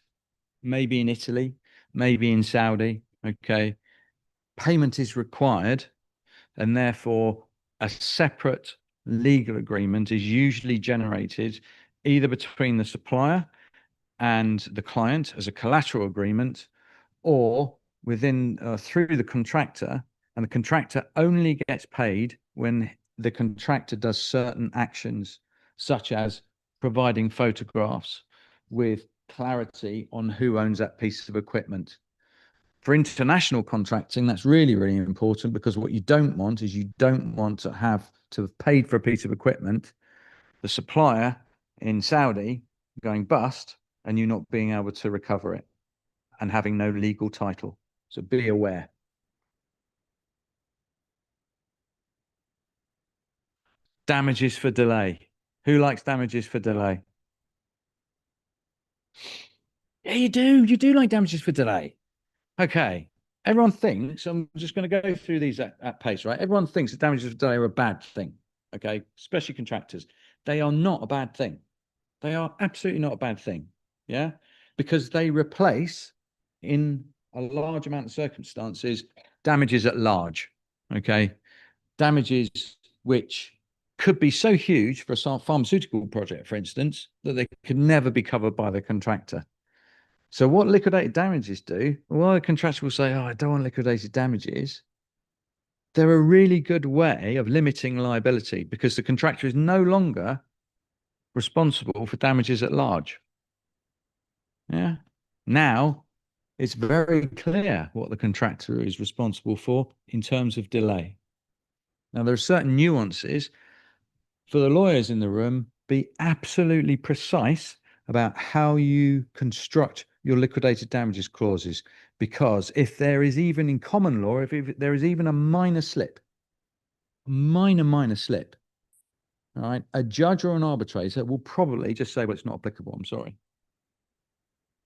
maybe in Italy, maybe in Saudi, okay? Payment is required, and therefore a separate legal agreement is usually generated either between the supplier and the client as a collateral agreement, or within through the contractor, and the contractor only gets paid when the contractor does certain actions, such as providing photographs with clarity on who owns that piece of equipment. For international contracting, that's really, really important, because what you don't want is you don't want to have paid for a piece of equipment, the supplier in Saudi going bust, and you not being able to recover it and having no legal title. So be aware. Damages for delay. Who likes damages for delay? Yeah, you do. You do like damages for delay. Okay. Everyone thinks, I'm just going to go through these at pace, right? Everyone thinks that damages for delay are a bad thing. Okay. Especially contractors. They are not a bad thing. They are absolutely not a bad thing. Yeah. Because they replace, in a large amount of circumstances, damages at large. Okay. Damages which could be so huge for a pharmaceutical project, for instance, that they could never be covered by the contractor. So what liquidated damages do? Well, the contractor will say, oh, I don't want liquidated damages. they're a really good way of limiting liability because the contractor is no longer responsible for damages at large. Yeah. Now it's very clear what the contractor is responsible for in terms of delay. Now, there are certain nuances. For the lawyers in the room, be absolutely precise about how you construct your liquidated damages clauses, because if there is even in common law, if there is even a minor slip, minor slip, all right, a judge or an arbitrator will probably just say, well, it's not applicable, I'm sorry.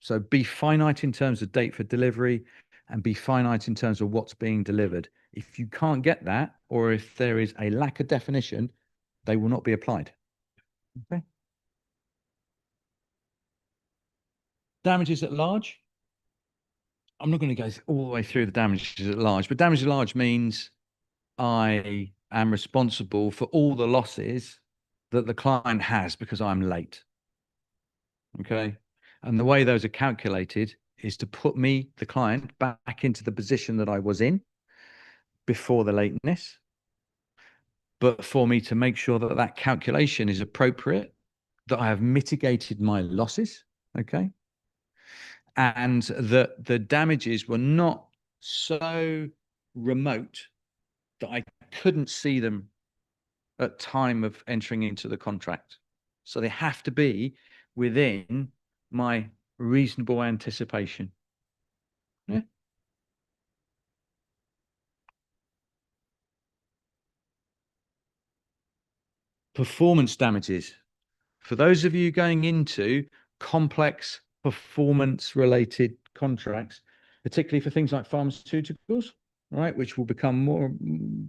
So be finite in terms of date for delivery and be finite in terms of what's being delivered. If you can't get that, or if there is a lack of definition, they will not be applied. Okay. Damages at large. I'm not going to go all the way through the damages at large, but damage at large means I am responsible for all the losses that the client has because I'm late. Okay. And the way those are calculated is to put me, the client, back into the position that I was in before the lateness, but for me to make sure that that calculation is appropriate, that I have mitigated my losses, okay, and that the damages were not so remote that I couldn't see them at time of entering into the contract. So they have to be within my reasonable anticipation. Yeah. Performance damages. For those of you going into complex performance related contracts, particularly for things like pharmaceuticals, right, which will become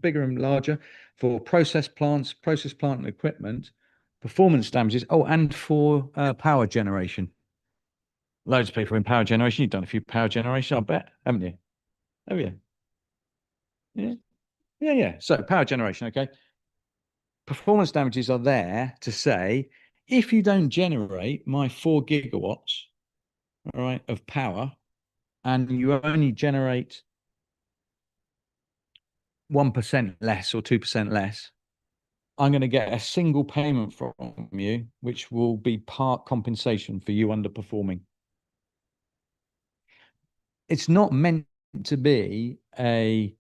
bigger and larger, for process plants, process plant and equipment, performance damages. Oh, and for power generation. Loads of people in power generation. You've done a few power generation, I bet, haven't you? Oh, yeah. Yeah. So power generation, okay. Performance damages are there to say, if you don't generate my 4 gigawatts, all right, of power, and you only generate 1% less or 2% less, I'm going to get a single payment from you, which will be part compensation for you underperforming. It's not meant to be a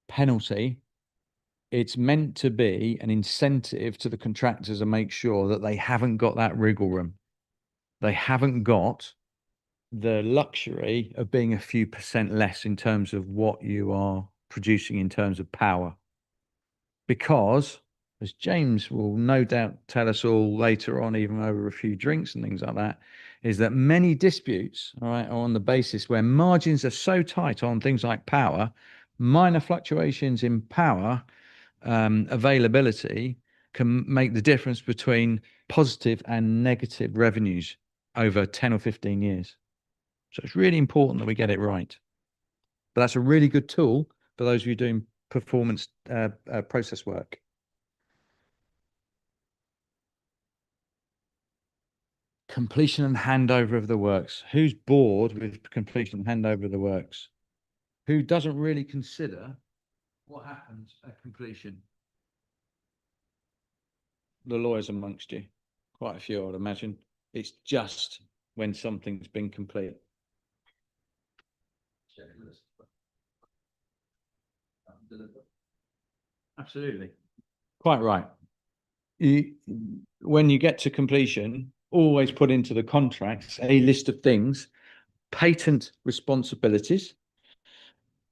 penalty. It's meant to be an incentive to the contractors to make sure that they haven't got that wriggle room. They haven't got the luxury of being a few percent less in terms of what you are producing in terms of power. Because, as James will no doubt tell us all later on, even over a few drinks and things like that, is that many disputes, all right, are on the basis where margins are so tight on things like power, minor fluctuations in power availability can make the difference between positive and negative revenues over 10 or 15 years. So it's really important that we get it right. But that's a really good tool for those of you doing performance process work. Completion and handover of the works. Who's bored with completion and handover of the works? Who doesn't really consider what happens at completion? The lawyers amongst you, quite a few, I would imagine. It's just when something's been complete. Absolutely. Quite right. When you get to completion, always put into the contracts a list of things, patent responsibilities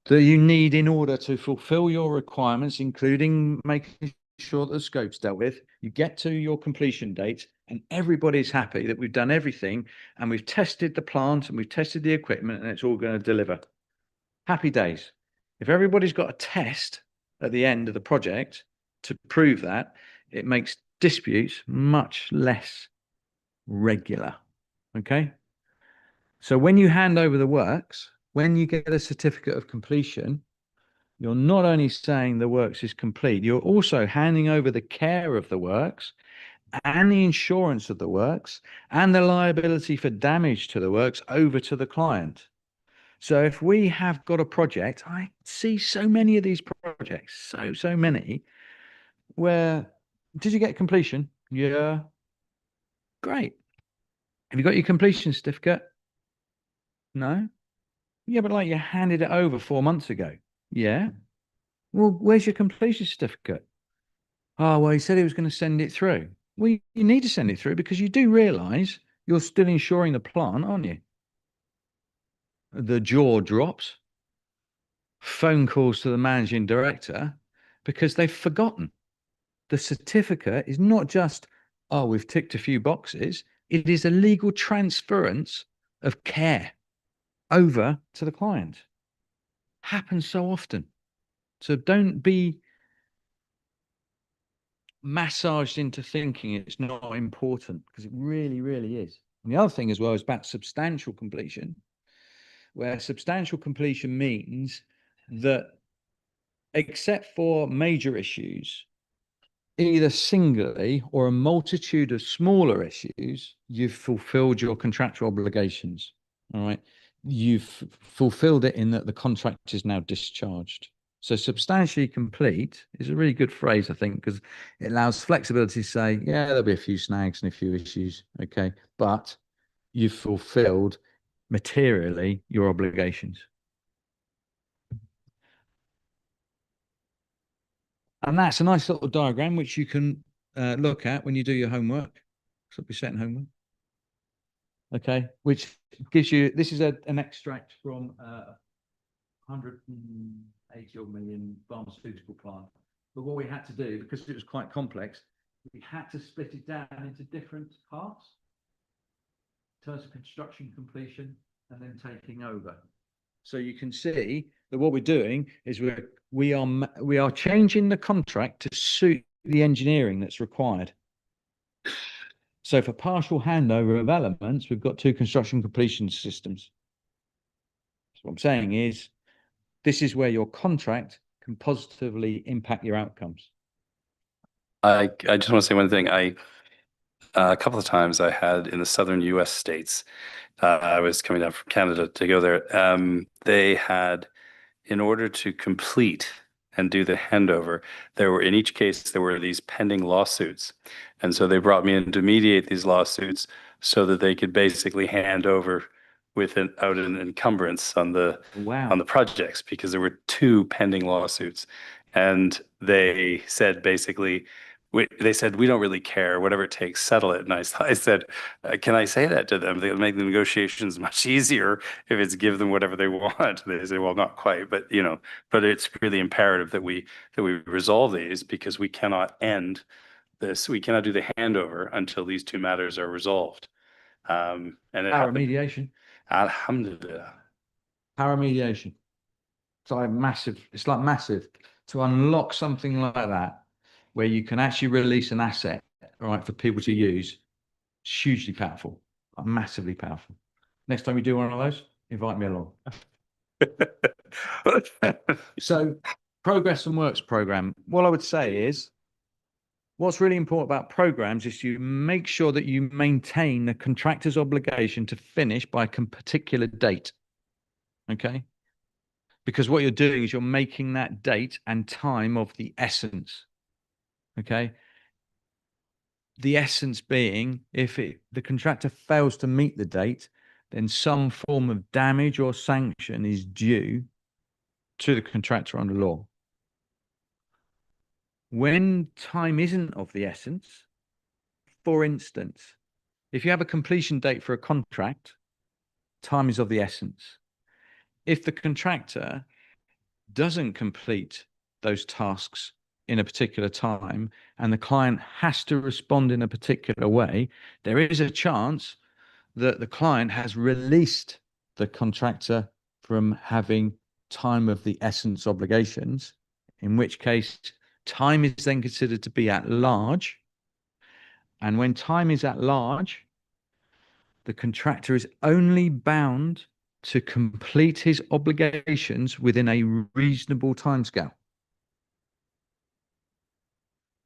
that you need in order to fulfill your requirements, including making sure that the scope's dealt with. You get to your completion date and everybody's happy that we've done everything and we've tested the plant and we've tested the equipment and it's all going to deliver. Happy days. If everybody's got a test at the end of the project to prove that, it makes disputes much less regular. Okay. So when you hand over the works, when you get a certificate of completion, you're not only saying the works is complete, you're also handing over the care of the works and the insurance of the works and the liability for damage to the works over to the client. So if we have got a project, I see so many of these projects, so many, where did you get completion? Yeah. Great. Have you got your completion certificate? No. Yeah, but like you handed it over 4 months ago. Yeah. Well, where's your completion certificate? Oh, well, he said he was going to send it through. Well, you need to send it through because you do realize you're still insuring the plant, aren't you? The jaw drops. Phone calls to the managing director because they've forgotten. The certificate is not just, oh, we've ticked a few boxes. It is a legal transference of care over to the client. Happens so often. So don't be massaged into thinking it's not important, because it really, really is. And the other thing as well is about substantial completion, where substantial completion means that except for major issues, either singly or a multitude of smaller issues, you've fulfilled your contractual obligations. All right. You've fulfilled it in that the contract is now discharged. So substantially complete is a really good phrase, I think, because it allows flexibility to say, yeah, there'll be a few snags and a few issues. Okay. But you've fulfilled materially your obligations. And that's a nice little diagram which you can look at when you do your homework. So be setting homework. Okay, which gives you, this is an extract from 180 million pharmaceutical plant. But what we had to do, because it was quite complex, we had to split it down into different parts in terms of construction completion and then taking over. So you can see that what we're doing is we are changing the contract to suit the engineering that's required. So for partial handover of elements, we've got 2 construction completion systems. So what I'm saying is, this is where your contract can positively impact your outcomes. I just want to say one thing. A couple of times I had in the southern U.S. states, I was coming down from Canada to go there. They had, in order to complete and do the handover, in each case, there were these pending lawsuits. And so they brought me in to mediate these lawsuits so that they could basically hand over without an encumbrance on the projects, because there were 2 pending lawsuits. And they said basically, they said, we don't really care, whatever it takes, settle it. And I said, can I say that to them? They'll make the negotiations much easier if it's give them whatever they want. They say, well, not quite, but but it's really imperative that we resolve these, because we cannot end this. We cannot do the handover until these 2 matters are resolved. And it Power happened. mediation. Alhamdulillah. Power mediation. It's like massive to unlock something like that, where you can actually release an asset, all right, for people to use. It's hugely powerful, massively powerful. Next time you do one of those, invite me along. So, progress and works program. What I would say is, what's really important about programs is you make sure that you maintain the contractor's obligation to finish by a particular date. Okay? Because what you're doing is you're making that date and time of the essence. Okay? The essence being, if the contractor fails to meet the date, then some form of damage or sanction is due to the contractor under law. When time isn't of the essence, for instance, if you have a completion date for a contract, time is of the essence. If the contractor doesn't complete those tasks in a particular time and the client has to respond in a particular way, there is a chance that the client has released the contractor from having time of the essence obligations, in which case time is then considered to be at large. And when time is at large, the contractor is only bound to complete his obligations within a reasonable timescale.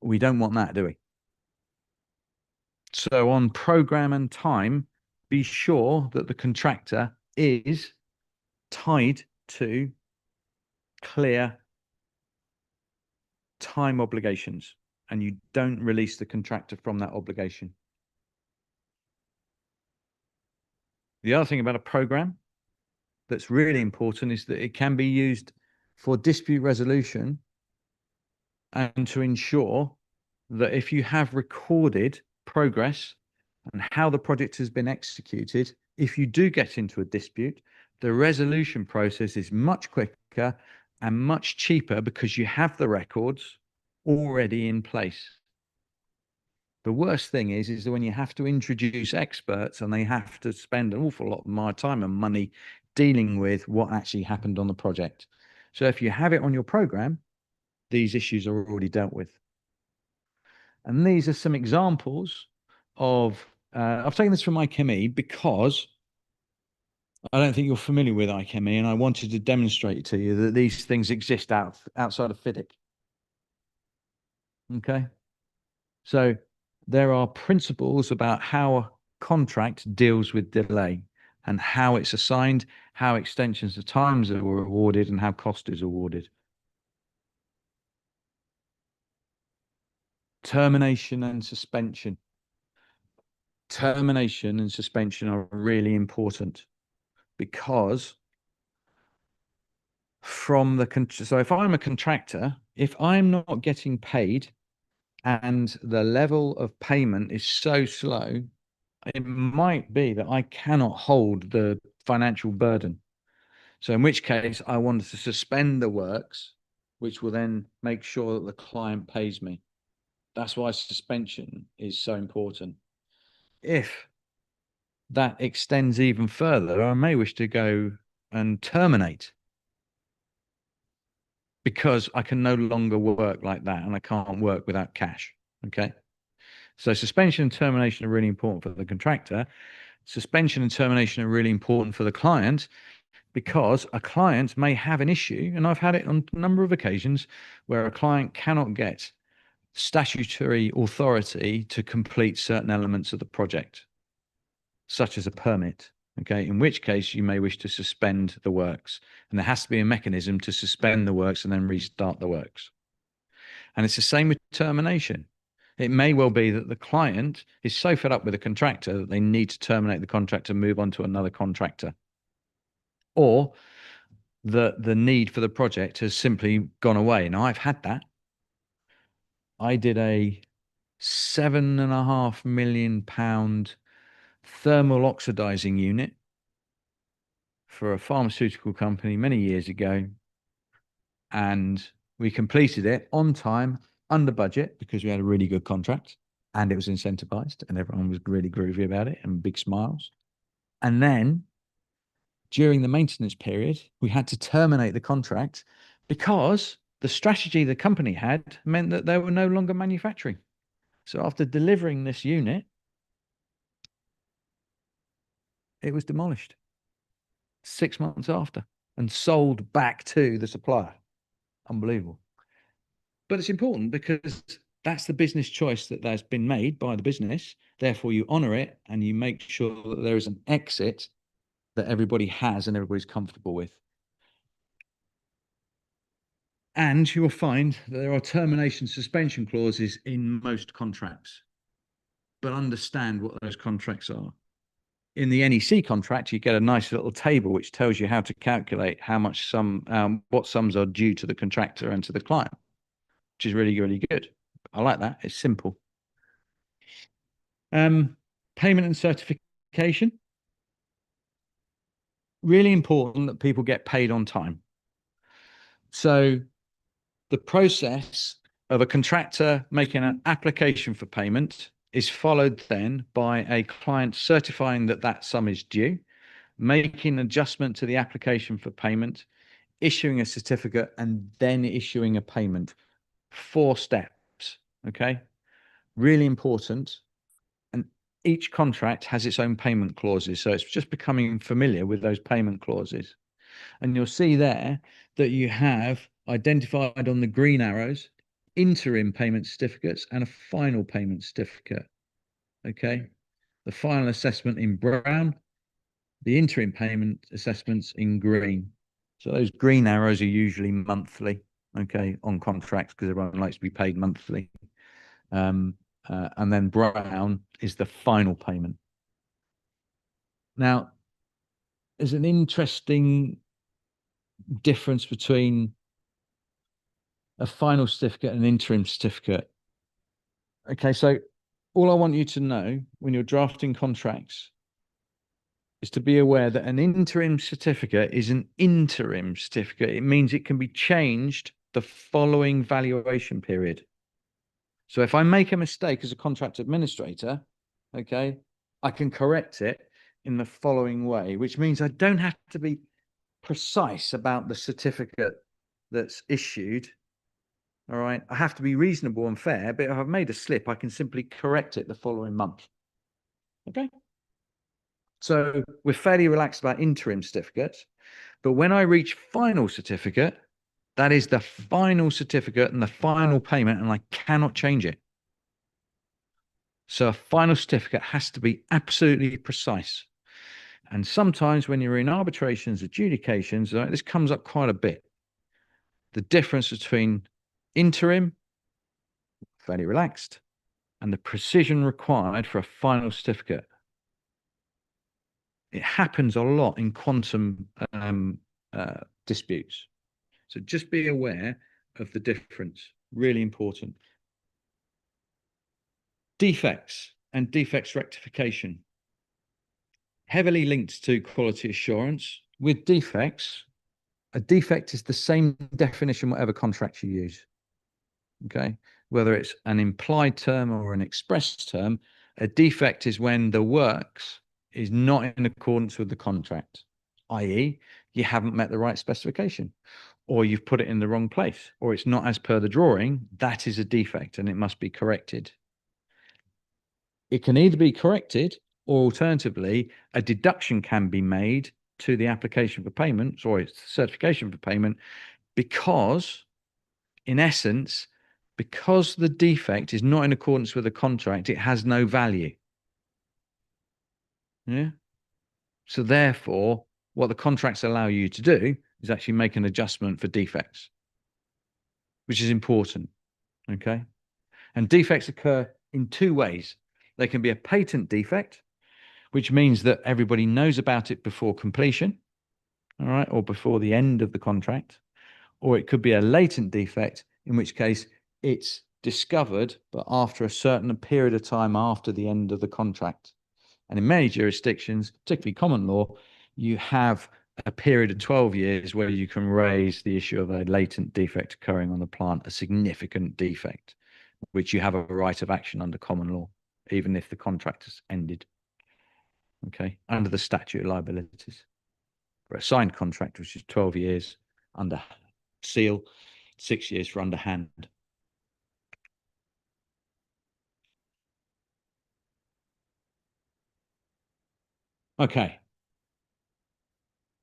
We don't want that, do we? So on program and time, be sure that the contractor is tied to clear time obligations, and you don't release the contractor from that obligation. The other thing about a program that's really important is that it can be used for dispute resolution and to ensure that if you have recorded progress and how the project has been executed, if you do get into a dispute, the resolution process is much quicker and much cheaper because you have the records already in place. The worst thing is that when you have to introduce experts and they have to spend an awful lot of my time and money dealing with what actually happened on the project. So if you have it on your program, these issues are already dealt with. And these are some examples of, I've taken this from iChemE because I don't think you're familiar with iChemE, and I wanted to demonstrate to you that these things exist outside of FIDIC. Okay. So there are principles about how a contract deals with delay and how it's assigned, how extensions of times are awarded, and how cost is awarded. Termination and suspension. Termination and suspension are really important because so if I'm a contractor, if I'm not getting paid and the level of payment is so slow, it might be that I cannot hold the financial burden. So in which case I wanted to suspend the works, which will then make sure that the client pays me. That's why suspension is so important. If that extends even further, I may wish to go and terminate because I can no longer work like that and I can't work without cash. Okay. So suspension and termination are really important for the contractor. Suspension and termination are really important for the client because a client may have an issue, and I've had it on a number of occasions where a client cannot get statutory authority to complete certain elements of the project, such as a permit. Okay, in which case you may wish to suspend the works, and there has to be a mechanism to suspend the works and then restart the works. And it's the same with termination. It may well be that the client is so fed up with the contractor that they need to terminate the contract and move on to another contractor, or the need for the project has simply gone away. Now, I've had that. I did a £7.5 million thermal oxidizing unit for a pharmaceutical company many years ago, and we completed it on time, under budget, because we had a really good contract and it was incentivized and everyone was really groovy about it and big smiles. And then during the maintenance period, we had to terminate the contract because the strategy the company had meant that they were no longer manufacturing. So after delivering this unit, it was demolished 6 months after and sold back to the supplier. Unbelievable. But it's important because that's the business choice that has been made by the business. Therefore, you honor it and you make sure that there is an exit that everybody has and everybody's comfortable with. And you'll find that there are termination suspension clauses in most contracts. But understand what those contracts are. In the NEC contract, you get a nice little table which tells you how to calculate how much what sums are due to the contractor and to the client, which is really, really good. I like that. It's simple. Payment and certification. Really important that people get paid on time. So the process of a contractor making an application for payment is followed then by a client certifying that that sum is due, making an adjustment to the application for payment, issuing a certificate, and then issuing a payment. 4 steps, okay? Really important. And each contract has its own payment clauses. So it's just becoming familiar with those payment clauses. And you'll see there that you have identified on the green arrows interim payment certificates and a final payment certificate. Okay. The final assessment in brown The interim payment assessments in green. So those green arrows are usually monthly, okay, on contracts because everyone likes to be paid monthly. And then brown is the final payment. Now, there's an interesting difference between a final certificate and an interim certificate. Okay, so all I want you to know when you're drafting contracts is to be aware that an interim certificate is an interim certificate. It means it can be changed the following valuation period. So if I make a mistake as a contract administrator, okay, I can correct it in the following way, which means I don't have to be precise about the certificate that's issued. All right, I have to be reasonable and fair, but if I've made a slip, I can simply correct it the following month. Okay. So we're fairly relaxed about interim certificates, but when I reach final certificate, that is the final certificate and the final payment, and I cannot change it. So a final certificate has to be absolutely precise. And sometimes when you're in arbitrations, adjudications, this comes up quite a bit. The difference between interim, fairly relaxed, and the precision required for a final certificate. It happens a lot in quantum disputes. So just be aware of the difference. Really important. Defects and defects rectification. Heavily linked to quality assurance. With defects, a defect is the same definition whatever contract you use. Okay, whether it's an implied term or an express term, a defect is when the works is not in accordance with the contract, i.e., you haven't met the right specification, or you've put it in the wrong place, or it's not as per the drawing. That is a defect and it must be corrected. It can either be corrected or alternatively, a deduction can be made to the application for payment, or it's certification for payment, because in essence, because the defect is not in accordance with the contract, it has no value. Yeah. So therefore, what the contracts allow you to do is actually make an adjustment for defects, which is important. Okay. And defects occur in two ways. They can be a patent defect, which means that everybody knows about it before completion, all right, or before the end of the contract, or it could be a latent defect, in which case it's discovered, but after a certain period of time after the end of the contract. And in many jurisdictions, particularly common law, you have a period of 12 years where you can raise the issue of a latent defect occurring on the plant, a significant defect, which you have a right of action under common law, even if the contract has ended. Okay, under the statute of liabilities. For a signed contract, which is 12 years under seal, 6 years for underhand. Okay.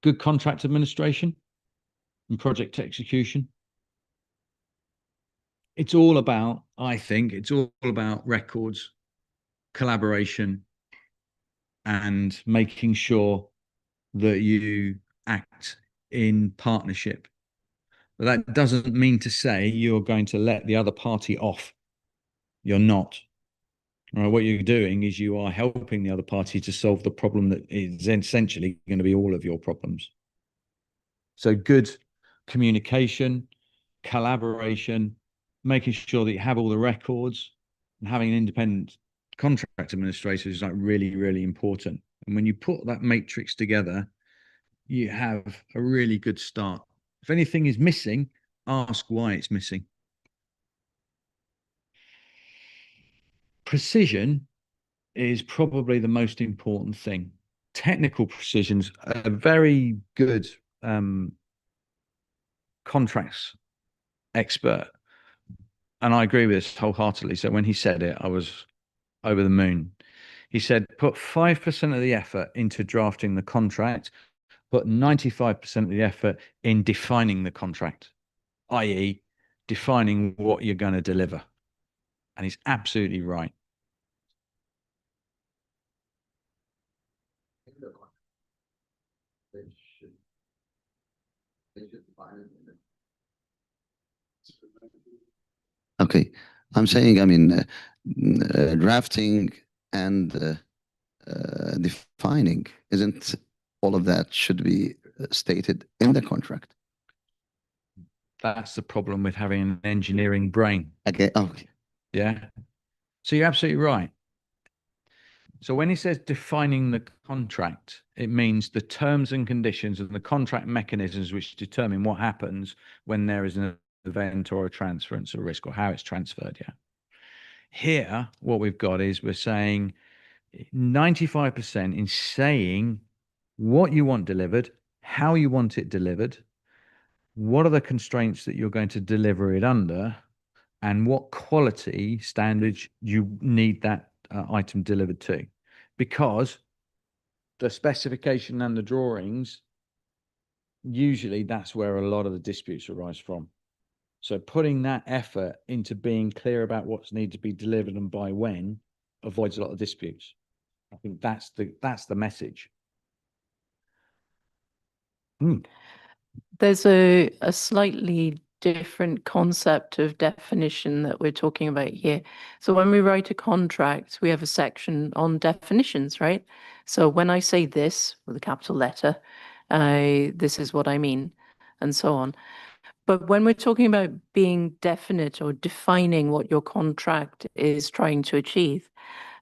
Good contract administration and project execution. It's all about, I think, it's all about records, collaboration, and making sure that you act in partnership. But that doesn't mean to say you're going to let the other party off. You're not. Right, what you're doing is you are helping the other party to solve the problem that is essentially going to be all of your problems. So good communication, collaboration, making sure that you have all the records, and having an independent contract administrator is like really, really important. And when you put that matrix together, you have a really good start. If anything is missing, ask why it's missing. Precision is probably the most important thing. Technical precision's a very good contracts expert. And I agree with this wholeheartedly. So when he said it, I was over the moon. He said, put 5% of the effort into drafting the contract, put 95% of the effort in defining the contract, i.e. defining what you're going to deliver. And he's absolutely right. Okay, I'm saying, I mean, drafting and defining, isn't all of that should be stated in the contract? That's the problem with having an engineering brain. Okay, okay. Yeah. So you're absolutely right. So when he says defining the contract, it means the terms and conditions and the contract mechanisms which determine what happens when there is an event or a transference of risk or how it's transferred. Yeah. Here, what we've got is we're saying 95% in saying what you want delivered, how you want it delivered, what are the constraints that you're going to deliver it under, and what quality standards you need that item delivered to. Because the specification and the drawings, usually that's where a lot of the disputes arise from. So putting that effort into being clear about what's needed to be delivered and by when avoids a lot of disputes. I think that's the message. There's a slightly different concept of definition that we're talking about here. So when we write a contract, we have a section on definitions, right? So when I say this with a capital letter, this is what I mean, and so on. But when we're talking about being definite or defining what your contract is trying to achieve,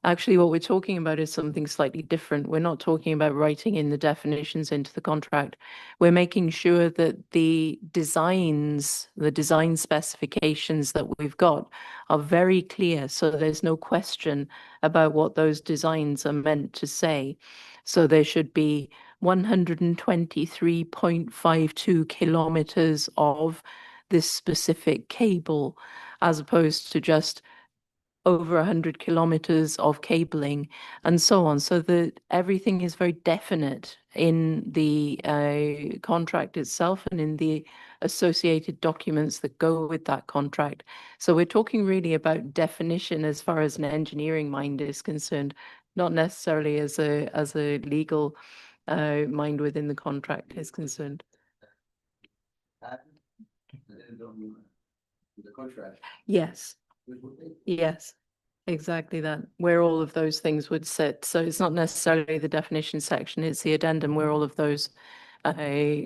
actually what we're talking about is something slightly different. We're not talking about writing in the definitions into the contract. We're making sure that the designs, the design specifications that we've got are very clear, so there's no question about what those designs are meant to say. So there should be 123.52 kilometers of this specific cable, as opposed to just over 100 kilometers of cabling and so on, so that everything is very definite in the contract itself and in the associated documents that go with that contract. So we're talking really about definition as far as an engineering mind is concerned, not necessarily as a legal mind within the contract is concerned. The contract. Yes. Yes, exactly that, where all of those things would sit. So it's not necessarily the definition section, it's the addendum where all of those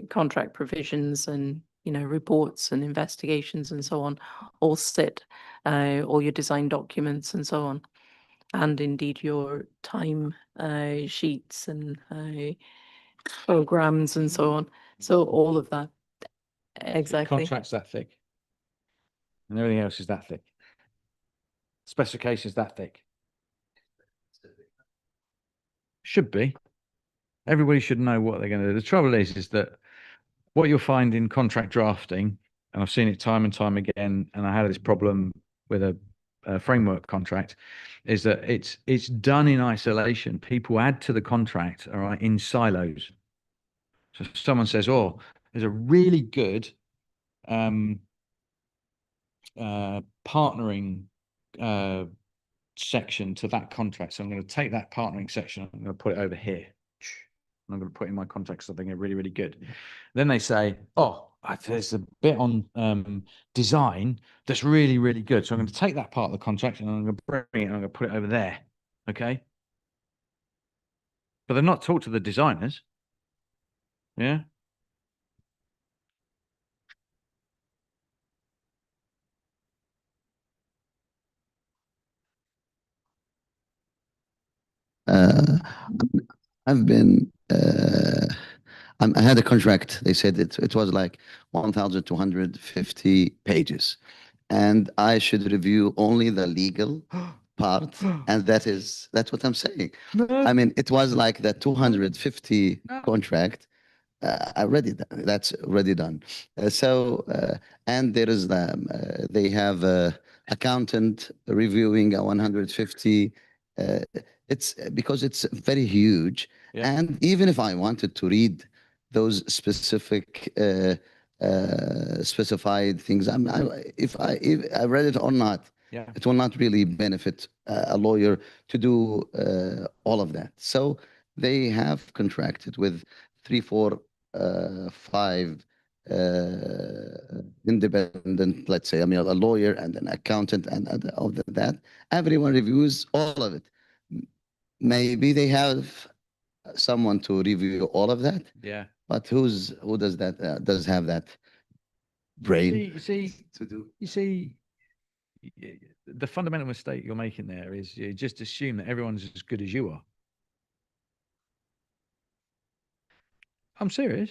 contract provisions and, you know, reports and investigations and so on all sit, all your design documents and so on. And indeed your time sheets and programs and so on. So all of that. Exactly. Contract's that thick. And everything else is that thick. Specifications that thick. Should be. Everybody should know what they're going to do. The trouble is that what you'll find in contract drafting, and I've seen it time and time again, and I had this problem with a framework contract, is that it's done in isolation. People add to the contract, all right, in silos. So someone says, "Oh, there's a really good partnering section to that contract. So I'm going to take that partnering section, I'm going to put it over here. And I'm going to put in my contract something really, really good." Then they say, "Oh, there's a bit on design that's really, really good. So I'm going to take that part of the contract and I'm going to bring it and I'm going to put it over there." Okay. But they're not talked to the designers. Yeah. I've been, I had a contract. They said it was like 1,250 pages, and I should review only the legal part, and that's what I'm saying. I mean, it was like the 250 contract. Already done. That's already done. And there is they have a accountant reviewing a 150. It's because it's very huge. Yeah. And even if I wanted to read those specific specified things, if I read it or not, Yeah. it will not really benefit a lawyer to do all of that. So they have contracted with 3, 4, 5 independent, let's say, I mean, a lawyer and an accountant and all that. Everyone reviews all of it. Maybe they have someone to review all of that, Yeah. but who does that does have that brain to do? You see, the fundamental mistake you're making there is you just assume that everyone's as good as you are. I'm serious.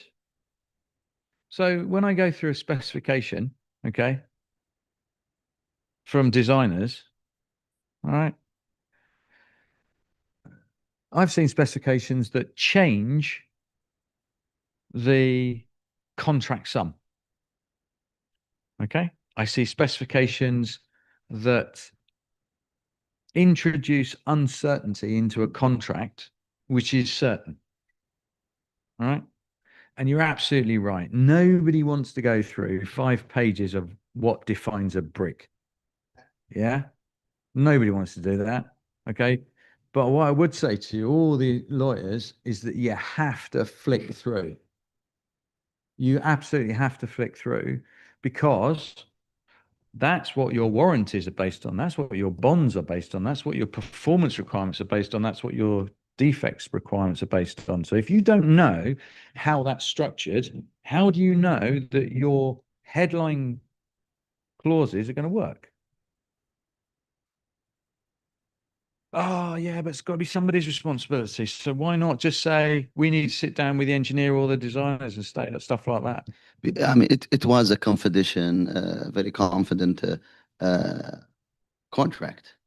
So when I go through a specification, okay, from designers, all right, I've seen specifications that change the contract sum. Okay. I see specifications that introduce uncertainty into a contract, which is certain. All right. And you're absolutely right. Nobody wants to go through 5 pages of what defines a brick. Yeah. Nobody wants to do that. Okay. But what I would say to you, all the lawyers, is that you have to flick through. You absolutely have to flick through, because that's what your warranties are based on. That's what your bonds are based on. That's what your performance requirements are based on. That's what your defects requirements are based on. So if you don't know how that's structured, how do you know that your headline clauses are going to work? Oh, yeah, but it's got to be somebody's responsibility. So why not just say we need to sit down with the engineer or the designers and stuff like that? I mean, it was a confidential, very confident contract.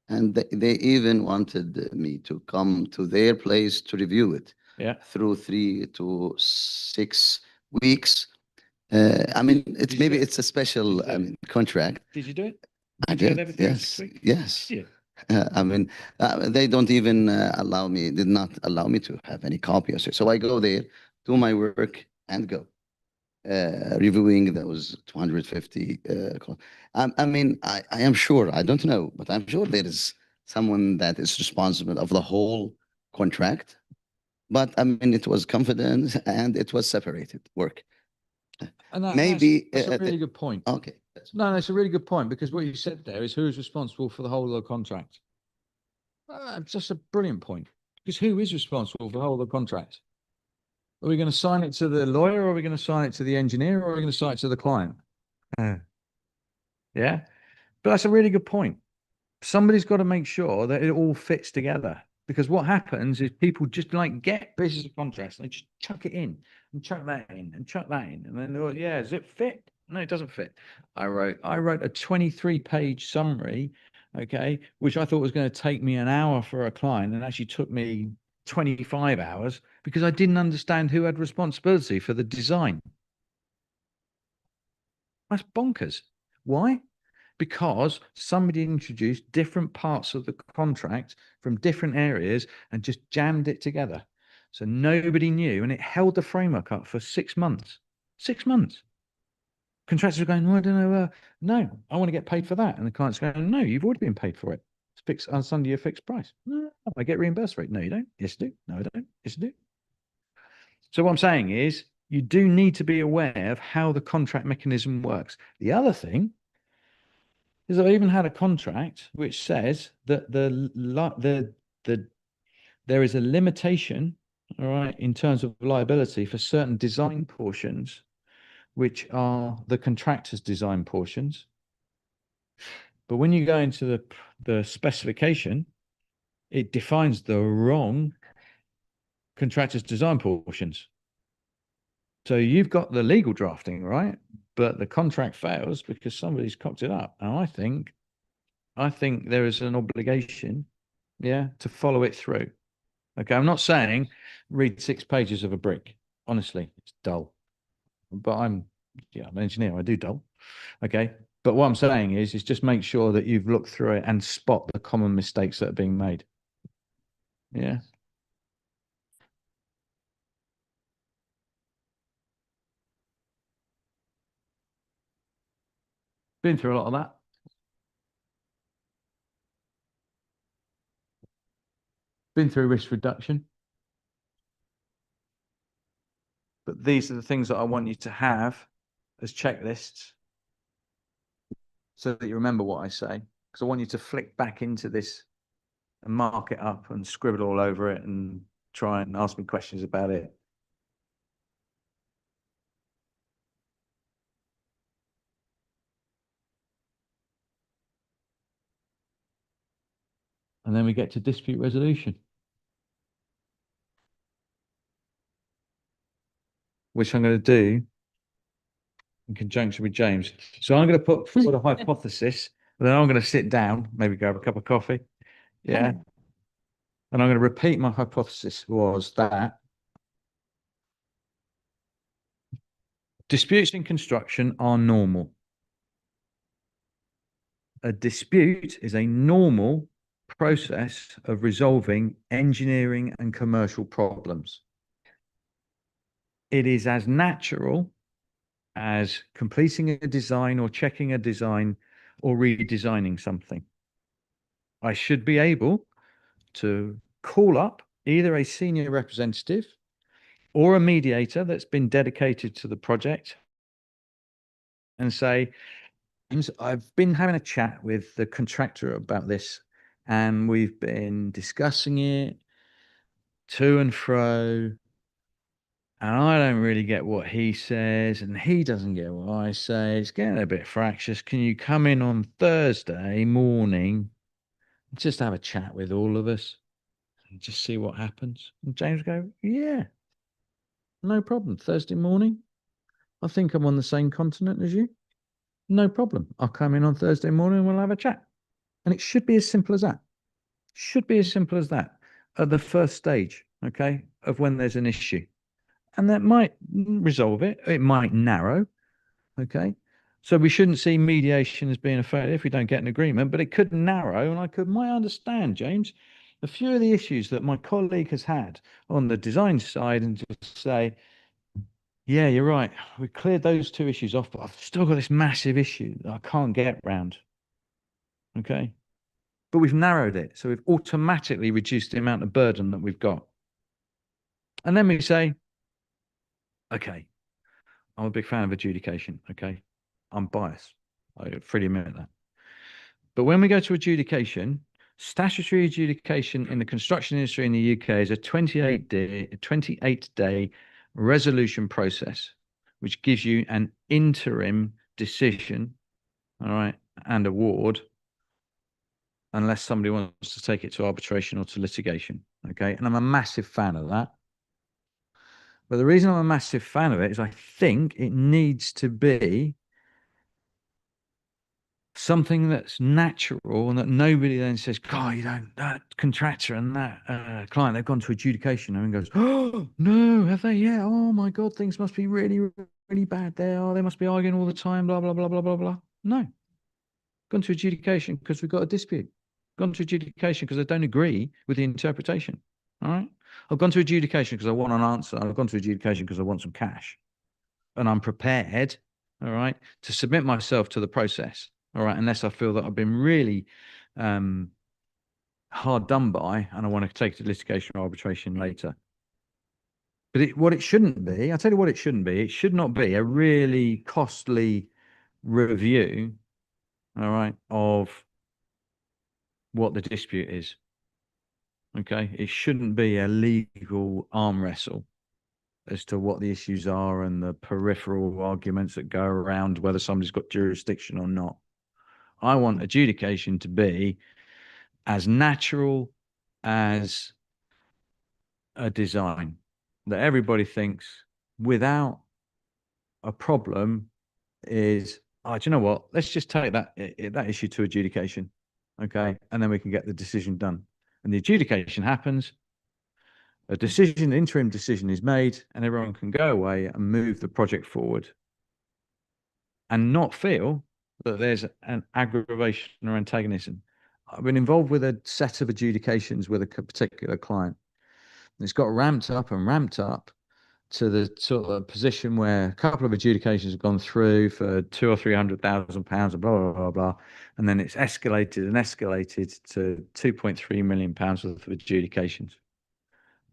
And they even wanted me to come to their place to review it. Yeah. Through 3 to 6 weeks. I mean, it's a special, I mean, contract. Did you do it? I Did you get did, everything in yes, 6 weeks? yes. Yeah. I mean, they don't even did not allow me to have any copy of it. So I go there, do my work, and go. Reviewing those 250. I mean, I am sure, I don't know, but I'm sure there is someone that is responsible of the whole contract. But I mean, it was confidence and it was separated work. And Maybe that's a really good point. Okay. No, that's a really good point, because what you said there is who's responsible for the whole of the contract. Just a brilliant point, because who is responsible for the whole of the contract? Are we going to sign it to the lawyer, or are we going to sign it to the engineer, or are we going to sign it to the client? Yeah, but that's a really good point. Somebody's got to make sure that it all fits together, because what happens is people just like get pieces of contracts and they just chuck it in and chuck that in and chuck that in, and then they're, yeah, does it fit? No, it doesn't fit. I wrote a 23-page summary, okay, which I thought was going to take me an hour for a client, and actually took me 25 hours because I didn't understand who had responsibility for the design. That's bonkers. Why? Because somebody introduced different parts of the contract from different areas and just jammed it together. So nobody knew, and it held the framework up for 6 months. 6 months. Contractors are going, well, I don't know. No, I want to get paid for that. And the client's going, no, you've already been paid for it. It's fixed, it's under your fixed price. No, I get reimbursed for it. No, you don't. Yes, you do. No, I don't. Yes, you do. So what I'm saying is, you do need to be aware of how the contract mechanism works. The other thing is, I've even had a contract which says that there is a limitation, all right, in terms of liability for certain design portions, which are the contractor's design portions. But when you go into the specification, it defines the wrong contractor's design portions. So you've got the legal drafting, right? But the contract fails because somebody's cocked it up. And I think there is an obligation, yeah, to follow it through. Okay, I'm not saying read 6 pages of a brick. Honestly, it's dull. But I'm an engineer. I do dull. Okay, but what I'm saying is just make sure that you've looked through it and spot the common mistakes that are being made. Yeah. Been through a lot of that. Been through risk reduction. these are the things that I want you to have as checklists so that you remember what I say. Because I want you to flick back into this and mark it up and scribble all over it and try and ask me questions about it. And then we get to dispute resolution, which I'm going to do in conjunction with James. So I'm going to put forward a hypothesis, and then I'm going to sit down, maybe grab a cup of coffee. Yeah. And I'm going to repeat my hypothesis was that disputes in construction are normal. A dispute is a normal process of resolving engineering and commercial problems. It is as natural as completing a design or checking a design or redesigning something. I should be able to call up either a senior representative or a mediator that's been dedicated to the project and say, I've been having a chat with the contractor about this, and we've been discussing it to and fro, and I don't really get what he says, and he doesn't get what I say. It's getting a bit fractious. Can you come in on Thursday morning, just have a chat with all of us, and just see what happens? And James go, yeah, no problem. Thursday morning, I think I'm on the same continent as you. No problem. I'll come in on Thursday morning and we'll have a chat. And it should be as simple as that. Should be as simple as that at the first stage, okay, of when there's an issue. And that might resolve it. It might narrow, okay. So we shouldn't see mediation as being effective if we don't get an agreement, but it could narrow, and I might understand, James, a few of the issues that my colleague has had on the design side and just say, yeah, you're right. We cleared those two issues off, but I've still got this massive issue that I can't get round. Okay. But we've narrowed it. So we've automatically reduced the amount of burden that we've got. And then we say, okay, I'm a big fan of adjudication. Okay. I'm biased. I freely admit that. But when we go to adjudication, statutory adjudication in the construction industry in the UK is a 28-day resolution process, which gives you an interim decision, all right, and award, unless somebody wants to take it to arbitration or to litigation, okay? And I'm a massive fan of that. But the reason I'm a massive fan of it is I think it needs to be something that's natural and that nobody then says, God, you know, that contractor and that client, they've gone to adjudication and goes, oh, no, have they? Yeah. Oh, my God, things must be really, really bad there. Oh, they must be arguing all the time, blah, blah, blah, blah, blah, blah. No. Gone to adjudication because we've got a dispute. Gone to adjudication because I don't agree with the interpretation. All right. I've gone to adjudication because I want an answer. I've gone to adjudication because I want some cash. And I'm prepared, all right, to submit myself to the process. All right, unless I feel that I've been really hard done by and I want to take it to litigation or arbitration later. But what it shouldn't be, I'll tell you what it shouldn't be. It should not be a really costly review, all right, of what the dispute is. Okay, it shouldn't be a legal arm wrestle as to what the issues are and the peripheral arguments that go around whether somebody's got jurisdiction or not. I want adjudication to be as natural as a design that everybody thinks without a problem is, oh, do you know what? Let's just take that issue to adjudication. Okay. And then we can get the decision done. And the adjudication happens. A decision, interim decision is made, and everyone can go away and move the project forward and not feel that there's an aggravation or antagonism. I've been involved with a set of adjudications with a particular client. It's got ramped up to the sort of position where a couple of adjudications have gone through for £200,000 or £300,000 and blah, blah, blah, blah. And then it's escalated to £2.3 million worth of adjudications.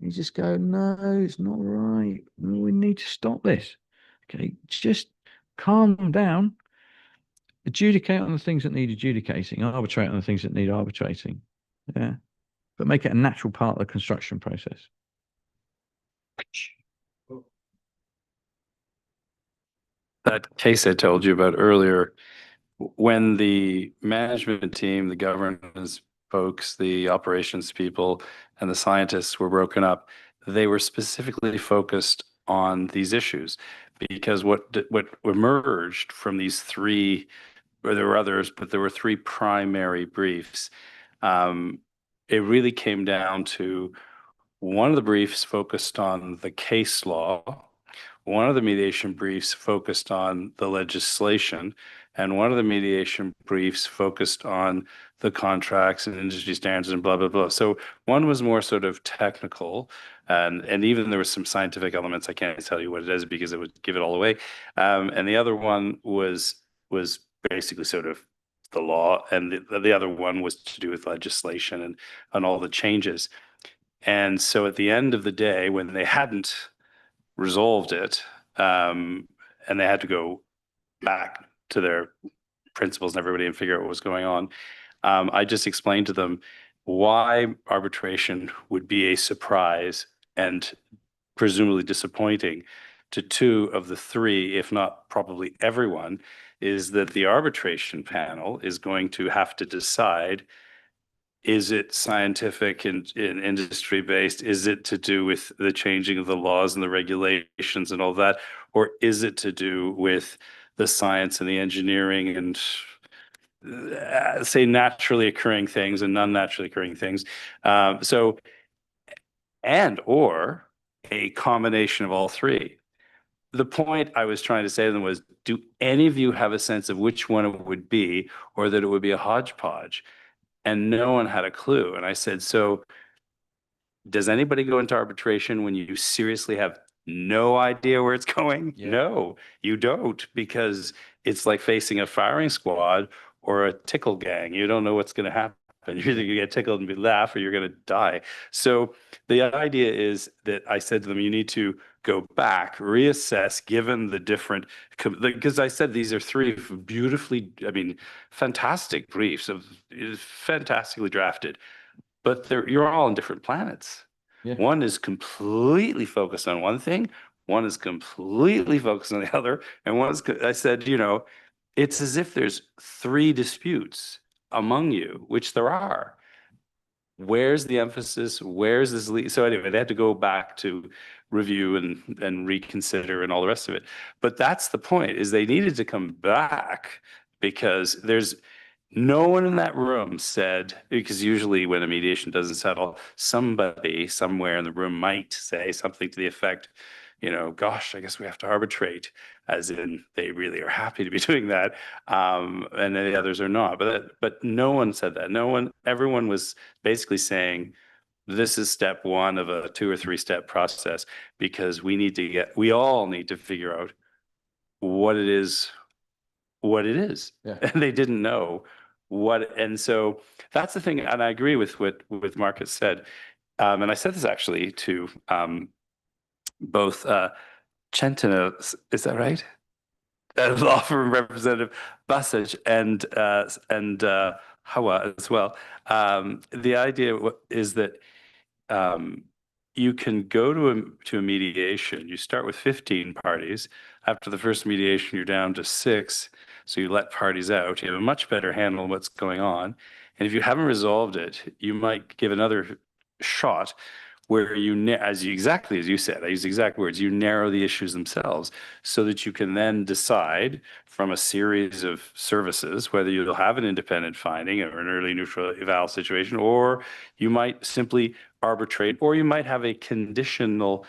You just go, no, it's not right. No, we need to stop this. Okay, just calm down, adjudicate on the things that need adjudicating, arbitrate on the things that need arbitrating. Yeah, but make it a natural part of the construction process. That case I told you about earlier, when the management team, the governance folks, the operations people, and the scientists were broken up, they were specifically focused on these issues because what emerged from these three, or there were others, but there were three primary briefs. It really came down to one of the briefs focused on the case law. One of the mediation briefs focused on the legislation, and one of the mediation briefs focused on the contracts and industry standards and blah, blah, blah. So one was more sort of technical, and even there was some scientific elements. I can't tell you what it is because it would give it all away. And the other one was basically sort of the law, and the other one was to do with legislation and all the changes. And so at the end of the day, when they hadn't resolved it, and they had to go back to their principals and everybody and figure out what was going on. I just explained to them why arbitration would be a surprise and presumably disappointing to two of the three, if not probably everyone, is that the arbitration panel is going to have to decide, is it scientific and industry based? Is it to do with the changing of the laws and the regulations and all that? Or is it to do with the science and the engineering and say naturally occurring things and non-naturally occurring things? Or a combination of all three. The point I was trying to say to them was, do any of you have a sense of which one it would be, or that it would be a hodgepodge? And no one had a clue. And I said, so does anybody go into arbitration when you seriously have no idea where it's going? Yeah. No, you don't, because it's like facing a firing squad or a tickle gang. You don't know what's going to happen. You're either going to get tickled and laugh, or you're going to die. So the idea is that I said to them, you need to go back, reassess, given the different, because I said these are three beautifully, I mean, fantastic briefs, fantastically drafted, but you're all on different planets. Yeah. One is completely focused on one thing, one is completely focused on the other, and I said, it's as if there's three disputes among you, which there are. Where's the emphasis? Where's this? So anyway, they had to go back to review and reconsider and all the rest of it. But that's the point, is they needed to come back, because there's no one in that room said, because usually when a mediation doesn't settle, somebody somewhere in the room might say something to the effect, gosh, I guess we have to arbitrate, as in they really are happy to be doing that, and the others are not. But no one said that. Everyone was basically saying, this is step one of a 2 or 3 step process, because we all need to figure out what it is. Yeah. And they didn't know what, and so that's the thing. And I agree with what Marcus said. And I said this actually to both Centeno, is that right? Law firm representative Basaj and Hawa as well. The idea is that you can go to a mediation. You start with 15 parties. After the first mediation, you're down to 6. So you let parties out. You have a much better handle on what's going on. And if you haven't resolved it, you might give another shot where exactly as you said, I use the exact words, you narrow the issues themselves, so that you can then decide from a series of services whether you'll have an independent finding or an early neutral eval situation, or you might simply arbitrate, or you might have a conditional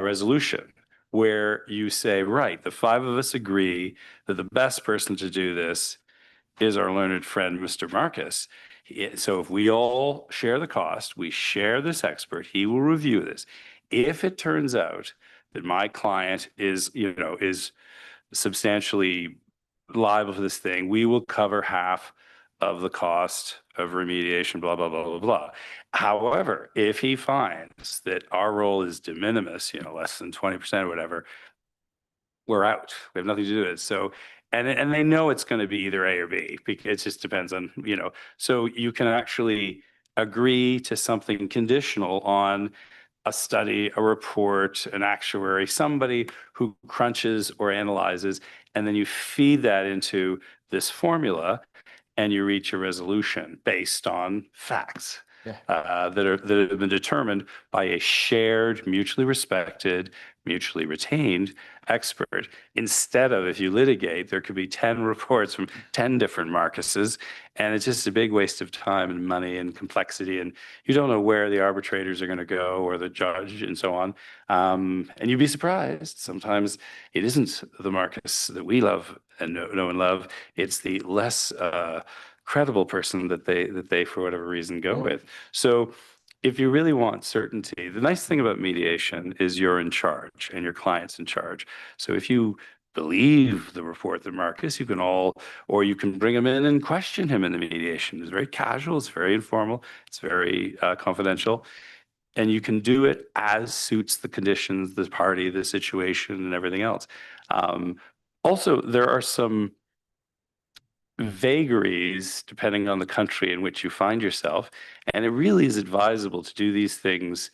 resolution where you say, right, the 5 of us agree that the best person to do this is our learned friend, Mr. Marcus. So if we all share the cost, we share this expert, he will review this. If it turns out that my client is substantially liable for this thing, we will cover half of the cost of remediation, blah, blah, blah, blah, blah. However, if he finds that our role is de minimis, less than 20% or whatever, we're out. We have nothing to do with it. So, and they know it's going to be either A or B, because it just depends on, so you can actually agree to something conditional on a study, a report, an actuary, somebody who crunches or analyzes, and then you feed that into this formula and you reach a resolution based on facts. That have been determined by a shared, mutually respected, mutually retained expert. Instead of, if you litigate, there could be 10 reports from 10 different Marcuses, and it's just a big waste of time and money and complexity, and you don't know where the arbitrators are going to go or the judge and so on. And you'd be surprised. Sometimes it isn't the Marcus that we love and know and love. It's the less credible person that they for whatever reason go with. So if you really want certainty, the nice thing about mediation is you're in charge and your client's in charge. So if you believe the report that Marcus, you can or you can bring him in and question him in the mediation. It's very casual, it's very informal, it's very confidential. And you can do it as suits the conditions, the party, the situation, and everything else. Also, there are some vagaries depending on the country in which you find yourself, and it really is advisable to do these things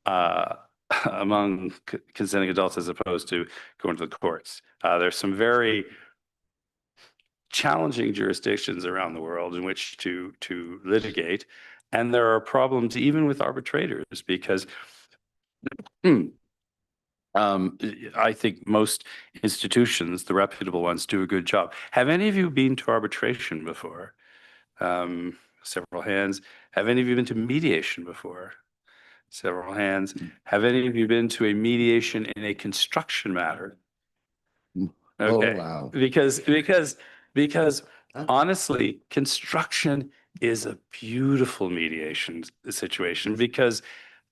among consenting adults as opposed to going to the courts. There's some very challenging jurisdictions around the world in which to litigate, and there are problems even with arbitrators because I think most institutions, the reputable ones, do a good job. Have any of you been to arbitration before? Several hands. Have any of you been to mediation before? Several hands. Have any of you been to a mediation in a construction matter? Okay. Oh, wow. Because honestly, construction is a beautiful mediation situation because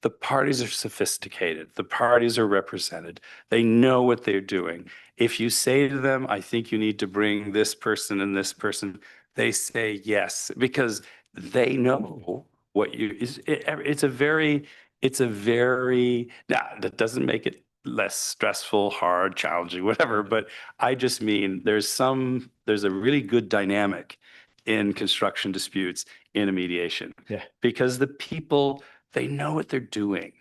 the parties are sophisticated. The parties are represented. They know what they're doing. If you say to them, I think you need to bring this person and this person, they say yes, because they know what it's a very, now that doesn't make it less stressful, hard, challenging, whatever, but I just mean there's a really good dynamic in construction disputes in a mediation. Yeah. Because the people, they know what they're doing.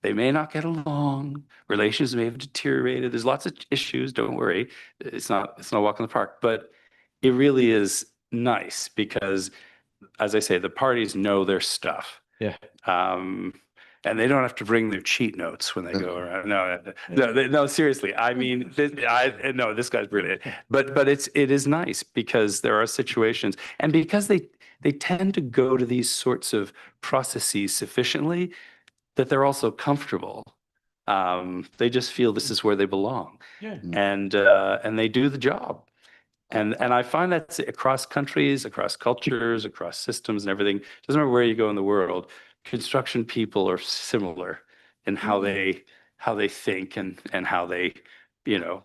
They may not get along. Relations may have deteriorated. There's lots of issues. Don't worry. It's not a walk in the park, but it really is nice because, as I say, the parties know their stuff. Yeah. And they don't have to bring their cheat notes when they go around. No, seriously. I mean, this guy's brilliant. But it is nice because there are situations, and because they tend to go to these sorts of processes sufficiently that they're also comfortable. They just feel this is where they belong. Yeah. And they do the job. And I find that's across countries, across cultures, across systems and everything. Doesn't matter where you go in the world. Construction people are similar in how they think and how they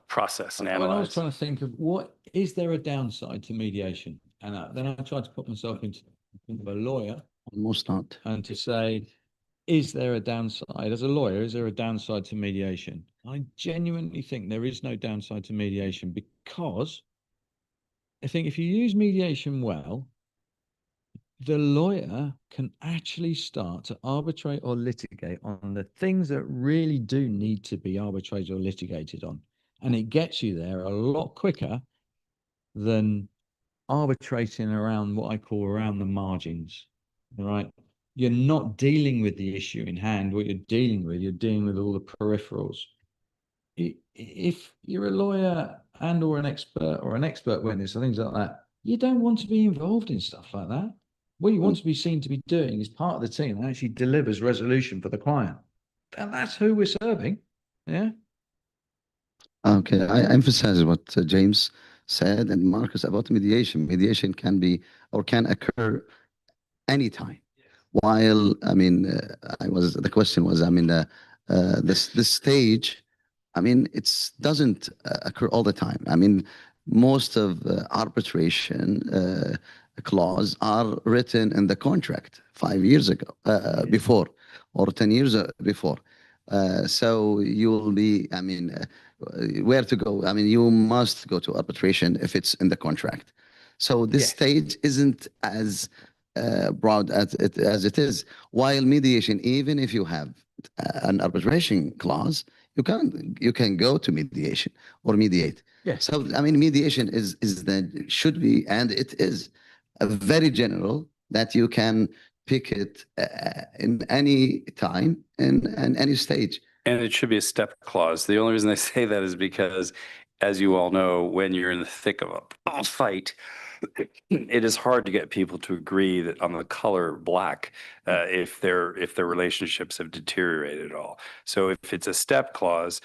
process and analyze. I was trying to think of what is there a downside to mediation, and then I tried to put myself into a lawyer. Almost not. And to say, is there a downside as a lawyer? Is there a downside to mediation? I genuinely think there is no downside to mediation, because I think if you use mediation well, the lawyer can actually start to arbitrate or litigate on the things that really do need to be arbitrated or litigated on. And it gets you there a lot quicker than arbitrating around what I call around the margins, right? You're not dealing with the issue in hand. What you're dealing with all the peripherals. If you're a lawyer and or an expert witness or things like that, you don't want to be involved in stuff like that. What you want to be seen to be doing is part of the team that actually delivers resolution for the client. And that's who we're serving. Yeah. Okay. I emphasize what James said and Marcus about mediation. Mediation can be or can occur anytime. While, I mean, the question was, I mean, this stage, I mean, it doesn't occur all the time. I mean, most of arbitration clause are written in the contract 5 years ago, before, or 10 years before. So you will be, I mean, where to go? I mean, you must go to arbitration if it's in the contract. So this Yes. stage isn't as broad as it is. While mediation, even if you have an arbitration clause, you can go to mediation or mediate. Yes. So I mean, mediation should be, and it is very general that you can pick it in any time and any stage. And it should be a step clause. The only reason I say that is because, as you all know, when you're in the thick of a fight, it is hard to get people to agree that on the color black if their relationships have deteriorated at all. So if it's a step clause,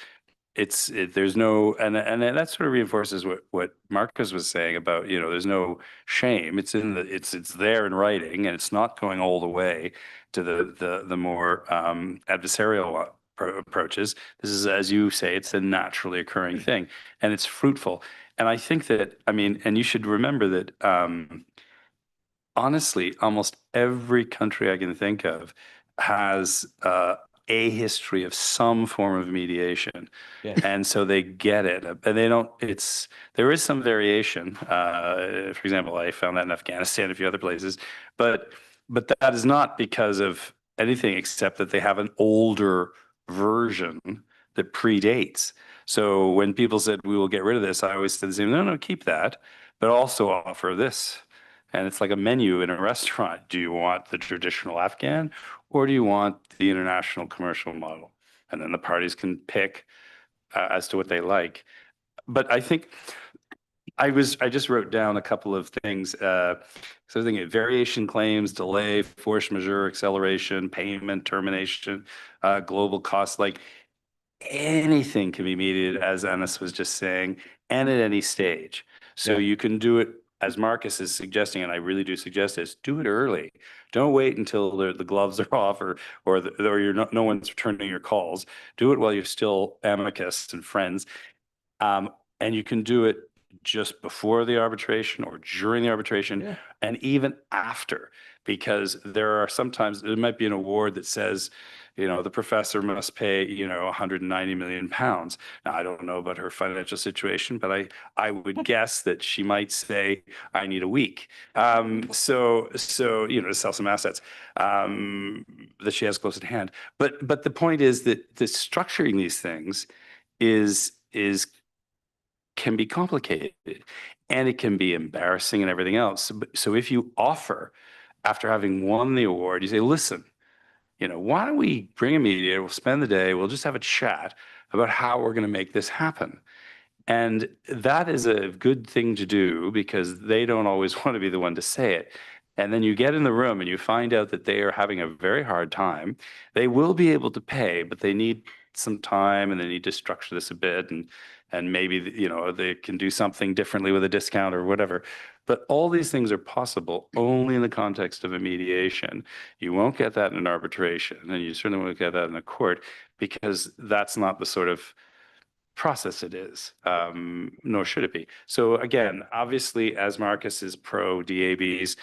there's no, and that sort of reinforces what Marcus was saying about, you know, there's no shame. It's there in writing, and it's not going all the way to the more adversarial approaches. This is, as you say, it's a naturally occurring thing, and it's fruitful. And I think that, I mean, and you should remember that honestly, almost every country I can think of has a history of some form of mediation. Yes. And so they get it. And they don't, there is some variation. For example, I found that in Afghanistan, a few other places. But that is not because of anything except that they have an older version that predates. So when people said, we will get rid of this, I always said the same, no, keep that, but also offer this. And it's like a menu in a restaurant. Do you want the traditional Afghan, or do you want the international commercial model? And then the parties can pick as to what they like. But I think I just wrote down a couple of things. So I was thinking variation claims, delay, force majeure, acceleration, payment, termination, global costs, like anything can be mediated, as Anas was just saying, and at any stage. So you can do it, as Marcus is suggesting, and I really do suggest this, do it early. Don't wait until the gloves are off or you're no one's returning your calls. Do it while you're still amicus and friends. And you can do it just before the arbitration or during the arbitration and even after, because there are sometimes, there might be an award that says, you know, the professor must pay, you know, 190 million pounds. Now, I don't know about her financial situation, but I would guess that she might say, I need a week. So, you know, to sell some assets that she has close at hand. But the point is that the structuring these things can be complicated, and it can be embarrassing and everything else. So if you offer, after having won the award, you say, listen, you know, why don't we bring a mediator, we'll spend the day, we'll just have a chat about how we're going to make this happen. And that is a good thing to do, because they don't always want to be the one to say it. And then you get in the room and you find out that they are having a very hard time. They will be able to pay, but they need some time, and they need to structure this a bit, and maybe, you know, they can do something differently with a discount or whatever. But all these things are possible only in the context of a mediation. You won't get that in an arbitration, and you certainly won't get that in a court, because that's not the sort of process it is, nor should it be. So again, obviously, as Marcus is pro DABs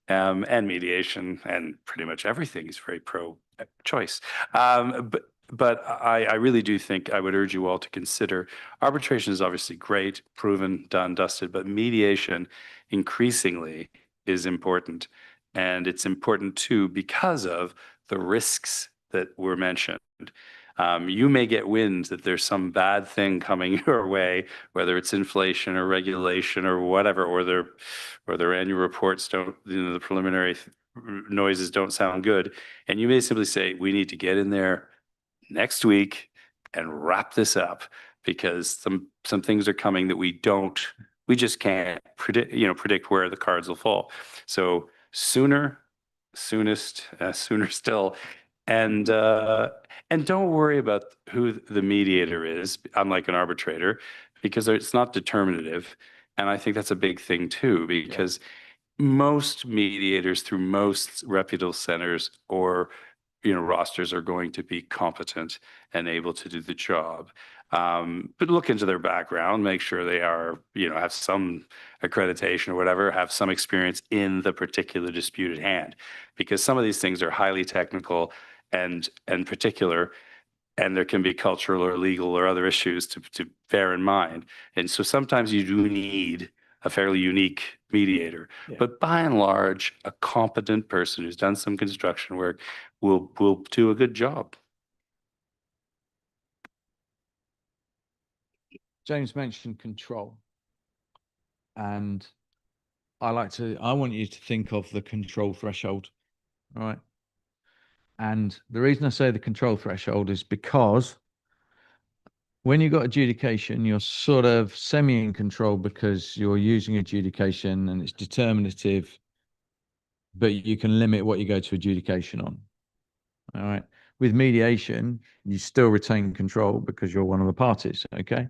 and mediation, and pretty much everything, he's very pro choice. But I really do think I would urge you all to consider arbitration is obviously great, proven, done, dusted, but mediation increasingly is important. And it's important too because of the risks that were mentioned. You may get wind that there's some bad thing coming your way, whether it's inflation or regulation or whatever, or their annual reports don't, you know, the preliminary noises don't sound good. And you may simply say, we need to get in there next week and wrap this up, because some things are coming that we just can't predict where the cards will fall. So sooner still. And don't worry about who the mediator is, unlike an arbitrator, because it's not determinative. And I think that's a big thing too, because most mediators through most reputable centers or rosters are going to be competent and able to do the job. But look into their background, make sure they are, have some accreditation or whatever, have some experience in the particular dispute at hand, because some of these things are highly technical and particular, and there can be cultural or legal or other issues to bear in mind. And so sometimes you do need a fairly unique mediator. Yeah. But by and large, a competent person who's done some construction work will do a good job. James mentioned control. And I want you to think of the control threshold, right? And the reason I say the control threshold is because when you've got adjudication, you're sort of semi in control because you're using adjudication and it's determinative, but you can limit what you go to adjudication on. All right. With mediation, you still retain control because you're one of the parties. Okay.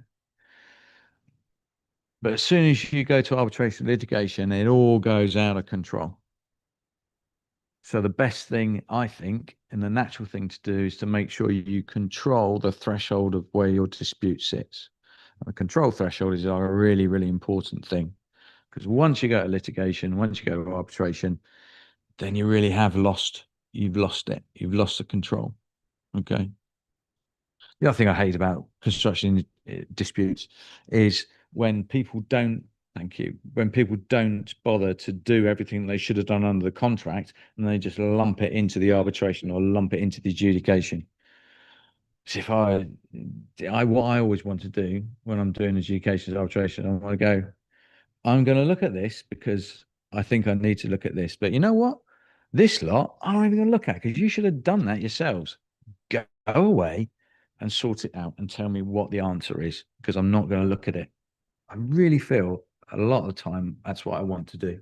But as soon as you go to arbitration litigation, it all goes out of control. So the best thing, I think, and the natural thing to do is to make sure you control the threshold of where your dispute sits. And the control threshold is a really, really important thing, because once you go to litigation, once you go to arbitration, then you really have lost, you've lost it. You've lost the control. Okay. The other thing I hate about construction disputes is when people don't, when people don't bother to do everything they should have done under the contract, and they just lump it into the arbitration or lump it into the adjudication. So if what I always want to do when I'm doing adjudications, arbitration, I want to go, I'm going to look at this because I think I need to look at this. But you know what? This lot, I'm not even going to look at, because you should have done that yourselves. Go away and sort it out and tell me what the answer is, because I'm not going to look at it. I really feel a lot of the time that's what I want to do.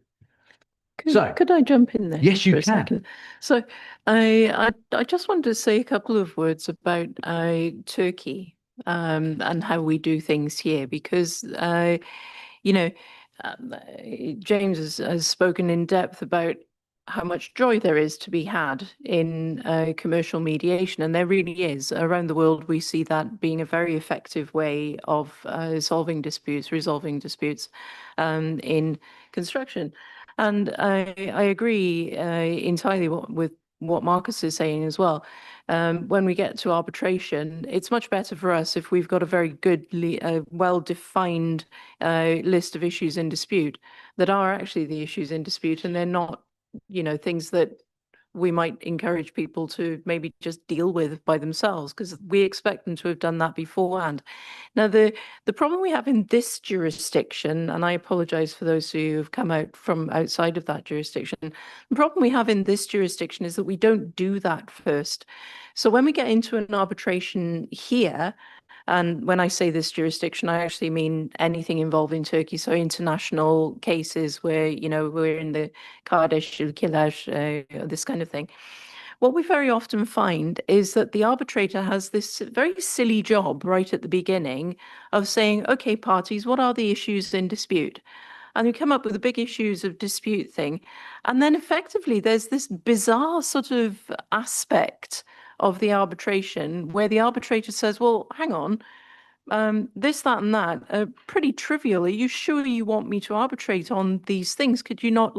Could I jump in there? Yes, you for a can. second? So I just wanted to say a couple of words about Turkey and how we do things here, because James has spoken in depth about how much joy there is to be had in commercial mediation, and there really is. Around the world, we see that being a very effective way of resolving disputes in construction. And I agree entirely with what Marcus is saying as well. When we get to arbitration, it's much better for us if we've got a very good, well-defined list of issues in dispute that are actually the issues in dispute, and they're not, things that we might encourage people to maybe just deal with by themselves, because we expect them to have done that beforehand. Now, the problem we have in this jurisdiction, and I apologize for those who have come out from outside of that jurisdiction, the problem we have in this jurisdiction is that we don't do that first. So when we get into an arbitration here, and when I say this jurisdiction, I actually mean anything involving Turkey. So international cases where, we're in the Kardeş ülkeler, this kind of thing. What we very often find is that the arbitrator has this very silly job right at the beginning of saying, okay, parties, what are the issues in dispute? And we come up with the big issues of dispute thing. And then effectively, there's this bizarre sort of aspect of the arbitration where the arbitrator says, well, hang on, this, that, and that are pretty trivial. Are you sure you want me to arbitrate on these things? Could you not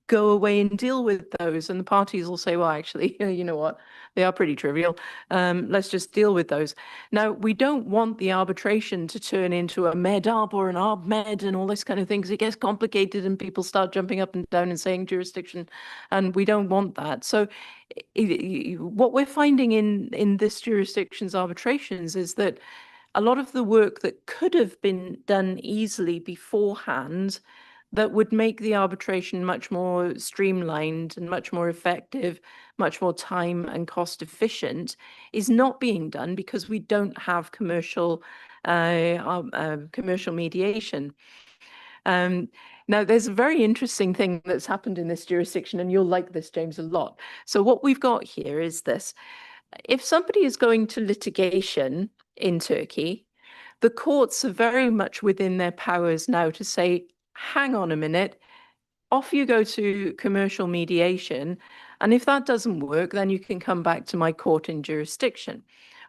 go away and deal with those? And the parties will say, well, actually, you know what? They are pretty trivial. Let's just deal with those. Now, we don't want the arbitration to turn into a med-arb or an arb-med and all this kind of thing, because it gets complicated and people start jumping up and down and saying jurisdiction, and we don't want that. So what we're finding in this jurisdiction's arbitrations is that a lot of the work that could have been done easily beforehand, that would make the arbitration much more streamlined and much more effective, much more time and cost efficient, is not being done because we don't have commercial mediation. Now, there's a very interesting thing that's happened in this jurisdiction, and you'll like this, James, a lot. So what we've got here is this. If somebody is going to litigation in Turkey, the courts are very much within their powers now to say, hang on a minute, off you go to commercial mediation, And if that doesn't work, then you can come back to my court in jurisdiction.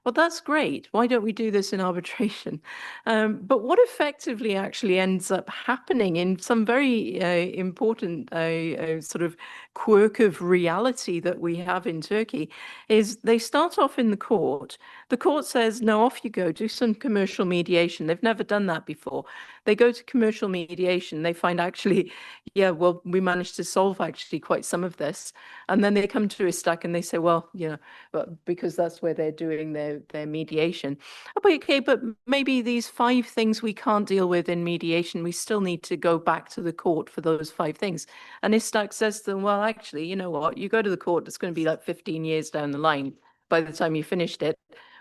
Well, that's great. Why don't we do this in arbitration? But what effectively actually ends up happening in some very important sort of quirk of reality that we have in Turkey is they start off in the court. The court says, no, off you go, do some commercial mediation. They've never done that before. They go to commercial mediation. They find actually, yeah, well, we managed to solve actually quite some of this. And then they come to ISTAC and they say, well, you know, but because that's where they're doing their mediation. Okay, but maybe these 5 things we can't deal with in mediation, we still need to go back to the court for those 5 things. And ISTAC says to them, well, actually, you know what, you go to the court, it's going to be like 15 years down the line by the time you finished it.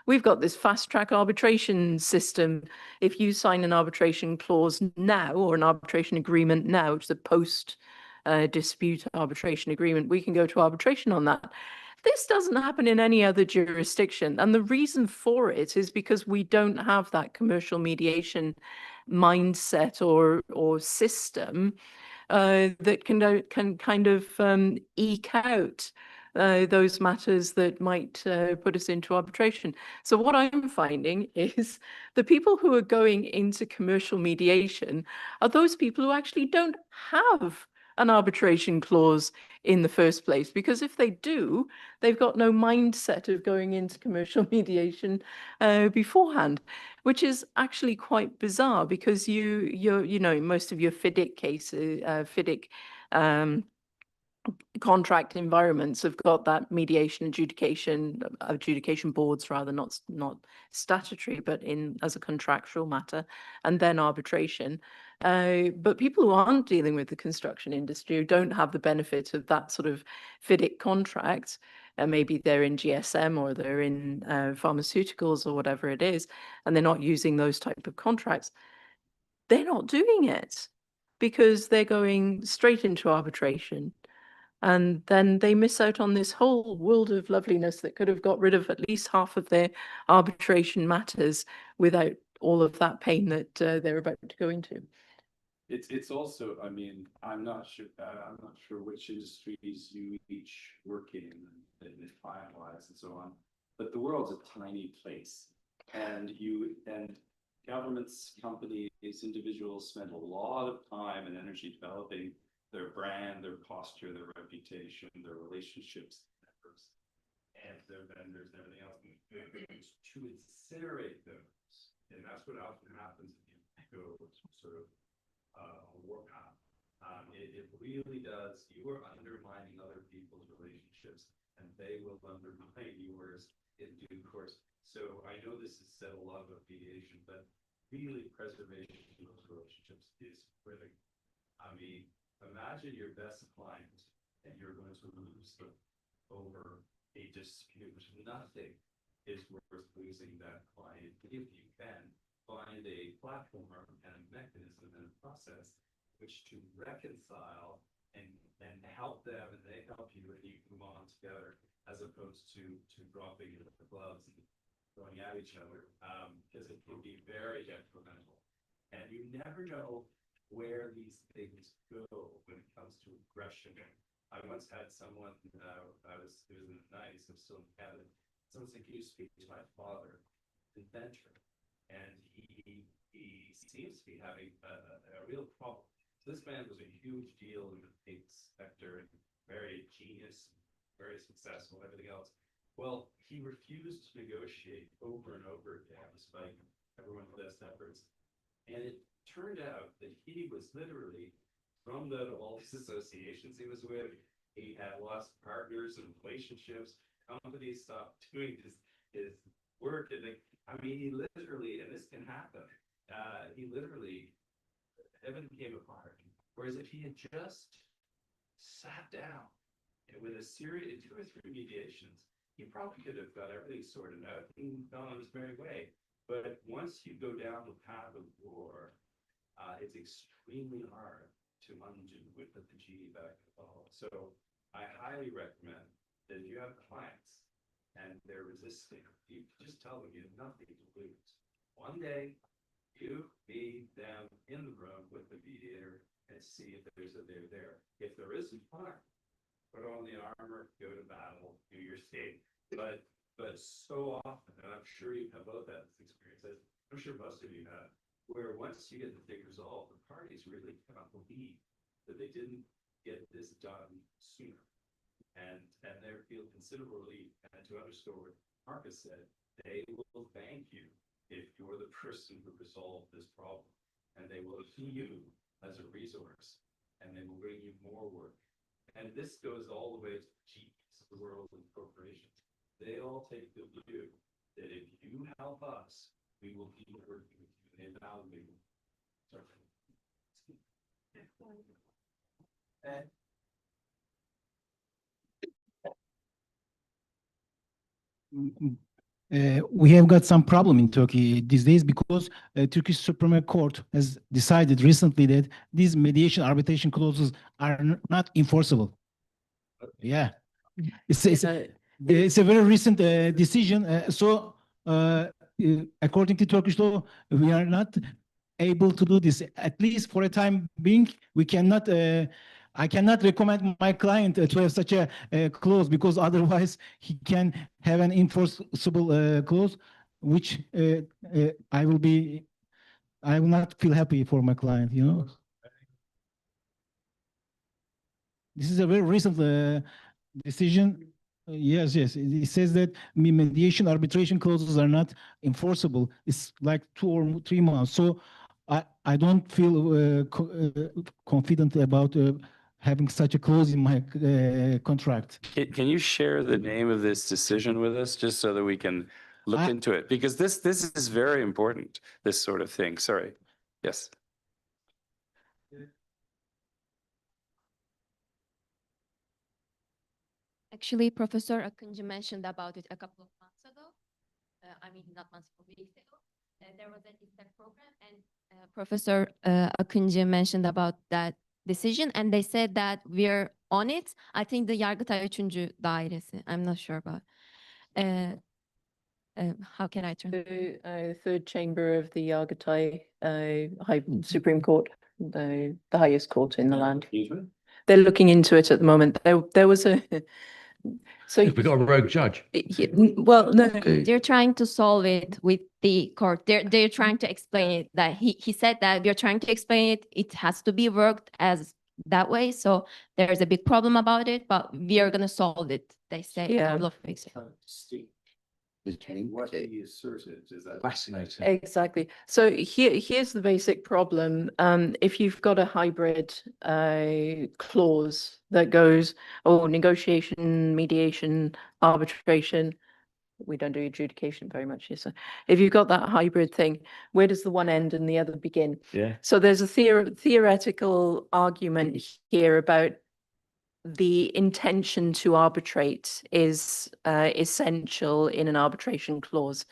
We've got this fast track arbitration system. If you sign an arbitration clause now or an arbitration agreement now, which is a post dispute arbitration agreement, we can go to arbitration on that. This doesn't happen in any other jurisdiction. And the reason for it is because we don't have that commercial mediation mindset or system that can kind of eke out those matters that might put us into arbitration. So what I'm finding is the people who are going into commercial mediation are those people who actually don't have an arbitration clause in the first place, because if they do, they've got no mindset of going into commercial mediation beforehand, which is actually quite bizarre because you know, most of your FIDIC cases, FIDIC contract environments have got that mediation adjudication boards, rather, not statutory, but in as a contractual matter, and then arbitration. But people who aren't dealing with the construction industry, who don't have the benefit of that sort of FIDIC contract, maybe they're in GSM or they're in pharmaceuticals or whatever it is, and they're not using those type of contracts, they're not doing it because they're going straight into arbitration. And then they miss out on this whole world of loveliness that could have got rid of at least half of their arbitration matters without all of that pain that they're about to go into. It's also, I mean, I'm not sure which industries you each work in and finalize and so on, but the world's a tiny place, and governments, companies, individuals spend a lot of time and energy developing their brand, their posture, their reputation, their relationships, and their vendors, and everything else, to incinerate those. And that's what often happens if you go sort of a warpath. It really does. You are undermining other people's relationships, and they will undermine yours in due course. So I know this has said a lot about mediation, but really preservation of those relationships is critical. I mean, imagine your best client and you're going to lose them over a dispute. Nothing is worth losing that client if you can find a platform and a mechanism and a process which to reconcile and help them, and they help you, and you move on together, as opposed to dropping the gloves and going at each other, because it can be very detrimental. And you never know where these things go when it comes to aggression. I once had someone, it was in the 90s, I'm still in Canada, someone said, can you speak to my father, inventor? And he seems to be having a real problem. So this man was a huge deal in the paint sector, and very genius, very successful, everything else. Well, he refused to negotiate over and over again, despite everyone's best efforts. And it turned out that he was literally thrown out of all these associations he was with. He had lost partners and relationships. Companies stopped doing his work. And I mean, he literally, and this can happen, he literally, everything came apart. Whereas if he had just sat down and with a series, 2 or 3 mediations, he probably could have got everything sorted out and gone on his merry way. But once you go down the path of war, it's extremely hard to undo with the genie back at all. So I highly recommend that if you have clients and they're resisting, you just tell them you have nothing to lose. One day, you meet them in the room with the mediator and see if they're there. If there isn't, fine. put on the armor, go to battle, do your state. But so often, and I'm sure you have both had this experience, I'm sure most of you have, where once you get the thing resolved, the parties really cannot believe that they didn't get this done sooner. And they feel considerable relief. And to underscore what Marcus said, they will thank you if you're the person who resolved this problem. And they will see you as a resource, and they will bring you more work. And this goes all the way to the GPs of the world and corporations. They all take the view that if you help us, we will be working with you. They value you. We have got some problem in Turkey these days because Turkish Supreme Court has decided recently that these mediation arbitration clauses are not enforceable. Yeah, it's a very recent decision. According to Turkish law, we are not able to do this. At least for a time being, we cannot. I cannot recommend my client to have such a clause, because otherwise he can have an enforceable clause, which I will not feel happy for my client, you know. This is a very recent decision. Yes. It says that mediation arbitration clauses are not enforceable. It's like 2 or 3 months. So I don't feel confident about having such a clause in my contract. Can you share the name of this decision with us, just so that we can look into it? Because this is very important, this sort of thing. Sorry. Yes. Actually, Professor Akıncı mentioned about it a couple of months ago. Not months, weeks ago. There was an ISTEP program, and Professor Akıncı mentioned about that decision, and they said that we're on it. I think the Yargıtay 3. Dairesi. I'm not sure about. How can I turn? The third chamber of the Yargıtay Supreme Court, the highest court in the land. They're looking into it at the moment. There was a. So we got a rogue judge. Well, no. They're trying to solve it with the court. They're trying to explain it. That he said that we're trying to explain it. It has to be worked as that way. So there's a big problem about it, but we are gonna solve it. They say a couple of weeks ago. What he asserted is that Fascinating. Exactly. So here's the basic problem. If you've got a hybrid clause that goes, negotiation, mediation, arbitration, we don't do adjudication very much here. So if you've got that hybrid thing, where does the one end and the other begin? Yeah. So there's a theoretical argument here about the intention to arbitrate is essential in an arbitration clause.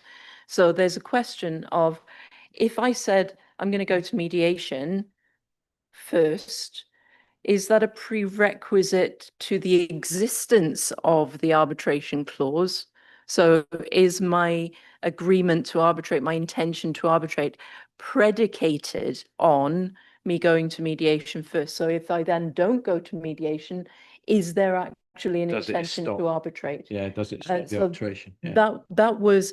So there's a question of, if I said I'm going to go to mediation first, is that a prerequisite to the existence of the arbitration clause? So is my agreement to arbitrate, my intention to arbitrate, predicated on me going to mediation first? So if I then don't go to mediation, is there actually an intention to arbitrate? Yeah, does it stop the so arbitration? Yeah. That was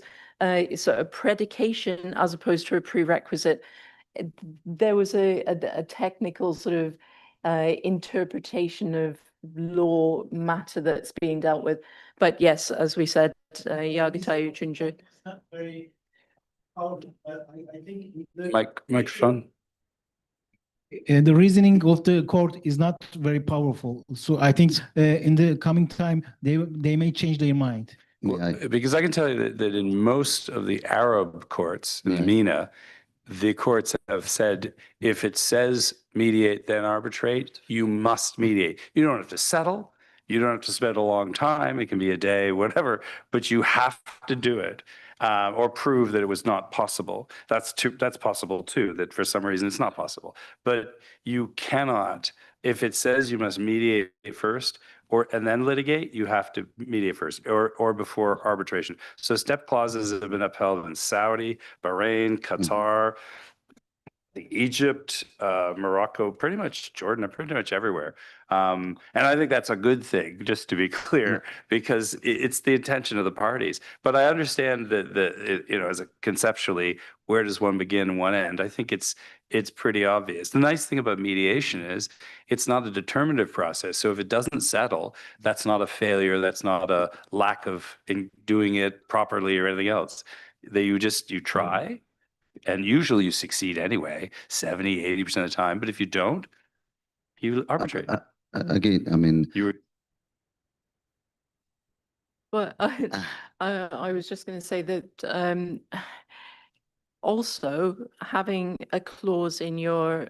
sort of predication as opposed to a prerequisite. There was a technical sort of interpretation of law matter that's being dealt with. But yes, as we said, Yargıtay 3. Not very powerful. I think microphone. The reasoning of the court is not very powerful. So I think in the coming time, they may change their mind. Because I can tell you that in most of the Arab courts, in the MENA, the courts have said, if it says mediate, then arbitrate, you must mediate. You don't have to settle. You don't have to spend a long time. It can be a day, whatever, but you have to do it. Or prove that it was not possible. That's possible too, that for some reason it's not possible. But you cannot, if it says you must mediate first and then litigate, you have to mediate first or before arbitration. So step clauses have been upheld in Saudi, Bahrain, Qatar, Egypt, Morocco, pretty much Jordan, pretty much everywhere. And I think that's a good thing, just to be clear, because it's the intention of the parties. But I understand that you know, as a conceptually, where does one begin and one end? I think it's pretty obvious. The nice thing about mediation is it's not a determinative process. So if it doesn't settle, that's not a failure. That's not a lack of in doing it properly or anything else. You try. And usually you succeed anyway, 70, 80% of the time. But if you don't, you arbitrate. Again, I mean, But I was just going to say that also having a clause in your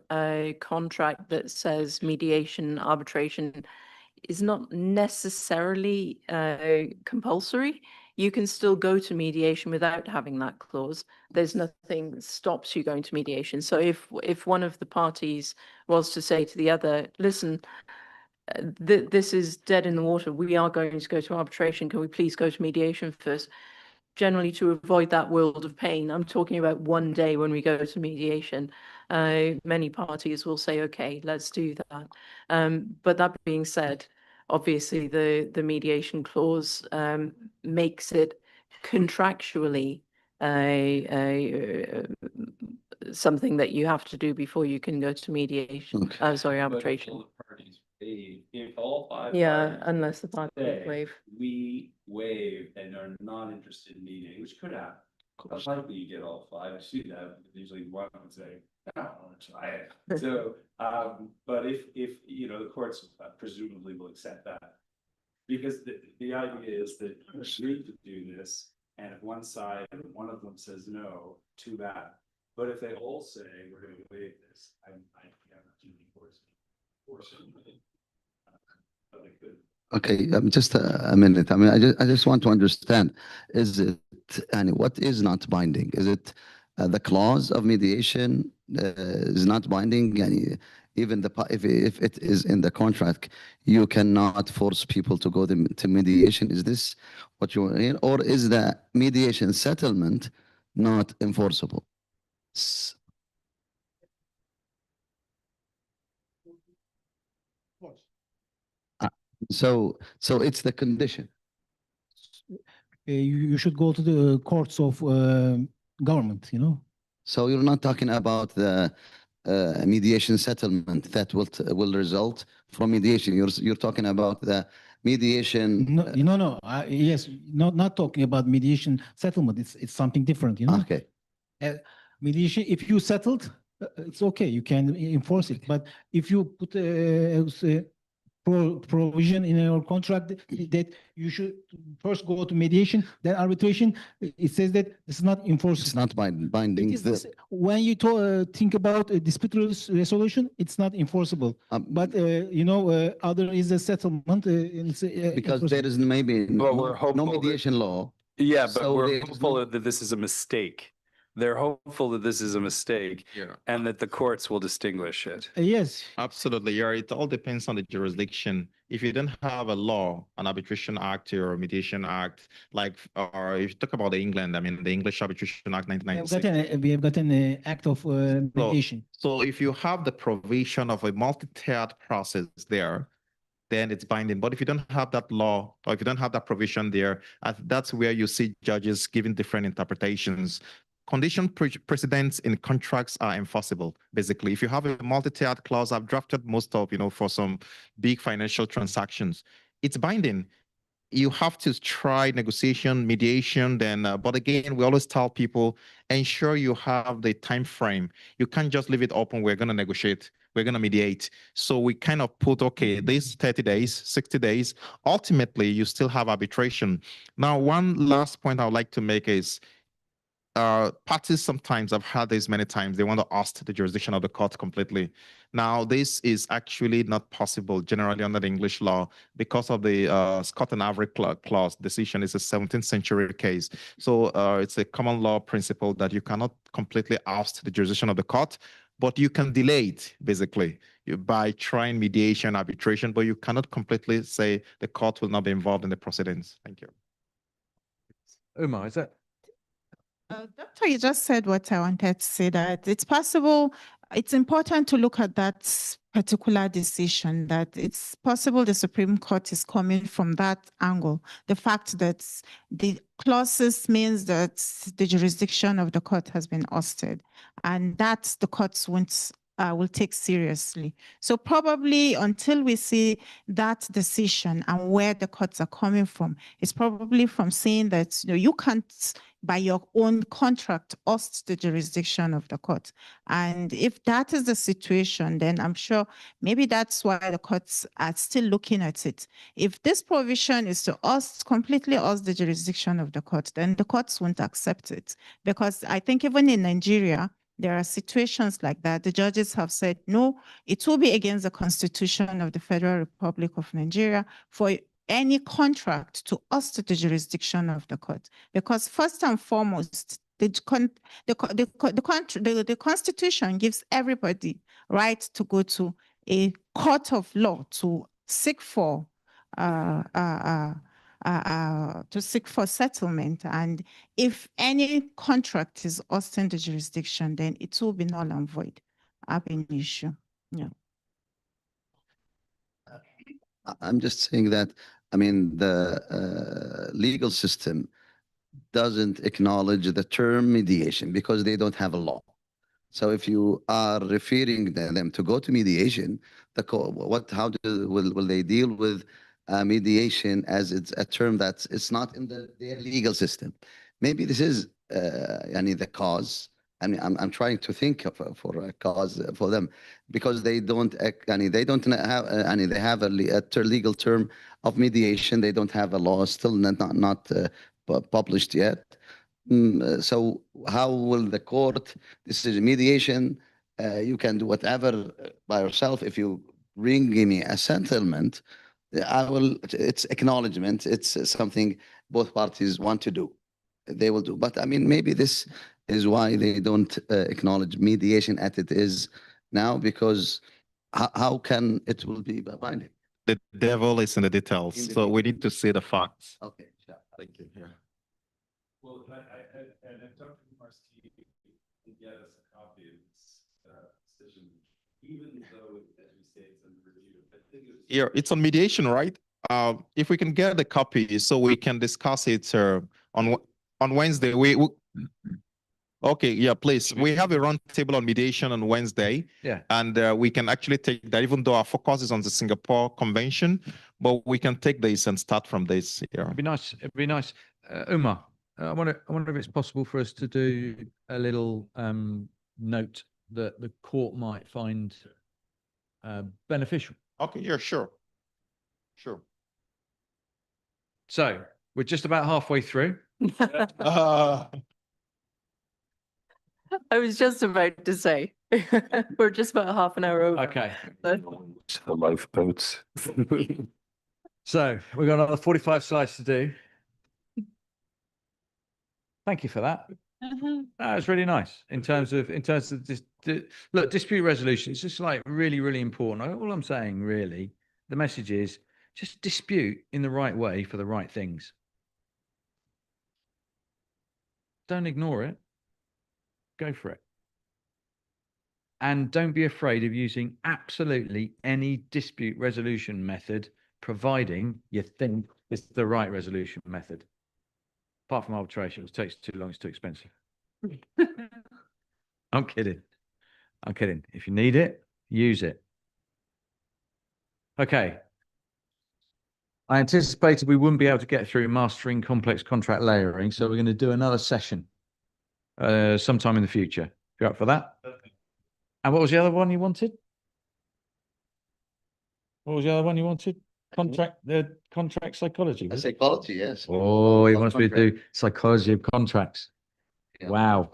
contract that says mediation, arbitration is not necessarily compulsory. You can still go to mediation without having that clause. There's nothing that stops you going to mediation. So if one of the parties was to say to the other, listen, this is dead in the water, we are going to go to arbitration, can we please go to mediation first? Generally, to avoid that world of pain, I'm talking about one day when we go to mediation, many parties will say, okay, let's do that. But that being said, obviously the mediation clause makes it contractually something that you have to do before you can go to mediation. Okay. I'm sorry, arbitration. If all five Yeah, parties unless the party say, waive. we waive and are not interested in meeting, which could happen. But likely you get all five. I see that. Usually one would say, no, I want to try it. So, but if you know, the courts presumably will accept that. Because the idea is that you agree to do this, and if one side, one of them says no, too bad. But if they all say, we're going to waive this, I can't force it. okay, just a minute. I mean, I just want to understand, is it, and what is not binding? Is it the clause of mediation is not binding? And even if it is in the contract, you cannot force people to go to mediation. Is this what you mean? Or is the mediation settlement not enforceable? So it's the condition. You should go to the courts of government, you know. So you're not talking about the mediation settlement that will result from mediation. You're talking about the mediation. No. Yes, not talking about mediation settlement. It's something different, you know. Okay. Mediation, if you settled, it's okay. You can enforce it. But if you put a provision in your contract that you should first go to mediation, then arbitration, it says that it's not enforceable. It's not binding. When you think about a dispute resolution, it's not enforceable. But you know, other is a settlement. Because there is maybe no mediation law. Yeah, but we're hopeful that this is a mistake. They're hopeful that this is a mistake, and that the courts will distinguish it. Yes, absolutely. Yeah, it all depends on the jurisdiction. If you don't have a law, an arbitration act or a mediation act, like, or if you talk about England, I mean, the English Arbitration Act 1996. we have got an act of mediation. So if you have the provision of a multi-tiered process there, then it's binding. But if you don't have that law, or if you don't have that provision there, that's where you see judges giving different interpretations. Condition precedents in contracts are enforceable. Basically, if you have a multi-tiered clause, I've drafted most of, you know, for some big financial transactions, it's binding. You have to try negotiation, mediation, then, but again, we always tell people, ensure you have the time frame. You can't just leave it open. We're going to negotiate. We're going to mediate. So we kind of put, okay, these 30 days, 60 days, ultimately you still have arbitration. Now, one last point I would like to make is, parties sometimes, I've had this many times, they want to oust the jurisdiction of the court completely. Now, this is actually not possible generally under the English law because of the Scott and Avery clause decision. It's a 17th century case. So it's a common law principle that you cannot completely oust the jurisdiction of the court, but you can delay it basically by trying mediation, arbitration, but you cannot completely say the court will not be involved in the proceedings. Thank you. Umar, is that? Doctor, you just said what I wanted to say, that it's possible, it's important to look at that particular decision, that it's possible the Supreme Court is coming from that angle. The fact that the clauses means that the jurisdiction of the court has been ousted, and that the courts will take seriously. So probably until we see that decision and where the courts are coming from, it's probably from saying that you can't by your own contract oust the jurisdiction of the court. And if that is the situation, then I'm sure maybe that's why the courts are still looking at it. If this provision is to completely oust the jurisdiction of the court, then the courts won't accept it. Because I think even in Nigeria, there are situations like that. The judges have said, no, it will be against the Constitution of the Federal Republic of Nigeria for any contract to oust the jurisdiction of the court. Because first and foremost, the Constitution gives everybody right to go to a court of law to seek for settlement. And if any contract is ousting the jurisdiction, then it will be null and void ab initio. Yeah. I'm just saying that, I mean, the legal system doesn't acknowledge the term mediation because they don't have a law. So if you are referring them to go to mediation, how will they deal with mediation as it's a term that's not in their legal system? Maybe this is the cause. I mean, I'm trying to think for a cause for them because they don't have they have a legal term of mediation. They don't have a law, still not published yet. So how will the court? This is mediation. You can do whatever by yourself. If you bring me a settlement, it's acknowledgement. It's something both parties want to do. They will do. But I mean, maybe this is why they don't acknowledge mediation as it is now, because how can it will be binding? The devil is in the details, so we need to see the facts. Okay, sure. Thank you. Yeah. Well, and Dr. Kumarski did get us a copy of this decision, even though, as you say, it's under review. I think Yeah, it's on mediation, right? If we can get the copy so we can discuss it on Wednesday. Okay, yeah, please. We have a roundtable on mediation on Wednesday. Yeah. And we can actually take that, even though our focus is on the Singapore Convention, but we can take this and start from this. Yeah. It'd be nice. It'd be nice. Umar, I wonder if it's possible for us to do a little note that the court might find beneficial. Okay, yeah, sure. Sure. So we're just about halfway through. I was just about to say, we're just about half an hour over. Okay. the lifeboats. So we've got another 45 slides to do. Thank you for that. That was really nice in terms of this. Look, dispute resolution. It's just like really, really important. All I'm saying, really, the message is just dispute in the right way for the right things. Don't ignore it. Go for it. And don't be afraid of using absolutely any dispute resolution method, providing you think it's the right resolution method. Apart from arbitration, it takes too long, it's too expensive. I'm kidding. I'm kidding. If you need it, use it. Okay. I anticipated we wouldn't be able to get through mastering complex contract layering, so we're going to do another session sometime in the future. You're up for that? And what was the other one you wanted? What was the other one you wanted? Contract psychology. Psychology, yes. Oh, he wants me to do psychology of contracts. Yeah. Wow.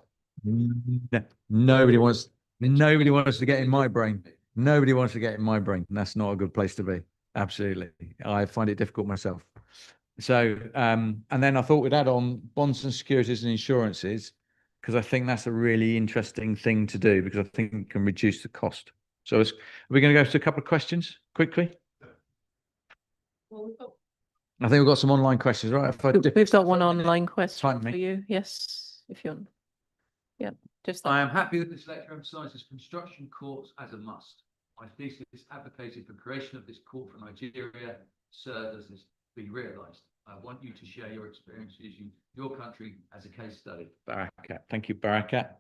Nobody wants to get in my brain. Nobody wants to get in my brain. That's not a good place to be. Absolutely. I find it difficult myself. So, and then I thought we'd add on bonds and securities and insurances, because I think that's a really interesting thing to do, because I think it can reduce the cost. So are we going to go to a couple of questions quickly? I think we've got some online questions, right? We've got one online question Time for me. you. Yes, if you want. Just I that. am happy that this lecture emphasises construction courts as a must. My thesis advocated for creation of this court for Nigeria, sir, does this be realised? I want you to share your experiences using your country as a case study. Barakat. Thank you, Barakat.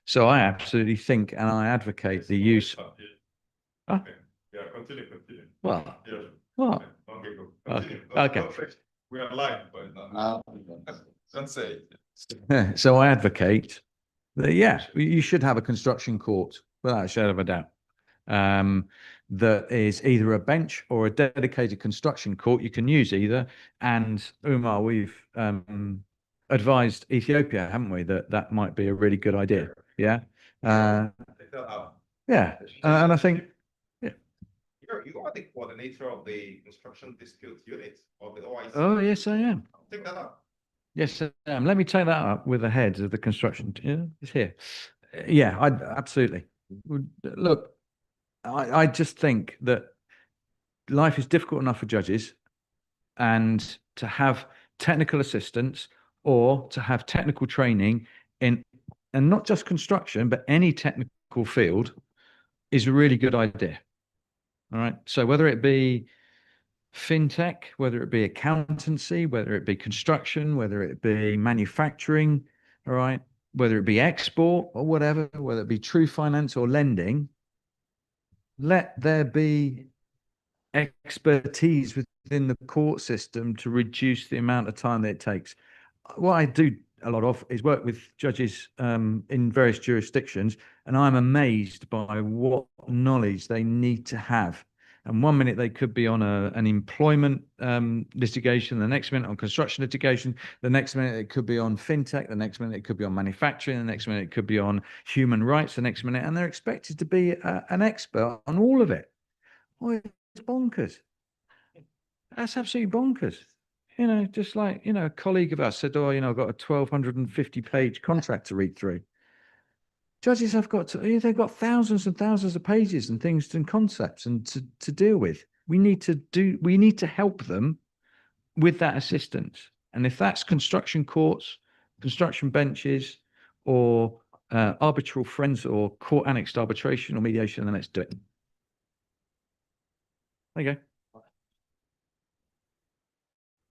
So I absolutely think and I advocate the use. Huh? Yeah, continue. Well, Yeah. what? Okay. Okay. We are live, but don't say it. So I advocate that, yeah, you should have a construction court without a shadow of a doubt. That is either a bench or a dedicated construction court. You can use either. And Umar, we've advised Ethiopia, haven't we, that that might be a really good idea. Yeah. Yeah. And I think. You are the coordinator of the construction dispute unit of the OIC. Oh, yes, I am. Take that up. Yes, I am. Let me take that up with the head of the construction. Yeah, it's here. Yeah, absolutely. Look, I just think that life is difficult enough for judges, and to have technical assistance or to have technical training in, and not just construction, but any technical field, is a really good idea. All right. So whether it be fintech, whether it be accountancy, whether it be construction, whether it be manufacturing, all right, whether it be export or whatever, whether it be true finance or lending, let there be expertise within the court system to reduce the amount of time that it takes. What I do a lot of is work with judges in various jurisdictions, and I'm amazed by what knowledge they need to have. And one minute they could be on an employment litigation, the next minute on construction litigation, the next minute it could be on fintech, the next minute it could be on manufacturing, the next minute it could be on human rights, the next minute, and they're expected to be an expert on all of it. Oh, it's bonkers. That's absolutely bonkers. You know, just like, you know, a colleague of ours said, oh, you know, I've got a 1,250-page contract to read through. Judges have got to, they've got thousands and thousands of pages and things and concepts and to deal with. We need to help them with that assistance. And if that's construction courts, construction benches, or arbitral friends or court annexed arbitration or mediation, then let's do it. There you go.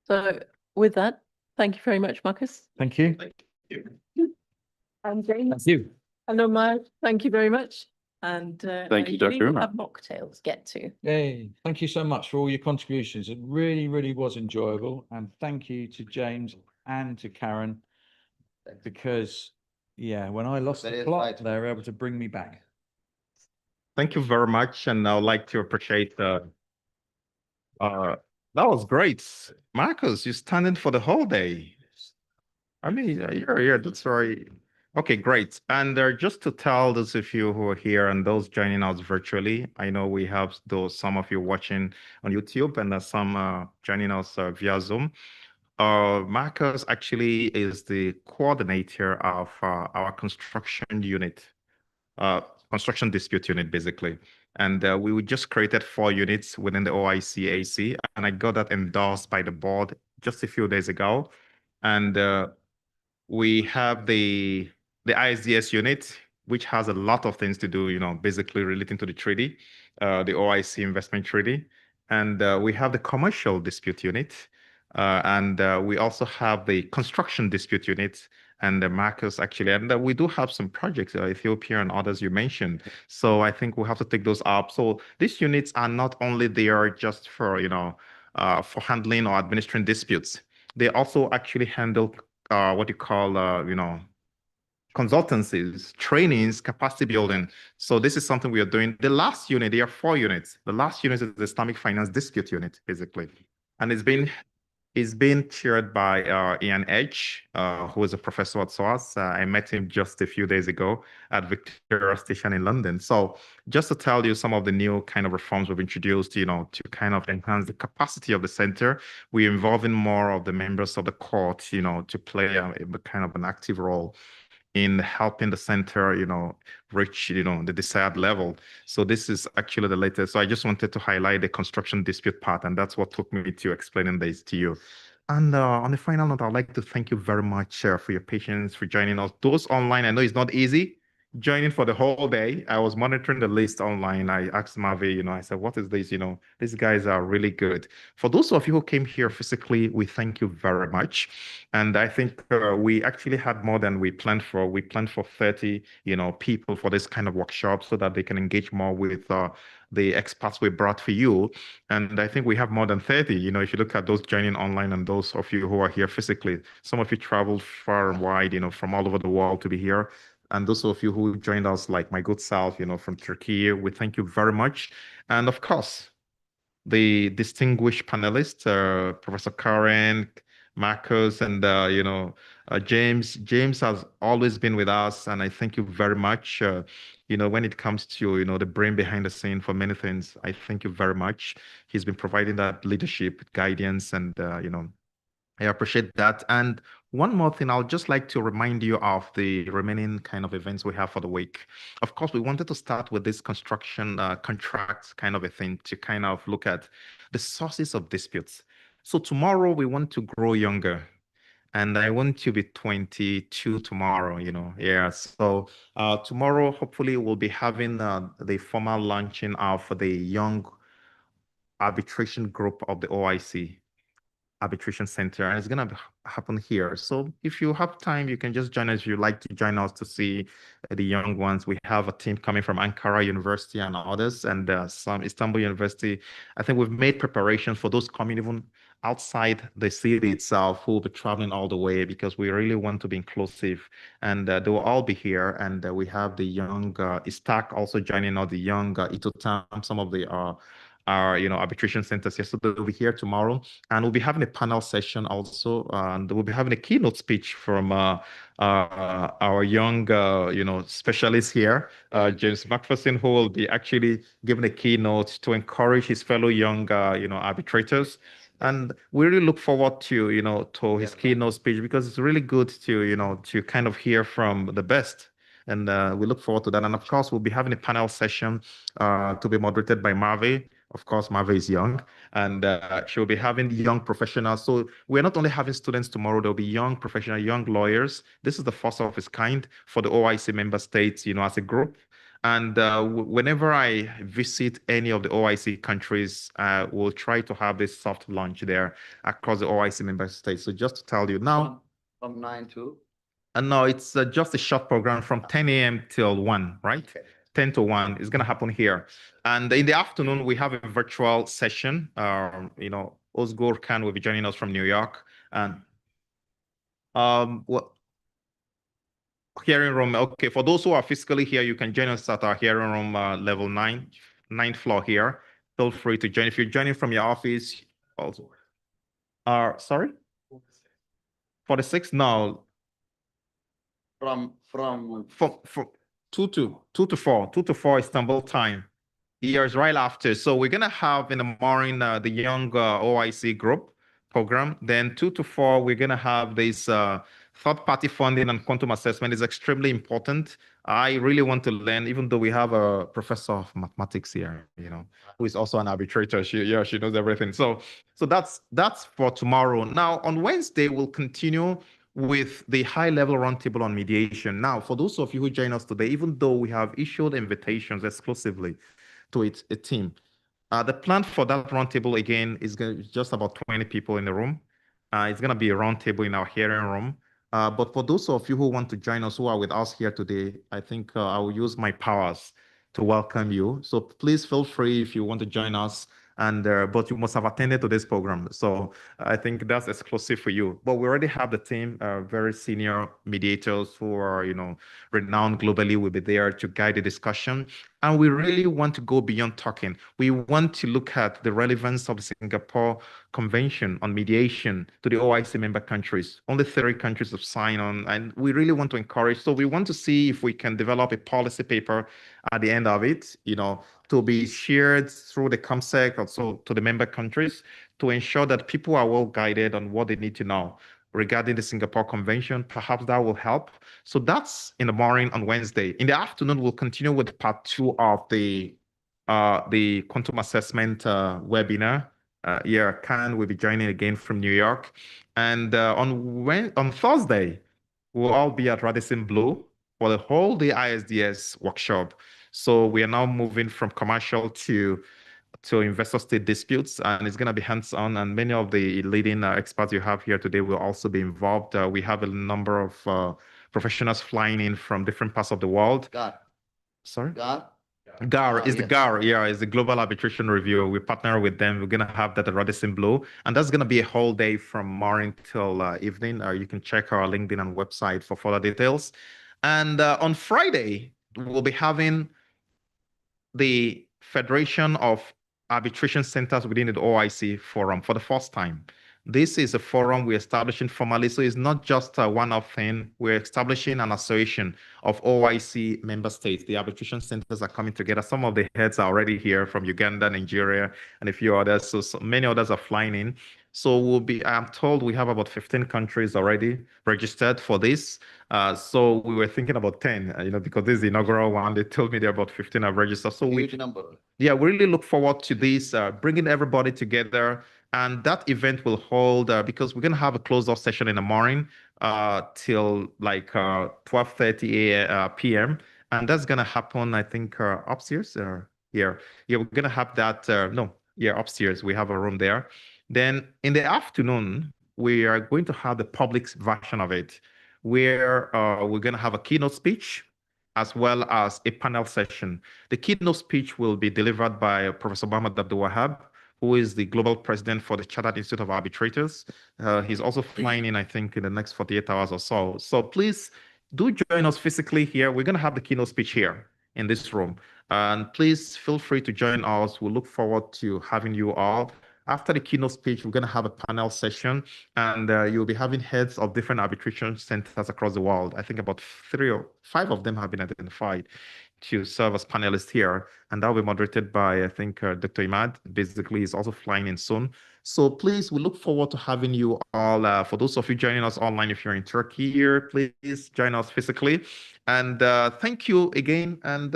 So with that, thank you very much, Marcus. Thank you. Thank you. And James. Thank you. And Omar, thank you very much. And Thank you, Dr. Umar. have mocktails to get to. Yay. Thank you so much for all your contributions. It really, really was enjoyable. And thank you to James and to Karen, because, yeah, when I lost the plot, they were able to bring me back. Thank you very much. And I'd like to appreciate that was great. Marcus, you're standing for the whole day. I mean, you're here. That's right. Okay, great. And just to tell those of you who are here and those joining us virtually, I know we have some of you watching on YouTube and some joining us via Zoom. Marcus actually is the coordinator of our construction unit, construction dispute unit, basically. And we just created 4 units within the OIC AC, and I got that endorsed by the board just a few days ago. And we have the ISDS unit, which has a lot of things to do, you know, basically relating to the treaty, the OIC investment treaty. And we have the commercial dispute unit. And we also have the construction dispute unit and the Marcus actually. And we do have some projects, Ethiopia and others you mentioned. So I think we'll have to take those up. So these units are not only there just for, you know, for handling or administering disputes. They also actually handle what you call, you know, consultancies, trainings, capacity building. So this is something we are doing. The last unit, there are 4 units. The last unit is the Islamic Finance Dispute Unit, basically. And it's been chaired by Ian Edge, who is a professor at SOAS. I met him just a few days ago at Victoria Station in London. So just to tell you some of the new kind of reforms we've introduced, you know, to kind of enhance the capacity of the center, we're involving more of the members of the court, you know, to play a kind of an active role in helping the center, you know, reach, you know, the desired level. So this is actually the latest. So I just wanted to highlight the construction dispute part, and that's what took me to explaining this to you. And on the final note, I'd like to thank you very much for your patience, for joining us. Those online, I know it's not easy joining for the whole day. I was monitoring the list online. I asked Mavi, I said, what is this? These guys are really good. For those of you who came here physically, we thank you very much. And I think we actually had more than we planned for. We planned for 30, people for this kind of workshop so that they can engage more with the experts we brought for you. And I think we have more than 30, if you look at those joining online and those of you who are here physically, some of you traveled far and wide, from all over the world to be here. And those of you who joined us, like my good self, from Turkey, we thank you very much. And of course, the distinguished panelists, Professor Karen, Marcus, and James. James has always been with us, and I thank you very much. When it comes to the brain behind the scene for many things, I thank you very much. He's been providing that leadership, guidance, and I appreciate that. And one more thing, I'll just like to remind you of the remaining kind of events we have for the week. Of course, we wanted to start with this construction contract kind of a thing to kind of look at the sources of disputes. So tomorrow we want to grow younger. And I want to be 22 tomorrow, Yeah. So tomorrow, hopefully, we'll be having the formal launching of the young arbitration group of the OIC Arbitration Center, and it's going to happen here. So if you have time, you can just join us. If you'd like to join us to see the young ones, we have a team coming from Ankara University and others, and some Istanbul University. I think we've made preparations for those coming even outside the city itself, who will be traveling all the way, because we really want to be inclusive. And they will all be here. And we have the young Istak also joining us, the young Itotam, some of the our arbitration centers here. So they'll be here tomorrow, and we'll be having a panel session also, and we'll be having a keynote speech from our young specialist here, James McPherson, who will be actually giving a keynote to encourage his fellow young arbitrators. And we really look forward to to his keynote speech, because it's really good to to kind of hear from the best. And we look forward to that. And of course, we'll be having a panel session to be moderated by Marve. Of course, Marve is young, and she'll be having young professionals. So we're not only having students tomorrow, there'll be young professionals, young lawyers. This is the first of its kind for the OIC member states, as a group. And whenever I visit any of the OIC countries, we'll try to have this soft launch there across the OIC member states. So just to tell you now. From 9 to? No, it's just a short program from 10 a.m. till 1, right? Okay. 10 to 1 is going to happen here. And in the afternoon, we have a virtual session. Ozgur Khan will be joining us from New York. And hearing room. Okay, for those who are physically here, you can join us at our hearing room level 9th floor here. Feel free to join. If you're joining from your office, also. Sorry? 46? No. From 2 to 4 Istanbul time. Years right after. So we're gonna have in the morning the young OIC group program. Then 2 to 4 we're gonna have this third-party funding and quantum assessment is extremely important. I really want to learn, even though we have a professor of mathematics here, who is also an arbitrator. She knows everything. So that's for tomorrow. Now on Wednesday we'll continue with the high-level roundtable on mediation. Now, for those of you who join us today, even though we have issued invitations exclusively to a team, the plan for that roundtable, again, is just about 20 people in the room. It's going to be a roundtable in our hearing room. But for those of you who want to join us, who are with us here today, I think I will use my powers to welcome you. So please feel free if you want to join us. And but you must have attended to this program. So I think that's exclusive for you. But we already have the team, very senior mediators who are, renowned globally, will be there to guide the discussion. And we really want to go beyond talking. We want to look at the relevance of the Singapore Convention on Mediation to the OIC member countries. Only 30 countries have signed on, and we really want to encourage. So we want to see if we can develop a policy paper at the end of it, to be shared through the COMSEC, also to the member countries, to ensure that people are well guided on what they need to know regarding the Singapore Convention. Perhaps that will help. So that's in the morning on Wednesday. In the afternoon, we'll continue with part 2 of the quantum assessment webinar Khan will be joining again from New York. And on Thursday, we'll all be at Radisson Blu for the whole day ISDS workshop. So we are now moving from commercial to investor state disputes, and it's going to be hands-on, and many of the leading experts you have here today will also be involved. We have a number of professionals flying in from different parts of the world. Sorry? GAR is the GAR, yeah, is the Global Arbitration Review. We partner with them. We're going to have that at Radisson Blu, and that's going to be a whole day from morning till evening. You can check our LinkedIn and website for further details. And on Friday, we'll be having the Federation of Arbitration Centers within the OIC forum for the first time. This is a forum we're establishing formally, so it's not just a one-off thing. We're establishing an association of OIC member states. The arbitration centers are coming together. Some of the heads are already here from Uganda, Nigeria, and a few others. So many others are flying in. So I'm told we have about 15 countries already registered for this. So we were thinking about 10, because this is the inaugural one. They told me there are about 15 have registered. So Huge number. Yeah, we really look forward to this, bringing everybody together. And that event will hold, because we're going to have a closed-off session in the morning till like 12:30 p.m. And that's going to happen, I think, upstairs or here. Yeah, we're going to have that. Upstairs. We have a room there. Then in the afternoon, we are going to have the public version of it, where we're going to have a keynote speech as well as a panel session. The keynote speech will be delivered by Professor Mohamed Abdul Wahab, who is the global president for the Chartered Institute of Arbitrators. He's also flying in, I think, in the next 48 hours or so. So please do join us physically here. We're going to have the keynote speech here in this room. And please feel free to join us. We look forward to having you all. After the keynote speech, we're going to have a panel session, and you'll be having heads of different arbitration centers across the world. I think about 3 or 5 of them have been identified to serve as panelists here, and that will be moderated by, I think, Dr. Imad. Basically, is also flying in soon. So please, we look forward to having you all. For those of you joining us online, if you're in Turkey here, please join us physically. And thank you again, and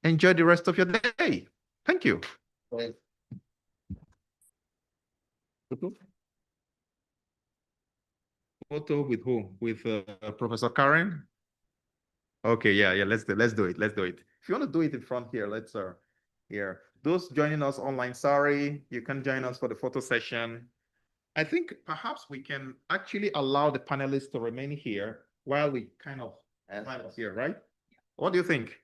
enjoy the rest of your day. Thank you. Photo with who? With Professor Karen? Okay, yeah, let's do it. If you want to do it in front here, let's here. Those joining us online, sorry, you can join us for the photo session. I think perhaps we can actually allow the panelists to remain here while we kind of here, right? What do you think?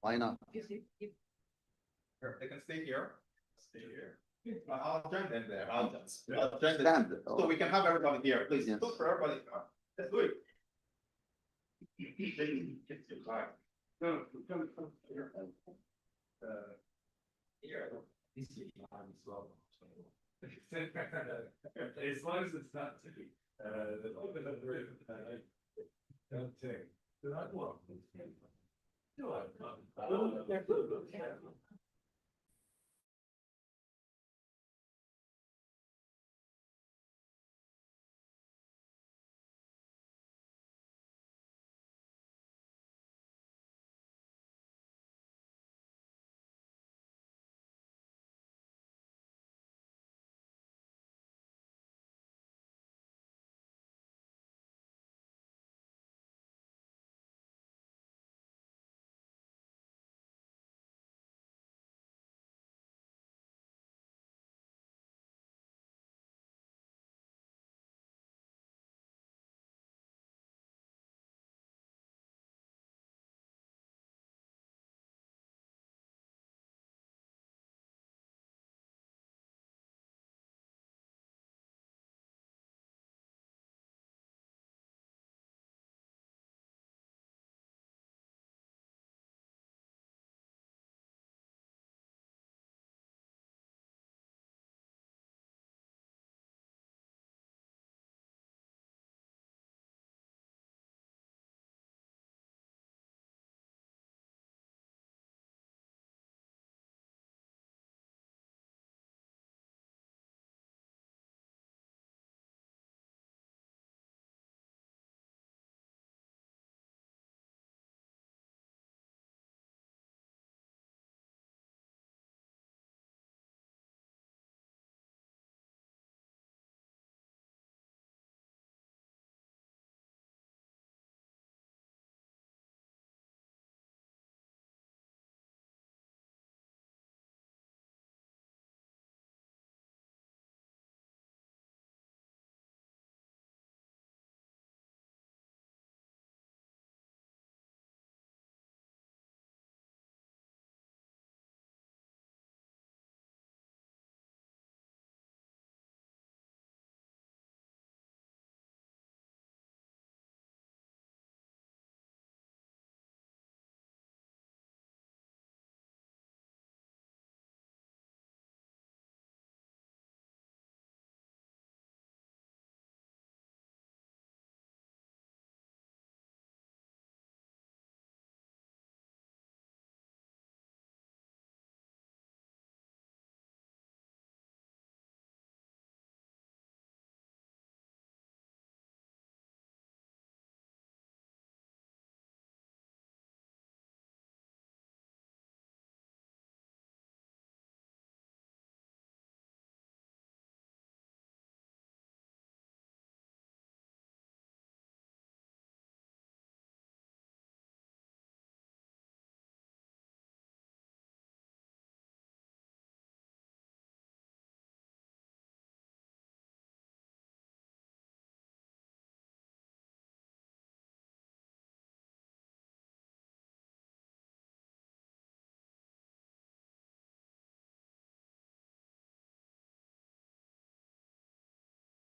Why not? Sure, they can stay here. Stay here. I'll join them there. I'll join them. So we can have everybody here, please. Yes. Look for everybody. Let's do it. As long as it's not don't take.